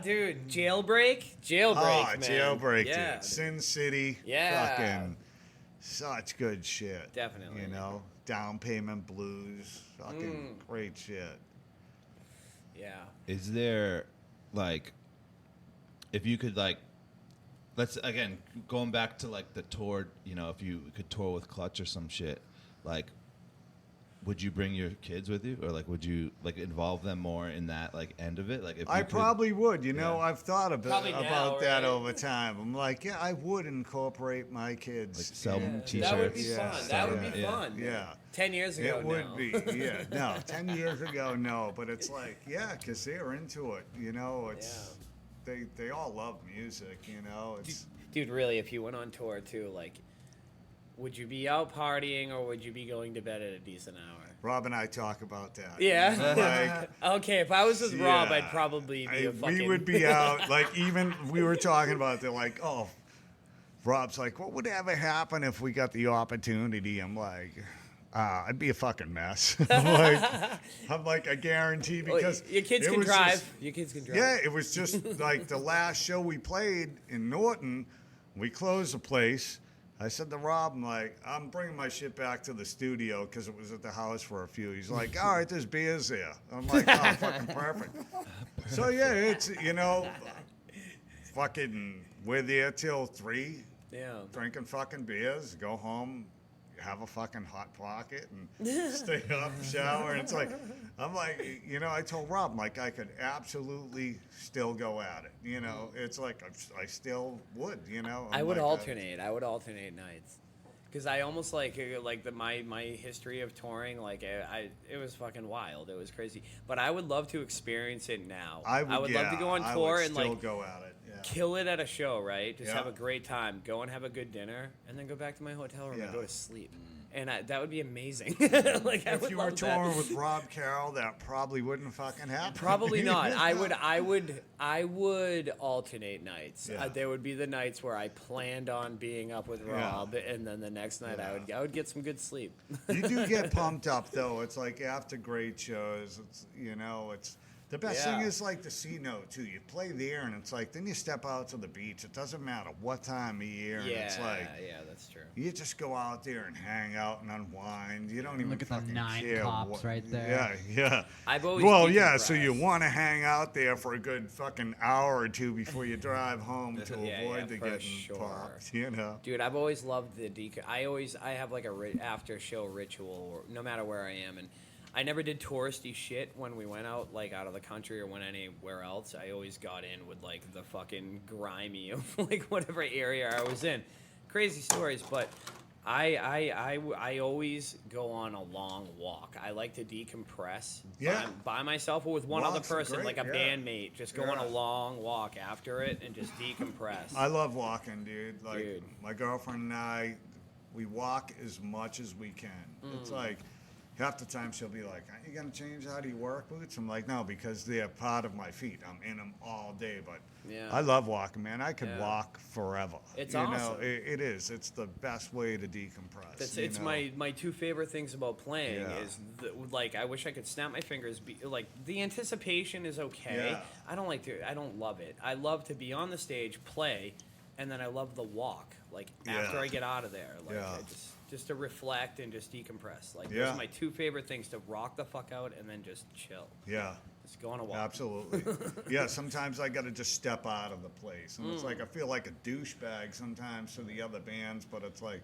[SPEAKER 2] Dude, Jailbreak,
[SPEAKER 1] Oh,
[SPEAKER 2] man.
[SPEAKER 1] Jailbreak,
[SPEAKER 2] Yeah,
[SPEAKER 1] dude. Sin City.
[SPEAKER 2] Yeah.
[SPEAKER 1] Fucking such good shit.
[SPEAKER 2] Definitely.
[SPEAKER 1] You know, Down Payment Blues. Fucking great shit.
[SPEAKER 2] yeah.
[SPEAKER 5] Is there like, if you could like, let's again going back to like the tour, if you could tour with Clutch or some shit, like, would you bring your kids with you, or like would you like involve them more in that like end of it? Like if
[SPEAKER 1] I
[SPEAKER 5] you could-
[SPEAKER 1] probably would. You know,
[SPEAKER 5] Yeah.
[SPEAKER 1] I've thought
[SPEAKER 2] Probably
[SPEAKER 1] about
[SPEAKER 2] now,
[SPEAKER 1] that
[SPEAKER 2] right?
[SPEAKER 1] over time. I'm like, yeah, I would incorporate my kids.
[SPEAKER 5] like sell them
[SPEAKER 1] in-
[SPEAKER 5] t-shirts.
[SPEAKER 2] That would be
[SPEAKER 1] Yeah,
[SPEAKER 2] fun. That would be
[SPEAKER 5] yeah.
[SPEAKER 2] fun.
[SPEAKER 1] Yeah.
[SPEAKER 2] 10 years ago,
[SPEAKER 1] It would
[SPEAKER 2] no.
[SPEAKER 1] be, yeah. No, 10 years ago, no. But it's like, yeah, because they're into it. You know, it's they all love music. You know, it's
[SPEAKER 2] Dude, really, if you went on tour too, like, would you be out partying or would you be going to bed at a decent hour?
[SPEAKER 1] Rob and I talk about that.
[SPEAKER 2] Yeah. Okay, if I was with Rob,
[SPEAKER 1] Yeah.
[SPEAKER 2] I'd probably be a fucking.
[SPEAKER 1] We would be out, like, even we were talking about, they're like, oh, Rob's like, what would ever happen if we got the opportunity? I'm like, I'd be a fucking mess. I'm like, I guarantee,
[SPEAKER 2] Well,
[SPEAKER 1] because
[SPEAKER 2] your kids
[SPEAKER 1] it
[SPEAKER 2] can
[SPEAKER 1] was
[SPEAKER 2] drive.
[SPEAKER 1] just-
[SPEAKER 2] Your kids can drive.
[SPEAKER 1] yeah, it was just like the last show we played in Norton. We closed the place. I said to Rob, I'm like, I'm bringing my shit back to the studio because it was at the house for a few. He's like, all right, there's beers there. I'm like, oh, fucking perfect. So, yeah, it's, fucking, we're there till 3,
[SPEAKER 2] Yeah.
[SPEAKER 1] drinking fucking beers, go home, have a fucking hot pocket, and stay up, shower. And it's like, I'm like, I told Rob, I'm like, I could absolutely still go at it. It's like, I still would,
[SPEAKER 2] I would
[SPEAKER 1] like,
[SPEAKER 2] alternate. I would alternate nights. Because I almost like my history of touring, like it was fucking wild. It was crazy. But I would love to experience it now.
[SPEAKER 1] I would
[SPEAKER 2] love to go on
[SPEAKER 1] I
[SPEAKER 2] tour
[SPEAKER 1] would
[SPEAKER 2] and
[SPEAKER 1] still
[SPEAKER 2] like
[SPEAKER 1] go at it. Yeah.
[SPEAKER 2] kill it at a show, right? Just
[SPEAKER 1] Yeah.
[SPEAKER 2] have a great time. Go and have a good dinner, and then go back to my hotel room and
[SPEAKER 1] Yeah.
[SPEAKER 2] go to sleep. And that would be amazing. Like I
[SPEAKER 1] If
[SPEAKER 2] would
[SPEAKER 1] you were
[SPEAKER 2] love
[SPEAKER 1] touring
[SPEAKER 2] that.
[SPEAKER 1] with Rob Carroll, that probably wouldn't fucking happen.
[SPEAKER 2] Probably not. I would alternate nights.
[SPEAKER 1] Yeah.
[SPEAKER 2] There would be the nights where I planned on being up with
[SPEAKER 1] Yeah.
[SPEAKER 2] Rob, and then the next night
[SPEAKER 1] Yeah.
[SPEAKER 2] I would get some good sleep.
[SPEAKER 1] You do get pumped up though. It's like after great shows, it's it's the best
[SPEAKER 2] Yeah.
[SPEAKER 1] thing is like the C note too. You play there and it's like then you step out to the beach. It doesn't matter what time of year. And it's like
[SPEAKER 2] yeah, that's true.
[SPEAKER 1] you just go out there and hang out and unwind. You don't even
[SPEAKER 3] Look at the
[SPEAKER 1] fucking
[SPEAKER 3] 9
[SPEAKER 1] care
[SPEAKER 3] cops
[SPEAKER 1] what-
[SPEAKER 3] right there.
[SPEAKER 1] Yeah.
[SPEAKER 2] I've always
[SPEAKER 1] Well,
[SPEAKER 2] been
[SPEAKER 1] yeah. So you
[SPEAKER 2] impressed.
[SPEAKER 1] want to hang out there for a good fucking hour or two before you drive home to
[SPEAKER 2] Yeah,
[SPEAKER 1] avoid the
[SPEAKER 2] for
[SPEAKER 1] getting
[SPEAKER 2] sure.
[SPEAKER 1] popped.
[SPEAKER 2] Dude, I've always loved the I have like a after show ritual, no matter where I am, and I never did touristy shit when we went out, like out of the country or went anywhere else. I always got in with like the fucking grimy of like whatever area I was in. Crazy stories, but I always go on a long walk. I like to decompress
[SPEAKER 1] Yeah.
[SPEAKER 2] by myself or with one other
[SPEAKER 1] Walks are
[SPEAKER 2] person,
[SPEAKER 1] great,
[SPEAKER 2] like a
[SPEAKER 1] yeah.
[SPEAKER 2] bandmate. Just go on a
[SPEAKER 1] Yeah.
[SPEAKER 2] long walk after it and just decompress.
[SPEAKER 1] I love walking, dude. Like
[SPEAKER 2] Dude.
[SPEAKER 1] my girlfriend and I, We walk as much as we can. It's like half the time she'll be like, "Aren't you gonna change how do you work boots?" I'm like, "No, because they're part of my feet. I'm in them all day." But
[SPEAKER 2] Yeah.
[SPEAKER 1] I love walking, man. I could
[SPEAKER 2] Yeah.
[SPEAKER 1] walk forever.
[SPEAKER 2] It's
[SPEAKER 1] you
[SPEAKER 2] awesome.
[SPEAKER 1] know, it is. It's the best way to decompress.
[SPEAKER 2] It's
[SPEAKER 1] you know?
[SPEAKER 2] my two favorite things about playing
[SPEAKER 1] Yeah.
[SPEAKER 2] is like I wish I could snap my fingers. Like the anticipation is okay.
[SPEAKER 1] Yeah.
[SPEAKER 2] I don't love it. I love to be on the stage, play, and then I love the walk. Like after
[SPEAKER 1] Yeah.
[SPEAKER 2] I get out of there, like
[SPEAKER 1] Yeah.
[SPEAKER 2] I just to reflect and just decompress. Like those
[SPEAKER 1] Yeah.
[SPEAKER 2] are my two favorite things: to rock the fuck out and then just chill.
[SPEAKER 1] Yeah.
[SPEAKER 2] Just go on a walk.
[SPEAKER 1] Absolutely. Yeah, sometimes I got to just step out of the place. And it's like, I feel like a douchebag sometimes to the other bands, but it's like,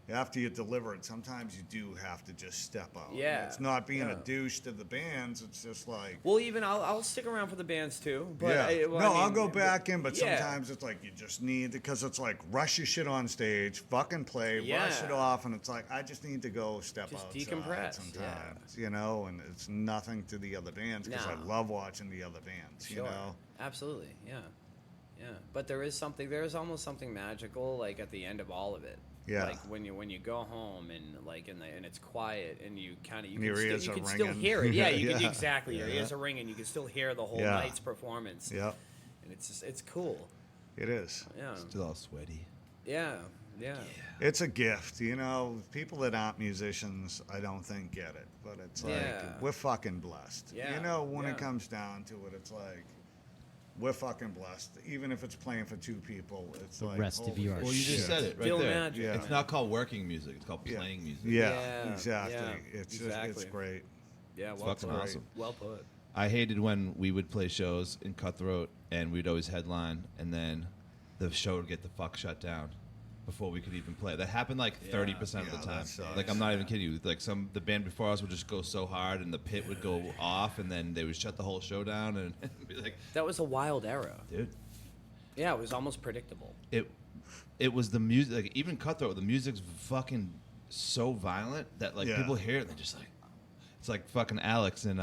[SPEAKER 1] after you deliver it, sometimes you do have to just step out.
[SPEAKER 2] Yeah,
[SPEAKER 1] It's not being
[SPEAKER 2] yeah.
[SPEAKER 1] a douche to the bands. It's just like,
[SPEAKER 2] Well, even I'll stick around for the bands too. But
[SPEAKER 1] yeah. I'll go
[SPEAKER 2] but-
[SPEAKER 1] back in, but
[SPEAKER 2] yeah.
[SPEAKER 1] sometimes it's like you just need, because it's like, rush your shit on stage, fucking play, rush
[SPEAKER 2] Yeah.
[SPEAKER 1] it off, and it's like, I just need to go step
[SPEAKER 2] Just
[SPEAKER 1] outside
[SPEAKER 2] decompress,
[SPEAKER 1] sometimes, you know, and it's nothing to the other bands, because I
[SPEAKER 2] No.
[SPEAKER 1] love watching the other bands, you know.
[SPEAKER 2] Absolutely, yeah, yeah. But there is almost something magical, like at the end of all of it.
[SPEAKER 1] Yeah.
[SPEAKER 2] Like when you go home and like and it's quiet and you kind of
[SPEAKER 1] And your ears
[SPEAKER 2] you
[SPEAKER 1] are
[SPEAKER 2] can still
[SPEAKER 1] ringing.
[SPEAKER 2] hear it. Yeah, you can
[SPEAKER 1] Yeah.
[SPEAKER 2] exactly. Your
[SPEAKER 1] Yeah.
[SPEAKER 2] ears are ringing. You can still hear the whole
[SPEAKER 1] Yeah.
[SPEAKER 2] night's performance.
[SPEAKER 1] Yeah,
[SPEAKER 2] And it's cool.
[SPEAKER 1] it is.
[SPEAKER 2] Yeah.
[SPEAKER 5] Still all sweaty.
[SPEAKER 2] Yeah. Yeah.
[SPEAKER 1] It's a gift, you know. People that aren't musicians, I don't think get it, but it's like
[SPEAKER 2] Yeah.
[SPEAKER 1] we're fucking blessed.
[SPEAKER 2] Yeah,
[SPEAKER 1] You know, when
[SPEAKER 2] yeah.
[SPEAKER 1] it comes down to it, it's like we're fucking blessed. Even if it's playing for two people, it's
[SPEAKER 3] The
[SPEAKER 1] like
[SPEAKER 3] rest of
[SPEAKER 1] holy
[SPEAKER 3] you are
[SPEAKER 5] Well, you just
[SPEAKER 1] shit.
[SPEAKER 5] said it right
[SPEAKER 2] Feel
[SPEAKER 5] there.
[SPEAKER 2] magic,
[SPEAKER 1] Yeah.
[SPEAKER 5] It's not called working music. It's called
[SPEAKER 1] Yeah.
[SPEAKER 5] playing music.
[SPEAKER 1] Yeah,
[SPEAKER 2] Yeah,
[SPEAKER 1] exactly.
[SPEAKER 2] yeah,
[SPEAKER 1] It's
[SPEAKER 2] exactly.
[SPEAKER 1] Just, it's great.
[SPEAKER 2] Yeah.
[SPEAKER 5] It's
[SPEAKER 2] Well
[SPEAKER 5] fucking
[SPEAKER 2] put.
[SPEAKER 5] awesome.
[SPEAKER 2] Well put.
[SPEAKER 5] I hated when we would play shows in Cutthroat and we'd always headline and then the show would get the fuck shut down before we could even play. That happened like 30% of
[SPEAKER 1] Yeah,
[SPEAKER 5] the
[SPEAKER 1] that
[SPEAKER 5] time.
[SPEAKER 1] sucks.
[SPEAKER 5] Like I'm not even kidding you. Like the band before us would just go so hard and the pit would go off and then they would shut the whole show down and be like,
[SPEAKER 2] That was a wild era.
[SPEAKER 5] dude,
[SPEAKER 2] Yeah, it was almost predictable.
[SPEAKER 5] it was the music. Like even Cutthroat, the music's fucking so violent that like
[SPEAKER 1] Yeah.
[SPEAKER 5] people hear it and they're just like, it's like fucking Alex in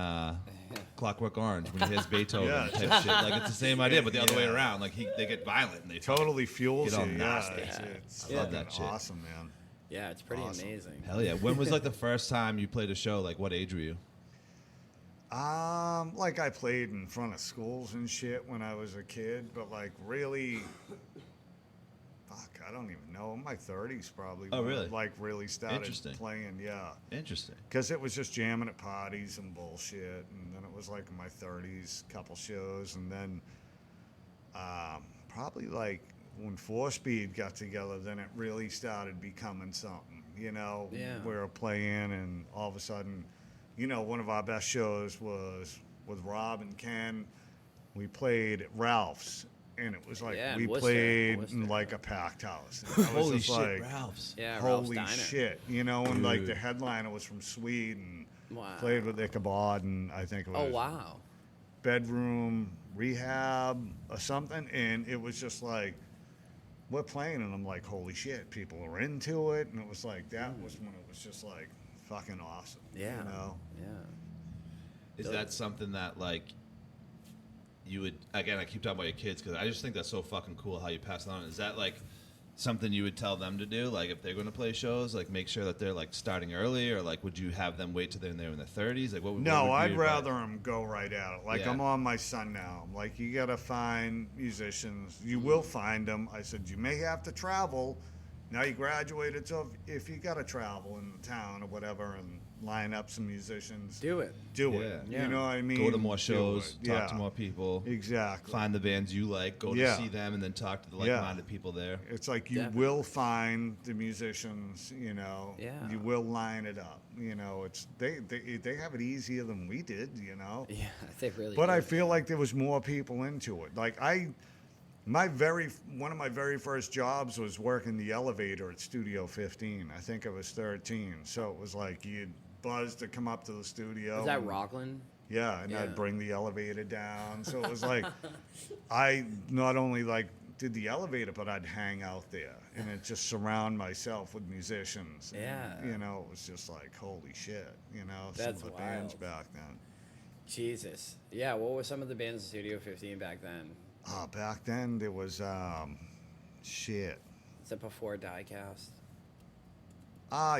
[SPEAKER 5] Clockwork Orange when he hears Beethoven
[SPEAKER 1] Yeah.
[SPEAKER 5] type shit. Like it's the same idea, but the other way
[SPEAKER 1] Yeah.
[SPEAKER 5] around. Like they get violent and they
[SPEAKER 1] Totally fuels
[SPEAKER 5] Get all
[SPEAKER 1] you. Yeah,
[SPEAKER 5] nasty.
[SPEAKER 1] it's
[SPEAKER 5] I love
[SPEAKER 1] fucking
[SPEAKER 5] that shit.
[SPEAKER 1] awesome, man.
[SPEAKER 2] Yeah, it's pretty
[SPEAKER 1] Awesome.
[SPEAKER 2] amazing.
[SPEAKER 5] Hell yeah! When was like the first time you played a show? Like what age were you?
[SPEAKER 1] Like I played in front of schools and shit when I was a kid, but like really, fuck, I don't even know. In my 30s probably.
[SPEAKER 5] Oh,
[SPEAKER 1] when I,
[SPEAKER 5] really?
[SPEAKER 1] like really started
[SPEAKER 5] Interesting.
[SPEAKER 1] playing, yeah.
[SPEAKER 5] Interesting.
[SPEAKER 1] Because it was just jamming at parties and bullshit, and then it was like in my 30s, couple shows, and then probably like when Four Speed got together, then it really started becoming something. You know,
[SPEAKER 2] Yeah.
[SPEAKER 1] we were playing, and all of a sudden, you know, one of our best shows was with Rob and Ken. We played at Ralph's, and it was like
[SPEAKER 2] Yeah, in
[SPEAKER 1] we
[SPEAKER 2] Worcester,
[SPEAKER 1] played
[SPEAKER 2] Worcester.
[SPEAKER 1] in like a packed house. And I was
[SPEAKER 5] Holy
[SPEAKER 1] just
[SPEAKER 5] shit,
[SPEAKER 1] like,
[SPEAKER 5] Ralph's.
[SPEAKER 2] Yeah, Ralph's
[SPEAKER 1] holy
[SPEAKER 2] Diner.
[SPEAKER 1] shit, you know, and like
[SPEAKER 5] Dude.
[SPEAKER 1] the headliner was from Sweden.
[SPEAKER 2] Wow.
[SPEAKER 1] Played with Ichabod, and I think it was
[SPEAKER 2] Oh wow.
[SPEAKER 1] Bedroom Rehab or something, and it was just like we're playing, and I'm like, holy shit, people are into it, and it was like that was when it was just like fucking awesome.
[SPEAKER 2] Yeah.
[SPEAKER 1] You know?
[SPEAKER 2] Yeah.
[SPEAKER 5] Is that something that like you would again? I keep talking about your kids because I just think that's so fucking cool how you pass it on. Is that like something you would tell them to do? Like if they're going to play shows, like make sure that they're like starting early, or like would you have them wait till they're in their 30s? Like what?
[SPEAKER 1] No,
[SPEAKER 5] what would
[SPEAKER 1] I'd
[SPEAKER 5] you
[SPEAKER 1] rather
[SPEAKER 5] advise?
[SPEAKER 1] them go right at it. Like
[SPEAKER 5] Yeah.
[SPEAKER 1] I'm on my son now. I'm like, you gotta find musicians. You will find them. I said you may have to travel. Now you graduated, so if you gotta travel in the town or whatever and line up some musicians,
[SPEAKER 2] Do it.
[SPEAKER 1] do it.
[SPEAKER 5] Yeah.
[SPEAKER 1] You know what I mean?
[SPEAKER 5] Go to more
[SPEAKER 1] Do
[SPEAKER 5] shows,
[SPEAKER 1] it.
[SPEAKER 5] talk
[SPEAKER 1] Yeah.
[SPEAKER 5] to more people,
[SPEAKER 1] Exactly.
[SPEAKER 5] find the bands you like, go
[SPEAKER 1] Yeah.
[SPEAKER 5] to see them, and then talk to the
[SPEAKER 1] Yeah.
[SPEAKER 5] like-minded people there.
[SPEAKER 1] It's like you
[SPEAKER 2] Definitely.
[SPEAKER 1] will find the musicians, you know.
[SPEAKER 2] Yeah.
[SPEAKER 1] You will line it up. You know, it's they have it easier than we did, you know.
[SPEAKER 2] Yeah, they really.
[SPEAKER 1] But
[SPEAKER 2] do.
[SPEAKER 1] I feel like there was more people into it. Like one of my very first jobs was working the elevator at Studio 15. I think I was 13. So it was like you'd buzz to come up to the studio.
[SPEAKER 2] Is that
[SPEAKER 1] and-
[SPEAKER 2] Rockland?
[SPEAKER 1] Yeah, and
[SPEAKER 2] Yeah.
[SPEAKER 1] I'd bring the elevator down. So it was like I not only like did the elevator, but I'd hang out there and it just surround myself with musicians. And,
[SPEAKER 2] Yeah.
[SPEAKER 1] you know, it was just like holy shit. You know,
[SPEAKER 2] That's
[SPEAKER 1] some of the bands
[SPEAKER 2] wild.
[SPEAKER 1] back then.
[SPEAKER 2] Jesus. Yeah. What were some of the bands in Studio 15 back then?
[SPEAKER 1] Back then there was shit.
[SPEAKER 2] Is it before Diecast?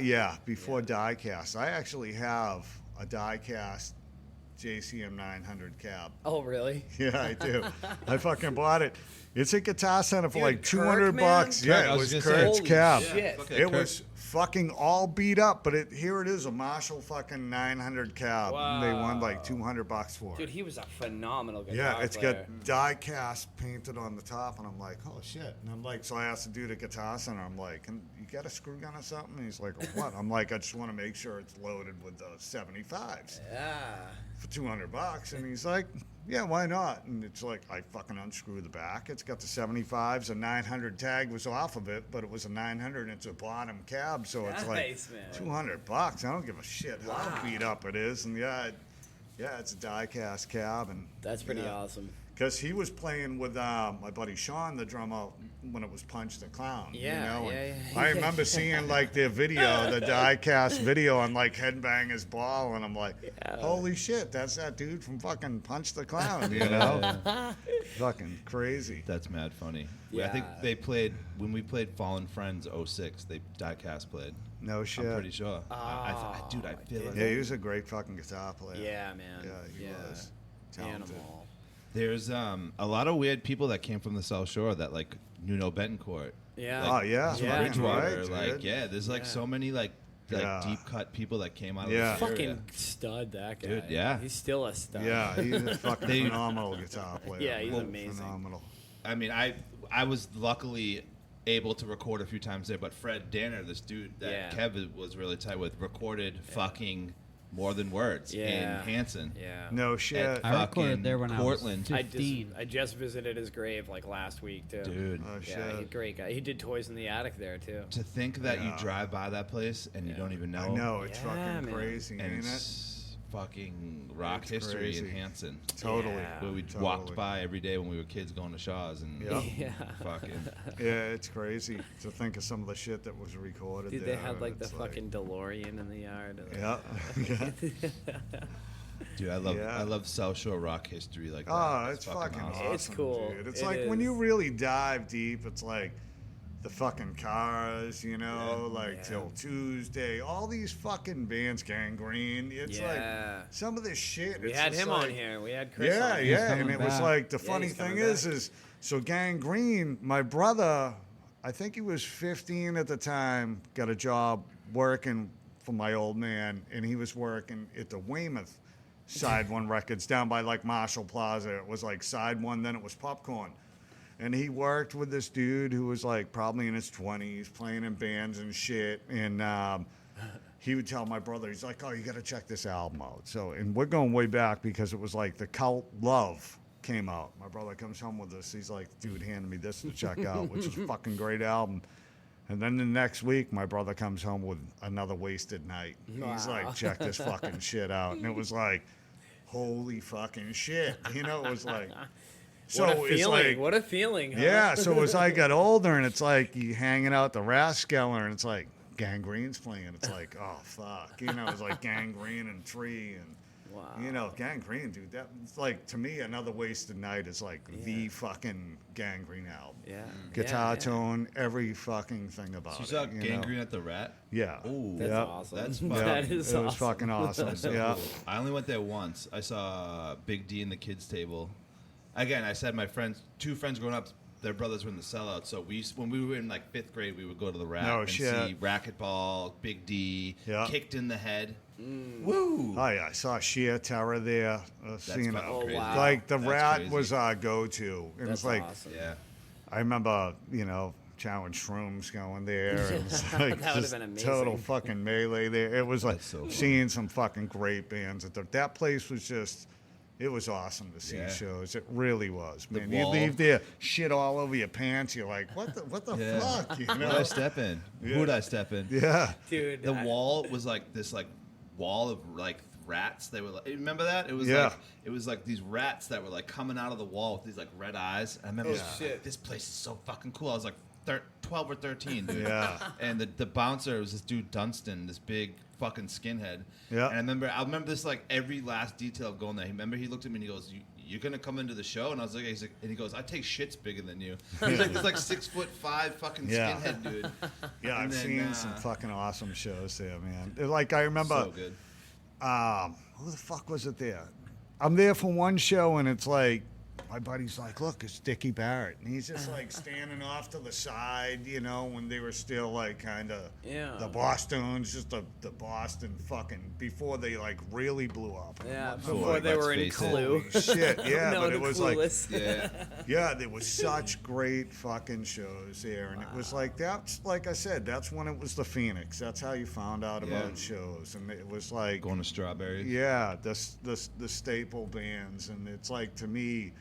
[SPEAKER 1] Yeah, before diecast. I actually have a diecast JCM 900 cab.
[SPEAKER 2] Oh, really?
[SPEAKER 1] Yeah, I do. I fucking bought it. It's at Guitar Center for
[SPEAKER 2] Dude,
[SPEAKER 1] like
[SPEAKER 2] Kirk,
[SPEAKER 1] 200
[SPEAKER 2] man?
[SPEAKER 1] bucks.
[SPEAKER 5] Kirk,
[SPEAKER 1] Yeah,
[SPEAKER 5] I
[SPEAKER 1] it
[SPEAKER 5] was
[SPEAKER 1] was
[SPEAKER 5] gonna say.
[SPEAKER 1] Kurt's
[SPEAKER 2] Holy
[SPEAKER 1] cab.
[SPEAKER 2] shit.
[SPEAKER 5] Okay,
[SPEAKER 1] It
[SPEAKER 5] Kirk.
[SPEAKER 1] was fucking all beat up, but here it is, a Marshall fucking 900 cab.
[SPEAKER 2] Wow.
[SPEAKER 1] They won like 200 bucks for
[SPEAKER 2] Dude,
[SPEAKER 1] it.
[SPEAKER 2] he was a phenomenal guitar
[SPEAKER 1] Yeah, it's
[SPEAKER 2] player.
[SPEAKER 1] got die cast painted on the top, and I'm like, oh shit. And I'm like, so I asked the dude at Guitar Center, I'm like, you got a screw gun or something? And he's like, what? I'm like, I just want to make sure it's loaded with the 75s
[SPEAKER 2] Yeah.
[SPEAKER 1] for 200 bucks. And he's like, yeah, why not? And it's like, I fucking unscrew the back. It's got the 75s. A 900 tag was off of it, but it was a 900 and it's a bottom cab. So it's like
[SPEAKER 2] Nice, man.
[SPEAKER 1] 200 bucks. I don't give a shit how beat up it is. And yeah, it's a die cast cab. And
[SPEAKER 2] That's pretty
[SPEAKER 1] yeah.
[SPEAKER 2] awesome.
[SPEAKER 1] Because he was playing with my buddy Sean, the drummer, when it was Punch the Clown.
[SPEAKER 2] Yeah,
[SPEAKER 1] you know?
[SPEAKER 2] yeah,
[SPEAKER 1] And
[SPEAKER 2] yeah.
[SPEAKER 1] I remember seeing like their video, the die-cast video on like Headbangers Ball, and I'm like, holy shit, that's that dude from fucking Punch the Clown, you know? Fucking crazy.
[SPEAKER 5] That's mad funny. I
[SPEAKER 2] Yeah.
[SPEAKER 5] think they played when we played Fallen Friends 06. They Diecast played.
[SPEAKER 1] No shit.
[SPEAKER 5] I'm pretty sure. Dude, I feel like
[SPEAKER 1] Yeah, he was a great fucking guitar player.
[SPEAKER 2] Yeah, man.
[SPEAKER 1] Yeah, he was. Talented.
[SPEAKER 2] Animal.
[SPEAKER 5] there's a lot of weird people that came from the South Shore that like Nuno Betancourt.
[SPEAKER 2] Yeah.
[SPEAKER 1] Oh, yeah.
[SPEAKER 2] Yeah.
[SPEAKER 5] Bridgewater,
[SPEAKER 1] Right,
[SPEAKER 5] like
[SPEAKER 1] dude.
[SPEAKER 5] yeah, there's like
[SPEAKER 2] Yeah.
[SPEAKER 5] so many like
[SPEAKER 1] Yeah.
[SPEAKER 5] deep cut people that came out of
[SPEAKER 1] Yeah.
[SPEAKER 5] this area.
[SPEAKER 2] Fucking stud, that guy.
[SPEAKER 5] Dude, yeah.
[SPEAKER 2] He's still a stud.
[SPEAKER 1] Yeah, he's a fucking
[SPEAKER 5] They-
[SPEAKER 1] phenomenal guitar player.
[SPEAKER 2] Yeah, he's
[SPEAKER 1] man.
[SPEAKER 2] amazing.
[SPEAKER 1] Phenomenal.
[SPEAKER 5] I mean, I was luckily able to record a few times there, but Fred Danner, this dude that
[SPEAKER 2] Yeah.
[SPEAKER 5] Kev was really tight with, recorded fucking More Than Words
[SPEAKER 2] Yeah.
[SPEAKER 5] in Hanson.
[SPEAKER 2] Yeah.
[SPEAKER 1] No shit.
[SPEAKER 5] At
[SPEAKER 3] I recorded
[SPEAKER 5] fucking
[SPEAKER 3] there when
[SPEAKER 5] Portland.
[SPEAKER 3] I was 15.
[SPEAKER 2] I just visited his grave like last week too.
[SPEAKER 5] Dude,
[SPEAKER 1] Oh, shit.
[SPEAKER 2] Yeah, he's a great guy. He did Toys in the Attic there too.
[SPEAKER 5] to think that you
[SPEAKER 1] Yeah.
[SPEAKER 5] drive by that place and you don't even know.
[SPEAKER 1] I know, it's
[SPEAKER 2] Yeah,
[SPEAKER 1] fucking
[SPEAKER 2] man.
[SPEAKER 1] crazy,
[SPEAKER 5] And
[SPEAKER 1] ain't it?
[SPEAKER 5] it's fucking rock
[SPEAKER 1] It's
[SPEAKER 5] history in
[SPEAKER 1] crazy.
[SPEAKER 5] Hanson.
[SPEAKER 1] Totally.
[SPEAKER 2] Yeah.
[SPEAKER 5] Where we
[SPEAKER 1] Totally.
[SPEAKER 5] walked by every day when we were kids going to Shaw's and
[SPEAKER 1] Yep.
[SPEAKER 2] Yeah.
[SPEAKER 5] fucking
[SPEAKER 1] Yeah, it's crazy to think of some of the shit that was recorded
[SPEAKER 2] Dude,
[SPEAKER 1] there.
[SPEAKER 2] they had like the
[SPEAKER 1] It's
[SPEAKER 2] fucking DeLorean in the yard.
[SPEAKER 1] Yeah. yeah.
[SPEAKER 5] dude,
[SPEAKER 1] Yeah.
[SPEAKER 5] I love South Shore rock history like that.
[SPEAKER 1] Oh, it's fucking awesome.
[SPEAKER 2] It's cool.
[SPEAKER 1] Dude. It's
[SPEAKER 2] It
[SPEAKER 1] like when
[SPEAKER 2] is.
[SPEAKER 1] you really dive deep, it's like the fucking Cars, you know, like
[SPEAKER 2] Yeah.
[SPEAKER 1] Till Tuesday, all these fucking bands, Gangrene. It's
[SPEAKER 2] Yeah.
[SPEAKER 1] like some of this shit.
[SPEAKER 2] We
[SPEAKER 1] it's
[SPEAKER 2] had
[SPEAKER 1] just
[SPEAKER 2] him
[SPEAKER 1] like,
[SPEAKER 2] on here. We had Chris
[SPEAKER 1] Yeah,
[SPEAKER 2] on here.
[SPEAKER 3] He's
[SPEAKER 1] yeah, and
[SPEAKER 3] coming
[SPEAKER 1] it was
[SPEAKER 3] back.
[SPEAKER 1] like the
[SPEAKER 2] Yeah,
[SPEAKER 1] funny
[SPEAKER 2] he's
[SPEAKER 1] thing
[SPEAKER 2] coming
[SPEAKER 1] is so Gangrene, my brother, I think he was 15 at the time, got a job working for my old man, and he was working at the Weymouth Side One Records down by like Marshall Plaza. It was like Side One, then it was Popcorn. And he worked with this dude who was like probably in his 20s, playing in bands and shit. And he would tell my brother, he's like, oh, you got to check this album out. So, and we're going way back because it was like the Cult Love came out. My brother comes home with this. He's like, dude, handed me this to check out, which is a fucking great album. And then the next week, my brother comes home with Another Wasted Night. He's
[SPEAKER 2] Wow.
[SPEAKER 1] like, check this fucking shit out. And it was like, holy fucking shit. You know, it was like... So
[SPEAKER 2] What a
[SPEAKER 1] it's
[SPEAKER 2] feeling.
[SPEAKER 1] like,
[SPEAKER 2] What a feeling. Huh?
[SPEAKER 1] yeah. So as I got older, and it's like you hanging out the Rascaller, and it's like Gangrene's playing. It's like, oh fuck, you know, it's like Gangrene and Tree, and
[SPEAKER 2] Wow.
[SPEAKER 1] you know, Gangrene, dude. That's like to me, Another Wasted Night is like the fucking Gangrene album.
[SPEAKER 2] Yeah.
[SPEAKER 1] Guitar
[SPEAKER 2] yeah.
[SPEAKER 1] tone, every fucking thing about
[SPEAKER 5] So you
[SPEAKER 1] it.
[SPEAKER 5] saw
[SPEAKER 1] you know?
[SPEAKER 5] Gangrene at the Rat?
[SPEAKER 1] Yeah.
[SPEAKER 5] Ooh,
[SPEAKER 2] That's
[SPEAKER 1] Yep.
[SPEAKER 2] awesome.
[SPEAKER 5] That's
[SPEAKER 1] Yeah,
[SPEAKER 5] fucking-
[SPEAKER 2] That is
[SPEAKER 1] it was
[SPEAKER 2] awesome.
[SPEAKER 1] fucking awesome.
[SPEAKER 5] So
[SPEAKER 1] yeah.
[SPEAKER 5] cool. I only went there once. I saw Big D and the Kids Table. Again, I said my friends, two friends growing up, their brothers were in the sellout. So when we were in like 5th grade, we would go to the Rat
[SPEAKER 1] No
[SPEAKER 5] and
[SPEAKER 1] shit.
[SPEAKER 5] see Racquetball, Big D,
[SPEAKER 1] Yeah.
[SPEAKER 5] Kicked in the Head.
[SPEAKER 2] Mm.
[SPEAKER 5] Woo!
[SPEAKER 1] Oh yeah, I saw Sheer Terror there. Seeing
[SPEAKER 5] fucking
[SPEAKER 1] it.
[SPEAKER 5] crazy.
[SPEAKER 2] wow.
[SPEAKER 1] Like the
[SPEAKER 5] That's
[SPEAKER 1] Rat
[SPEAKER 5] crazy.
[SPEAKER 1] was our go-to, and
[SPEAKER 2] That's
[SPEAKER 1] it's like
[SPEAKER 2] awesome.
[SPEAKER 5] Yeah.
[SPEAKER 1] I remember, you know, Challenge Shrooms going there. And it's like
[SPEAKER 2] That would've
[SPEAKER 1] just
[SPEAKER 2] been amazing.
[SPEAKER 1] total fucking melee there. It was like
[SPEAKER 5] That's so cool.
[SPEAKER 1] seeing some fucking great bands. That place was just, it was awesome to see
[SPEAKER 5] Yeah.
[SPEAKER 1] shows. It really was,
[SPEAKER 5] The
[SPEAKER 1] man. You
[SPEAKER 5] wall.
[SPEAKER 1] leave there, shit all over your pants. You're like, what the
[SPEAKER 5] Yeah.
[SPEAKER 1] fuck? You
[SPEAKER 5] Who'd I
[SPEAKER 1] know?
[SPEAKER 5] step in?
[SPEAKER 1] Yeah.
[SPEAKER 5] Who'd I step in?
[SPEAKER 1] Yeah.
[SPEAKER 2] Dude.
[SPEAKER 5] The wall was like this like wall of like rats. They were like, remember that? It was
[SPEAKER 1] Yeah.
[SPEAKER 5] like these rats that were like coming out of the wall with these like red eyes. And I remember
[SPEAKER 1] Oh,
[SPEAKER 2] shit.
[SPEAKER 5] this place is so fucking cool. I was like 12 or 13, dude.
[SPEAKER 1] Yeah.
[SPEAKER 5] And the bouncer was this dude Dunstan, this big fucking skinhead.
[SPEAKER 1] Yeah.
[SPEAKER 5] And I remember this like every last detail of going there. He looked at me and he goes, "You're gonna come into the show?" And I was like, and he goes, "I take shits bigger than you." He's like this like 6'5" fucking
[SPEAKER 1] Yeah.
[SPEAKER 5] skinhead dude.
[SPEAKER 1] Yeah,
[SPEAKER 5] And
[SPEAKER 1] I've
[SPEAKER 5] then,
[SPEAKER 1] seen some fucking awesome shows there, man. Like I remember,
[SPEAKER 5] So good.
[SPEAKER 1] who the fuck was it there? I'm there for one show, and it's like my buddy's like, "Look, it's Dickie Barrett," and he's just like standing off to the side, you know, when they were still like kind of the Bostons, just the Boston fucking before they like really blew up.
[SPEAKER 6] Yeah,
[SPEAKER 5] Before
[SPEAKER 6] before they
[SPEAKER 5] Let's
[SPEAKER 6] were any
[SPEAKER 5] Face It.
[SPEAKER 6] clue.
[SPEAKER 1] Holy shit, yeah,
[SPEAKER 6] No,
[SPEAKER 1] but
[SPEAKER 6] the
[SPEAKER 1] it was
[SPEAKER 6] clueless.
[SPEAKER 5] Yeah.
[SPEAKER 1] yeah, there was such great fucking shows there, and it was like that's like I said, that's when it was the Phoenix. That's how you found out about
[SPEAKER 5] Yeah.
[SPEAKER 1] shows, and it was like
[SPEAKER 5] Going to Strawberries.
[SPEAKER 1] yeah, the staple bands, and it's like to me,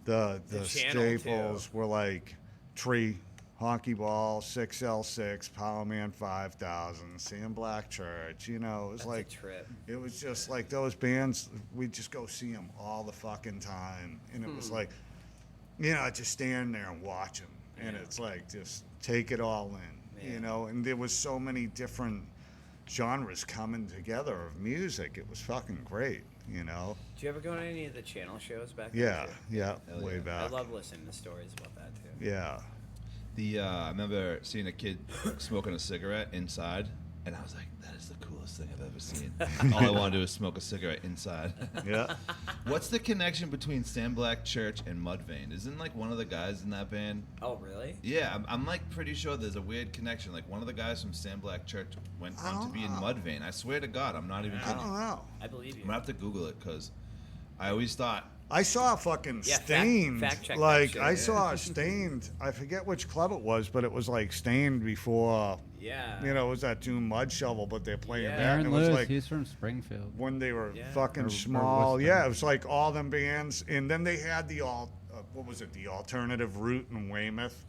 [SPEAKER 1] the
[SPEAKER 6] Channel,
[SPEAKER 1] staples were like Tree, Honky Ball, 6L6, Power Man 5000, Sam Black Church. You know, it was
[SPEAKER 6] That's
[SPEAKER 1] like
[SPEAKER 6] a trip.
[SPEAKER 1] it was just like those bands. We'd just go see them all the fucking time, and it was like, you know, just stand there and watch them, and it's like just take it all in,
[SPEAKER 6] Yeah.
[SPEAKER 1] you know. And there was so many different genres coming together of music. It was fucking great, you know.
[SPEAKER 6] Did you ever go to any of the channel shows back then?
[SPEAKER 1] Yeah,
[SPEAKER 6] too?
[SPEAKER 1] yeah,
[SPEAKER 5] Hell
[SPEAKER 1] way
[SPEAKER 5] yeah.
[SPEAKER 6] I
[SPEAKER 1] back.
[SPEAKER 6] love listening to stories about that too.
[SPEAKER 1] Yeah.
[SPEAKER 5] I remember seeing a kid smoking a cigarette inside, and I was like, "That is the coolest thing I've ever seen." All I want to do is smoke a cigarette inside.
[SPEAKER 1] Yeah.
[SPEAKER 5] What's the connection between Sam Black Church and Mudvayne? Isn't like one of the guys in that band?
[SPEAKER 6] Oh, really?
[SPEAKER 5] Yeah, I'm like pretty sure there's a weird connection. Like one of the guys from Sam Black Church went
[SPEAKER 1] I
[SPEAKER 5] on to
[SPEAKER 1] don't
[SPEAKER 5] be in
[SPEAKER 1] know.
[SPEAKER 5] Mudvayne. I swear to God, I'm not even
[SPEAKER 1] I
[SPEAKER 5] kidding.
[SPEAKER 1] don't know.
[SPEAKER 6] I believe you.
[SPEAKER 5] I'm gonna have to Google it because I always thought.
[SPEAKER 1] I saw fucking
[SPEAKER 6] Yeah, fact-
[SPEAKER 1] Stained.
[SPEAKER 6] fact check that
[SPEAKER 1] like
[SPEAKER 6] shit,
[SPEAKER 1] I
[SPEAKER 6] yeah.
[SPEAKER 1] saw Stained. I forget which club it was, but it was like Stained before.
[SPEAKER 6] Yeah.
[SPEAKER 1] You know, it was that Doom Mud Shovel, but they're playing
[SPEAKER 6] Yeah.
[SPEAKER 1] that, and
[SPEAKER 3] Aaron
[SPEAKER 1] it was
[SPEAKER 3] Lewis,
[SPEAKER 1] like
[SPEAKER 3] he's from Springfield.
[SPEAKER 1] when they were
[SPEAKER 6] Yeah.
[SPEAKER 1] fucking
[SPEAKER 3] Or
[SPEAKER 1] small.
[SPEAKER 3] Worcester.
[SPEAKER 1] Yeah, it was like all them bands, and then they had the what was it? The alternative route in Weymouth.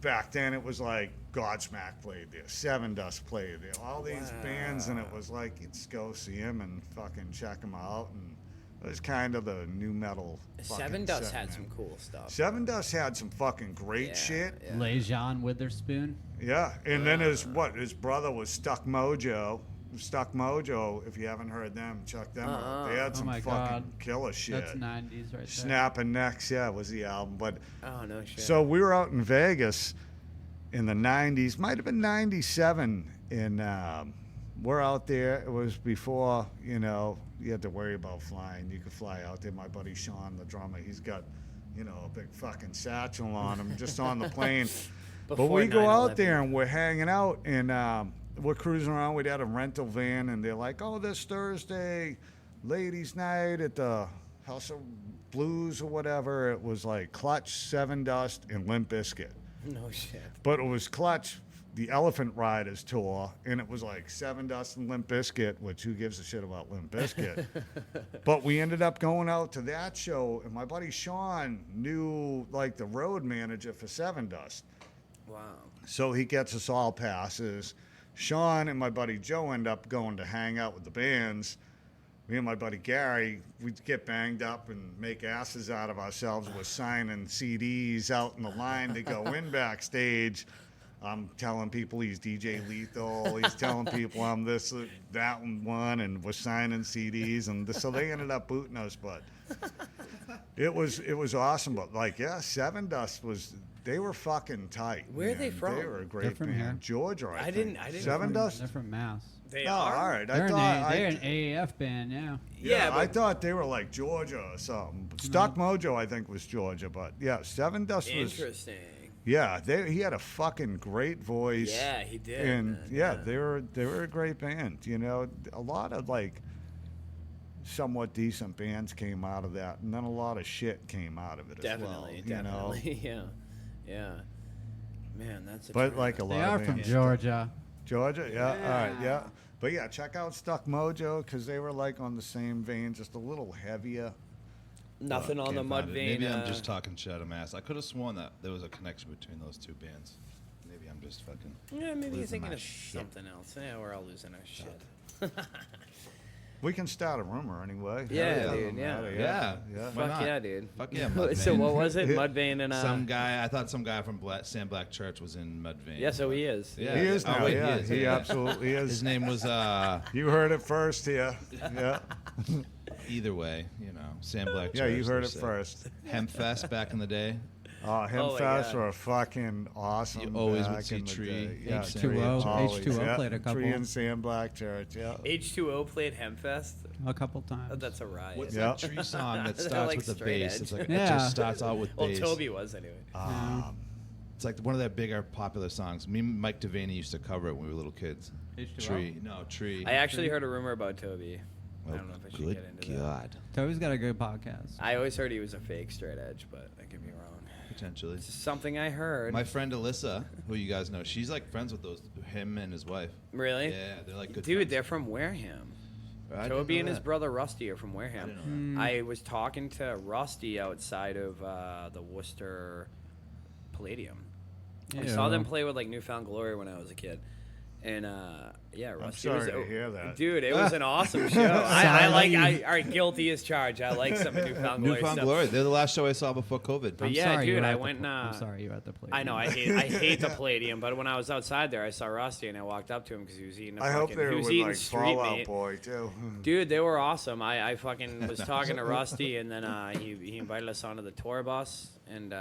[SPEAKER 1] Back then, it was like Godsmack played there, Seven Dust played there, all these bands, and it was like you'd just go see them and fucking check them out, and it was kind of the new metal.
[SPEAKER 6] Seven
[SPEAKER 1] fucking
[SPEAKER 6] Dust
[SPEAKER 1] set,
[SPEAKER 6] had
[SPEAKER 1] man.
[SPEAKER 6] some cool stuff.
[SPEAKER 1] Seven Dust had some fucking great
[SPEAKER 6] Yeah,
[SPEAKER 1] shit.
[SPEAKER 6] yeah.
[SPEAKER 3] Lejean Witherspoon.
[SPEAKER 1] Yeah, and then his brother was Stuck Mojo. Stuck Mojo, if you haven't heard them, check them out. They had
[SPEAKER 3] Oh
[SPEAKER 1] some
[SPEAKER 3] my
[SPEAKER 1] fucking
[SPEAKER 3] God.
[SPEAKER 1] killer shit.
[SPEAKER 3] That's 90s right there.
[SPEAKER 1] Snapping Necks, yeah, was the album. But
[SPEAKER 6] Oh, no shit.
[SPEAKER 1] so we were out in Vegas in the 90s, might have been 97, and we're out there. It was before, you know, you had to worry about flying. You could fly out there. My buddy Sean, the drummer, he's got, you know, a big fucking satchel on him just on the plane. But
[SPEAKER 6] Before
[SPEAKER 1] we go out
[SPEAKER 6] 9/11.
[SPEAKER 1] there and we're hanging out, and we're cruising around. We'd had a rental van, and they're like, "Oh, this Thursday, ladies' night at the House of Blues or whatever." It was like Clutch, Seven Dust, and Limp Bizkit.
[SPEAKER 6] No shit.
[SPEAKER 1] But it was Clutch, the Elephant Riders tour, and it was like Seven Dust and Limp Bizkit, which who gives a shit about Limp Bizkit? But we ended up going out to that show, and my buddy Sean knew like the road manager for Seven Dust.
[SPEAKER 6] Wow.
[SPEAKER 1] So he gets us all passes. Sean and my buddy Joe end up going to hang out with the bands. Me and my buddy Gary, we'd get banged up and make asses out of ourselves. We're signing CDs out in the line to go in backstage. I'm telling people he's DJ Lethal. He's telling people I'm this, that one, and we're signing CDs. And so they ended up booting us, but it was awesome. But like, yeah, Seven Dust they were fucking tight.
[SPEAKER 6] Where are they
[SPEAKER 1] man.
[SPEAKER 6] from?
[SPEAKER 1] They were a great
[SPEAKER 3] They're from
[SPEAKER 1] band.
[SPEAKER 3] here.
[SPEAKER 1] Georgia, I
[SPEAKER 6] didn't-
[SPEAKER 1] think.
[SPEAKER 6] I didn't-
[SPEAKER 1] Seven Dust?
[SPEAKER 3] They're from Mass.
[SPEAKER 6] They
[SPEAKER 1] Oh,
[SPEAKER 6] are?
[SPEAKER 1] all right.
[SPEAKER 3] They're, they're an
[SPEAKER 1] I,
[SPEAKER 3] AAF band, yeah.
[SPEAKER 1] yeah,
[SPEAKER 6] Yeah,
[SPEAKER 1] I
[SPEAKER 6] but-
[SPEAKER 1] thought they were like Georgia or something. Stock Mojo, I think, was Georgia, but yeah, Seven Dust was.
[SPEAKER 6] Interesting.
[SPEAKER 1] Yeah, he had a fucking great voice.
[SPEAKER 6] Yeah, he did.
[SPEAKER 1] And
[SPEAKER 6] man.
[SPEAKER 1] yeah, they were a great band. You know, a lot of like somewhat decent bands came out of that, and then a lot of shit came out of it
[SPEAKER 6] Definitely,
[SPEAKER 1] as well. You know,
[SPEAKER 6] definitely. Yeah. Yeah. Man, that's a
[SPEAKER 1] but
[SPEAKER 6] trip.
[SPEAKER 1] like a lot
[SPEAKER 3] They
[SPEAKER 1] of
[SPEAKER 3] are from
[SPEAKER 1] bands.
[SPEAKER 3] Georgia.
[SPEAKER 1] Georgia, yeah, all right,
[SPEAKER 3] Yeah.
[SPEAKER 1] yeah. But yeah, check out Stuck Mojo because they were like on the same vein, just a little heavier.
[SPEAKER 6] Nothing on the
[SPEAKER 5] Can't find it.
[SPEAKER 6] Mudvayne.
[SPEAKER 5] Maybe I'm just talking shit out of my ass. I could have sworn that there was a connection between those two bands. Maybe I'm just fucking.
[SPEAKER 6] Yeah, maybe you're
[SPEAKER 5] losing
[SPEAKER 6] thinking
[SPEAKER 5] my
[SPEAKER 6] of
[SPEAKER 5] shit.
[SPEAKER 6] something else. Yeah, we're all losing our shit.
[SPEAKER 1] We can start a rumor anyway.
[SPEAKER 6] Yeah,
[SPEAKER 1] It doesn't
[SPEAKER 6] dude, yeah.
[SPEAKER 1] matter,
[SPEAKER 5] Yeah.
[SPEAKER 1] yeah.
[SPEAKER 5] Why
[SPEAKER 6] Fuck
[SPEAKER 5] not?
[SPEAKER 6] yeah, dude.
[SPEAKER 5] Fuck yeah,
[SPEAKER 6] So
[SPEAKER 5] Mudvayne.
[SPEAKER 6] what was it? Mudvayne and
[SPEAKER 5] Some guy, I thought some guy from Sam Black Church was in Mudvayne.
[SPEAKER 6] Yeah, so he is.
[SPEAKER 5] Yeah.
[SPEAKER 1] He is
[SPEAKER 5] Oh,
[SPEAKER 1] now.
[SPEAKER 5] wait,
[SPEAKER 1] yeah,
[SPEAKER 5] he is,
[SPEAKER 1] he
[SPEAKER 5] yeah.
[SPEAKER 1] absolutely is.
[SPEAKER 5] His name was
[SPEAKER 1] You heard it first here. Yeah.
[SPEAKER 5] either way, you know, Sandblack.
[SPEAKER 1] Yeah, you
[SPEAKER 5] Church,
[SPEAKER 1] heard
[SPEAKER 5] they're
[SPEAKER 1] it
[SPEAKER 5] sick.
[SPEAKER 1] first.
[SPEAKER 5] Hempfest back in the day.
[SPEAKER 1] Oh,
[SPEAKER 2] my
[SPEAKER 1] Hempfest
[SPEAKER 2] God.
[SPEAKER 1] were fucking awesome.
[SPEAKER 5] You always would
[SPEAKER 1] back
[SPEAKER 5] see
[SPEAKER 1] in the
[SPEAKER 5] Tree.
[SPEAKER 1] day. Yeah,
[SPEAKER 3] H2O.
[SPEAKER 1] Tree, always,
[SPEAKER 3] H2O
[SPEAKER 1] yeah.
[SPEAKER 3] played a couple.
[SPEAKER 1] Tree and Sandblack Church. Yeah.
[SPEAKER 2] H2O played Hempfest.
[SPEAKER 3] A couple times.
[SPEAKER 2] Oh, that's a riot.
[SPEAKER 5] What's
[SPEAKER 1] Yeah.
[SPEAKER 5] that Tree song that
[SPEAKER 2] They're
[SPEAKER 5] starts
[SPEAKER 2] like
[SPEAKER 5] with the
[SPEAKER 2] straight
[SPEAKER 5] bass?
[SPEAKER 2] edge.
[SPEAKER 5] It's like
[SPEAKER 3] Yeah.
[SPEAKER 5] it just starts out with
[SPEAKER 2] Well,
[SPEAKER 5] bass.
[SPEAKER 2] Toby was anyway.
[SPEAKER 5] It's like one of their bigger popular songs. Me and Mike Devaney used to cover it when we were little kids.
[SPEAKER 3] H2O?
[SPEAKER 5] Tree. No, Tree.
[SPEAKER 2] I actually heard a rumor about Toby. I
[SPEAKER 5] Oh,
[SPEAKER 2] don't know if I should
[SPEAKER 5] good
[SPEAKER 2] get into that.
[SPEAKER 5] God.
[SPEAKER 3] Toby's got a good podcast.
[SPEAKER 2] I always heard he was a fake straight edge, but I could be wrong.
[SPEAKER 5] Potentially.
[SPEAKER 2] It's something I heard.
[SPEAKER 5] My friend Alyssa, who you guys know, she's like friends with him and his wife.
[SPEAKER 2] Really?
[SPEAKER 5] Yeah, they're like good
[SPEAKER 2] Dude,
[SPEAKER 5] friends.
[SPEAKER 2] they're from Wareham.
[SPEAKER 5] I didn't
[SPEAKER 2] Toby
[SPEAKER 5] know
[SPEAKER 2] and his
[SPEAKER 5] that.
[SPEAKER 2] brother Rusty are from
[SPEAKER 5] I
[SPEAKER 2] Wareham.
[SPEAKER 5] didn't know
[SPEAKER 2] I was talking to Rusty outside of the Worcester Palladium. I saw them play with like Newfound Glory when I was a kid. And yeah, Rusty
[SPEAKER 1] sorry
[SPEAKER 2] was
[SPEAKER 1] to hear that.
[SPEAKER 2] Dude, it was an awesome show. All right, guilty as charged. I like some Newfound Glory
[SPEAKER 5] Newfound
[SPEAKER 2] stuff.
[SPEAKER 5] Glory. They're the last show I saw before COVID.
[SPEAKER 2] But
[SPEAKER 3] I'm
[SPEAKER 2] yeah,
[SPEAKER 3] sorry you
[SPEAKER 2] dude,
[SPEAKER 3] were
[SPEAKER 2] I
[SPEAKER 3] at the
[SPEAKER 2] went.
[SPEAKER 3] I'm sorry you were at the place.
[SPEAKER 2] I know I hate the Palladium, but when I was outside there, I saw Rusty and I walked up to him because he was eating.
[SPEAKER 1] I hope they
[SPEAKER 2] he
[SPEAKER 1] were
[SPEAKER 2] was
[SPEAKER 1] with
[SPEAKER 2] eating
[SPEAKER 1] like
[SPEAKER 2] street
[SPEAKER 1] Fallout
[SPEAKER 2] meat.
[SPEAKER 1] Boy too.
[SPEAKER 2] Dude, they were awesome. I fucking was talking to Rusty, and then he invited us onto the tour bus, and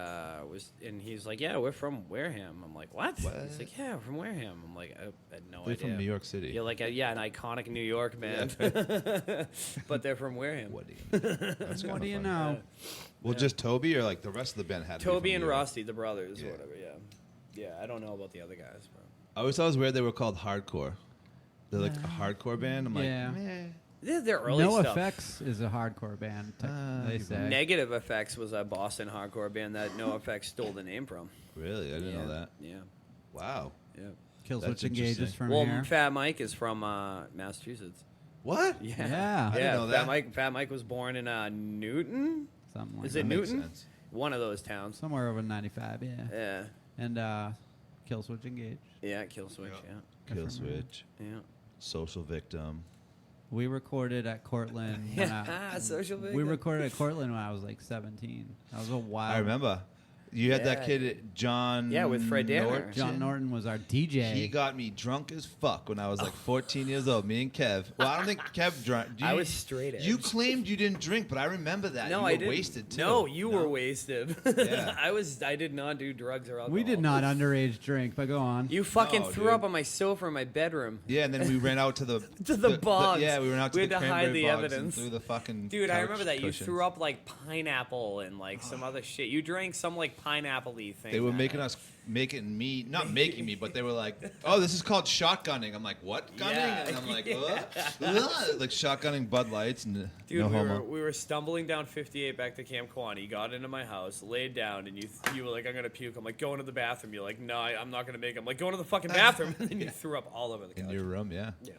[SPEAKER 2] he's like, "Yeah, we're from Wareham." I'm like, "What?"
[SPEAKER 5] What?
[SPEAKER 2] He's like, "Yeah, we're from Wareham." I'm like, "I had no
[SPEAKER 5] They're
[SPEAKER 2] idea."
[SPEAKER 5] from New York City.
[SPEAKER 2] You're like, yeah, an iconic New York band, but they're from Wareham.
[SPEAKER 5] What do you know? That's
[SPEAKER 3] What
[SPEAKER 5] kinda
[SPEAKER 3] do you
[SPEAKER 5] funny.
[SPEAKER 3] know?
[SPEAKER 5] Well, just Toby or like the rest of the band had to be
[SPEAKER 2] Toby
[SPEAKER 5] from
[SPEAKER 2] and
[SPEAKER 5] New York?
[SPEAKER 2] Rusty, the brothers,
[SPEAKER 5] Yeah.
[SPEAKER 2] or whatever. Yeah, I don't know about the other guys, but
[SPEAKER 5] I always thought it was weird they were called hardcore. They're like a hardcore band. I'm like,
[SPEAKER 3] Yeah.
[SPEAKER 2] yeah, their early
[SPEAKER 3] No
[SPEAKER 2] stuff.
[SPEAKER 3] Effects is a hardcore band, they say.
[SPEAKER 2] Negative Effects was a Boston hardcore band that No Effects stole the name from.
[SPEAKER 5] really? I didn't know that.
[SPEAKER 2] Yeah,
[SPEAKER 5] Wow.
[SPEAKER 2] yeah.
[SPEAKER 3] Killswitch
[SPEAKER 5] That's
[SPEAKER 3] Engages
[SPEAKER 5] interesting.
[SPEAKER 3] from
[SPEAKER 2] Well,
[SPEAKER 3] here.
[SPEAKER 2] Fat Mike is from Massachusetts.
[SPEAKER 5] What?
[SPEAKER 2] Yeah,
[SPEAKER 3] Yeah. I
[SPEAKER 5] didn't know that.
[SPEAKER 2] Fat Mike was born in Newton.
[SPEAKER 3] Something like
[SPEAKER 2] Is
[SPEAKER 3] that.
[SPEAKER 2] it
[SPEAKER 5] That makes
[SPEAKER 2] Newton?
[SPEAKER 5] sense.
[SPEAKER 2] One of those towns.
[SPEAKER 3] Somewhere over 95, yeah.
[SPEAKER 2] Yeah,
[SPEAKER 3] And Killswitch Engage.
[SPEAKER 2] yeah, Kill Switch.
[SPEAKER 5] Kill Switch.
[SPEAKER 2] Yeah,
[SPEAKER 5] Social Victim.
[SPEAKER 3] We recorded at Cortland. when
[SPEAKER 2] yeah. Social
[SPEAKER 3] we
[SPEAKER 2] Victim.
[SPEAKER 3] recorded at Cortland when I was like 17. That was a while.
[SPEAKER 5] I remember. You had that
[SPEAKER 2] Yeah.
[SPEAKER 5] kid, John.
[SPEAKER 2] Yeah, with Fred Danner.
[SPEAKER 5] Norton.
[SPEAKER 3] John Norton was our DJ.
[SPEAKER 5] He got me drunk as fuck when I was like 14 years old. Me and Kev. Well, I don't think Kev drank.
[SPEAKER 2] I was straight edge.
[SPEAKER 5] You claimed you didn't drink, but I remember that.
[SPEAKER 2] No,
[SPEAKER 5] you
[SPEAKER 2] I
[SPEAKER 5] were
[SPEAKER 2] didn't.
[SPEAKER 5] wasted too.
[SPEAKER 2] No, you were wasted.
[SPEAKER 5] Yeah.
[SPEAKER 2] I did not do drugs or alcohol.
[SPEAKER 3] We did not underage drink, but go on.
[SPEAKER 2] You fucking
[SPEAKER 5] No,
[SPEAKER 2] threw
[SPEAKER 5] dude.
[SPEAKER 2] up on my sofa in my bedroom.
[SPEAKER 5] Yeah, and then we ran out to the
[SPEAKER 2] To the bogs.
[SPEAKER 5] yeah, we ran out to
[SPEAKER 2] We
[SPEAKER 5] the
[SPEAKER 2] had to hide
[SPEAKER 5] cranberry
[SPEAKER 2] the
[SPEAKER 5] bogs and
[SPEAKER 2] evidence.
[SPEAKER 5] through the fucking.
[SPEAKER 2] Dude, I
[SPEAKER 5] couch
[SPEAKER 2] remember that.
[SPEAKER 5] cushions.
[SPEAKER 2] You threw up like pineapple and like some other shit. You drank some like pineapple-y thing.
[SPEAKER 5] They were
[SPEAKER 2] that
[SPEAKER 5] making
[SPEAKER 2] night.
[SPEAKER 5] us, not making me, but they were like, "Oh, this is called shotgunning." I'm like, "What gunning?"
[SPEAKER 2] Yeah.
[SPEAKER 5] And I'm like,
[SPEAKER 2] Yeah.
[SPEAKER 5] like shotgunning Bud Lights and
[SPEAKER 2] Dude,
[SPEAKER 5] no
[SPEAKER 2] we
[SPEAKER 5] homo.
[SPEAKER 2] were stumbling down 58 back to Camp Quaney, got into my house, laid down, and you were like, "I'm gonna puke." I'm like, "Go into the bathroom." You're like, "No, I'm not gonna make it." I'm like, "Go into the fucking bathroom," and then you threw up all over the couch.
[SPEAKER 5] In your room, yeah.
[SPEAKER 2] Yeah.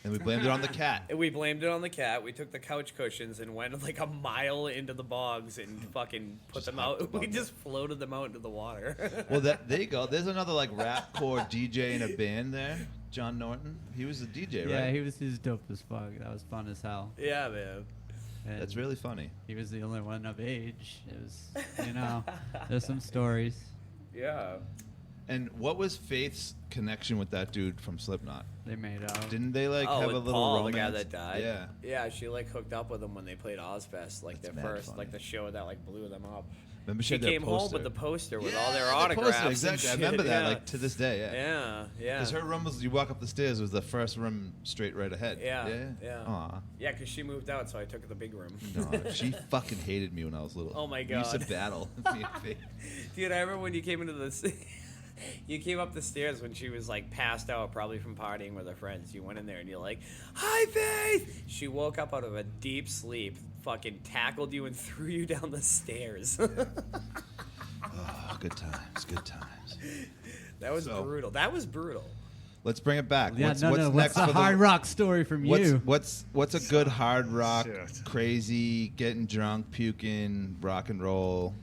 [SPEAKER 5] And we blamed it on the cat.
[SPEAKER 2] And we blamed it on the cat. We took the couch cushions and went like a mile into the bogs and fucking put them
[SPEAKER 5] hopped
[SPEAKER 2] out.
[SPEAKER 5] above
[SPEAKER 2] We
[SPEAKER 5] them.
[SPEAKER 2] just floated them out into the water.
[SPEAKER 5] Well, there you go. There's another like rapcore DJ in a band there. John Norton. He was the DJ, right?
[SPEAKER 3] Yeah, he was dope as fuck. That was fun as hell.
[SPEAKER 2] Yeah, man.
[SPEAKER 3] And
[SPEAKER 5] That's really funny.
[SPEAKER 3] He was the only one of age. It was, there's some stories.
[SPEAKER 2] Yeah.
[SPEAKER 5] And what was Faith's connection with that dude from Slipknot?
[SPEAKER 3] They made out.
[SPEAKER 5] Didn't they like
[SPEAKER 2] Oh,
[SPEAKER 5] have
[SPEAKER 2] with
[SPEAKER 5] a little
[SPEAKER 2] Paul,
[SPEAKER 5] romance?
[SPEAKER 2] the guy that died.
[SPEAKER 5] Yeah.
[SPEAKER 2] Yeah, she like hooked up with him when they played Ozfest, like
[SPEAKER 5] That's
[SPEAKER 2] their
[SPEAKER 5] mad
[SPEAKER 2] first,
[SPEAKER 5] funny.
[SPEAKER 2] like the show that like blew them up.
[SPEAKER 5] Remember
[SPEAKER 2] She
[SPEAKER 5] had that
[SPEAKER 2] came home
[SPEAKER 5] poster.
[SPEAKER 2] with the poster with
[SPEAKER 5] Yeah,
[SPEAKER 2] all their
[SPEAKER 5] the
[SPEAKER 2] autographs.
[SPEAKER 5] poster,
[SPEAKER 2] and
[SPEAKER 5] exactly. I
[SPEAKER 2] shit,
[SPEAKER 5] remember that
[SPEAKER 2] yeah.
[SPEAKER 5] like to this day. Yeah.
[SPEAKER 2] Yeah, yeah.
[SPEAKER 5] Because her room was, you walk up the stairs, it was the first room straight right ahead.
[SPEAKER 2] Yeah,
[SPEAKER 5] Yeah.
[SPEAKER 2] yeah.
[SPEAKER 5] Aw.
[SPEAKER 2] Yeah, because she moved out, so I took the big room.
[SPEAKER 5] No, she fucking hated me when I was little.
[SPEAKER 2] Oh my
[SPEAKER 5] We used to
[SPEAKER 2] God.
[SPEAKER 5] battle. Me and Faith.
[SPEAKER 2] Dude, I remember when you came into the you came up the stairs when she was like passed out, probably from partying with her friends. You went in there and you're like, "Hi, Faith!" She woke up out of a deep sleep, fucking tackled you and threw you down the stairs.
[SPEAKER 5] Oh, good times, good times.
[SPEAKER 2] That was
[SPEAKER 5] So-
[SPEAKER 2] brutal. That was brutal.
[SPEAKER 5] Let's bring it back.
[SPEAKER 3] Yeah,
[SPEAKER 5] what's
[SPEAKER 3] no,
[SPEAKER 5] what's
[SPEAKER 3] no.
[SPEAKER 5] next
[SPEAKER 3] What's
[SPEAKER 5] for
[SPEAKER 3] the hard rock story from you?
[SPEAKER 5] What's a good hard rock,
[SPEAKER 1] Shit.
[SPEAKER 5] crazy, getting drunk, puking, rock and roll?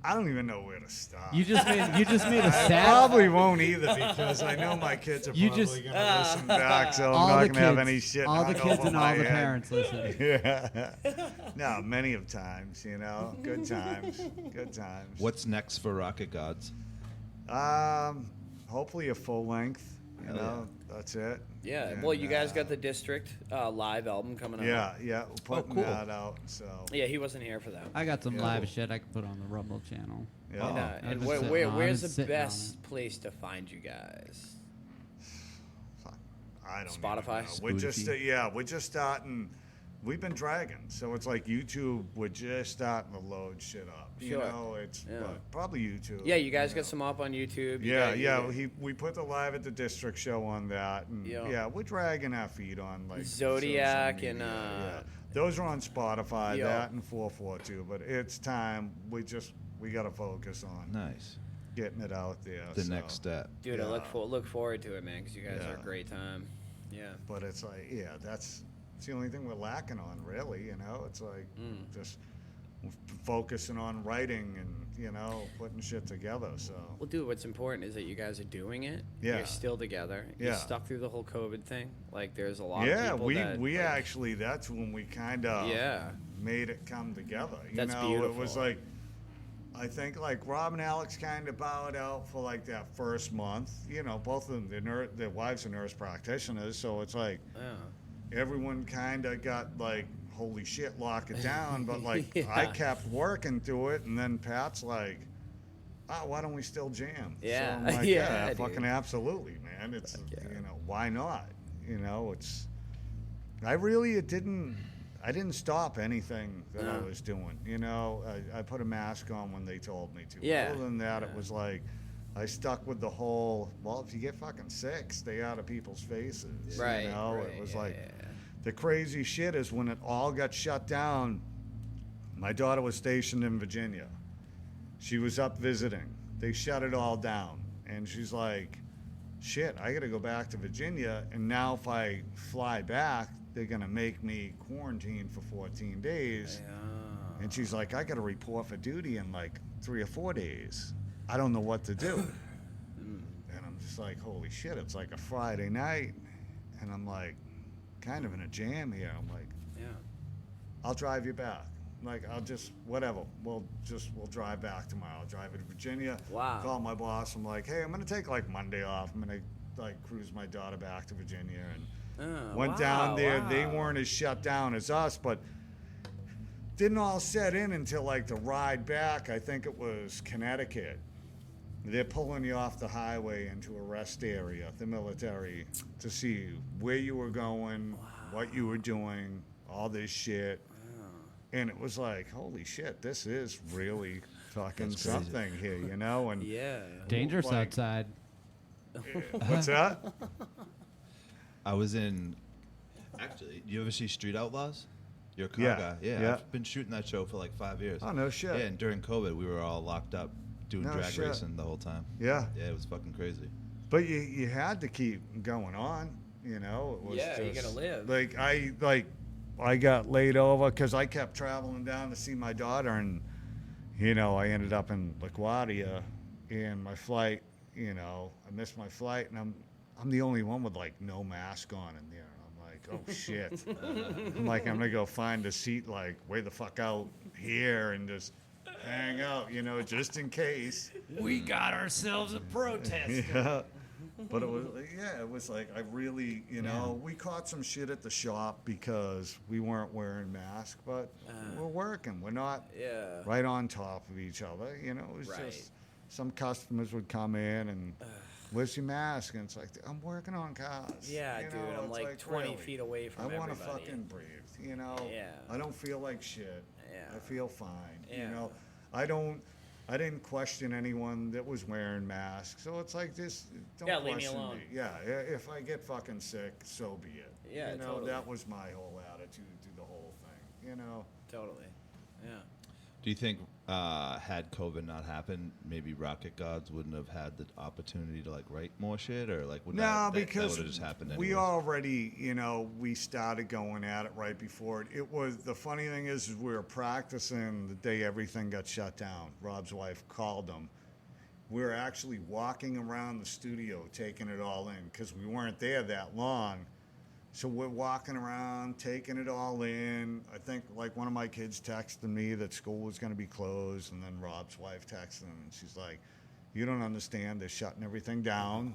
[SPEAKER 1] I don't even know where to start.
[SPEAKER 3] You just made a
[SPEAKER 1] I
[SPEAKER 3] sad.
[SPEAKER 1] probably won't either because I know my kids are
[SPEAKER 3] You
[SPEAKER 1] probably
[SPEAKER 3] just-
[SPEAKER 1] going to listen back, so
[SPEAKER 3] all
[SPEAKER 1] I'm
[SPEAKER 3] the
[SPEAKER 1] not going to have
[SPEAKER 3] kids-
[SPEAKER 1] any shit.
[SPEAKER 3] all the
[SPEAKER 1] hung
[SPEAKER 3] kids
[SPEAKER 1] over
[SPEAKER 3] and all
[SPEAKER 1] my
[SPEAKER 3] the
[SPEAKER 1] head.
[SPEAKER 3] parents listening.
[SPEAKER 1] Yeah. No, many of times, Good times. Good times.
[SPEAKER 5] What's next for Rocket Gods?
[SPEAKER 1] Hopefully a full length. You
[SPEAKER 5] Hell
[SPEAKER 1] know, that's it.
[SPEAKER 6] Yeah.
[SPEAKER 1] And,
[SPEAKER 6] Well, you guys got the District live album coming out.
[SPEAKER 1] Yeah, we're putting
[SPEAKER 3] cool.
[SPEAKER 1] that out. So
[SPEAKER 6] Yeah, he wasn't here for that.
[SPEAKER 3] I got some
[SPEAKER 1] Yeah.
[SPEAKER 3] live shit I could put on the Rumble channel.
[SPEAKER 1] yeah.
[SPEAKER 6] And,
[SPEAKER 3] I've
[SPEAKER 6] and
[SPEAKER 3] been
[SPEAKER 6] where,
[SPEAKER 3] sitting
[SPEAKER 6] where,
[SPEAKER 3] on- I've
[SPEAKER 6] where's
[SPEAKER 3] been
[SPEAKER 6] the
[SPEAKER 3] sitting on
[SPEAKER 6] best place to find you guys?
[SPEAKER 1] Fuck, I don't
[SPEAKER 6] Spotify?
[SPEAKER 1] even know. We're just we're just starting. We've been dragging, so it's like YouTube. We're just starting to load shit up. You
[SPEAKER 6] Sure.
[SPEAKER 1] know, it's
[SPEAKER 6] Yeah.
[SPEAKER 1] probably YouTube.
[SPEAKER 6] Yeah, you guys
[SPEAKER 1] know.
[SPEAKER 6] got some up on YouTube.
[SPEAKER 1] We put the live at the district show on that, and
[SPEAKER 6] Yeah.
[SPEAKER 1] we're dragging our feet on like
[SPEAKER 6] Zodiac
[SPEAKER 1] social
[SPEAKER 6] and,
[SPEAKER 1] media, those are on Spotify.
[SPEAKER 6] Yeah.
[SPEAKER 1] That and 442, but it's time. We got to focus on
[SPEAKER 5] Nice.
[SPEAKER 1] getting it out there.
[SPEAKER 5] The
[SPEAKER 1] so.
[SPEAKER 5] next step.
[SPEAKER 6] Dude, I
[SPEAKER 1] Yeah.
[SPEAKER 6] look forward to it, man, because you guys are a
[SPEAKER 1] Yeah.
[SPEAKER 6] great time. Yeah.
[SPEAKER 1] But it's like, that's the only thing we're lacking on, really. You know, it's like just focusing on writing and putting shit together. So
[SPEAKER 6] Well, dude, what's important is that you guys are doing it.
[SPEAKER 1] Yeah.
[SPEAKER 6] You're still together.
[SPEAKER 1] Yeah.
[SPEAKER 6] You stuck through the whole COVID thing. Like, there's a lot of people
[SPEAKER 1] we
[SPEAKER 6] that,
[SPEAKER 1] we
[SPEAKER 6] like,
[SPEAKER 1] actually that's when we kind of
[SPEAKER 6] Yeah.
[SPEAKER 1] made it come together.
[SPEAKER 6] That's
[SPEAKER 1] It was
[SPEAKER 6] beautiful.
[SPEAKER 1] like, I think like Rob and Alex kind of bowed out for like that first month. Both of them, their wives are nurse practitioners, so it's like
[SPEAKER 6] Yeah.
[SPEAKER 1] everyone kind of got like, holy shit, lock it down. But like
[SPEAKER 6] Yeah.
[SPEAKER 1] I kept working through it, and then Pat's like, oh, why don't we still jam?
[SPEAKER 6] Yeah.
[SPEAKER 1] So I'm like,
[SPEAKER 6] Yeah, dude.
[SPEAKER 1] fucking absolutely, man. It's
[SPEAKER 6] yeah.
[SPEAKER 1] why not? It's I didn't stop anything that I was doing. I put a mask on when they told me to.
[SPEAKER 6] Yeah.
[SPEAKER 1] Other than that, it was like I stuck with the whole, well, if you get fucking sick, stay out of people's faces.
[SPEAKER 6] Right.
[SPEAKER 1] It
[SPEAKER 6] right,
[SPEAKER 1] was
[SPEAKER 6] yeah,
[SPEAKER 1] like,
[SPEAKER 6] yeah.
[SPEAKER 1] the crazy shit is when it all got shut down, my daughter was stationed in Virginia. She was up visiting. They shut it all down. And she's like, shit, I got to go back to Virginia. And now if I fly back, they're going to make me quarantine for 14 days.
[SPEAKER 6] Yeah.
[SPEAKER 1] And she's like, I got to report for duty in like 3 or 4 days. I don't know what to do. And I'm just like, holy shit, it's like a Friday night. And I'm like, kind of in a jam here. I'm like,
[SPEAKER 6] Yeah.
[SPEAKER 1] I'll drive you back. Like, I'll just, whatever. We'll drive back tomorrow. I'll drive you to Virginia.
[SPEAKER 6] Wow.
[SPEAKER 1] Call my boss. I'm like, hey, I'm going to take like Monday off. I'm going to like cruise my daughter back to Virginia. And went down there. They weren't as shut down as us, but didn't all set in until like the ride back. I think it was Connecticut. They're pulling you off the highway into a rest area, the military, to see where you were going, what you were doing, all this shit. And it was like, holy shit, this is really fucking
[SPEAKER 5] That's crazy.
[SPEAKER 1] something here, And
[SPEAKER 6] Yeah.
[SPEAKER 3] Dangerous
[SPEAKER 1] Like-
[SPEAKER 3] outside.
[SPEAKER 1] what's that?
[SPEAKER 5] I was in. Actually, you ever see Street Outlaws? You're a car
[SPEAKER 1] Yeah,
[SPEAKER 5] guy. Yeah,
[SPEAKER 1] yeah.
[SPEAKER 5] I've been shooting that show for like 5 years.
[SPEAKER 1] Oh, no shit.
[SPEAKER 5] Yeah, and during COVID, we were all locked up doing
[SPEAKER 1] No
[SPEAKER 5] drag
[SPEAKER 1] shit.
[SPEAKER 5] racing the whole time.
[SPEAKER 1] Yeah.
[SPEAKER 5] Yeah, it was fucking crazy.
[SPEAKER 1] But you had to keep going on, It was
[SPEAKER 6] Yeah, you
[SPEAKER 1] just,
[SPEAKER 6] gotta live.
[SPEAKER 1] I got laid over because I kept traveling down to see my daughter, and I ended up in LaGuardia, and my flight, I missed my flight, and I'm the only one with like no mask on in there. I'm like, oh shit. I'm like, I'm gonna go find a seat like way the fuck out here and just hang out, just in case.
[SPEAKER 3] We got ourselves a protest.
[SPEAKER 1] Yeah. But it was like, I really, we caught some shit at the shop because we weren't wearing masks, but we're working. We're not
[SPEAKER 6] Yeah.
[SPEAKER 1] right on top of each other. It was
[SPEAKER 6] Right.
[SPEAKER 1] just some customers would come in and, where's your mask? And it's like, I'm working on cars.
[SPEAKER 6] Yeah,
[SPEAKER 1] You
[SPEAKER 6] dude.
[SPEAKER 1] know,
[SPEAKER 6] I'm
[SPEAKER 1] it's
[SPEAKER 6] like 20
[SPEAKER 1] really,
[SPEAKER 6] feet away from
[SPEAKER 1] I want to
[SPEAKER 6] everybody.
[SPEAKER 1] fucking breathe,
[SPEAKER 6] Yeah.
[SPEAKER 1] I don't feel like shit.
[SPEAKER 6] Yeah.
[SPEAKER 1] I feel fine.
[SPEAKER 6] Yeah.
[SPEAKER 1] I didn't question anyone that was wearing masks. So it's like this, don't
[SPEAKER 6] Yeah, leave me
[SPEAKER 1] question
[SPEAKER 6] alone.
[SPEAKER 1] me. Yeah, if I get fucking sick, so be it.
[SPEAKER 6] Yeah, totally.
[SPEAKER 1] That was my whole attitude through the whole thing,
[SPEAKER 6] Totally. Yeah.
[SPEAKER 5] Do you think had COVID not happened, maybe Rocket Gods wouldn't have had the opportunity to like write more shit, or like would
[SPEAKER 1] No,
[SPEAKER 5] that
[SPEAKER 1] because
[SPEAKER 5] would have just happened
[SPEAKER 1] we
[SPEAKER 5] anyways?
[SPEAKER 1] already, we started going at it right before it. It was, the funny thing is we were practicing the day everything got shut down. Rob's wife called them. We were actually walking around the studio taking it all in because we weren't there that long. So we're walking around, taking it all in. I think like one of my kids texted me that school was going to be closed, and then Rob's wife texted him, and she's like, you don't understand, they're shutting everything down.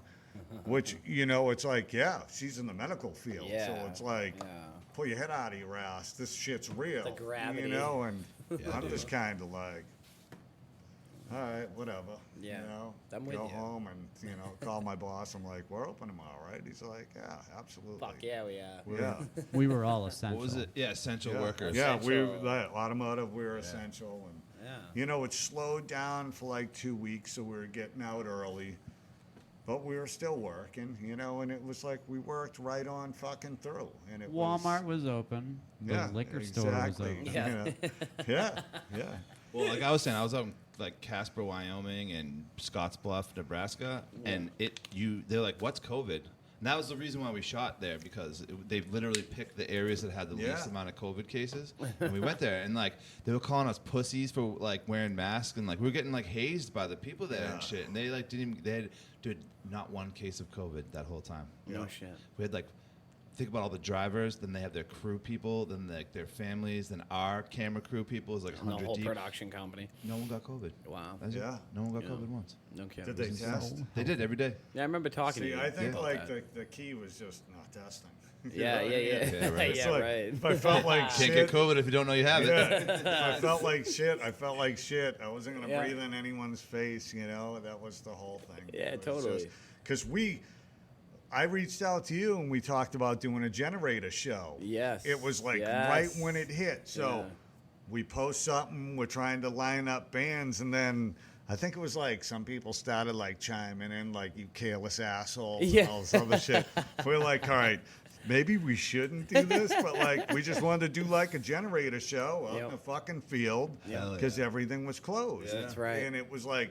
[SPEAKER 1] which, you know, it's like, yeah, she's in the medical field. So
[SPEAKER 6] Yeah,
[SPEAKER 1] it's like,
[SPEAKER 6] yeah.
[SPEAKER 1] pull your head out of your ass. This shit's real.
[SPEAKER 2] The gravity.
[SPEAKER 1] You know, and
[SPEAKER 5] Yeah,
[SPEAKER 1] I'm
[SPEAKER 5] dude.
[SPEAKER 1] just kind of like, all right, whatever.
[SPEAKER 6] Yeah,
[SPEAKER 1] You know,
[SPEAKER 6] I'm with
[SPEAKER 1] go
[SPEAKER 6] you.
[SPEAKER 1] home and, you know, call my boss. I'm like, we're open tomorrow, right? He's like, yeah, absolutely.
[SPEAKER 2] Fuck yeah, we are.
[SPEAKER 1] Yeah.
[SPEAKER 3] We were all essential.
[SPEAKER 5] What was it? Yeah, essential
[SPEAKER 1] Yeah.
[SPEAKER 5] workers.
[SPEAKER 1] Yeah, we're
[SPEAKER 2] Essential.
[SPEAKER 1] like, automotive. We're essential, and
[SPEAKER 2] Yeah.
[SPEAKER 1] you know, it slowed down for like 2 weeks, so we were getting out early, but we were still working. You know, and it was like we worked right on fucking through, and it
[SPEAKER 3] Walmart was open. The
[SPEAKER 1] yeah,
[SPEAKER 3] liquor store was
[SPEAKER 1] exactly.
[SPEAKER 3] open.
[SPEAKER 2] Yeah.
[SPEAKER 1] You know, yeah, yeah.
[SPEAKER 5] Well, like I was saying, I was out in like Casper, Wyoming, and Scottsbluff, Nebraska, and they're like, "What's COVID?" And that was the reason why we shot there, because they literally picked the areas that had the least
[SPEAKER 1] Yeah.
[SPEAKER 5] amount of COVID cases, and we went there, and like they were calling us pussies for like wearing masks, and like we were getting like hazed by the people there
[SPEAKER 1] Yeah.
[SPEAKER 5] and shit, and they like didn't even, they had dude, not one case of COVID that whole time.
[SPEAKER 6] No
[SPEAKER 1] Yeah.
[SPEAKER 6] shit.
[SPEAKER 5] We had like, think about all the drivers, then they have their crew people, then like their families, then our camera crew people is like
[SPEAKER 6] And the
[SPEAKER 5] 100
[SPEAKER 6] whole
[SPEAKER 5] deep.
[SPEAKER 6] production company.
[SPEAKER 5] No one got COVID.
[SPEAKER 6] Wow.
[SPEAKER 5] That's it.
[SPEAKER 1] Yeah.
[SPEAKER 5] No one got
[SPEAKER 6] Yeah.
[SPEAKER 5] COVID once.
[SPEAKER 6] No kidding.
[SPEAKER 1] Did they test?
[SPEAKER 5] They did every day.
[SPEAKER 6] Yeah, I remember talking to
[SPEAKER 1] See,
[SPEAKER 6] you.
[SPEAKER 1] I think
[SPEAKER 6] about
[SPEAKER 1] like
[SPEAKER 6] that.
[SPEAKER 1] the key was just not testing. You
[SPEAKER 6] Yeah,
[SPEAKER 1] know what I
[SPEAKER 6] yeah,
[SPEAKER 1] mean?
[SPEAKER 6] yeah.
[SPEAKER 5] Yeah, right.
[SPEAKER 1] It's
[SPEAKER 6] Yeah,
[SPEAKER 1] like,
[SPEAKER 6] right.
[SPEAKER 1] If I felt like
[SPEAKER 5] Can't
[SPEAKER 1] shit,
[SPEAKER 5] get COVID if you don't know you have it.
[SPEAKER 1] yeah, I felt like shit. I felt like shit. I wasn't gonna
[SPEAKER 6] Yeah.
[SPEAKER 1] breathe in anyone's face. You know, that was the whole thing.
[SPEAKER 6] Yeah, totally.
[SPEAKER 1] Because I reached out to you and we talked about doing a generator show.
[SPEAKER 6] Yes.
[SPEAKER 1] It was like
[SPEAKER 6] Yes.
[SPEAKER 1] right when it hit. So
[SPEAKER 6] Yeah.
[SPEAKER 1] we post something. We're trying to line up bands, and then I think it was like some people started like chiming in, like, "You careless asshole,"
[SPEAKER 6] Yeah.
[SPEAKER 1] and all this other shit. We're like, all right, maybe we shouldn't do this, but like we just wanted to do like a generator show out
[SPEAKER 6] Yep.
[SPEAKER 1] in a fucking field
[SPEAKER 5] Hell
[SPEAKER 1] because
[SPEAKER 5] yeah.
[SPEAKER 1] everything was closed.
[SPEAKER 5] Yeah.
[SPEAKER 6] That's right.
[SPEAKER 1] And it was like,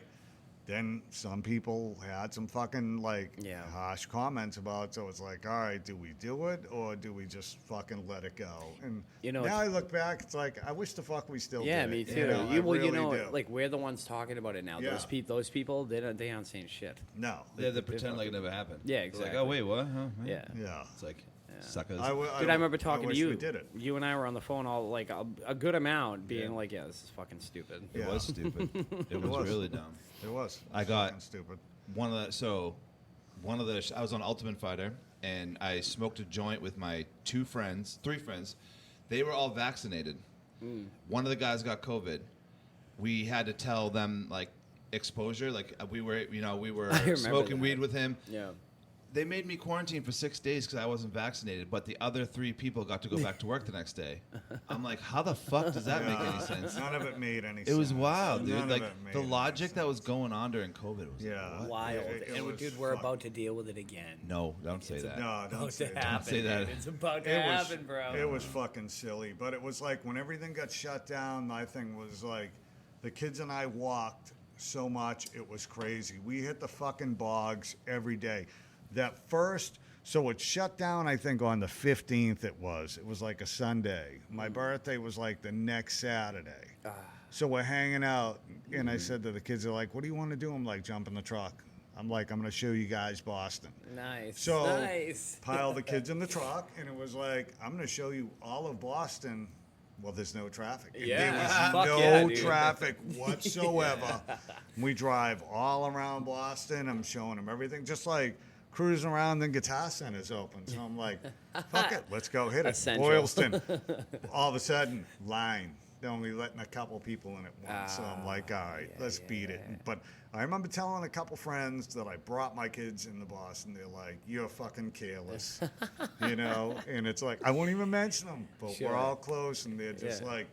[SPEAKER 1] then some people had some fucking like
[SPEAKER 6] Yeah.
[SPEAKER 1] harsh comments about it. So it's like, all right, do we do it or do we just fucking let it go? And
[SPEAKER 6] You know,
[SPEAKER 1] now
[SPEAKER 6] it's-
[SPEAKER 1] I look back, it's like I wish the fuck we still
[SPEAKER 6] Yeah,
[SPEAKER 1] did
[SPEAKER 6] me
[SPEAKER 1] it.
[SPEAKER 6] too.
[SPEAKER 1] You know, I
[SPEAKER 6] you
[SPEAKER 1] really
[SPEAKER 6] know,
[SPEAKER 1] do.
[SPEAKER 6] like we're the ones talking about it now.
[SPEAKER 1] Yeah.
[SPEAKER 6] Those people, they aren't saying shit.
[SPEAKER 1] no.
[SPEAKER 5] They pretend like it never happened.
[SPEAKER 6] Yeah,
[SPEAKER 5] They're
[SPEAKER 6] exactly.
[SPEAKER 5] Like, oh wait, what? Huh?
[SPEAKER 6] Yeah.
[SPEAKER 1] Yeah.
[SPEAKER 5] It's like
[SPEAKER 6] Yeah.
[SPEAKER 5] suckers.
[SPEAKER 6] Dude, I remember talking
[SPEAKER 1] wish
[SPEAKER 6] to you.
[SPEAKER 1] We did it.
[SPEAKER 6] You and I were on the phone all like a good amount, being
[SPEAKER 5] Yeah.
[SPEAKER 6] like, "Yeah, this is fucking stupid."
[SPEAKER 5] It
[SPEAKER 1] Yeah.
[SPEAKER 5] was stupid. It was
[SPEAKER 1] was.
[SPEAKER 5] really dumb.
[SPEAKER 1] It was.
[SPEAKER 5] I got-
[SPEAKER 1] fucking stupid.
[SPEAKER 5] One of the I was on Ultimate Fighter, and I smoked a joint with my three friends. They were all vaccinated. One of the guys got COVID. We had to tell them like exposure, like we were
[SPEAKER 6] remember
[SPEAKER 5] smoking
[SPEAKER 6] that.
[SPEAKER 5] weed with him.
[SPEAKER 6] Yeah.
[SPEAKER 5] They made me quarantine for 6 days because I wasn't vaccinated, but the other 3 people got to go back to work the next day. I'm like, how the fuck does that make any
[SPEAKER 1] Yeah.
[SPEAKER 5] sense?
[SPEAKER 1] None of it made any sense.
[SPEAKER 5] It was wild, dude.
[SPEAKER 1] None of
[SPEAKER 5] Like
[SPEAKER 1] it made
[SPEAKER 5] the
[SPEAKER 1] any
[SPEAKER 5] logic that was
[SPEAKER 1] sense.
[SPEAKER 5] going on during COVID was
[SPEAKER 1] Yeah.
[SPEAKER 5] like, what?
[SPEAKER 6] Wild.
[SPEAKER 1] It
[SPEAKER 2] And
[SPEAKER 1] was
[SPEAKER 2] dude, we're
[SPEAKER 1] fuck-
[SPEAKER 2] about to deal with it again.
[SPEAKER 5] No, don't say that.
[SPEAKER 1] No, don't
[SPEAKER 2] About
[SPEAKER 1] say
[SPEAKER 2] to
[SPEAKER 1] that.
[SPEAKER 2] happen.
[SPEAKER 5] say that.
[SPEAKER 2] dude. It's about to
[SPEAKER 1] It was,
[SPEAKER 2] happen, bro.
[SPEAKER 1] It was fucking silly, but it was like when everything got shut down, my thing was like the kids and I walked so much, it was crazy. We hit the fucking bogs every day. So it shut down, I think, on the 15th it was. It was like a Sunday. My birthday was like the next Saturday. So we're hanging out, and I said to the kids, they're like, "What do you want to do?" I'm like, "Jump in the truck." I'm like, "I'm going to show you guys Boston."
[SPEAKER 2] Nice.
[SPEAKER 1] So
[SPEAKER 2] nice.
[SPEAKER 1] pile the kids in the truck, and it was like, I'm going to show you all of Boston. Well, there's no traffic.
[SPEAKER 2] Yeah.
[SPEAKER 1] There
[SPEAKER 2] Fuck
[SPEAKER 1] was
[SPEAKER 2] yeah,
[SPEAKER 1] no
[SPEAKER 2] dude.
[SPEAKER 1] traffic whatsoever. We drive all around Boston. I'm showing them everything, just like cruising around, then Guitar Center's open. So I'm like, fuck it, let's go hit it.
[SPEAKER 6] Essential.
[SPEAKER 1] Boylston. All of a sudden, line. They're only letting a couple people in at once. So I'm like, all right, let's beat it. But I remember telling a couple friends that I brought my kids into Boston. They're like, "You're fucking careless," you know. And it's like I won't even mention them, but
[SPEAKER 6] Sure.
[SPEAKER 1] we're all close, and they're just
[SPEAKER 6] Yeah.
[SPEAKER 1] like,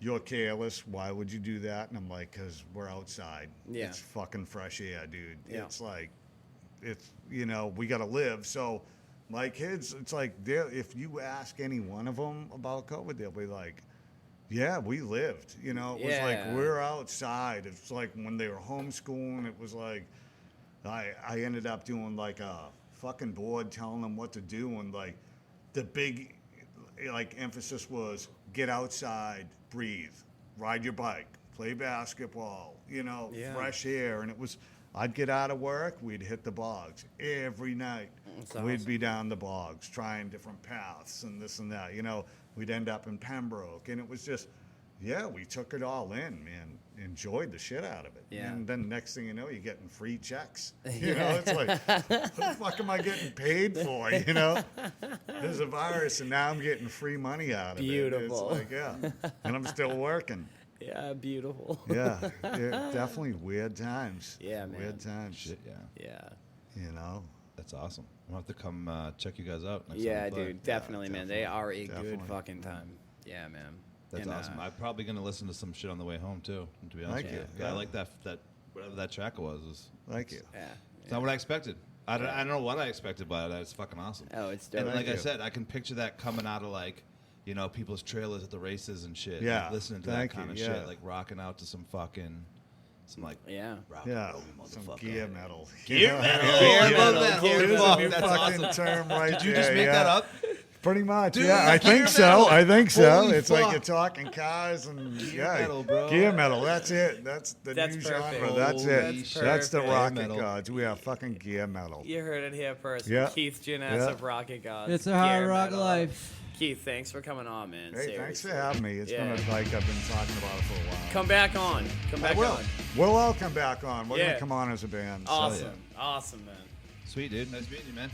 [SPEAKER 1] "You're careless. Why would you do that?" And I'm like, "Cause we're outside.
[SPEAKER 6] Yeah.
[SPEAKER 1] It's fucking fresh air, dude.
[SPEAKER 6] Yeah.
[SPEAKER 1] It's like, it's we gotta live." So my kids, it's like if you ask any one of them about COVID, they'll be like, "Yeah, we lived." It was like
[SPEAKER 6] Yeah.
[SPEAKER 1] we're outside. It's like when they were homeschooling, it was like I ended up doing like a fucking board telling them what to do, and like the big like emphasis was get outside, breathe, ride your bike, play basketball,
[SPEAKER 6] Yeah.
[SPEAKER 1] fresh air. And it was I'd get out of work, we'd hit the bogs every night.
[SPEAKER 6] That's
[SPEAKER 1] We'd
[SPEAKER 6] awesome.
[SPEAKER 1] be down the bogs trying different paths and this and that. We'd end up in Pembroke, and it was just yeah, we took it all in, man. Enjoyed the shit out of it.
[SPEAKER 6] Yeah.
[SPEAKER 1] And then next thing you know, you're getting free checks. You know, it's like, what the fuck am I getting paid for? You know, there's a virus, and now I'm getting free money out of
[SPEAKER 6] Beautiful.
[SPEAKER 1] it. It's like, yeah, and I'm still working.
[SPEAKER 6] Yeah, beautiful.
[SPEAKER 1] Yeah, definitely weird times.
[SPEAKER 6] Yeah, man.
[SPEAKER 1] Weird times.
[SPEAKER 5] Shit, yeah.
[SPEAKER 6] Yeah.
[SPEAKER 1] You know.
[SPEAKER 5] That's awesome. I'll have to come check you guys out next
[SPEAKER 6] Yeah,
[SPEAKER 5] time we play.
[SPEAKER 6] dude, definitely, man. They are a good
[SPEAKER 1] definitely.
[SPEAKER 6] fucking time. Yeah, man.
[SPEAKER 5] That's
[SPEAKER 6] And,
[SPEAKER 5] awesome. I'm probably gonna listen to some shit on the way home too. To be honest
[SPEAKER 1] Thank
[SPEAKER 5] with
[SPEAKER 1] you.
[SPEAKER 5] you, I
[SPEAKER 1] Yeah.
[SPEAKER 5] like that whatever that track was.
[SPEAKER 1] Thank you.
[SPEAKER 6] Yeah.
[SPEAKER 5] It's not what I expected. I don't know what I expected, but it's fucking awesome.
[SPEAKER 6] Oh, it's
[SPEAKER 5] And
[SPEAKER 6] dope.
[SPEAKER 5] like I
[SPEAKER 1] you.
[SPEAKER 5] said, I can picture that coming out of like, you know, people's trailers at the races and shit.
[SPEAKER 1] Yeah.
[SPEAKER 5] Like, listening to
[SPEAKER 1] Thank
[SPEAKER 5] that kind
[SPEAKER 1] you,
[SPEAKER 5] of
[SPEAKER 1] yeah.
[SPEAKER 5] shit, like rocking out to some like
[SPEAKER 6] Yeah.
[SPEAKER 5] rock and
[SPEAKER 1] Yeah,
[SPEAKER 5] roll,
[SPEAKER 1] some
[SPEAKER 5] motherfucker.
[SPEAKER 1] gear metal.
[SPEAKER 5] Gear
[SPEAKER 1] Yeah.
[SPEAKER 5] metal.
[SPEAKER 1] Yeah.
[SPEAKER 5] I
[SPEAKER 1] Yeah.
[SPEAKER 5] love that.
[SPEAKER 6] Gear
[SPEAKER 5] Holy
[SPEAKER 6] metal.
[SPEAKER 5] fuck,
[SPEAKER 1] New
[SPEAKER 5] that's
[SPEAKER 1] fucking
[SPEAKER 5] awesome.
[SPEAKER 1] term right
[SPEAKER 5] Did you
[SPEAKER 1] there,
[SPEAKER 5] just make
[SPEAKER 1] yeah.
[SPEAKER 5] that up?
[SPEAKER 1] Pretty much,
[SPEAKER 5] Dude,
[SPEAKER 1] yeah. I
[SPEAKER 5] gear
[SPEAKER 1] think so.
[SPEAKER 5] metal.
[SPEAKER 1] I think so.
[SPEAKER 5] Holy
[SPEAKER 1] It's like
[SPEAKER 5] fuck.
[SPEAKER 1] you're talking cars and
[SPEAKER 5] Gear metal, bro.
[SPEAKER 1] gear metal. That's it. That's the
[SPEAKER 2] That's
[SPEAKER 1] new
[SPEAKER 2] perfect.
[SPEAKER 1] genre. That's
[SPEAKER 5] Holy
[SPEAKER 1] it.
[SPEAKER 5] shit.
[SPEAKER 1] That's the
[SPEAKER 2] Perfect.
[SPEAKER 1] Rocket
[SPEAKER 5] Metal.
[SPEAKER 1] Gods. We are fucking gear metal.
[SPEAKER 2] You heard it here first.
[SPEAKER 1] Yeah.
[SPEAKER 2] Keith Genest
[SPEAKER 1] Yeah.
[SPEAKER 2] of Rocket Gods.
[SPEAKER 3] It's a hard
[SPEAKER 2] Gear
[SPEAKER 3] rock
[SPEAKER 2] metal.
[SPEAKER 3] life.
[SPEAKER 2] Keith, thanks for coming on, man.
[SPEAKER 1] Hey, thanks for
[SPEAKER 2] Seriously.
[SPEAKER 1] having me. It's
[SPEAKER 2] Yeah.
[SPEAKER 1] been like I've been talking about it for a while.
[SPEAKER 2] Come back on. Come back
[SPEAKER 1] will.
[SPEAKER 2] on.
[SPEAKER 1] We'll all come back on. We're
[SPEAKER 2] Yeah.
[SPEAKER 1] gonna come on as a band. so-
[SPEAKER 2] Awesome. Awesome, man.
[SPEAKER 5] Sweet, dude. Nice meeting you, man.